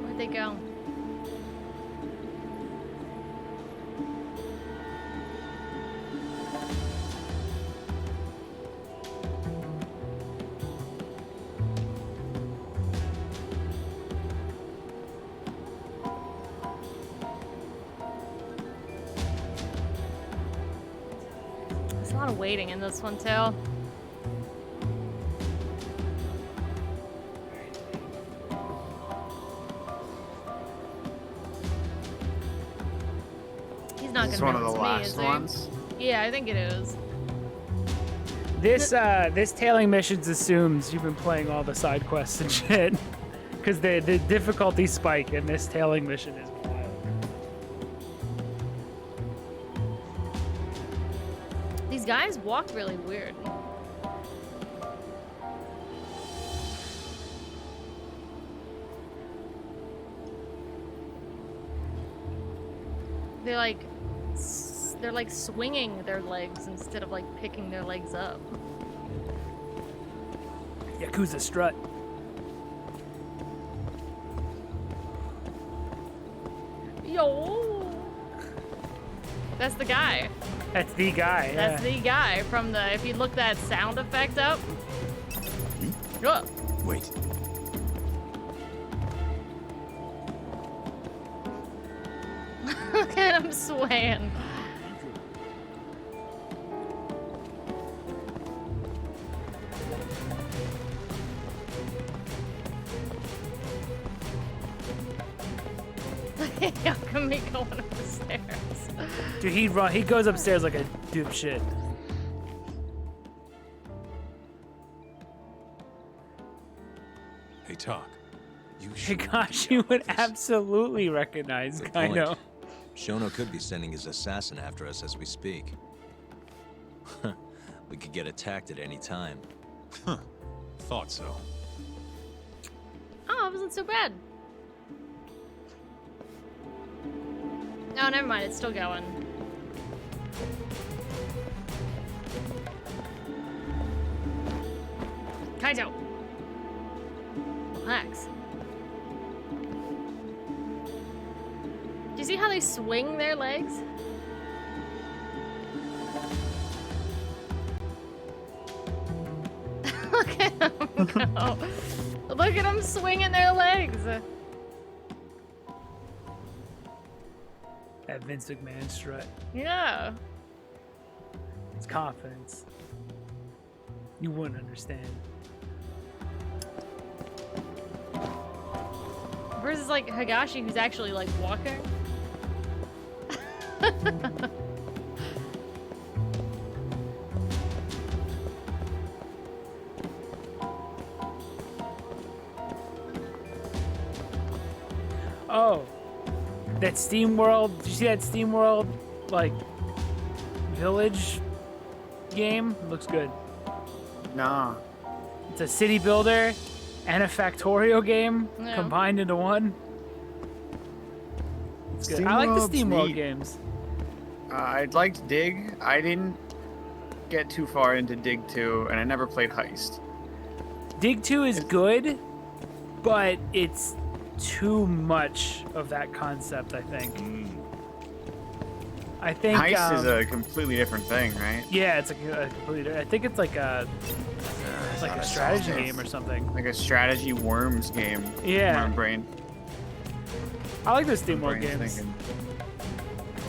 Speaker 2: Where'd they go? There's a lot of waiting in this one too. He's not
Speaker 3: Is this
Speaker 2: gonna
Speaker 3: one of the
Speaker 2: notice me, is
Speaker 3: last
Speaker 2: he?
Speaker 3: ones?
Speaker 2: Yeah, I think it is.
Speaker 1: This tailing missions assumes you've been playing all the side quests and shit, because the difficulty spike in this tailing mission is wild.
Speaker 2: These guys walk really weird. They're like swinging their legs instead of like picking their legs up.
Speaker 1: Yakuza strut.
Speaker 2: Yo, that's the guy.
Speaker 1: That's the guy.
Speaker 2: That's
Speaker 1: yeah.
Speaker 2: the guy from the. If you look that sound effect up. Oh.
Speaker 15: Wait.
Speaker 2: Look at him swaying. How come he going up the stairs?
Speaker 1: Dude, he goes upstairs like a dipshit.
Speaker 8: Hey, Talk.
Speaker 1: Higashi would absolutely recognize
Speaker 15: Good
Speaker 1: Kaido.
Speaker 15: point. Shono could be sending his assassin after us as we speak. We could get attacked at any time.
Speaker 8: Huh. Thought so.
Speaker 2: Oh, it wasn't so bad. No, never mind. It's still going. Kaito. Relax. Do you see how they swing their legs? Look at them go. Look at them swinging their legs.
Speaker 1: That Vince McMahon strut.
Speaker 2: Yeah.
Speaker 1: It's confidence. You wouldn't understand.
Speaker 2: Versus like Higashi, who's actually like walking.
Speaker 1: Oh, that Steam World. Did you see that Steam World like village game? Looks good.
Speaker 3: Nah.
Speaker 1: It's a city builder and a Factorio game
Speaker 2: Yeah.
Speaker 1: combined into one. It's good. I like the Steam World games.
Speaker 3: I liked Dig. I didn't get too far into Dig 2, and I never played Heist.
Speaker 1: Dig 2 is good, but it's too much of that concept, I think. I think
Speaker 3: Heist is a completely different thing, right?
Speaker 1: Yeah, it's a completely. I think it's like a strategy game or something.
Speaker 3: Like a strategy worms game.
Speaker 1: Yeah.
Speaker 3: My brain.
Speaker 1: I like those Steam
Speaker 3: my
Speaker 1: World
Speaker 3: brain's
Speaker 1: games.
Speaker 3: thinking.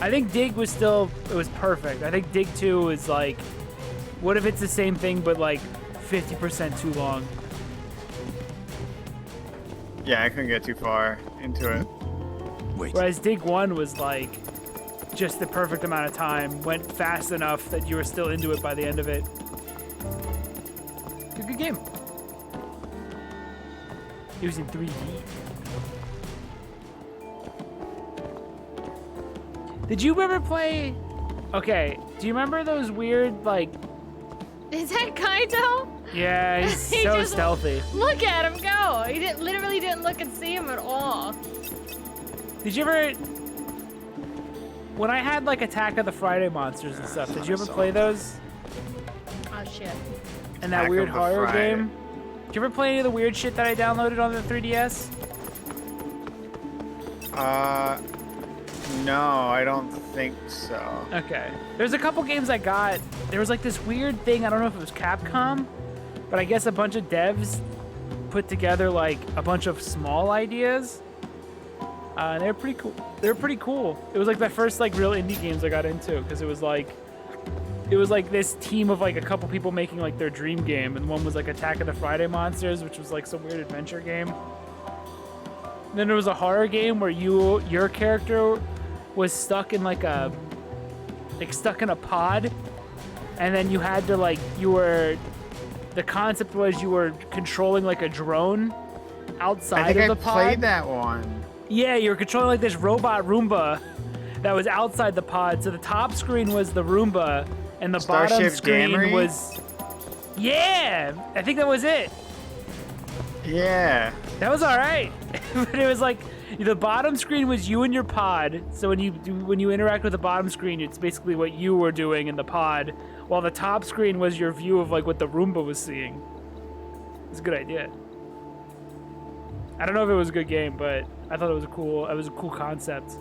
Speaker 1: I think Dig was perfect. I think Dig 2 is like What if it's the same thing but like 50% too long?
Speaker 3: Yeah, I couldn't get too far into it.
Speaker 1: Whereas Dig 1 was like just the perfect amount of time, went fast enough that you were still into it by the end of it. Good game. It was in 3D. Did you ever play? Okay, do you remember those weird like?
Speaker 2: Is that Kaito?
Speaker 1: Yeah, he's
Speaker 2: He
Speaker 1: so
Speaker 2: just-
Speaker 1: stealthy.
Speaker 2: Look at him go! He literally didn't look and see him at all.
Speaker 1: Did you ever? When I had like Attack of the Friday Monsters and stuff, did you ever play those?
Speaker 2: Oh shit.
Speaker 1: And that
Speaker 3: Attack
Speaker 1: weird
Speaker 3: of the
Speaker 1: horror
Speaker 3: Friday.
Speaker 1: game? Did you ever play any of the weird shit that I downloaded on the 3DS?
Speaker 3: No, I don't think so.
Speaker 1: Okay. There's a couple games I got. There was like this weird thing. I don't know if it was Capcom, but I guess a bunch of devs put together like a bunch of small ideas. And they're pretty cool. They're pretty cool. It was like the first like real indie games I got into because it was like this team of like a couple people making like their dream game, and one was like Attack of the Friday Monsters, which was like some weird adventure game. And then there was a horror game where your character was stuck in a pod, and then you had to the concept was you were controlling like a drone outside
Speaker 3: I think
Speaker 1: of
Speaker 3: I
Speaker 1: the pod.
Speaker 3: played that one.
Speaker 1: Yeah, you were controlling like this robot Roomba that was outside the pod. So the top screen was the Roomba, and the bottom
Speaker 3: Starship
Speaker 1: screen
Speaker 3: Gamry?
Speaker 1: was. Yeah, I think that was it.
Speaker 3: Yeah.
Speaker 1: That was all right, but it was like the bottom screen was you and your pod. So when you interact with the bottom screen, it's basically what you were doing in the pod, while the top screen was your view of like what the Roomba was seeing. It's a good idea. I don't know if it was a good game, but I thought it was a cool concept.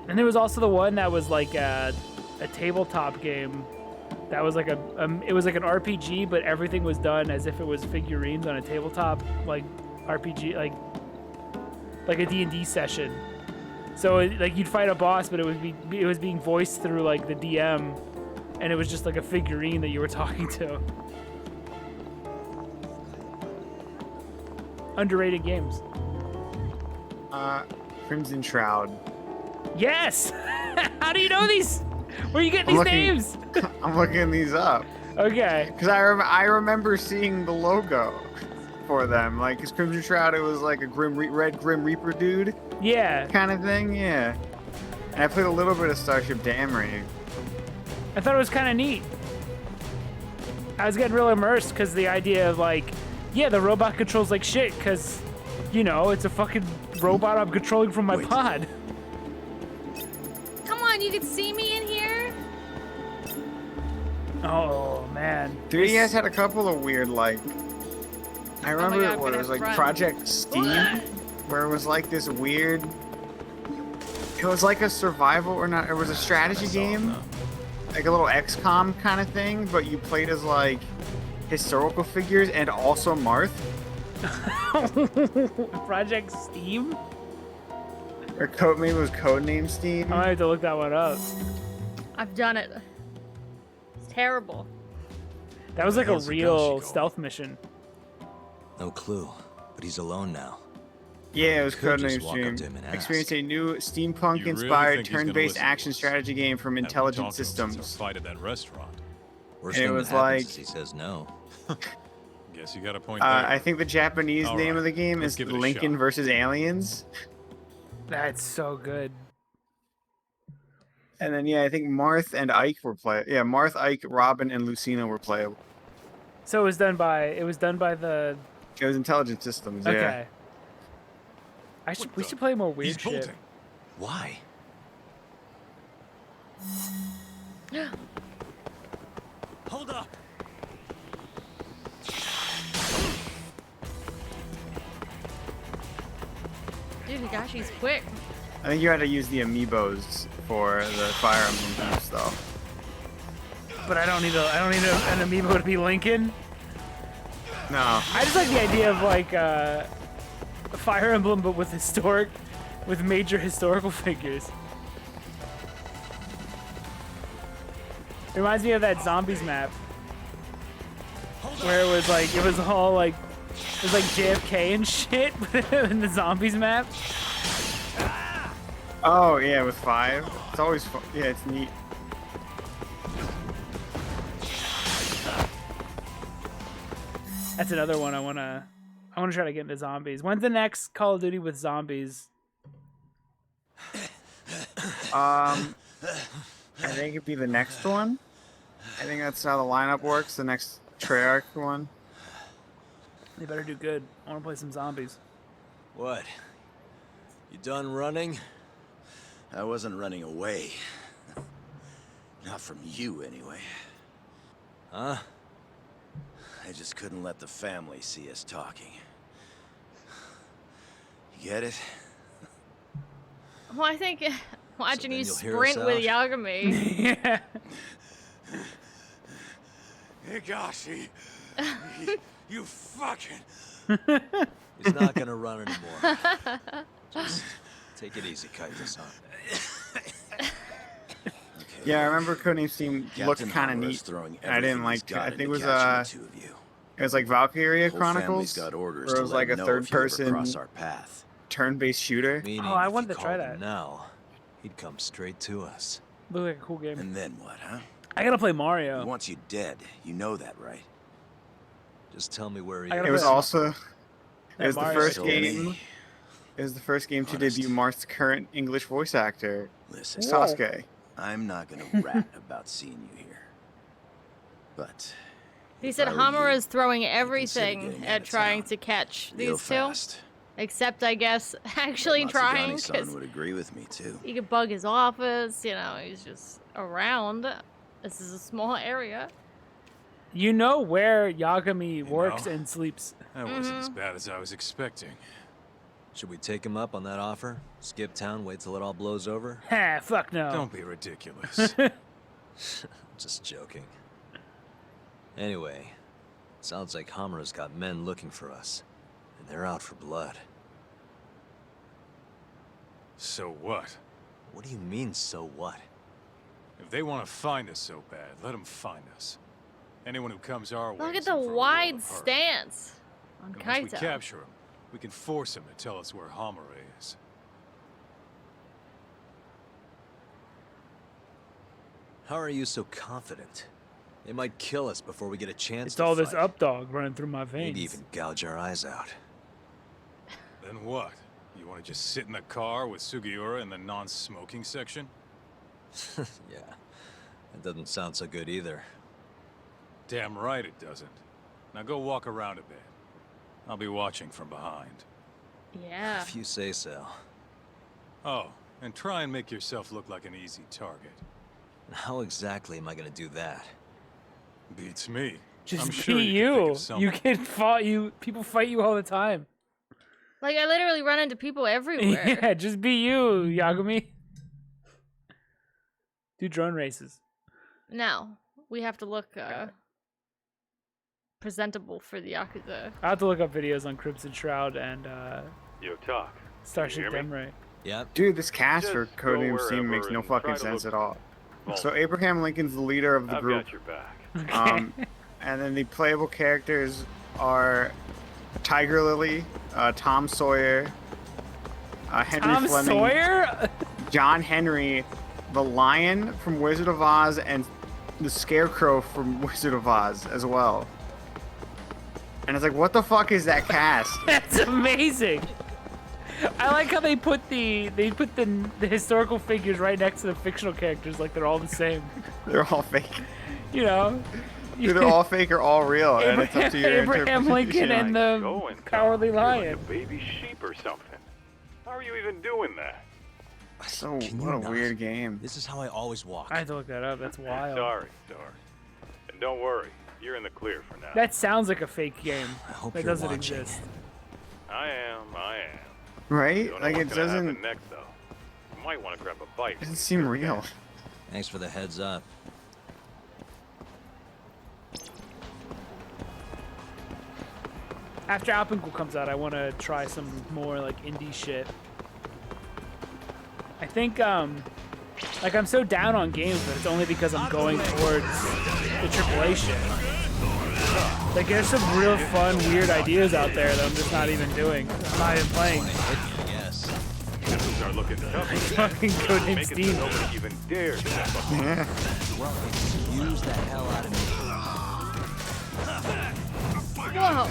Speaker 1: And there was also the one that was like a tabletop game. That was like it was like an RPG, but everything was done as if it was figurines on a tabletop, like RPG, like a D&D session. So like you'd fight a boss, but it was being voiced through like the DM, and it was just like a figurine that you were talking to. Underrated games.
Speaker 3: Crimson Shroud.
Speaker 1: Yes. How do you know these? Where are you getting these names?
Speaker 3: I'm looking these up.
Speaker 1: Okay.
Speaker 3: Because I remember seeing the logo for them. Like, because Crimson Shroud, it was like a red Grim Reaper dude.
Speaker 1: Yeah.
Speaker 3: Kind of thing, yeah. And I played a little bit of Starship Damry.
Speaker 1: I thought it was kind of neat. I was getting real immersed because the idea of like, yeah, the robot controls like shit because, you know, it's a fucking robot I'm controlling from my pod.
Speaker 2: Come on, you can see me in here?
Speaker 1: Oh, man.
Speaker 3: 3DS had a couple of weird, like... I remember
Speaker 2: God,
Speaker 3: what it was like Project Steam, where it was like this weird... It was like a survival, or not, it was a strategy game. Like a little XCOM kind of thing, but you played as like historical figures and also Marth.
Speaker 1: Project Steam?
Speaker 3: Or maybe it was Codename Steam.
Speaker 1: I might have to look that one up.
Speaker 2: I've done it. It's terrible.
Speaker 1: That was like a real stealth mission.
Speaker 15: No clue, but he's alone now.
Speaker 3: Yeah, it was
Speaker 15: Could just
Speaker 3: Codename
Speaker 15: walk up to
Speaker 3: Steam.
Speaker 15: him and ask.
Speaker 3: Experience a new
Speaker 8: You really
Speaker 3: steampunk-inspired
Speaker 8: think he's gonna
Speaker 3: turn-based
Speaker 8: listen to
Speaker 3: action
Speaker 8: us?
Speaker 3: strategy game from
Speaker 8: Haven't
Speaker 3: Intelligent
Speaker 8: talked to him since
Speaker 3: Systems.
Speaker 8: our fight at that restaurant.
Speaker 15: Worst
Speaker 3: And it
Speaker 15: thing
Speaker 3: was
Speaker 15: that happens
Speaker 3: like-
Speaker 15: is he says no.
Speaker 8: Guess you got a point there.
Speaker 3: I think the Japanese
Speaker 8: All
Speaker 3: name
Speaker 8: right,
Speaker 3: of the game
Speaker 8: let's
Speaker 3: is
Speaker 8: give it a
Speaker 3: Lincoln
Speaker 8: shot.
Speaker 3: versus Aliens.
Speaker 1: That's so good.
Speaker 3: And then, yeah, I think Marth and Ike were playable. Yeah, Marth, Ike, Robin, and Lucina were playable.
Speaker 1: So it was done by the.
Speaker 3: It was Intelligent Systems,
Speaker 1: Okay. We should play more weird
Speaker 8: He's
Speaker 1: shit.
Speaker 8: bolting.
Speaker 15: Why?
Speaker 14: Hold up.
Speaker 2: Dude, Higashi's quick.
Speaker 3: I think you had to use the amiibos for the Fire Emblem boost, though.
Speaker 1: But I don't need an amiibo to be Lincoln.
Speaker 3: No.
Speaker 1: I just like the idea of like a Fire Emblem, but with major historical figures. Reminds me of that zombies map. Where it was all like, it was like JFK and shit in the zombies map.
Speaker 3: Oh yeah, with 5. It's always fun. Yeah, it's neat.
Speaker 1: That's another one I wanna try to get into zombies. When's the next Call of Duty with zombies?
Speaker 3: I think it'd be the next one. I think that's how the lineup works. The next Treyarch one.
Speaker 1: They better do good. I want to play some zombies.
Speaker 15: What? You done running? I wasn't running away. Not from you, anyway. Huh? I just couldn't let the family see us talking. You get it?
Speaker 2: Well, I think watching
Speaker 15: then
Speaker 2: you
Speaker 15: you'll hear
Speaker 2: sprint
Speaker 15: us
Speaker 2: with
Speaker 15: out?
Speaker 2: Yagami.
Speaker 1: Yeah.
Speaker 8: Higashi, you fucking...
Speaker 15: He's not gonna run anymore. Just take it easy, Kaito-san.
Speaker 3: Yeah, I remember Codename Steam looked
Speaker 15: Captain
Speaker 3: kind of
Speaker 15: Hammer's
Speaker 3: neat.
Speaker 15: throwing
Speaker 3: I didn't
Speaker 15: everything
Speaker 3: like.
Speaker 15: he's got
Speaker 3: I think it
Speaker 15: into
Speaker 3: was
Speaker 15: catching the two of you.
Speaker 3: it was like Valkyria
Speaker 15: Whole family's
Speaker 3: Chronicles,
Speaker 15: got orders
Speaker 3: where it
Speaker 15: to
Speaker 3: was
Speaker 15: let
Speaker 3: like a
Speaker 15: him know if you ever
Speaker 3: third-person
Speaker 15: cross our path.
Speaker 3: turn-based shooter.
Speaker 15: Meaning,
Speaker 1: Oh, I
Speaker 15: if
Speaker 1: wanted
Speaker 15: you
Speaker 1: to try
Speaker 15: called him
Speaker 1: that.
Speaker 15: now, he'd come straight to us.
Speaker 1: Look like a cool game.
Speaker 15: And then what, huh?
Speaker 1: I gotta play
Speaker 15: He
Speaker 1: Mario.
Speaker 15: wants you dead. You know that, right? Just tell me where he
Speaker 1: I
Speaker 15: is.
Speaker 1: gotta
Speaker 3: It was
Speaker 1: play-
Speaker 3: also. It
Speaker 1: Yeah,
Speaker 3: was the
Speaker 1: Mario
Speaker 3: first
Speaker 15: told me.
Speaker 3: game. It was the first game to
Speaker 15: Honest.
Speaker 3: debut Marth's current English voice actor,
Speaker 15: Listen,
Speaker 3: Sasuke.
Speaker 15: I'm not gonna rat about seeing you here. But
Speaker 2: He
Speaker 15: if
Speaker 2: said
Speaker 15: I were
Speaker 2: Hamura
Speaker 15: you,
Speaker 2: is throwing
Speaker 15: consider
Speaker 2: everything
Speaker 15: getting out
Speaker 2: at
Speaker 15: of
Speaker 2: trying
Speaker 15: town.
Speaker 2: to catch
Speaker 15: Real
Speaker 2: these two.
Speaker 15: fast.
Speaker 2: Except, I guess, actually trying,
Speaker 15: Matsugami-san
Speaker 2: because
Speaker 15: would agree with me too.
Speaker 2: he could bug his office, you know, he's just around. This is a small area.
Speaker 1: You know where Yagami works
Speaker 8: know?
Speaker 1: and sleeps.
Speaker 8: That wasn't as bad as I was expecting.
Speaker 15: Should we take him up on that offer? Skip town, wait till it all blows over?
Speaker 1: Ha, fuck no.
Speaker 8: Don't be ridiculous.
Speaker 15: Just joking. Anyway, sounds like Hamura's got men looking for us. And they're out for blood.
Speaker 8: So what?
Speaker 15: What do you mean, so what?
Speaker 8: If they want to find us so bad, let them find us. Anyone who comes our way.
Speaker 2: Look at
Speaker 8: is
Speaker 2: the
Speaker 8: in for a world
Speaker 2: wide
Speaker 8: of hurt.
Speaker 2: stance on
Speaker 8: And once we
Speaker 2: Kaito.
Speaker 8: capture him, we can force him to tell us where Hamura is.
Speaker 15: How are you so confident? They might kill us before we get a chance
Speaker 1: It's
Speaker 15: to
Speaker 1: all
Speaker 15: fight.
Speaker 1: this up dog running through my veins.
Speaker 15: Maybe even gouge our eyes out.
Speaker 8: Then what? You want to just sit in the car with Sugiura in the non-smoking section?
Speaker 15: Yeah, that doesn't sound so good either.
Speaker 8: Damn right it doesn't. Now go walk around a bit. I'll be watching from behind.
Speaker 2: Yeah.
Speaker 15: If you say so.
Speaker 8: Oh, and try and make yourself look like an easy target.
Speaker 15: How exactly am I gonna do that?
Speaker 8: Beats me.
Speaker 1: Just
Speaker 8: I'm
Speaker 1: be
Speaker 8: sure you. Can think
Speaker 1: you.
Speaker 8: of something.
Speaker 1: You get fought. People fight you all the time.
Speaker 2: Like, I literally run into people everywhere.
Speaker 1: Yeah, just be you, Yagami. Do drone races.
Speaker 2: No, we have to look presentable for the Yakuza.
Speaker 1: I have to look up videos on Crimson Shroud and
Speaker 6: Yo, Talk.
Speaker 1: Starship
Speaker 6: Can you hear me?
Speaker 1: Demray.
Speaker 15: Yep.
Speaker 3: Dude, this cast
Speaker 6: Just
Speaker 3: for
Speaker 6: go
Speaker 3: Codename Steam
Speaker 6: wherever
Speaker 3: makes no
Speaker 6: and try
Speaker 3: fucking
Speaker 6: to
Speaker 3: sense
Speaker 6: look
Speaker 3: at all.
Speaker 6: vulnerable.
Speaker 3: So Abraham Lincoln's the leader of the
Speaker 6: I've
Speaker 3: group.
Speaker 6: got your back.
Speaker 3: And then the playable characters are Tiger Lily, Tom Sawyer, Henry
Speaker 1: Tom
Speaker 3: Fleming,
Speaker 1: Sawyer?
Speaker 3: John Henry, the Lion from Wizard of Oz, and the Scarecrow from Wizard of Oz as well. And it's like, what the fuck is that cast?
Speaker 1: That's amazing. I like how they put the historical figures right next to the fictional characters, like they're all the same.
Speaker 3: They're all fake.
Speaker 1: You know.
Speaker 3: Either all fake or all real, and it's up to your
Speaker 1: Abraham Lincoln
Speaker 3: interpretation.
Speaker 1: and the
Speaker 6: Going,
Speaker 1: Cowardly
Speaker 6: You're like
Speaker 1: Lion.
Speaker 6: a baby sheep or something. How are you even doing that?
Speaker 3: So
Speaker 15: Can you
Speaker 3: what a
Speaker 15: not?
Speaker 3: weird game.
Speaker 15: This is how I always walk.
Speaker 1: I have to look that up. That's wild.
Speaker 6: Sorry, and don't worry, you're in the clear for now.
Speaker 1: That sounds like a fake game.
Speaker 15: I hope
Speaker 1: That
Speaker 15: you're
Speaker 1: doesn't
Speaker 15: watching.
Speaker 1: exist.
Speaker 6: I am.
Speaker 3: Right?
Speaker 6: Don't know
Speaker 3: Like,
Speaker 6: what's
Speaker 3: it
Speaker 6: gonna happen
Speaker 3: doesn't
Speaker 6: next, though. You might want to grab a bite.
Speaker 3: doesn't seem real.
Speaker 15: Thanks for the heads up.
Speaker 1: After Alpencool comes out, I want to try some more like indie shit. I think Like, I'm so down on games, but it's only because I'm going towards the AAA shit. Like, there's some real fun, weird ideas out there that I'm just not even doing. I'm not even playing.
Speaker 15: Yes.
Speaker 8: Start looking tough.
Speaker 1: Fucking Codename
Speaker 8: Make it so
Speaker 1: Steam.
Speaker 8: nobody even dares step up.
Speaker 3: Yeah.
Speaker 15: Well, excuse the hell out of me.
Speaker 2: Whoa.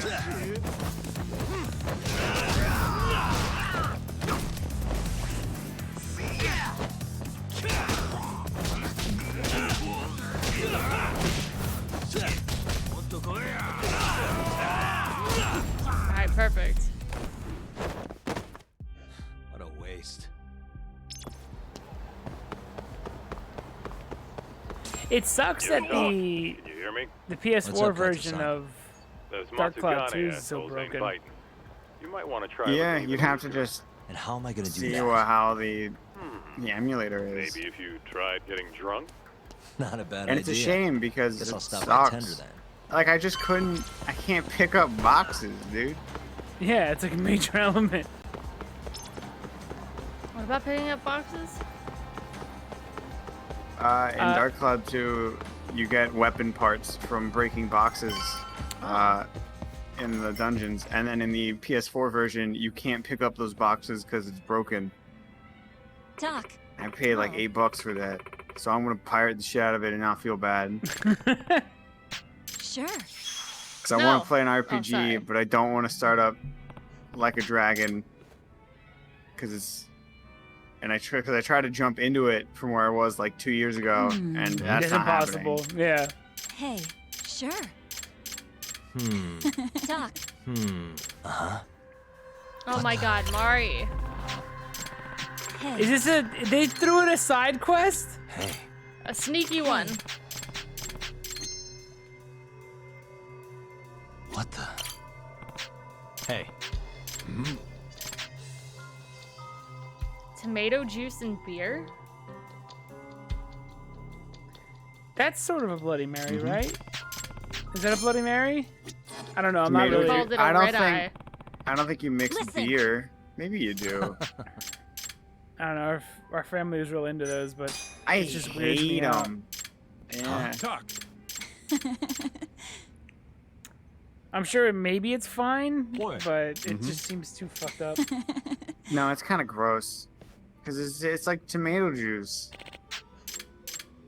Speaker 2: Alright, perfect.
Speaker 15: What a waste.
Speaker 1: It sucks that
Speaker 8: Can you hear me?
Speaker 1: the
Speaker 15: What's
Speaker 1: PS4
Speaker 15: up,
Speaker 1: version
Speaker 15: Katsu-san?
Speaker 1: of
Speaker 8: Those
Speaker 1: Dark Cloud
Speaker 8: Matsugane
Speaker 1: 2 is so
Speaker 8: assholes ain't
Speaker 1: broken.
Speaker 8: biting. You might want to try.
Speaker 3: Yeah,
Speaker 8: looking
Speaker 3: you'd
Speaker 8: even
Speaker 3: have to
Speaker 8: looser.
Speaker 3: just
Speaker 15: And how am I gonna do
Speaker 3: see
Speaker 15: that?
Speaker 3: how the emulator is.
Speaker 8: Maybe if you tried getting drunk.
Speaker 15: Not a bad
Speaker 3: And
Speaker 15: idea.
Speaker 3: it's a shame because
Speaker 15: Guess
Speaker 3: it
Speaker 15: I'll stop
Speaker 3: sucks.
Speaker 15: by Tender then.
Speaker 3: Like, I can't pick up boxes, dude.
Speaker 1: Yeah, it's like a major element.
Speaker 2: What about picking up boxes?
Speaker 3: In Dark Cloud 2, you get weapon parts from breaking boxes in the dungeons. And then in the PS4 version, you can't pick up those boxes because it's broken.
Speaker 16: Doc.
Speaker 3: I paid like $8 for that. So I'm going to pirate the shit out of it and not feel bad.
Speaker 16: Sure.
Speaker 3: Because I want to play an RPG, but I don't want to start up like a dragon. Because I tried to jump into it from where I was like 2 years ago, and that's
Speaker 1: It's
Speaker 3: not
Speaker 1: impossible.
Speaker 3: happening.
Speaker 1: Yeah.
Speaker 16: Hey, sure. Doc.
Speaker 15: Uh-huh.
Speaker 2: Oh my god, Mari.
Speaker 16: Hey.
Speaker 1: Is this they threw in a side quest?
Speaker 15: Hey.
Speaker 2: A sneaky one.
Speaker 15: What the? Hey.
Speaker 2: Tomato juice and beer?
Speaker 1: That's sort of a Bloody Mary, right? Is that a Bloody Mary? I don't know. I'm
Speaker 3: Tomato
Speaker 1: not really.
Speaker 2: Called it a
Speaker 3: I don't
Speaker 2: red eye.
Speaker 3: I don't think you mix
Speaker 16: Listen.
Speaker 3: beer. Maybe you do.
Speaker 1: I don't know. Our family was real into those, but
Speaker 3: I
Speaker 1: it just weirds me
Speaker 3: hate
Speaker 1: out.
Speaker 3: them. Yeah.
Speaker 8: Talk.
Speaker 1: I'm sure maybe it's fine,
Speaker 8: What?
Speaker 1: but it just seems too fucked up.
Speaker 3: No, it's kind of gross. Because it's like tomato juice.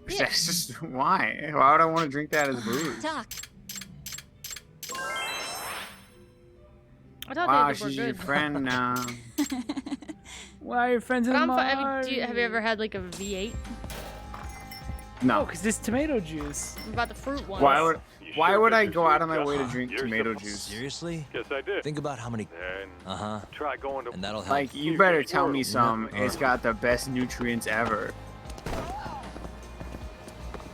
Speaker 2: Yeah.
Speaker 3: That's just why. Why would I want to drink that as booze?
Speaker 16: Doc.
Speaker 2: I thought
Speaker 3: Wow,
Speaker 2: they were
Speaker 3: she's your
Speaker 2: good.
Speaker 3: friend now.
Speaker 1: Why are you friends with
Speaker 2: But
Speaker 1: Mars?
Speaker 2: have you ever had like a V8?
Speaker 1: Oh,
Speaker 3: No.
Speaker 1: because this tomato juice.
Speaker 2: What about the fruit ones?
Speaker 3: Why would I go out of my way to
Speaker 8: You're
Speaker 3: drink tomato juice?
Speaker 15: Seriously?
Speaker 8: Yes, I did.
Speaker 15: Think about how many.
Speaker 8: And try going to.
Speaker 15: And that'll help.
Speaker 3: Like, you better tell me some. It's got the best nutrients ever.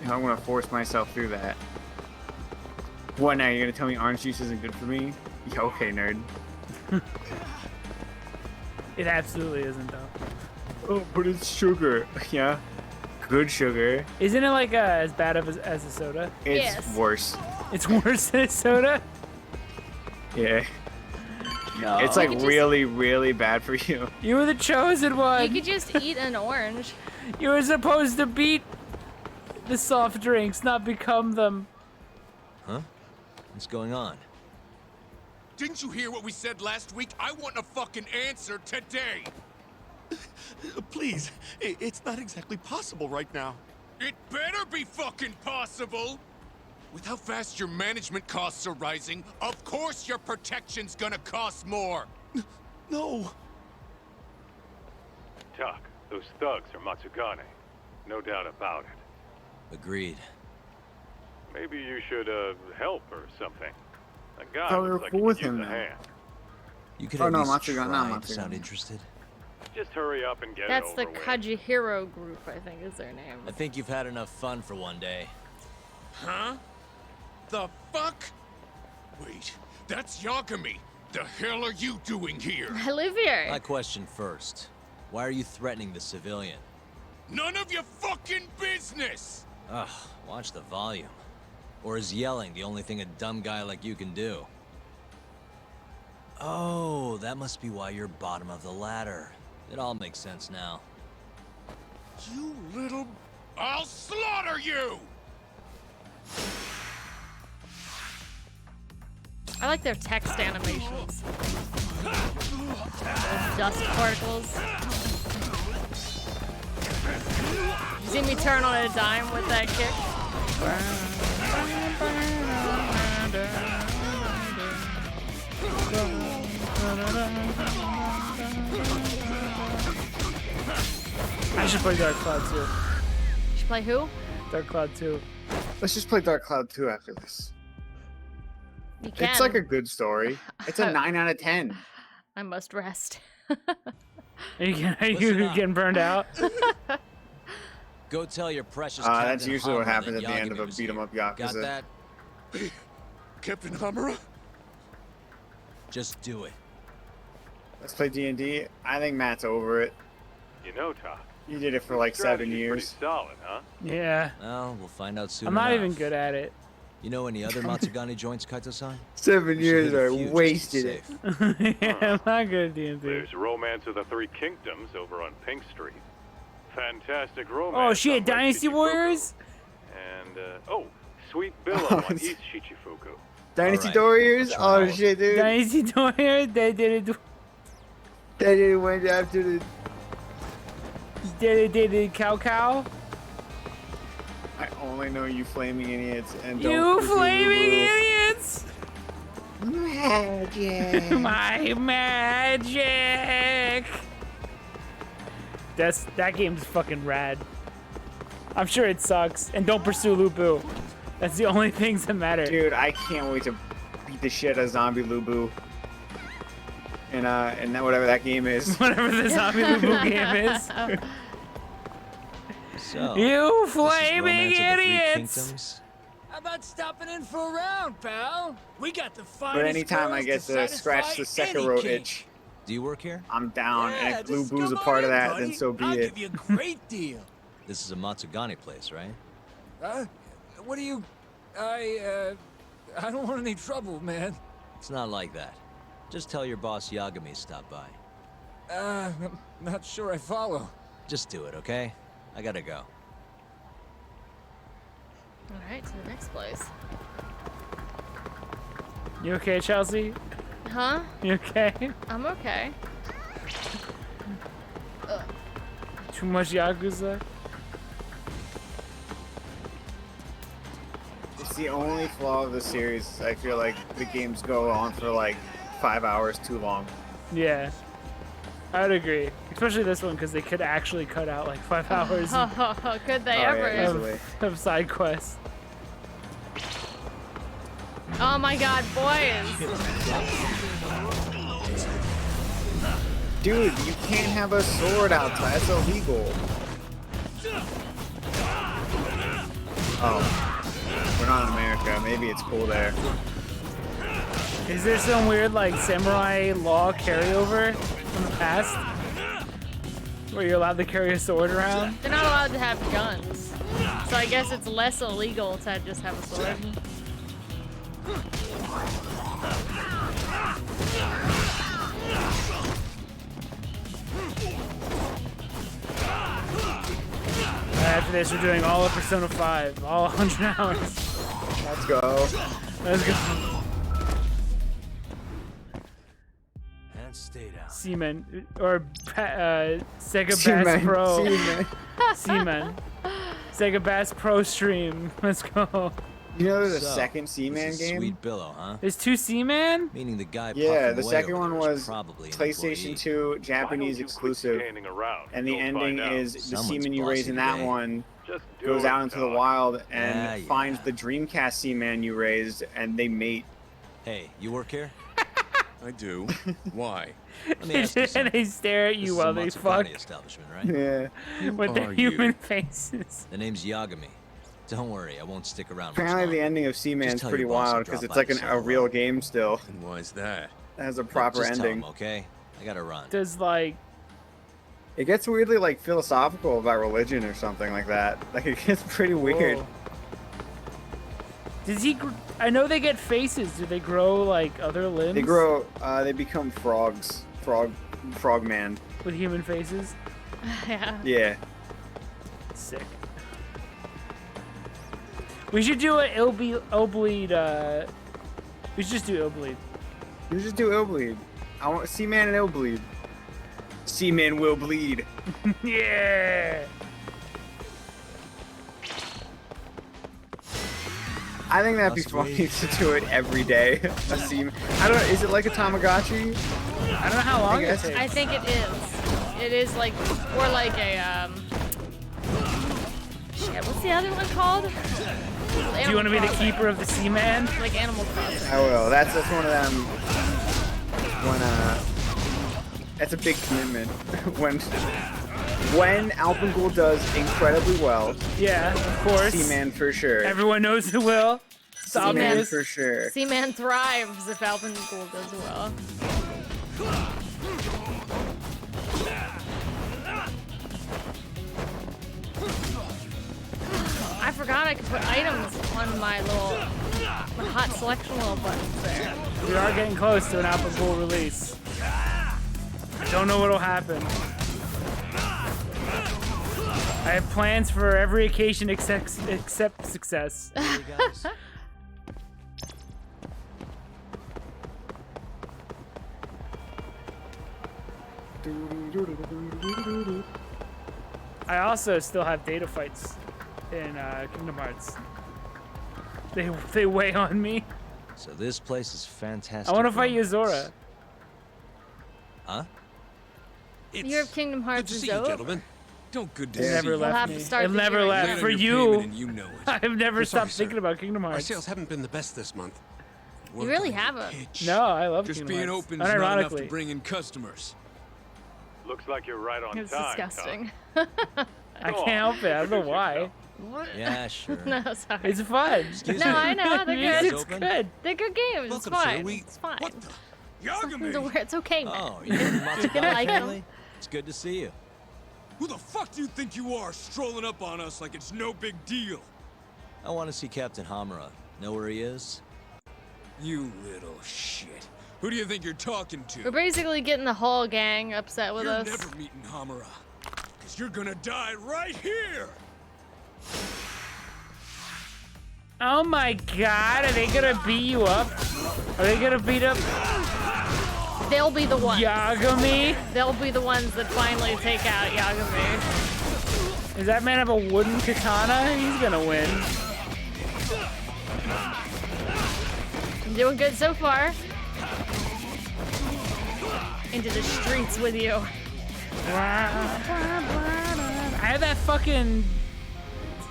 Speaker 3: I'm gonna force myself through that. What now? You're gonna tell me orange juice isn't good for me? Yeah, okay, nerd.
Speaker 1: It absolutely isn't though.
Speaker 3: Oh, but it's sugar. Yeah. Good sugar.
Speaker 1: Isn't it like as bad as a soda?
Speaker 3: It's
Speaker 2: Yes.
Speaker 3: worse.
Speaker 1: It's worse than a soda?
Speaker 3: Yeah.
Speaker 1: No.
Speaker 3: It's like really, really bad for you.
Speaker 1: You were the chosen one.
Speaker 2: You could just eat an orange.
Speaker 1: You were supposed to beat the soft drinks, not become them.
Speaker 15: Huh? What's going on?
Speaker 9: Didn't you hear what we said last week? I want a fucking answer today.
Speaker 19: Please, it's not exactly possible right now.
Speaker 9: It better be fucking possible! With how fast your management costs are rising, of course your protection's gonna cost more!
Speaker 19: No.
Speaker 8: Tuck, those thugs are Matsugane. No doubt about it.
Speaker 15: Agreed.
Speaker 8: Maybe you should help or something. A guy
Speaker 3: thought we were
Speaker 8: looks like
Speaker 3: cool
Speaker 8: he
Speaker 3: with
Speaker 8: could use
Speaker 3: him
Speaker 8: a
Speaker 3: now.
Speaker 8: hand.
Speaker 15: You could
Speaker 3: Oh,
Speaker 15: at
Speaker 3: no,
Speaker 15: least
Speaker 3: Matsugan, not
Speaker 15: try to
Speaker 3: Matsugan.
Speaker 15: sound interested.
Speaker 8: Just hurry up and get
Speaker 2: That's
Speaker 8: it
Speaker 2: the
Speaker 8: over with.
Speaker 2: Kajihiro group, I think is their name.
Speaker 15: I think you've had enough fun for one day.
Speaker 9: Huh? The fuck? Wait, that's Yagami! The hell are you doing here?
Speaker 2: I live here.
Speaker 15: My question first. Why are you threatening the civilian?
Speaker 9: None of your fucking business!
Speaker 15: Ugh, watch the volume. Or is yelling the only thing a dumb guy like you can do? Oh, that must be why you're bottom of the ladder. It all makes sense now.
Speaker 9: You little... I'll slaughter you!
Speaker 2: I like their text animations. Those dust particles. You see me turn on a dime with that kick?
Speaker 1: I should play Dark Cloud 2.
Speaker 2: You should play who?
Speaker 1: Dark Cloud 2.
Speaker 3: Let's just play Dark Cloud 2 after this.
Speaker 2: You can.
Speaker 3: It's like a good story. It's a 9 out of 10.
Speaker 2: I must rest.
Speaker 1: Are you getting burned out?
Speaker 15: Go tell your precious
Speaker 3: That's
Speaker 15: Captain
Speaker 3: usually what
Speaker 15: Hamura
Speaker 3: happens
Speaker 15: that
Speaker 3: at the end
Speaker 15: Yagami
Speaker 3: of a
Speaker 15: was
Speaker 3: beat 'em
Speaker 15: here.
Speaker 3: up Yakuza.
Speaker 15: Got that?
Speaker 9: Captain Hamura?
Speaker 15: Just do it.
Speaker 3: Let's play D&D. I think Matt's over it.
Speaker 8: You know, Todd.
Speaker 3: You did it for like 7
Speaker 8: strategy's
Speaker 3: years.
Speaker 8: Pretty solid, huh?
Speaker 1: Yeah.
Speaker 15: Well, we'll find out soon
Speaker 1: I'm not
Speaker 15: enough.
Speaker 1: even good at it.
Speaker 15: You know any other Matsugane joints, Kaito-san?
Speaker 3: 7
Speaker 15: We should
Speaker 3: years
Speaker 15: hit a
Speaker 3: are
Speaker 15: few just to be
Speaker 3: wasted.
Speaker 15: safe.
Speaker 1: Yeah, I'm not good at D&D.
Speaker 8: There's Romance of the Three Kingdoms over on Pink Street. Fantastic romance.
Speaker 1: Oh shit,
Speaker 8: on
Speaker 1: Dynasty
Speaker 8: Shichifuku.
Speaker 1: Warriors?
Speaker 8: And, Sweet Billow on East Shichifuku.
Speaker 3: Dynasty
Speaker 15: Alright,
Speaker 3: Warriors?
Speaker 15: I'll try
Speaker 3: Oh
Speaker 15: all
Speaker 3: shit, dude.
Speaker 1: Dynasty Warriors? They did it.
Speaker 3: They did it went after the...
Speaker 1: Did it cow?
Speaker 3: I only know you flaming idiots and don't
Speaker 1: You
Speaker 3: pursue
Speaker 1: flaming
Speaker 3: the rules.
Speaker 1: idiots!
Speaker 3: Magic.
Speaker 1: My magic! That game's fucking rad. I'm sure it sucks. And don't pursue Lubu. That's the only things that matter.
Speaker 3: Dude, I can't wait to beat the shit out of Zombie Lubu. And that whatever that game is.
Speaker 1: Whatever the Zombie Lubu game is.
Speaker 15: So,
Speaker 1: You
Speaker 15: this is
Speaker 1: flaming
Speaker 15: Romance of the Three
Speaker 1: idiots!
Speaker 15: Kingdoms?
Speaker 14: How about stopping in for a round, pal? We got the finest
Speaker 3: But anytime I
Speaker 14: girls
Speaker 3: get to scratch the
Speaker 14: satisfy any
Speaker 3: Sekiro
Speaker 14: king.
Speaker 3: itch,
Speaker 15: Do you work here?
Speaker 3: I'm down.
Speaker 14: Yeah,
Speaker 3: and if
Speaker 14: just
Speaker 3: Lubu's a
Speaker 14: come
Speaker 3: part
Speaker 14: on
Speaker 3: of
Speaker 14: in,
Speaker 3: that,
Speaker 14: buddy.
Speaker 3: then so be
Speaker 14: I'll
Speaker 3: it.
Speaker 14: give you a great deal.
Speaker 15: This is a Matsugane place, right?
Speaker 14: What do you... I don't want any trouble, man.
Speaker 15: It's not like that. Just tell your boss Yagami stopped by.
Speaker 14: I'm not sure I follow.
Speaker 15: Just do it, okay? I gotta go.
Speaker 2: Alright, to the next place.
Speaker 1: You okay, Chelsea?
Speaker 2: Huh?
Speaker 1: You okay?
Speaker 2: I'm okay.
Speaker 1: Too much Yakuza?
Speaker 3: It's the only flaw of the series. I feel like the games go on for like 5 hours too long.
Speaker 1: Yeah. I would agree. Especially this one, because they could actually cut out like 5 hours
Speaker 2: Could they
Speaker 3: Oh, yeah,
Speaker 2: ever?
Speaker 3: easily.
Speaker 1: of side quests.
Speaker 2: Oh my god, boys!
Speaker 3: Dude, you can't have a sword outside. That's illegal. Oh. We're not in America. Maybe it's cool there.
Speaker 1: Is there some weird like samurai law carryover from the past? Where you're allowed to carry a sword around?
Speaker 2: They're not allowed to have guns. So I guess it's less illegal to just have a sword.
Speaker 1: After this, we're doing all of Persona 5, all 100 hours.
Speaker 3: Let's go.
Speaker 1: Let's go.
Speaker 15: And stay down.
Speaker 1: Seaman, or Sega Bass
Speaker 3: Seaman.
Speaker 1: Pro.
Speaker 3: Seaman.
Speaker 1: Seaman. Sega Bass Pro stream. Let's go.
Speaker 3: You know there's a
Speaker 15: So,
Speaker 3: second
Speaker 15: this
Speaker 3: Seaman
Speaker 15: is
Speaker 3: game?
Speaker 15: Sweet Billow, huh?
Speaker 1: There's 2 Seaman?
Speaker 15: Meaning the guy
Speaker 3: Yeah,
Speaker 15: puffing
Speaker 3: the
Speaker 15: away
Speaker 3: second
Speaker 15: over
Speaker 3: one
Speaker 15: there is
Speaker 3: was
Speaker 15: probably an
Speaker 3: PlayStation
Speaker 15: employee.
Speaker 3: 2 Japanese exclusive.
Speaker 8: Standing around.
Speaker 3: And the
Speaker 8: You'll
Speaker 3: ending
Speaker 8: find out.
Speaker 3: is the
Speaker 15: Someone's
Speaker 3: seaman you raise in
Speaker 15: bossy
Speaker 3: that
Speaker 15: today.
Speaker 3: one
Speaker 8: Just do
Speaker 3: goes
Speaker 8: it,
Speaker 3: out into the
Speaker 8: Todd.
Speaker 3: wild and
Speaker 15: Yeah,
Speaker 3: finds
Speaker 15: yeah.
Speaker 3: the Dreamcast Seaman you raised, and they mate.
Speaker 15: Hey, you work here?
Speaker 9: I do. Why?
Speaker 15: Let me ask you
Speaker 1: And
Speaker 15: something.
Speaker 1: they stare at
Speaker 15: This
Speaker 1: you
Speaker 15: is
Speaker 1: while
Speaker 15: a
Speaker 1: they
Speaker 15: Matsugane
Speaker 1: fuck
Speaker 15: establishment, right?
Speaker 3: Yeah.
Speaker 1: with their
Speaker 9: are you?
Speaker 1: human faces.
Speaker 15: The name's Yagami. Don't worry, I won't stick around much
Speaker 3: Apparently, the
Speaker 15: longer.
Speaker 3: ending of
Speaker 15: Just
Speaker 3: Seaman's
Speaker 15: tell
Speaker 3: pretty
Speaker 15: your boss I'll
Speaker 3: wild because
Speaker 15: drop
Speaker 3: it's
Speaker 15: by
Speaker 3: like
Speaker 15: to say
Speaker 3: a
Speaker 15: hello.
Speaker 3: real game still.
Speaker 9: And why's that?
Speaker 3: It has a
Speaker 15: Look,
Speaker 3: proper
Speaker 15: just tell
Speaker 3: ending.
Speaker 15: him, okay? I gotta run.
Speaker 1: Does like
Speaker 3: It gets weirdly like philosophical about religion or something like that. Like it gets pretty weird.
Speaker 1: whoa. Does he? I know they get faces. Do they grow like other limbs?
Speaker 3: They grow. They become frogs. Frogman.
Speaker 1: with human faces.
Speaker 2: Yeah.
Speaker 3: Yeah.
Speaker 1: sick. We should do an Illbleed. We should just do Illbleed.
Speaker 3: We should just do Illbleed. I want Seaman and Illbleed. Seaman will bleed.
Speaker 1: Yeah.
Speaker 3: I think that'd be funny to do it every day. A Seaman. I don't know. Is it like a Tamagotchi?
Speaker 1: I don't know how long it
Speaker 3: guess.
Speaker 1: takes.
Speaker 2: I think it is. It is like, or like a, shit, what's the other one called?
Speaker 1: Do you want to be the keeper of the Seaman?
Speaker 2: Like Animal Crossing.
Speaker 3: I will. That's one of them. That's a big commitment. when Alpengul does incredibly well.
Speaker 1: Yeah, of course.
Speaker 3: Seaman for sure.
Speaker 1: Everyone knows who will. It's
Speaker 3: Seaman
Speaker 1: obvious.
Speaker 3: for sure.
Speaker 2: Seaman thrives if Alpengul does well. I forgot I could put items on my hot selection little buttons there.
Speaker 1: We are getting close to an Alpengul release. I don't know what'll happen. I have plans for every occasion except success. I also still have data fights in Kingdom Hearts. They weigh on me.
Speaker 15: So this place is fantastic.
Speaker 1: I want to fight Yuzora.
Speaker 15: Huh?
Speaker 2: Your Kingdom Hearts is over.
Speaker 5: Don't good to
Speaker 1: It
Speaker 5: see
Speaker 1: never
Speaker 5: you.
Speaker 2: We'll have
Speaker 1: left
Speaker 2: to
Speaker 1: me.
Speaker 2: start
Speaker 1: It
Speaker 2: the
Speaker 1: never
Speaker 2: year
Speaker 1: left.
Speaker 2: again.
Speaker 1: For
Speaker 5: Late on your
Speaker 1: you,
Speaker 5: payment and you know it.
Speaker 1: I've never
Speaker 19: I'm sorry,
Speaker 1: stopped thinking
Speaker 19: sir.
Speaker 1: about Kingdom
Speaker 19: Our
Speaker 1: Hearts.
Speaker 19: sales haven't been the best this month.
Speaker 2: You really haven't.
Speaker 1: No, I love
Speaker 5: Just
Speaker 1: Kingdom
Speaker 5: being
Speaker 1: Hearts.
Speaker 5: open is not enough to
Speaker 1: Unironically.
Speaker 5: bring in customers.
Speaker 8: Looks like you're right on
Speaker 2: It's
Speaker 8: time.
Speaker 2: disgusting.
Speaker 1: I can't help it. I don't know why.
Speaker 2: What?
Speaker 15: Yeah, sure.
Speaker 2: No, sorry.
Speaker 1: It's fun.
Speaker 15: Excuse
Speaker 2: No,
Speaker 15: me.
Speaker 2: I know. They're
Speaker 15: You guys
Speaker 2: good.
Speaker 15: open?
Speaker 1: Good.
Speaker 2: They're good games.
Speaker 19: Welcome,
Speaker 2: it's
Speaker 19: sir.
Speaker 2: fine.
Speaker 19: We-
Speaker 2: It's fine.
Speaker 19: What the?
Speaker 2: It's nothing to worry. It's okay, man.
Speaker 15: Oh, you're from
Speaker 2: You're gonna like them.
Speaker 15: family? It's good to see you.
Speaker 5: Who the fuck do you think you are, strolling up on us like it's no big deal?
Speaker 15: I want to see Captain Hamura. Know where he is?
Speaker 5: You little shit. Who do you think you're talking to?
Speaker 2: We're basically getting the whole gang upset with
Speaker 5: You're
Speaker 2: us.
Speaker 5: never meeting Hamura. Because you're gonna die right here!
Speaker 1: Oh my god, are they gonna beat you up? Are they gonna beat up
Speaker 2: They'll be the ones.
Speaker 1: Yagami?
Speaker 2: They'll be the ones that finally take out Yagami.
Speaker 1: Does that man have a wooden katana? He's gonna win.
Speaker 2: I'm doing good so far. Into the streets with you.
Speaker 1: I have that fucking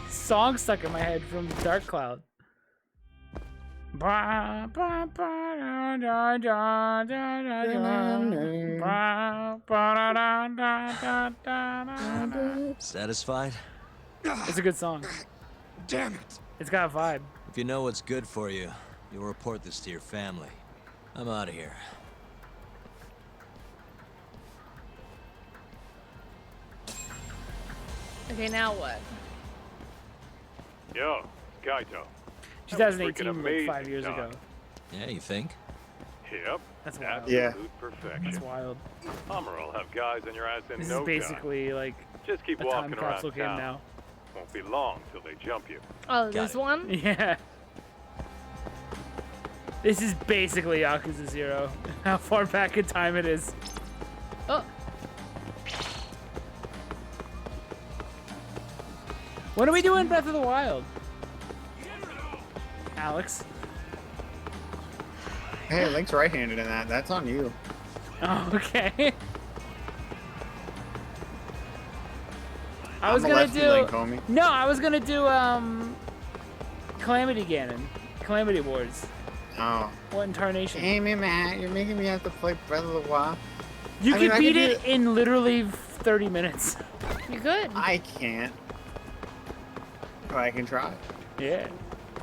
Speaker 1: song stuck in my head from Dark Cloud.
Speaker 15: Satisfied?
Speaker 1: It's a good song.
Speaker 5: Damn it!
Speaker 1: It's got a vibe.
Speaker 15: If you know what's good for you, you'll report this to your family. I'm out of here.
Speaker 2: Okay, now what?
Speaker 8: Yo, Kaito.
Speaker 1: 2018, like 5 years ago.
Speaker 15: Yeah, you think?
Speaker 8: Yep.
Speaker 1: That's wild.
Speaker 8: Absolute perfection.
Speaker 1: That's wild.
Speaker 8: Hammer will have guys on your ass in
Speaker 1: This
Speaker 8: no
Speaker 1: is basically like
Speaker 8: time. Just keep
Speaker 1: a
Speaker 8: walking
Speaker 1: time
Speaker 8: around
Speaker 1: capsule game
Speaker 8: town.
Speaker 1: now.
Speaker 8: Won't be long till they jump you.
Speaker 2: Oh, this one?
Speaker 1: Yeah. This is basically Yakuza 0. How far back in time it is.
Speaker 2: Oh.
Speaker 1: When are we doing Breath of the Wild? Alex?
Speaker 3: Hey, Link's right-handed in that. That's on you.
Speaker 1: Oh, okay. I was
Speaker 3: I'm a
Speaker 1: gonna
Speaker 3: lefty,
Speaker 1: do.
Speaker 3: Link, homie.
Speaker 1: No, I was gonna do Calamity Ganon, Calamity Wars.
Speaker 3: Oh.
Speaker 1: What in Tarnation?
Speaker 3: Hey, man, you're making me have to play Breath of the Wild.
Speaker 1: You
Speaker 3: I
Speaker 1: could
Speaker 3: mean, I
Speaker 1: beat
Speaker 3: could
Speaker 1: it in literally 30 minutes.
Speaker 2: You could.
Speaker 3: I can't. But I can try.
Speaker 1: Yeah.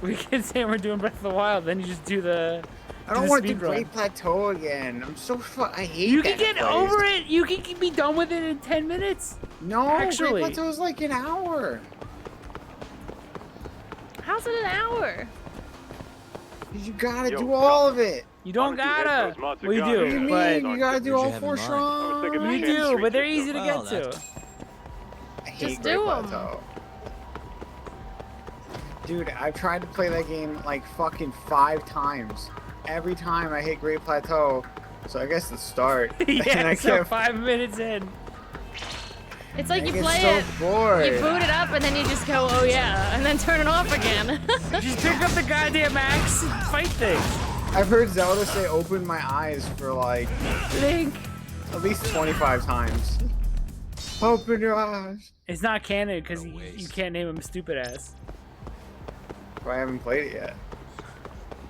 Speaker 1: We can say we're doing Breath of the Wild, then you just do the.
Speaker 3: I don't want to do Great Plateau again. I'm so I hate
Speaker 1: You
Speaker 3: that
Speaker 1: can get
Speaker 3: place.
Speaker 1: over it. You can be done with it in 10 minutes.
Speaker 3: No,
Speaker 1: actually.
Speaker 3: Great Plateau is like an hour.
Speaker 2: How's it an hour?
Speaker 3: You gotta do all of it.
Speaker 1: You don't gotta. Well, you
Speaker 3: What do you
Speaker 1: do,
Speaker 3: mean?
Speaker 1: but
Speaker 3: You gotta do all 4 strong.
Speaker 1: you do, but they're easy to get
Speaker 3: Well,
Speaker 1: to.
Speaker 3: I hate
Speaker 2: Just
Speaker 3: Great
Speaker 2: do 'em.
Speaker 3: Plateau. Dude, I've tried to play that game like fucking 5 times. Every time I hit Great Plateau, so I guess the start.
Speaker 1: Yeah,
Speaker 3: and I
Speaker 1: so
Speaker 3: kept
Speaker 1: 5 minutes in.
Speaker 2: It's like
Speaker 3: I
Speaker 2: you
Speaker 3: get
Speaker 2: play
Speaker 3: so
Speaker 2: it,
Speaker 3: bored.
Speaker 2: you boot it up, and then you just go, oh yeah, and then turn it off again.
Speaker 1: Just pick up the goddamn axe and fight things.
Speaker 3: I've heard Zelda say open my eyes for like
Speaker 1: Link.
Speaker 3: at least 25 times. Open your eyes.
Speaker 1: It's not canon because you can't name him stupid ass.
Speaker 3: I haven't played it yet.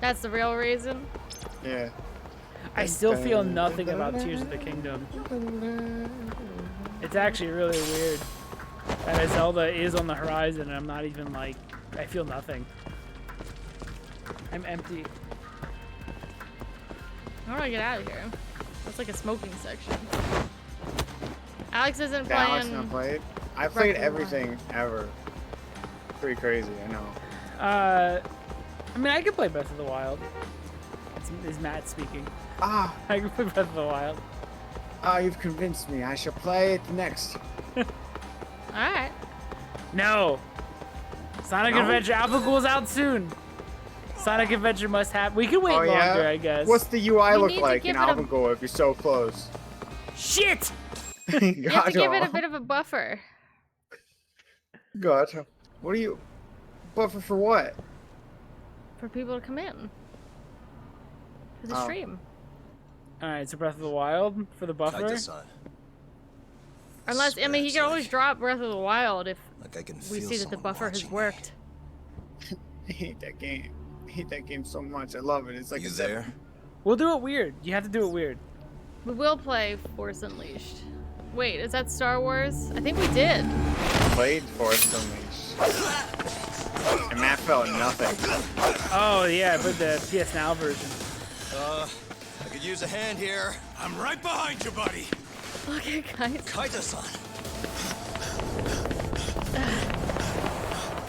Speaker 2: That's the real reason.
Speaker 3: Yeah.
Speaker 1: I still feel nothing about Tears of the Kingdom. It's actually really weird that a Zelda is on the horizon and I'm not even like, I feel nothing. I'm empty.
Speaker 2: How do I get out of here? That's like a smoking section. Alex isn't
Speaker 3: Yeah, Alex
Speaker 2: playing.
Speaker 3: not played. I played everything ever. Pretty crazy, I know.
Speaker 1: I mean, I could play Breath of the Wild. Is Matt speaking?
Speaker 3: Ah,
Speaker 1: I can play Breath of the Wild.
Speaker 3: Ah, you've convinced me. I shall play it next.
Speaker 2: Alright.
Speaker 1: No. Sonic
Speaker 3: No?
Speaker 1: Adventure Alpha out soon. Sonic Adventure must have. We can wait
Speaker 3: Oh, yeah?
Speaker 1: longer, I guess.
Speaker 3: What's the UI
Speaker 2: You
Speaker 3: look
Speaker 2: need to
Speaker 3: like
Speaker 2: give
Speaker 3: in
Speaker 2: it a-
Speaker 3: Alpha if you're so close?
Speaker 1: Shit!
Speaker 2: You have to give it a bit of a buffer.
Speaker 3: Gotcha. What are you... Buffer for what?
Speaker 2: For people to come in. For the
Speaker 3: Oh.
Speaker 2: stream.
Speaker 1: Alright, so Breath of the Wild for the buffer.
Speaker 2: Unless, I mean, he can always drop Breath of the Wild if
Speaker 15: Like I can
Speaker 2: we
Speaker 15: feel
Speaker 2: see that the
Speaker 15: someone
Speaker 2: buffer has
Speaker 15: watching.
Speaker 2: worked.
Speaker 3: I hate that game. I hate that game so much. I love it. It's like
Speaker 15: You
Speaker 3: a
Speaker 15: there?
Speaker 1: We'll do it weird. You have to do it weird.
Speaker 2: We will play Force Unleashed. Wait, is that Star Wars? I think we did.
Speaker 3: Played Force Unleashed. And Matt felt nothing.
Speaker 1: Oh yeah, but the PS Now version.
Speaker 15: I could use a hand here.
Speaker 19: I'm right behind you, buddy.
Speaker 2: Okay, guys.
Speaker 15: Kaita-san.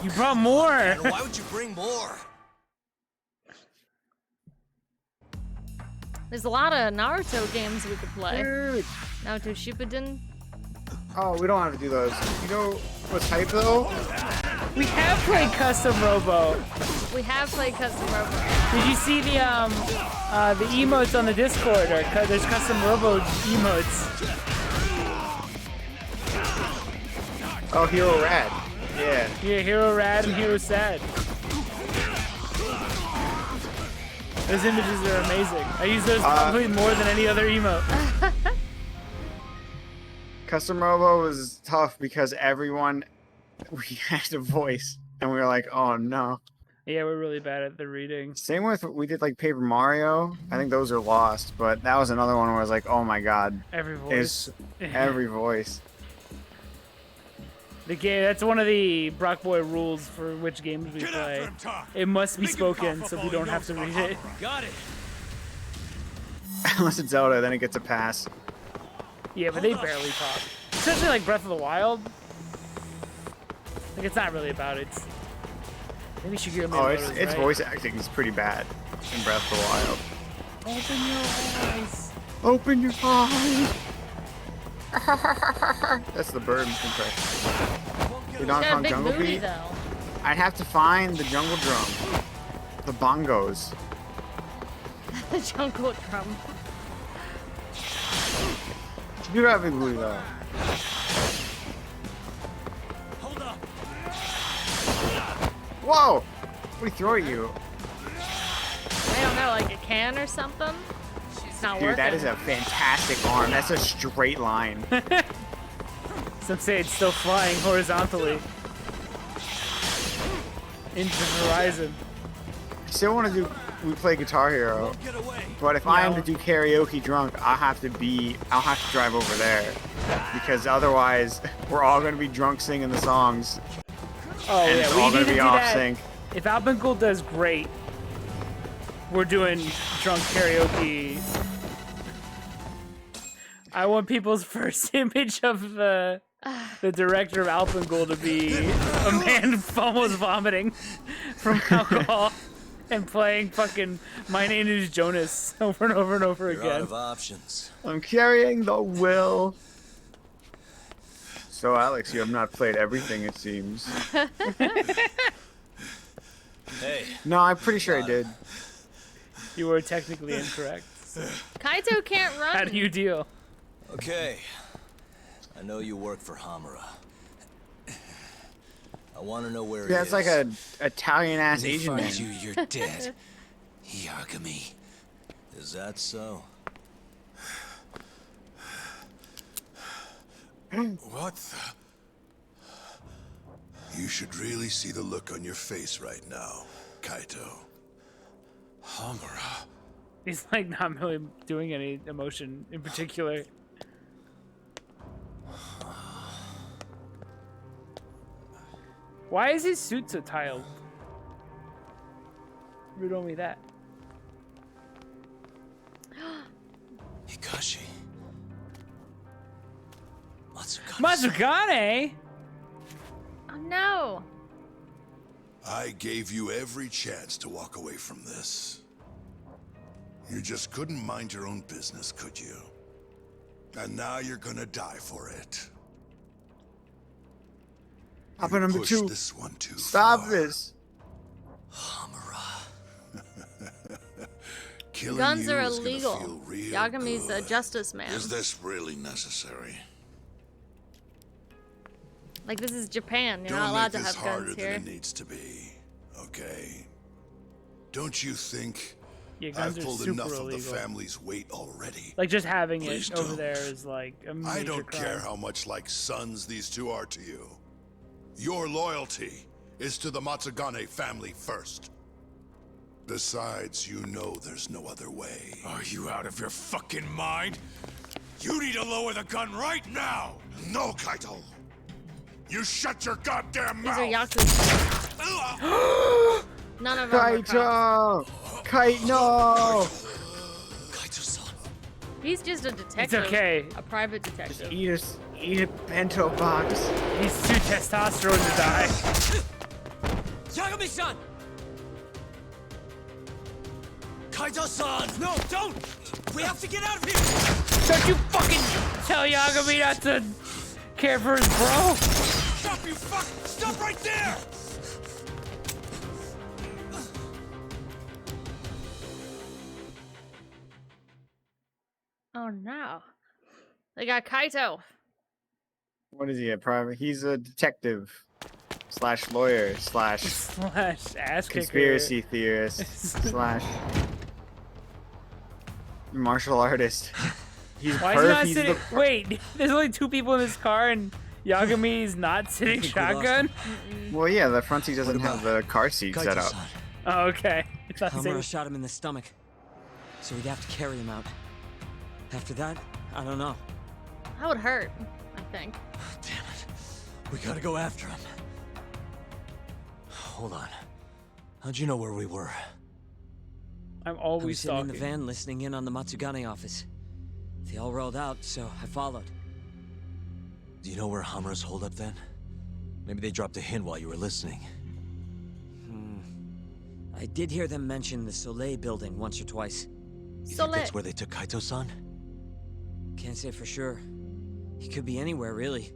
Speaker 1: You brought more.
Speaker 15: And why would you bring more?
Speaker 2: There's a lot of Naruto games we could play.
Speaker 3: Dude.
Speaker 2: Naruto Shippuden.
Speaker 3: Oh, we don't have to do those. You know what's hype though?
Speaker 1: We have played Custom Robo.
Speaker 2: We have played Custom Robo.
Speaker 1: Did you see the emotes on the Discord? Or there's Custom Robo emotes.
Speaker 3: Oh, Hero Rad. Yeah.
Speaker 1: Yeah, Hero Rad and Hero Sad. Those images are amazing. I use those probably more than any other emote.
Speaker 3: Custom Robo was tough because we had a voice, and we were like, oh no.
Speaker 1: Yeah, we're really bad at the reading.
Speaker 3: Same with, we did like Paper Mario. I think those are lost, but that was another one where I was like, oh my god.
Speaker 1: Every voice.
Speaker 3: Every voice.
Speaker 1: The game, that's one of the Brock Boy rules for which games we play. It must be spoken, so we don't have to read it.
Speaker 19: Got it.
Speaker 3: Unless it's Zelda, then it gets a pass.
Speaker 1: Yeah, but they barely talk. Especially like Breath of the Wild. Like, it's not really about it. Maybe Shigeru Miyamoto's
Speaker 3: Oh, its
Speaker 1: right.
Speaker 3: voice acting is pretty bad in Breath of the Wild.
Speaker 1: Open your eyes.
Speaker 3: Open your eyes. That's the bird impression. The
Speaker 2: He's
Speaker 3: Donkey
Speaker 2: got a
Speaker 3: Kong
Speaker 2: big
Speaker 3: Jungle
Speaker 2: booty,
Speaker 3: Beat.
Speaker 2: though.
Speaker 3: I'd have to find the jungle drum, the bongos.
Speaker 2: The jungle drum.
Speaker 3: You have a big booty though.
Speaker 19: Hold up.
Speaker 3: Whoa! What do you throw at you?
Speaker 2: I don't know, like a can or something? It's not
Speaker 3: Dude,
Speaker 2: working.
Speaker 3: that is a fantastic arm. That's a straight line.
Speaker 1: Some say it's still flying horizontally into the horizon.
Speaker 3: I still want to do. We play Guitar Hero, but if I am to do karaoke drunk, I'll have to drive over there because otherwise we're all gonna be drunk singing the songs.
Speaker 1: Oh
Speaker 3: and
Speaker 1: yeah,
Speaker 3: it's
Speaker 1: we
Speaker 3: all
Speaker 1: need
Speaker 3: gonna
Speaker 1: to
Speaker 3: be
Speaker 1: do
Speaker 3: off
Speaker 1: that.
Speaker 3: sync.
Speaker 1: If Alpengold does great, we're doing drunk karaoke. I want people's first image of the director of Alpengold to be a man almost vomiting from alcohol and playing fucking "My Name Is Jonas" over and over and over
Speaker 15: You're
Speaker 1: again.
Speaker 15: out of options.
Speaker 3: I'm carrying the will. So Alex, you have not played everything, it seems.
Speaker 15: Hey.
Speaker 3: No, I'm pretty sure I did.
Speaker 1: You were technically incorrect.
Speaker 2: Kaito can't run.
Speaker 1: How do you deal?
Speaker 15: Okay. I know you work for Hamura. I want to know where he
Speaker 3: Yeah,
Speaker 15: is.
Speaker 3: it's like a Italian-ass
Speaker 10: They
Speaker 3: Asian man.
Speaker 10: find you, you're dead. Yagami.
Speaker 15: Is that so?
Speaker 20: What the? You should really see the look on your face right now, Kaito. Hamura.
Speaker 1: He's like not really doing any emotion in particular. Why is his suit so tiled? You told me that.
Speaker 15: Hikashi.
Speaker 1: Matsukane?
Speaker 2: Oh no.
Speaker 20: I gave you every chance to walk away from this. You just couldn't mind your own business, could you? And now you're gonna die for it.
Speaker 3: Option number
Speaker 20: Push
Speaker 3: 2.
Speaker 20: this one too
Speaker 3: Stop
Speaker 20: far.
Speaker 3: this.
Speaker 20: Killing
Speaker 2: Guns
Speaker 20: you
Speaker 2: are
Speaker 20: is gonna
Speaker 2: illegal.
Speaker 20: feel real
Speaker 2: Yagami's a
Speaker 20: good.
Speaker 2: justice man.
Speaker 20: Is this really necessary?
Speaker 2: Like, this is Japan. You're
Speaker 20: Don't
Speaker 2: not allowed
Speaker 20: make
Speaker 2: to
Speaker 20: this
Speaker 2: have
Speaker 20: harder
Speaker 2: guns
Speaker 20: than
Speaker 2: here.
Speaker 20: it needs to be, okay? Don't you think
Speaker 1: Yeah, guns
Speaker 20: I've
Speaker 1: are
Speaker 20: pulled
Speaker 1: super
Speaker 20: enough of the
Speaker 1: illegal.
Speaker 20: family's weight already?
Speaker 1: Like just having
Speaker 20: Please
Speaker 1: it over
Speaker 20: don't.
Speaker 1: there is like a major
Speaker 20: I don't
Speaker 1: crime.
Speaker 20: care how much like sons these two are to you. Your loyalty is to the Matsugane family first. Besides, you know there's no other way.
Speaker 19: Are you out of your fucking mind? You need to lower the gun right now!
Speaker 20: No, Kaito! You shut your goddamn
Speaker 2: These
Speaker 20: mouth!
Speaker 2: are Yakuza. None of them are cops.
Speaker 3: Kaito! No!
Speaker 2: He's just a detective.
Speaker 1: okay.
Speaker 2: A private detective.
Speaker 3: Eat a bento box.
Speaker 1: He's too testosterone to die.
Speaker 14: Yagami-san!
Speaker 19: Kaito-san! No, don't! We have to get out of here!
Speaker 1: Don't you fucking tell Yagami not to care for his bro?
Speaker 19: Stop, you fuck! Stop right there!
Speaker 2: Oh no. They got Kaito.
Speaker 3: What is he, a private? He's a detective slash lawyer slash
Speaker 1: ass kicker.
Speaker 3: conspiracy theorist slash martial artist. He's
Speaker 1: Why is he not
Speaker 3: he's
Speaker 1: sitting?
Speaker 3: the-
Speaker 1: Wait, there's only 2 people in this car and Yagami's not sitting shotgun?
Speaker 3: Well, yeah, the front seat doesn't have the car seat set up.
Speaker 1: Oh, okay. I thought you said-
Speaker 14: Hamura shot him in the stomach, so we'd have to carry him out. After that, I don't know.
Speaker 2: That would hurt, I think.
Speaker 15: We gotta go after him. Hold on. How'd you know where we were?
Speaker 1: I'm
Speaker 14: I
Speaker 1: always
Speaker 14: was sitting in
Speaker 1: stalking.
Speaker 14: the van listening in on the Matsugane office. They all rolled out, so I followed.
Speaker 15: Do you know where Hamura's hold up then? Maybe they dropped a hint while you were listening.
Speaker 14: I did hear them mention the Soleil building once or twice.
Speaker 15: You think that's where they took Kaito-san?
Speaker 14: Can't say for sure. He could be anywhere, really.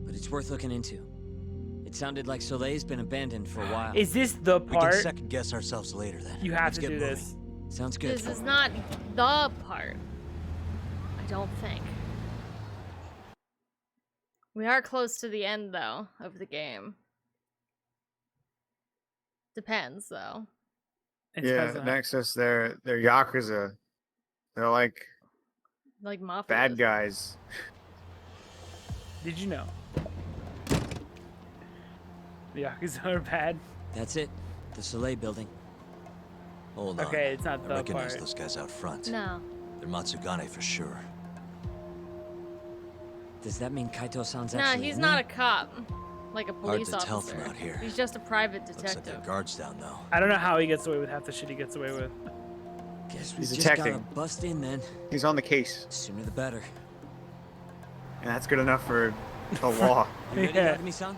Speaker 14: But it's worth looking into. It sounded like Soleil's been abandoned for a while.
Speaker 1: Is this the
Speaker 15: We
Speaker 1: part?
Speaker 15: can second guess ourselves later then.
Speaker 1: You have
Speaker 15: Let's
Speaker 1: to
Speaker 15: get
Speaker 1: do
Speaker 15: moving.
Speaker 1: this.
Speaker 14: Sounds good.
Speaker 2: This is not the part. I don't think. We are close to the end, though, of the game. Depends, though.
Speaker 3: Yeah, Nexus, they're Yakuza. They're like
Speaker 2: Like mafia.
Speaker 3: bad guys.
Speaker 1: Did you know? The Yakuza are bad.
Speaker 14: That's it. The Soleil building.
Speaker 15: Hold on.
Speaker 1: Okay, it's not
Speaker 15: I
Speaker 1: the
Speaker 15: recognize
Speaker 1: part.
Speaker 15: those guys out front.
Speaker 2: No.
Speaker 15: They're Matsugane for sure.
Speaker 14: Does that mean Kaito-san's
Speaker 2: No,
Speaker 14: actually
Speaker 2: he's
Speaker 14: in
Speaker 2: not
Speaker 14: there?
Speaker 2: a cop. Like a
Speaker 15: Hard
Speaker 2: police
Speaker 15: to tell
Speaker 2: officer.
Speaker 15: from out here.
Speaker 2: He's just a private
Speaker 15: Looks like there
Speaker 2: detective.
Speaker 15: are guards down though.
Speaker 1: I don't know how he gets away with half the shit he gets away with.
Speaker 14: Guess we
Speaker 3: He's
Speaker 14: just
Speaker 3: detecting.
Speaker 14: gotta bust in then.
Speaker 3: He's on the case.
Speaker 14: Sooner the better.
Speaker 3: And that's good enough for the law.
Speaker 14: You ready,
Speaker 1: Yeah.
Speaker 14: Yagami-san?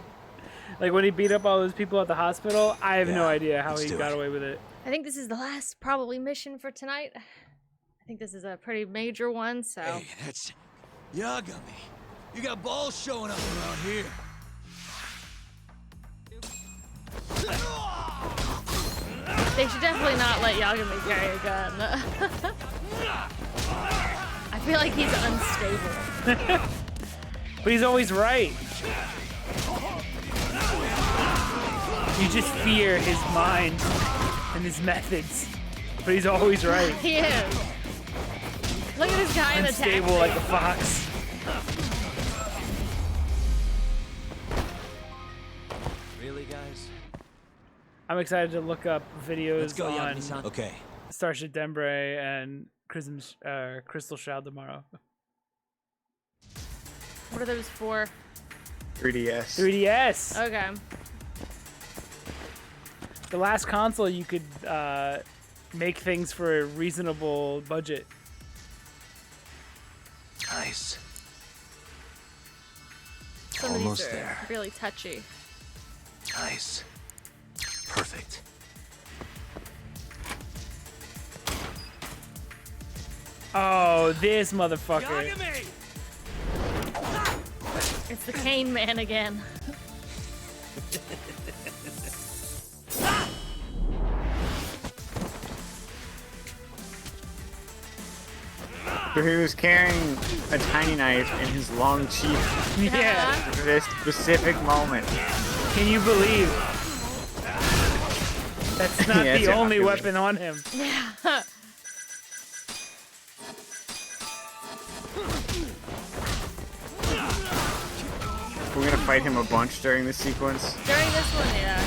Speaker 1: Like when he beat up all those people at the hospital, I have no
Speaker 15: Yeah,
Speaker 1: idea how
Speaker 15: let's
Speaker 1: he
Speaker 15: do
Speaker 1: got
Speaker 15: it.
Speaker 1: away with it.
Speaker 2: I think this is the last probably mission for tonight. I think this is a pretty major one, so.
Speaker 19: Hey, that's Yagami. You got balls showing up around here.
Speaker 2: They should definitely not let Yagami carry a gun. I feel like he's unstable.
Speaker 1: But he's always right. You just fear his mind and his methods. But he's always right.
Speaker 2: He is. Look at this guy in the taxi.
Speaker 1: Unstable like a fox.
Speaker 15: Really, guys?
Speaker 1: I'm excited to look up videos
Speaker 15: Let's go,
Speaker 1: on
Speaker 15: Yagami-san. Okay.
Speaker 1: Starship Denbray and Crystal Shroud tomorrow.
Speaker 2: What are those for?
Speaker 3: 3DS.
Speaker 1: 3DS.
Speaker 2: Okay.
Speaker 1: The last console you could make things for a reasonable budget.
Speaker 15: Nice.
Speaker 2: Some
Speaker 15: Almost
Speaker 2: of these are
Speaker 15: there.
Speaker 2: really touchy.
Speaker 15: Nice. Perfect.
Speaker 1: Oh, this motherfucker.
Speaker 2: It's the Cane Man again.
Speaker 3: So he was carrying a tiny knife in his long cheek.
Speaker 1: Yeah.
Speaker 3: For this specific moment.
Speaker 1: Can you believe? That's not
Speaker 3: Yeah,
Speaker 1: the
Speaker 3: it's
Speaker 1: only
Speaker 3: accurate.
Speaker 1: weapon on him.
Speaker 2: Yeah.
Speaker 3: We're gonna fight him a bunch during this sequence.
Speaker 2: During this one, yeah.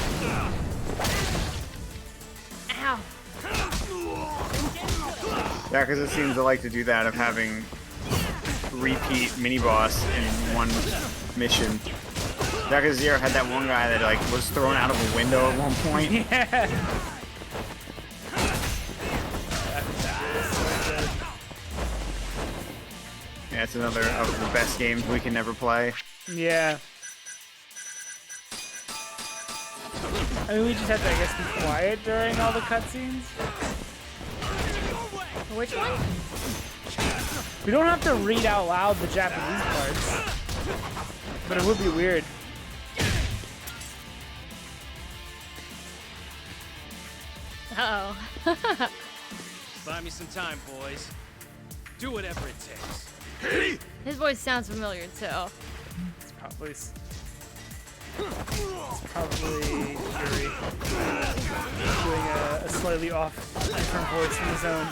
Speaker 2: Ow.
Speaker 3: Yeah, because it seems to like to do that of having repeat mini boss in one mission. Yakuza 0 had that one guy that like was thrown out of a window at one point.
Speaker 1: Yeah.
Speaker 3: Yeah, it's another of the best games we can never play.
Speaker 1: Yeah. I mean, we just have to, I guess, be quiet during all the cutscenes.
Speaker 2: Which one?
Speaker 1: We don't have to read out loud the Japanese parts, but it would be weird.
Speaker 2: Uh-oh.
Speaker 14: Buy me some time, boys. Do whatever it takes.
Speaker 2: His voice sounds familiar, too.
Speaker 1: It's probably Yuri doing a slightly off different voice from his own.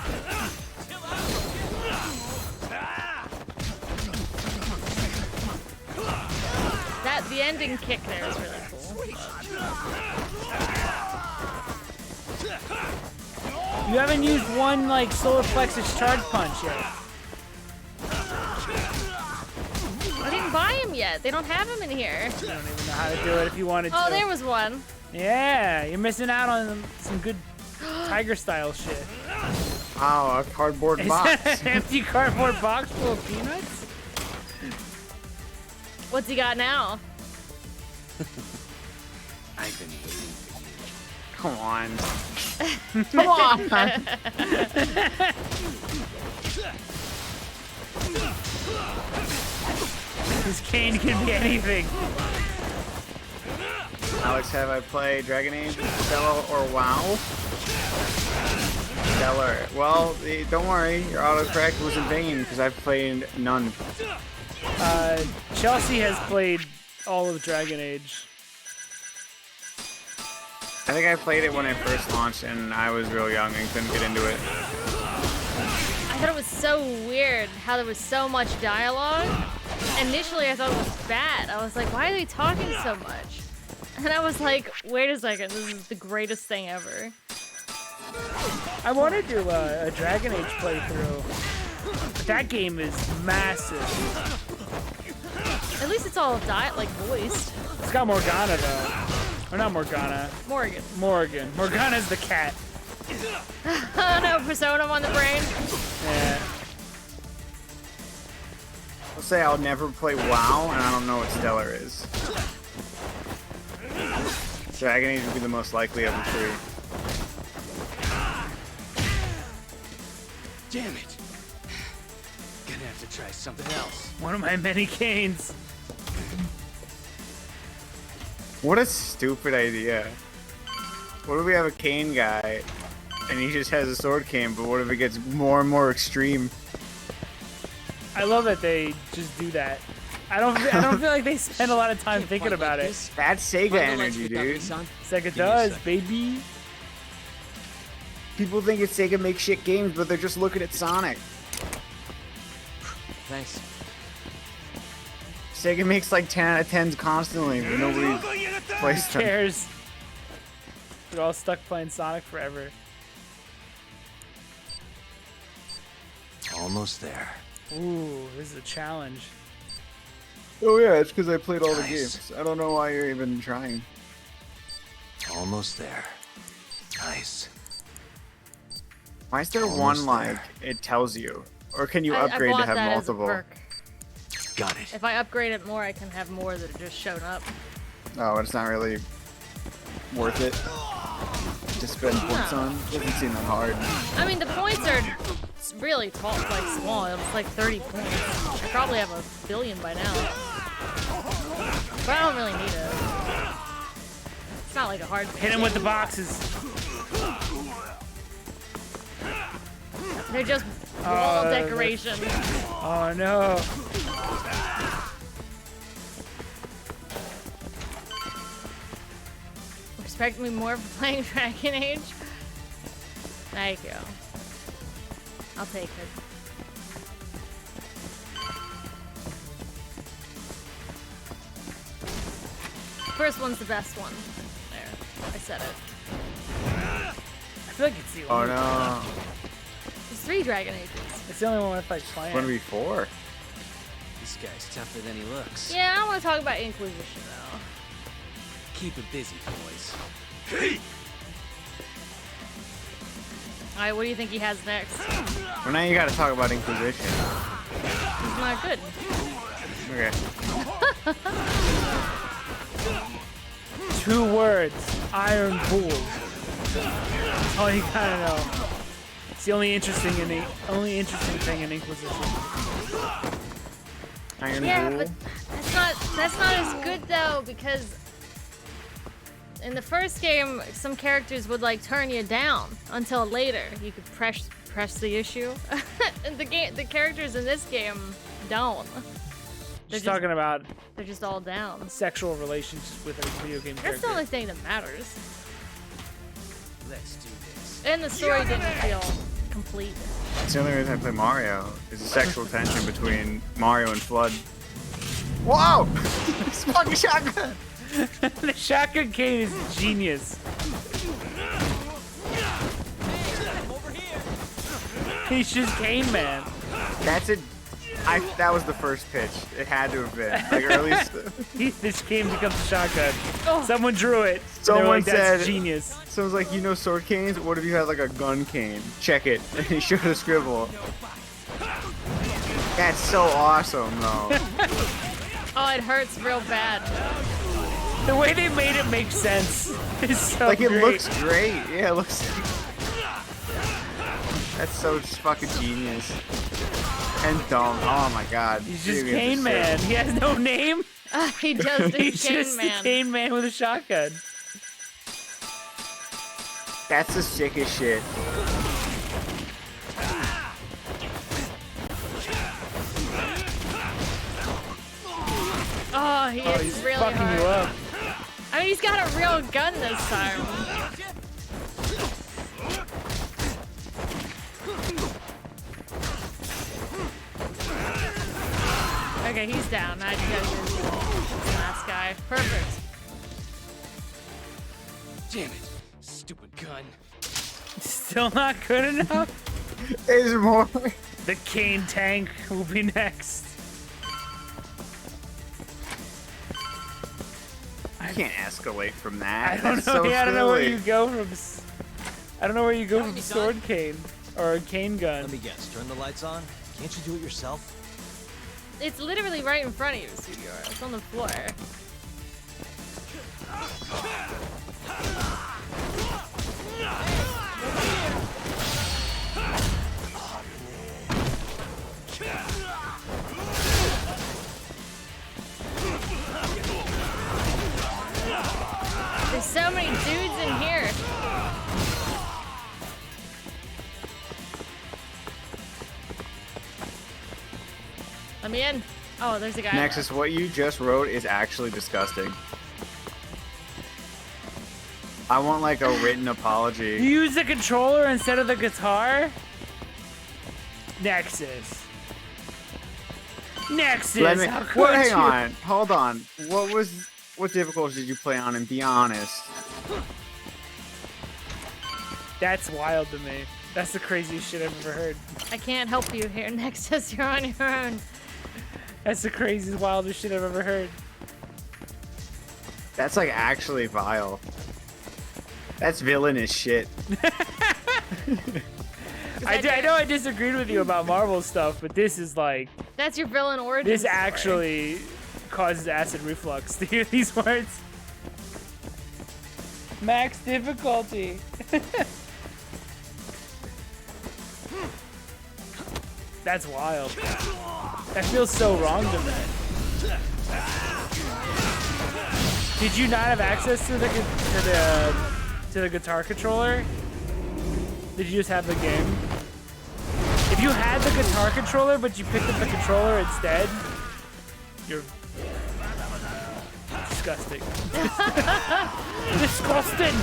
Speaker 2: The ending kick there is really cool.
Speaker 1: You haven't used one like solar plexus charge punch yet.
Speaker 2: I didn't buy him yet. They don't have him in here.
Speaker 1: You don't even know how to do it if you wanted to.
Speaker 2: Oh, there was one.
Speaker 1: Yeah, you're missing out on some good Tiger style shit.
Speaker 3: Oh, a cardboard box.
Speaker 1: Is that an empty cardboard box full of peanuts?
Speaker 2: What's he got now?
Speaker 10: I've been waiting for you.
Speaker 3: Come on.
Speaker 2: Come on.
Speaker 1: This cane can be anything.
Speaker 3: Alex, have I played Dragon Age, Stella, or WoW? Stellar. Well, don't worry, your autocorrect was in vain because I've played none.
Speaker 1: Chelsea has played all of Dragon Age.
Speaker 3: I think I played it when it first launched and I was real young and couldn't get into it.
Speaker 2: I thought it was so weird how there was so much dialogue. Initially, I thought it was bad. I was like, why are they talking so much? And I was like, wait a second, this is the greatest thing ever.
Speaker 1: I want to do a Dragon Age playthrough. But that game is massive.
Speaker 2: At least it's all voiced.
Speaker 1: It's got Morgana though. Or not Morgana.
Speaker 2: Morgan.
Speaker 1: Morgan. Morgana's the cat.
Speaker 2: Oh no, Persona on the brain.
Speaker 1: Yeah.
Speaker 3: I'll say I'll never play WoW and I don't know what Stellar is. Dragon Age would be the most likely of the three.
Speaker 14: Damn it. Gonna have to try something else.
Speaker 1: One of my many canes.
Speaker 3: What a stupid idea. What if we have a cane guy, and he just has a sword cane, but what if it gets more and more extreme?
Speaker 1: I love that they just do that. I don't feel like they spend a lot of time thinking about it.
Speaker 3: That's Sega energy, dude.
Speaker 1: Sega does, baby.
Speaker 3: People think it's Sega makes shit games, but they're just looking at Sonic.
Speaker 14: Thanks.
Speaker 3: Sega makes like 10 out of 10s constantly, but nobody plays
Speaker 1: Who
Speaker 3: them.
Speaker 1: cares? We're all stuck playing Sonic forever.
Speaker 15: Almost there.
Speaker 1: Ooh, this is a challenge.
Speaker 3: Oh yeah, it's because I played all the
Speaker 15: Nice.
Speaker 3: games. I don't know why you're even trying.
Speaker 15: Almost there. Nice.
Speaker 3: Why is there
Speaker 15: Almost
Speaker 3: one like
Speaker 15: there.
Speaker 3: it tells you, or can you
Speaker 2: I
Speaker 3: upgrade to
Speaker 2: bought
Speaker 3: have
Speaker 2: that as a
Speaker 3: multiple?
Speaker 2: perk.
Speaker 15: Got it.
Speaker 2: If I upgrade it more, I can have more that are just shown up.
Speaker 3: Oh, it's not really worth it to spend points
Speaker 2: No.
Speaker 3: on. Doesn't seem that hard.
Speaker 2: I mean, the points are really tall, like small. It's like 30 points. I probably have 1 billion by now. But I don't really need it. It's not like a hard.
Speaker 1: Hit him with the boxes.
Speaker 2: They're just wall decoration.
Speaker 1: Oh no.
Speaker 2: Respect me more for playing Dragon Age? There you go. I'll take it. First one's the best one. There, I said it.
Speaker 1: I feel like it's the
Speaker 3: Oh
Speaker 1: only
Speaker 3: no.
Speaker 2: There's 3 Dragon Ages.
Speaker 1: It's the only one I like playing.
Speaker 3: It's gonna be 4.
Speaker 14: This guy's tougher than he looks.
Speaker 2: Yeah, I don't want to talk about Inquisition though.
Speaker 14: Keep it busy, boys.
Speaker 2: Alright, what do you think he has next?
Speaker 3: Well, now you gotta talk about Inquisition.
Speaker 2: He's not good.
Speaker 3: Okay.
Speaker 1: 2 words. Iron Bull. That's all you gotta know. It's the only interesting thing in Inquisition.
Speaker 3: Iron
Speaker 2: Yeah,
Speaker 3: Bull.
Speaker 2: but that's not as good though, because in the first game some characters would like turn you down until later. You could press the issue. And the characters in this game don't.
Speaker 1: She's talking about
Speaker 2: They're just all down.
Speaker 1: sexual relations with a video game
Speaker 2: That's
Speaker 1: character.
Speaker 2: the only thing that matters.
Speaker 14: Let's do this.
Speaker 2: And the story didn't feel complete.
Speaker 3: It's the only reason I play Mario is the sexual tension between Mario and Flood. Whoa! It's fucking shotgun!
Speaker 1: The shotgun cane is genius. He's just Cane Man.
Speaker 3: That's it. That was the first pitch. It had to have been. Like, or at least
Speaker 1: This game becomes a shotgun.
Speaker 2: Oh.
Speaker 1: Someone drew it.
Speaker 3: someone
Speaker 1: like, That's
Speaker 3: said,
Speaker 1: genius.
Speaker 3: Someone's like, you know sword canes? What if you had like a gun cane? Check it. And he showed a scribble. That's so awesome, though.
Speaker 2: Oh, it hurts real bad.
Speaker 1: The way they made it makes sense. It's so
Speaker 3: Like, it
Speaker 1: great.
Speaker 3: looks great. Yeah, it looks. That's so fucking genius. And dumb. Oh my god.
Speaker 1: He's just
Speaker 3: Video games
Speaker 1: Cane
Speaker 3: are
Speaker 1: Man.
Speaker 3: sick.
Speaker 1: He has no name.
Speaker 2: He does do
Speaker 1: He's
Speaker 2: Cane
Speaker 1: just
Speaker 2: Man.
Speaker 1: the Cane Man with a shotgun.
Speaker 3: That's the sickest shit.
Speaker 2: Oh, he
Speaker 1: Oh,
Speaker 2: is
Speaker 1: he's
Speaker 2: really
Speaker 1: fucking
Speaker 2: hard.
Speaker 1: you up.
Speaker 2: I mean, he's got a real gun this time. Okay, he's down. I just gotta use this last guy. Perfect.
Speaker 14: Damn it. Stupid gun.
Speaker 1: Still not good enough?
Speaker 3: There's more.
Speaker 1: The Cane Tank will be next.
Speaker 3: I can't escalate from that.
Speaker 1: I don't
Speaker 3: That's
Speaker 1: know.
Speaker 3: So
Speaker 1: I don't know where
Speaker 3: silly.
Speaker 1: you go from. I don't know where you go from sword cane or a cane gun.
Speaker 15: Let me guess. Turn the lights on? Can't you do it yourself?
Speaker 2: It's literally right in front of you, Studio. It's on the floor. There's so many dudes in here. me in. Oh, there's a guy.
Speaker 3: Nexus, what you just wrote is actually disgusting. I want like a written apology.
Speaker 1: You use the controller instead of the guitar? Nexus. Nexus, how could
Speaker 3: well, hang
Speaker 1: you?
Speaker 3: on, hold on. What difficulty did you play on? And be honest.
Speaker 1: That's wild to me. That's the craziest shit I've ever heard.
Speaker 2: I can't help you here, Nexus. You're on your own.
Speaker 1: That's the craziest, wildest shit I've ever heard.
Speaker 3: That's like actually vile. That's villainous shit.
Speaker 1: I know I disagreed with you about Marvel stuff, but this is like...
Speaker 2: That's your villain origin
Speaker 1: This
Speaker 2: story.
Speaker 1: actually causes acid reflux to hear these words. Max difficulty. That's wild. That feels so wrong to me. Did you not have access to the guitar controller? Did you just have the game? If you had the guitar controller but you picked up the controller instead, you're disgusting. Disgusting.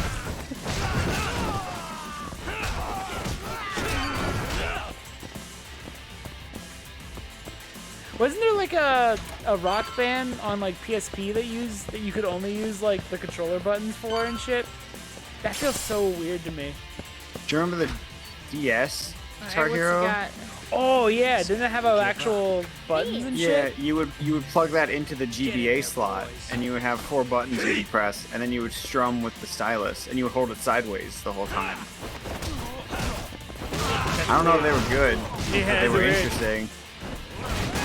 Speaker 1: Wasn't there like a rock band on like PSP that you could only use like the controller buttons for and shit? That feels so weird to me.
Speaker 3: Do you remember the DS Guitar
Speaker 2: what's
Speaker 3: Hero?
Speaker 2: he got?
Speaker 1: Oh yeah, didn't it have actual buttons and shit?
Speaker 3: Yeah, you would plug that into the GBA slot, and you would have 4 buttons you would press, and then you would strum with the stylus, and you would hold it sideways the whole time. I don't know if they were good, but they were interesting.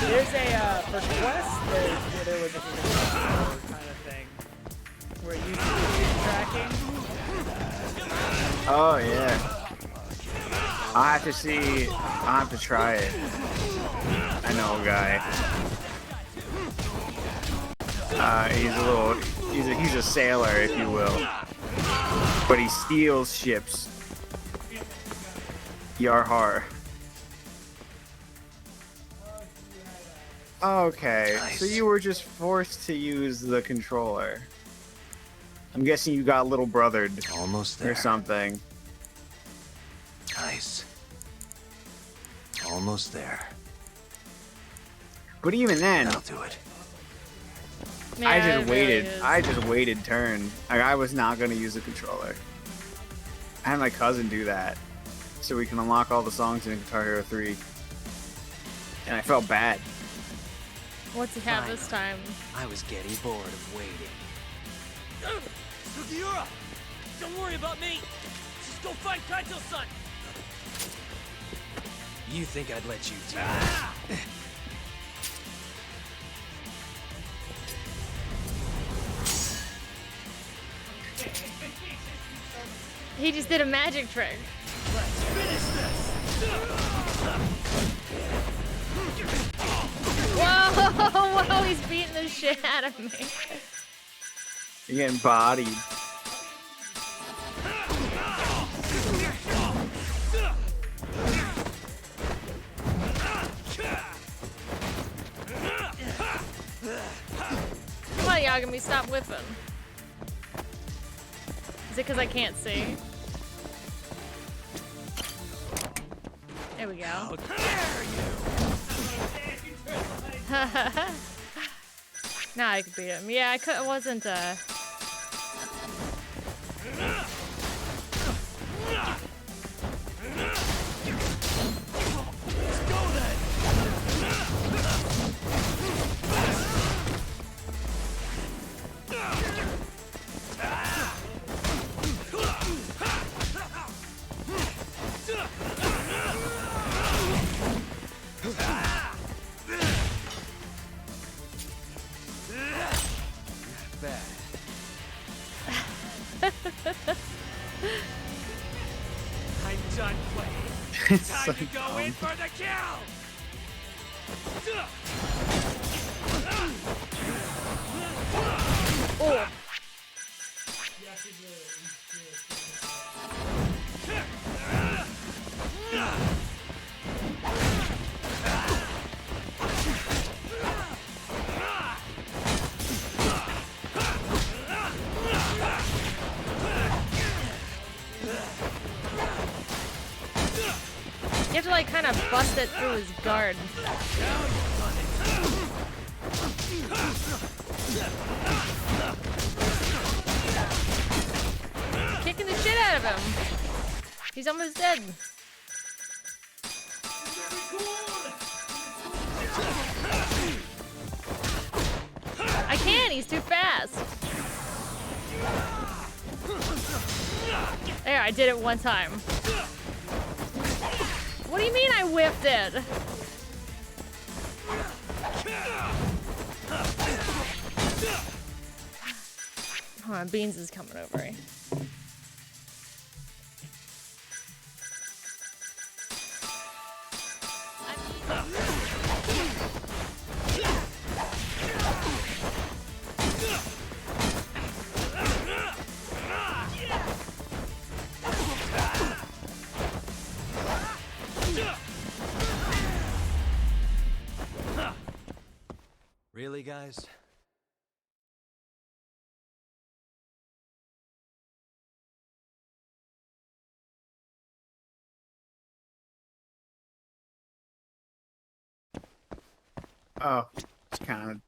Speaker 1: There's a for Quest. There was a kind of thing where you use tracking.
Speaker 3: Oh yeah. I'll have to see. I'll have to try it. I know a guy. He's a sailor, if you will, but he steals ships. Yar har. Okay, so you were just forced to use the controller. I'm guessing you got little brothered.
Speaker 15: Almost there.
Speaker 3: Or something.
Speaker 15: Nice. Almost there.
Speaker 3: But even then,
Speaker 15: I'll do it.
Speaker 2: Yeah,
Speaker 3: I
Speaker 2: it
Speaker 3: just
Speaker 2: really
Speaker 3: waited.
Speaker 2: is.
Speaker 3: I just waited turn. Like, I was not gonna use a controller. I had my cousin do that, so we can unlock all the songs in Guitar Hero 3. And I felt bad.
Speaker 2: What's he have this time?
Speaker 14: I was getting bored of waiting.
Speaker 7: Sugiura! Don't worry about me! Just go find Kaito-san!
Speaker 14: You think I'd let you do that?
Speaker 2: He just did a magic trick.
Speaker 7: Let's finish this!
Speaker 2: Whoa! Whoa! He's beating the shit out of me.
Speaker 3: You're getting bodied.
Speaker 2: Come on, Yagami, stop whipping. Is it because I can't see? There we go.
Speaker 7: How dare you!
Speaker 2: Nah, I could beat him. Yeah, I could. It wasn't.
Speaker 7: Let's go then! I'm done playing.
Speaker 3: It's
Speaker 7: Time
Speaker 3: so
Speaker 7: to go
Speaker 3: dumb.
Speaker 7: in for the kill!
Speaker 2: Oh. trying to bust it through his guard. Kicking the shit out of him. He's almost dead. I can't, he's too fast. There, I did it one time. What do you mean I whiffed it? Hold on, Beans is coming over.
Speaker 15: Really, guys?
Speaker 3: Oh, it's kind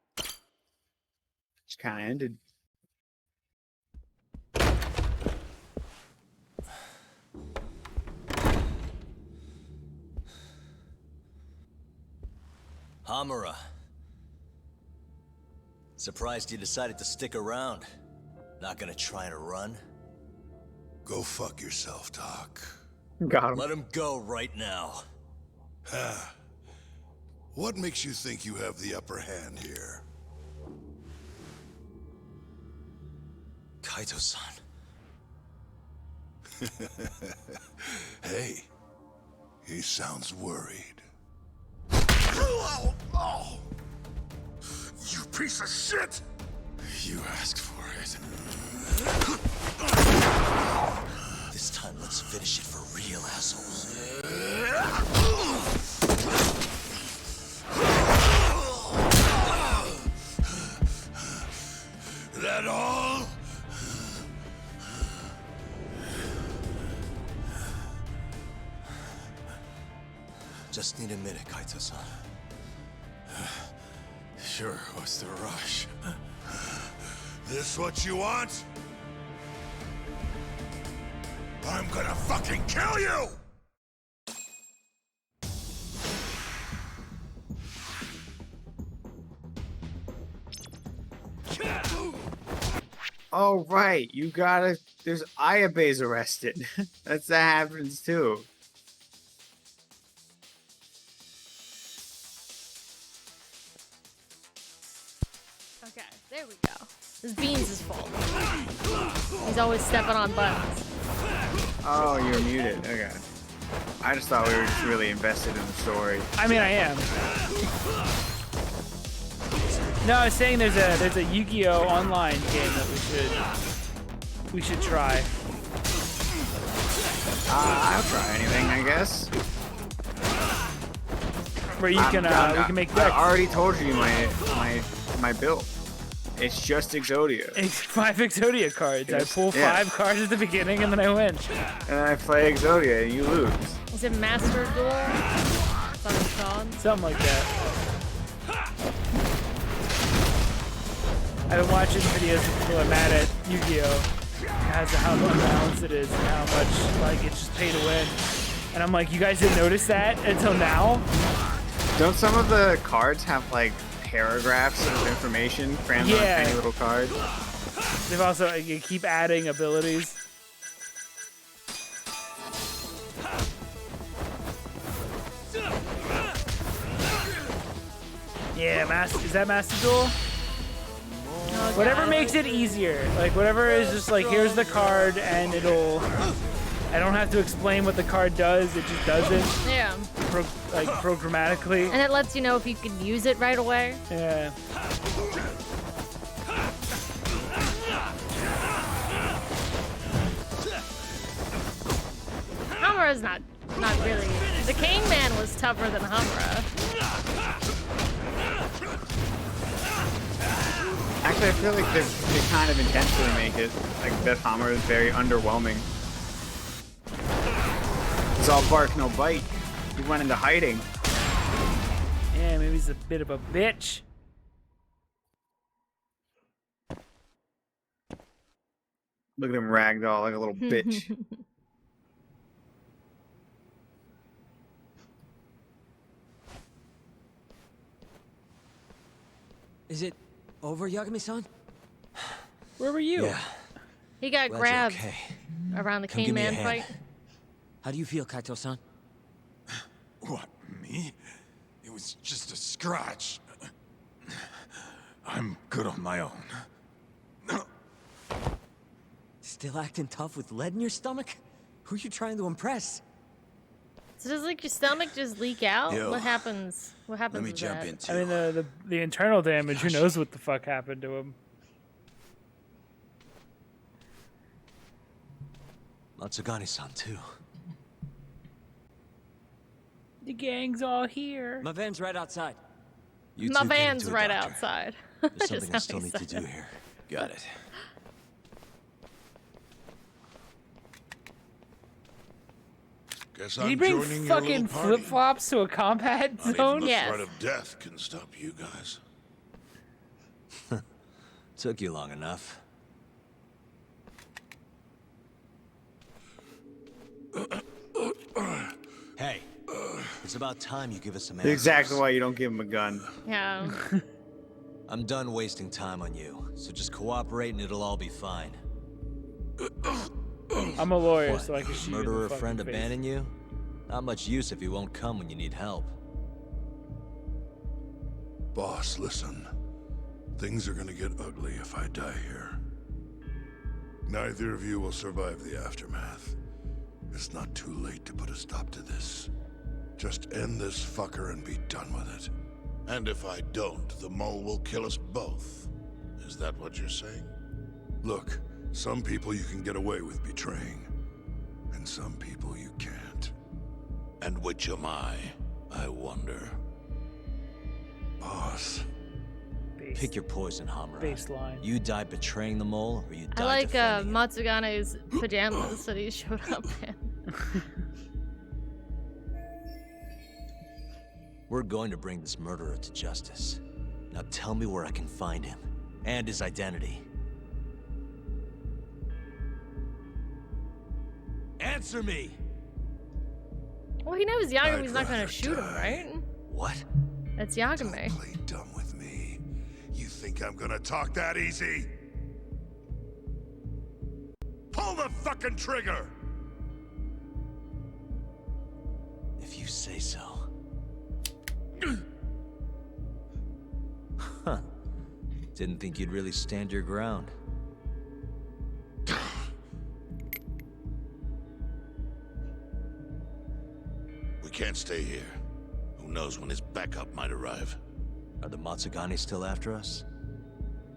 Speaker 3: of ended.
Speaker 4: Hamura. Surprised you decided to stick around. Not gonna try and run?
Speaker 20: Go fuck yourself, Doc.
Speaker 3: Got him.
Speaker 4: Let him go right now.
Speaker 20: What makes you think you have the upper hand here?
Speaker 4: Kaito-san.
Speaker 20: Hey, he sounds worried.
Speaker 19: You piece of shit!
Speaker 20: You asked for it.
Speaker 4: This time, let's finish it for real, assholes.
Speaker 20: That all?
Speaker 4: Just need a minute, Kaito-san.
Speaker 20: Sure, what's the rush? This what you want? I'm gonna fucking kill you!
Speaker 3: Oh, right. You gotta... There's Ayabe's arrested. That happens, too.
Speaker 2: Okay, there we go. This Beans' fault. He's always stepping on buttons.
Speaker 3: Oh, you're muted. Okay. I just thought we were just really invested in the story.
Speaker 1: I mean, I am. No, I was saying there's a Yu-Gi-Oh! Online game that we should try.
Speaker 3: I'll try anything, I guess.
Speaker 1: Where you can we can make decks.
Speaker 3: I already told you my build. It's just Exodia.
Speaker 1: It's 5 Exodia cards. I pull 5 cards at the beginning and then I win.
Speaker 3: And I play Exodia and you lose.
Speaker 2: Is it Master Duel? That's what it's called?
Speaker 1: Something like that. I've been watching videos of people are mad at Yu-Gi-Oh! As to how unbalanced it is and how much like it's just pay to win. And I'm like, you guys didn't notice that until now?
Speaker 3: Don't some of the cards have like paragraphs of information crammed on a tiny little card?
Speaker 1: They've also you keep adding abilities. Yeah, is that Master Duel?
Speaker 2: Oh,
Speaker 1: whatever makes it easier. Like whatever is just like here's the card and it'll. I don't have to explain what the card does. It just does it.
Speaker 2: Yeah.
Speaker 1: Programmatically.
Speaker 2: And it lets you know if you can use it right away.
Speaker 1: Yeah.
Speaker 2: Hamura's not really. The King Man was tougher than Hamura.
Speaker 3: Actually, I feel like they kind of intentionally make it like that Hammer is very underwhelming. It's all bark, no bite. He went into hiding.
Speaker 1: Yeah, maybe he's a bit of a bitch.
Speaker 3: Look at him ragdoll like a little bitch.
Speaker 14: Is it over, Yagami-san?
Speaker 1: Where were you?
Speaker 15: Yeah.
Speaker 2: He got
Speaker 15: Glad you're
Speaker 2: grabbed
Speaker 15: okay.
Speaker 2: around the
Speaker 15: Come
Speaker 2: Cane
Speaker 15: give me a
Speaker 2: Man
Speaker 15: hand.
Speaker 2: fight.
Speaker 14: How do you feel, Kaito-san?
Speaker 8: What, me? It was just a scratch. I'm good on my own.
Speaker 14: Still acting tough with lead in your stomach? Who are you trying to impress?
Speaker 2: So does like your stomach just leak out?
Speaker 15: Yo,
Speaker 2: What happens? What happens with that?
Speaker 1: I mean, the internal damage. Who knows what the fuck happened to him?
Speaker 15: Matsugani-san too.
Speaker 1: The gang's all here.
Speaker 14: My van's right outside.
Speaker 15: You
Speaker 2: My
Speaker 15: two get
Speaker 2: van's
Speaker 15: into a
Speaker 2: right
Speaker 15: doctor.
Speaker 2: outside.
Speaker 15: There's
Speaker 2: Just
Speaker 15: something I
Speaker 2: how
Speaker 15: still
Speaker 2: he
Speaker 15: need to
Speaker 2: said
Speaker 15: do
Speaker 2: it.
Speaker 15: here. Got it.
Speaker 20: Guess
Speaker 1: Did he
Speaker 20: I'm
Speaker 1: bring
Speaker 20: joining your
Speaker 1: fucking
Speaker 20: little party.
Speaker 1: flip flops to a combat
Speaker 20: Not
Speaker 1: zone?
Speaker 20: even the threat of death can stop you guys.
Speaker 15: Took you long enough. Hey, it's about time you give us some answers.
Speaker 3: Exactly why you don't give him a gun.
Speaker 2: Yeah.
Speaker 15: I'm done wasting time on you, so just cooperate and it'll all be fine.
Speaker 1: I'm a lawyer,
Speaker 15: What,
Speaker 1: so I can shoot you in the
Speaker 15: murderer
Speaker 1: fucking
Speaker 15: friend
Speaker 1: face.
Speaker 15: abandon you? Not much use if he won't come when you need help.
Speaker 20: Boss, listen. Things are gonna get ugly if I die here. Neither of you will survive the aftermath. It's not too late to put a stop to this. Just end this fucker and be done with it. And if I don't, the mole will kill us both. Is that what you're saying? Look, some people you can get away with betraying, and some people you can't. And which am I wonder? Boss.
Speaker 15: Pick your poison, Hamura.
Speaker 1: Baseline.
Speaker 15: You die betraying the mole, or you die
Speaker 2: I like
Speaker 15: defending
Speaker 2: Matsugane's pajamas that he showed up in.
Speaker 15: We're going to bring this murderer to justice. Now tell me where I can find him, and his identity. Answer me!
Speaker 2: Well, he knows Yagami's not gonna shoot him, right?
Speaker 15: What?
Speaker 2: That's Yagami.
Speaker 20: Play dumb with me. You think I'm gonna talk that easy? Pull the fucking trigger!
Speaker 15: If you say so. Huh. Didn't think you'd really stand your ground.
Speaker 20: We can't stay here. Who knows when his backup might arrive?
Speaker 15: Are the Matsugani still after us?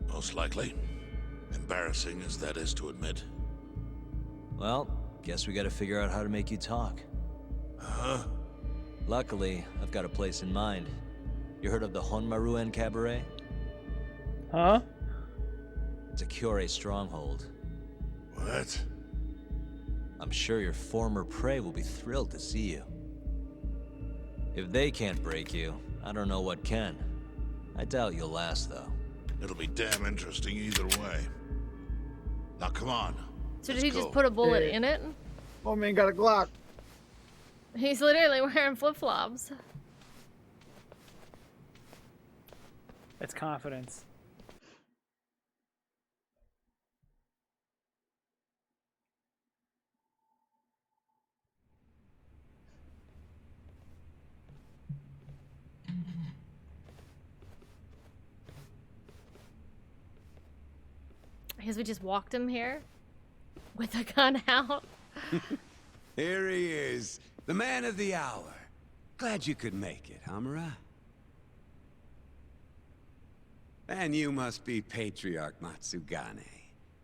Speaker 20: Most likely. Embarrassing as that is to admit.
Speaker 15: Well, guess we gotta figure out how to make you talk.
Speaker 20: Huh?
Speaker 15: Luckily, I've got a place in mind. You heard of the Honmaruen Cabaret?
Speaker 1: Huh?
Speaker 15: It's a Kyorei stronghold.
Speaker 20: What?
Speaker 15: I'm sure your former prey will be thrilled to see you. If they can't break you, I don't know what can. I doubt you'll last, though.
Speaker 20: It'll be damn interesting either way. Now come on.
Speaker 2: So did he just put a bullet in it?
Speaker 3: Oh man, got a Glock.
Speaker 2: He's literally wearing flip-flops.
Speaker 1: That's confidence.
Speaker 2: I guess we just walked him here with a gun out.
Speaker 21: Here he is, the man of the hour. Glad you could make it, Hamura. And you must be Patriarch Matsugane.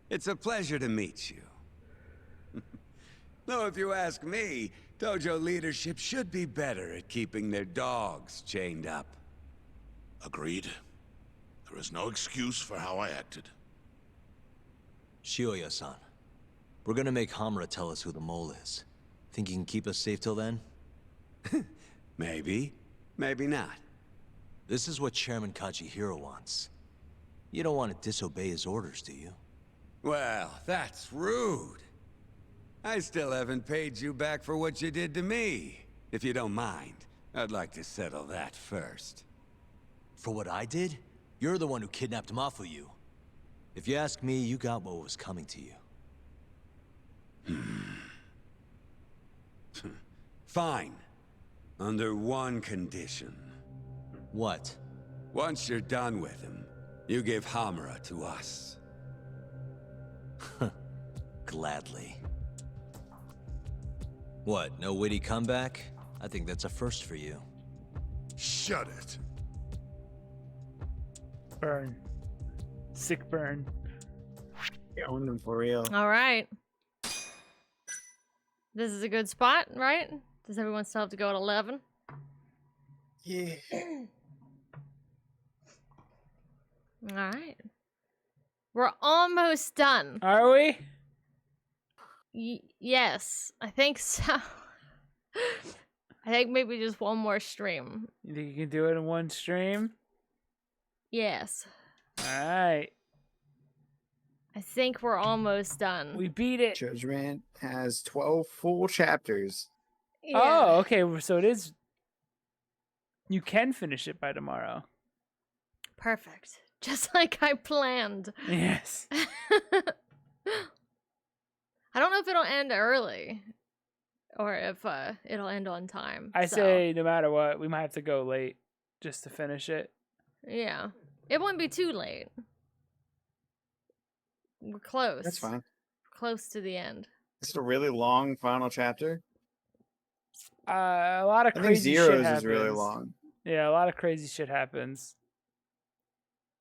Speaker 21: It's a pleasure to meet you. Though if you ask me, dojo leadership should be better at keeping their dogs chained up.
Speaker 20: Agreed. There is no excuse for how I acted.
Speaker 15: Shioya-san, we're gonna make Hamura tell us who the mole is. Think you can keep us safe till then?
Speaker 21: Maybe, maybe not.
Speaker 15: This is what Chairman Kajihiro wants. You don't want to disobey his orders, do you?
Speaker 21: Well, that's rude. I still haven't paid you back for what you did to me. If you don't mind, I'd like to settle that first.
Speaker 15: For what I did? You're the one who kidnapped Mafuyu. If you ask me, you got what was coming to you.
Speaker 21: Fine. Under one condition.
Speaker 15: What?
Speaker 21: Once you're done with him, you give Hamura to us.
Speaker 15: Gladly. What, no witty comeback? I think that's a first for you.
Speaker 20: Shut it.
Speaker 1: Burn. Sick burn.
Speaker 3: You own them for real.
Speaker 2: All right. This is a good spot, right? Does everyone still have to go at 11?
Speaker 3: Yeah.
Speaker 2: All right. We're almost done.
Speaker 1: Are we?
Speaker 2: Yes, I think so. I think maybe just one more stream.
Speaker 1: You think you can do it in one stream?
Speaker 2: Yes.
Speaker 1: Alright.
Speaker 2: I think we're almost done.
Speaker 1: We beat it.
Speaker 3: Judgment has 12 full chapters.
Speaker 2: Yeah.
Speaker 1: Oh, okay. So it is. You can finish it by tomorrow.
Speaker 2: Perfect. Just like I planned.
Speaker 1: Yes.
Speaker 2: I don't know if it'll end early or if it'll end on time.
Speaker 1: I say no matter what, we might have to go late just to finish it.
Speaker 2: Yeah. It won't be too late. We're close.
Speaker 3: That's fine.
Speaker 2: Close to the end.
Speaker 3: This is a really long final chapter.
Speaker 1: A lot of
Speaker 3: I think
Speaker 1: crazy shit
Speaker 3: Zero's
Speaker 1: happens.
Speaker 3: is really long.
Speaker 1: Yeah, a lot of crazy shit happens.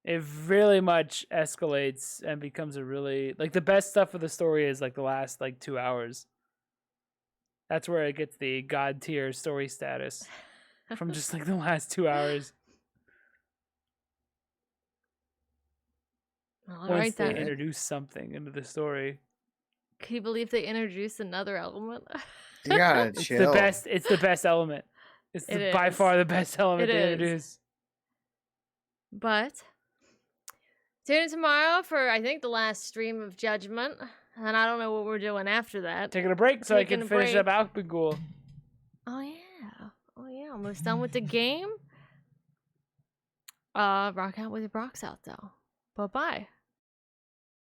Speaker 1: It really much escalates and becomes a really like the best stuff of the story is like the last like 2 hours. That's where it gets the god tier story status from just like the last 2 hours.
Speaker 2: All
Speaker 1: Once
Speaker 2: right,
Speaker 1: they
Speaker 2: then.
Speaker 1: introduce something into the story.
Speaker 2: Can you believe they introduced another element?
Speaker 3: You gotta
Speaker 1: It's
Speaker 3: chill.
Speaker 1: the best. It's the best element. It's by far the best element
Speaker 2: It
Speaker 1: to
Speaker 2: is.
Speaker 1: introduce.
Speaker 2: But tune in tomorrow for I think the last stream of Judgment, and I don't know what we're doing after that.
Speaker 1: Taking a break so I
Speaker 2: Taking
Speaker 1: can
Speaker 2: a
Speaker 1: finish
Speaker 2: break.
Speaker 1: up Alpengul.
Speaker 2: Oh yeah, almost done with the game. Rock out with your Brox out though. Bye bye.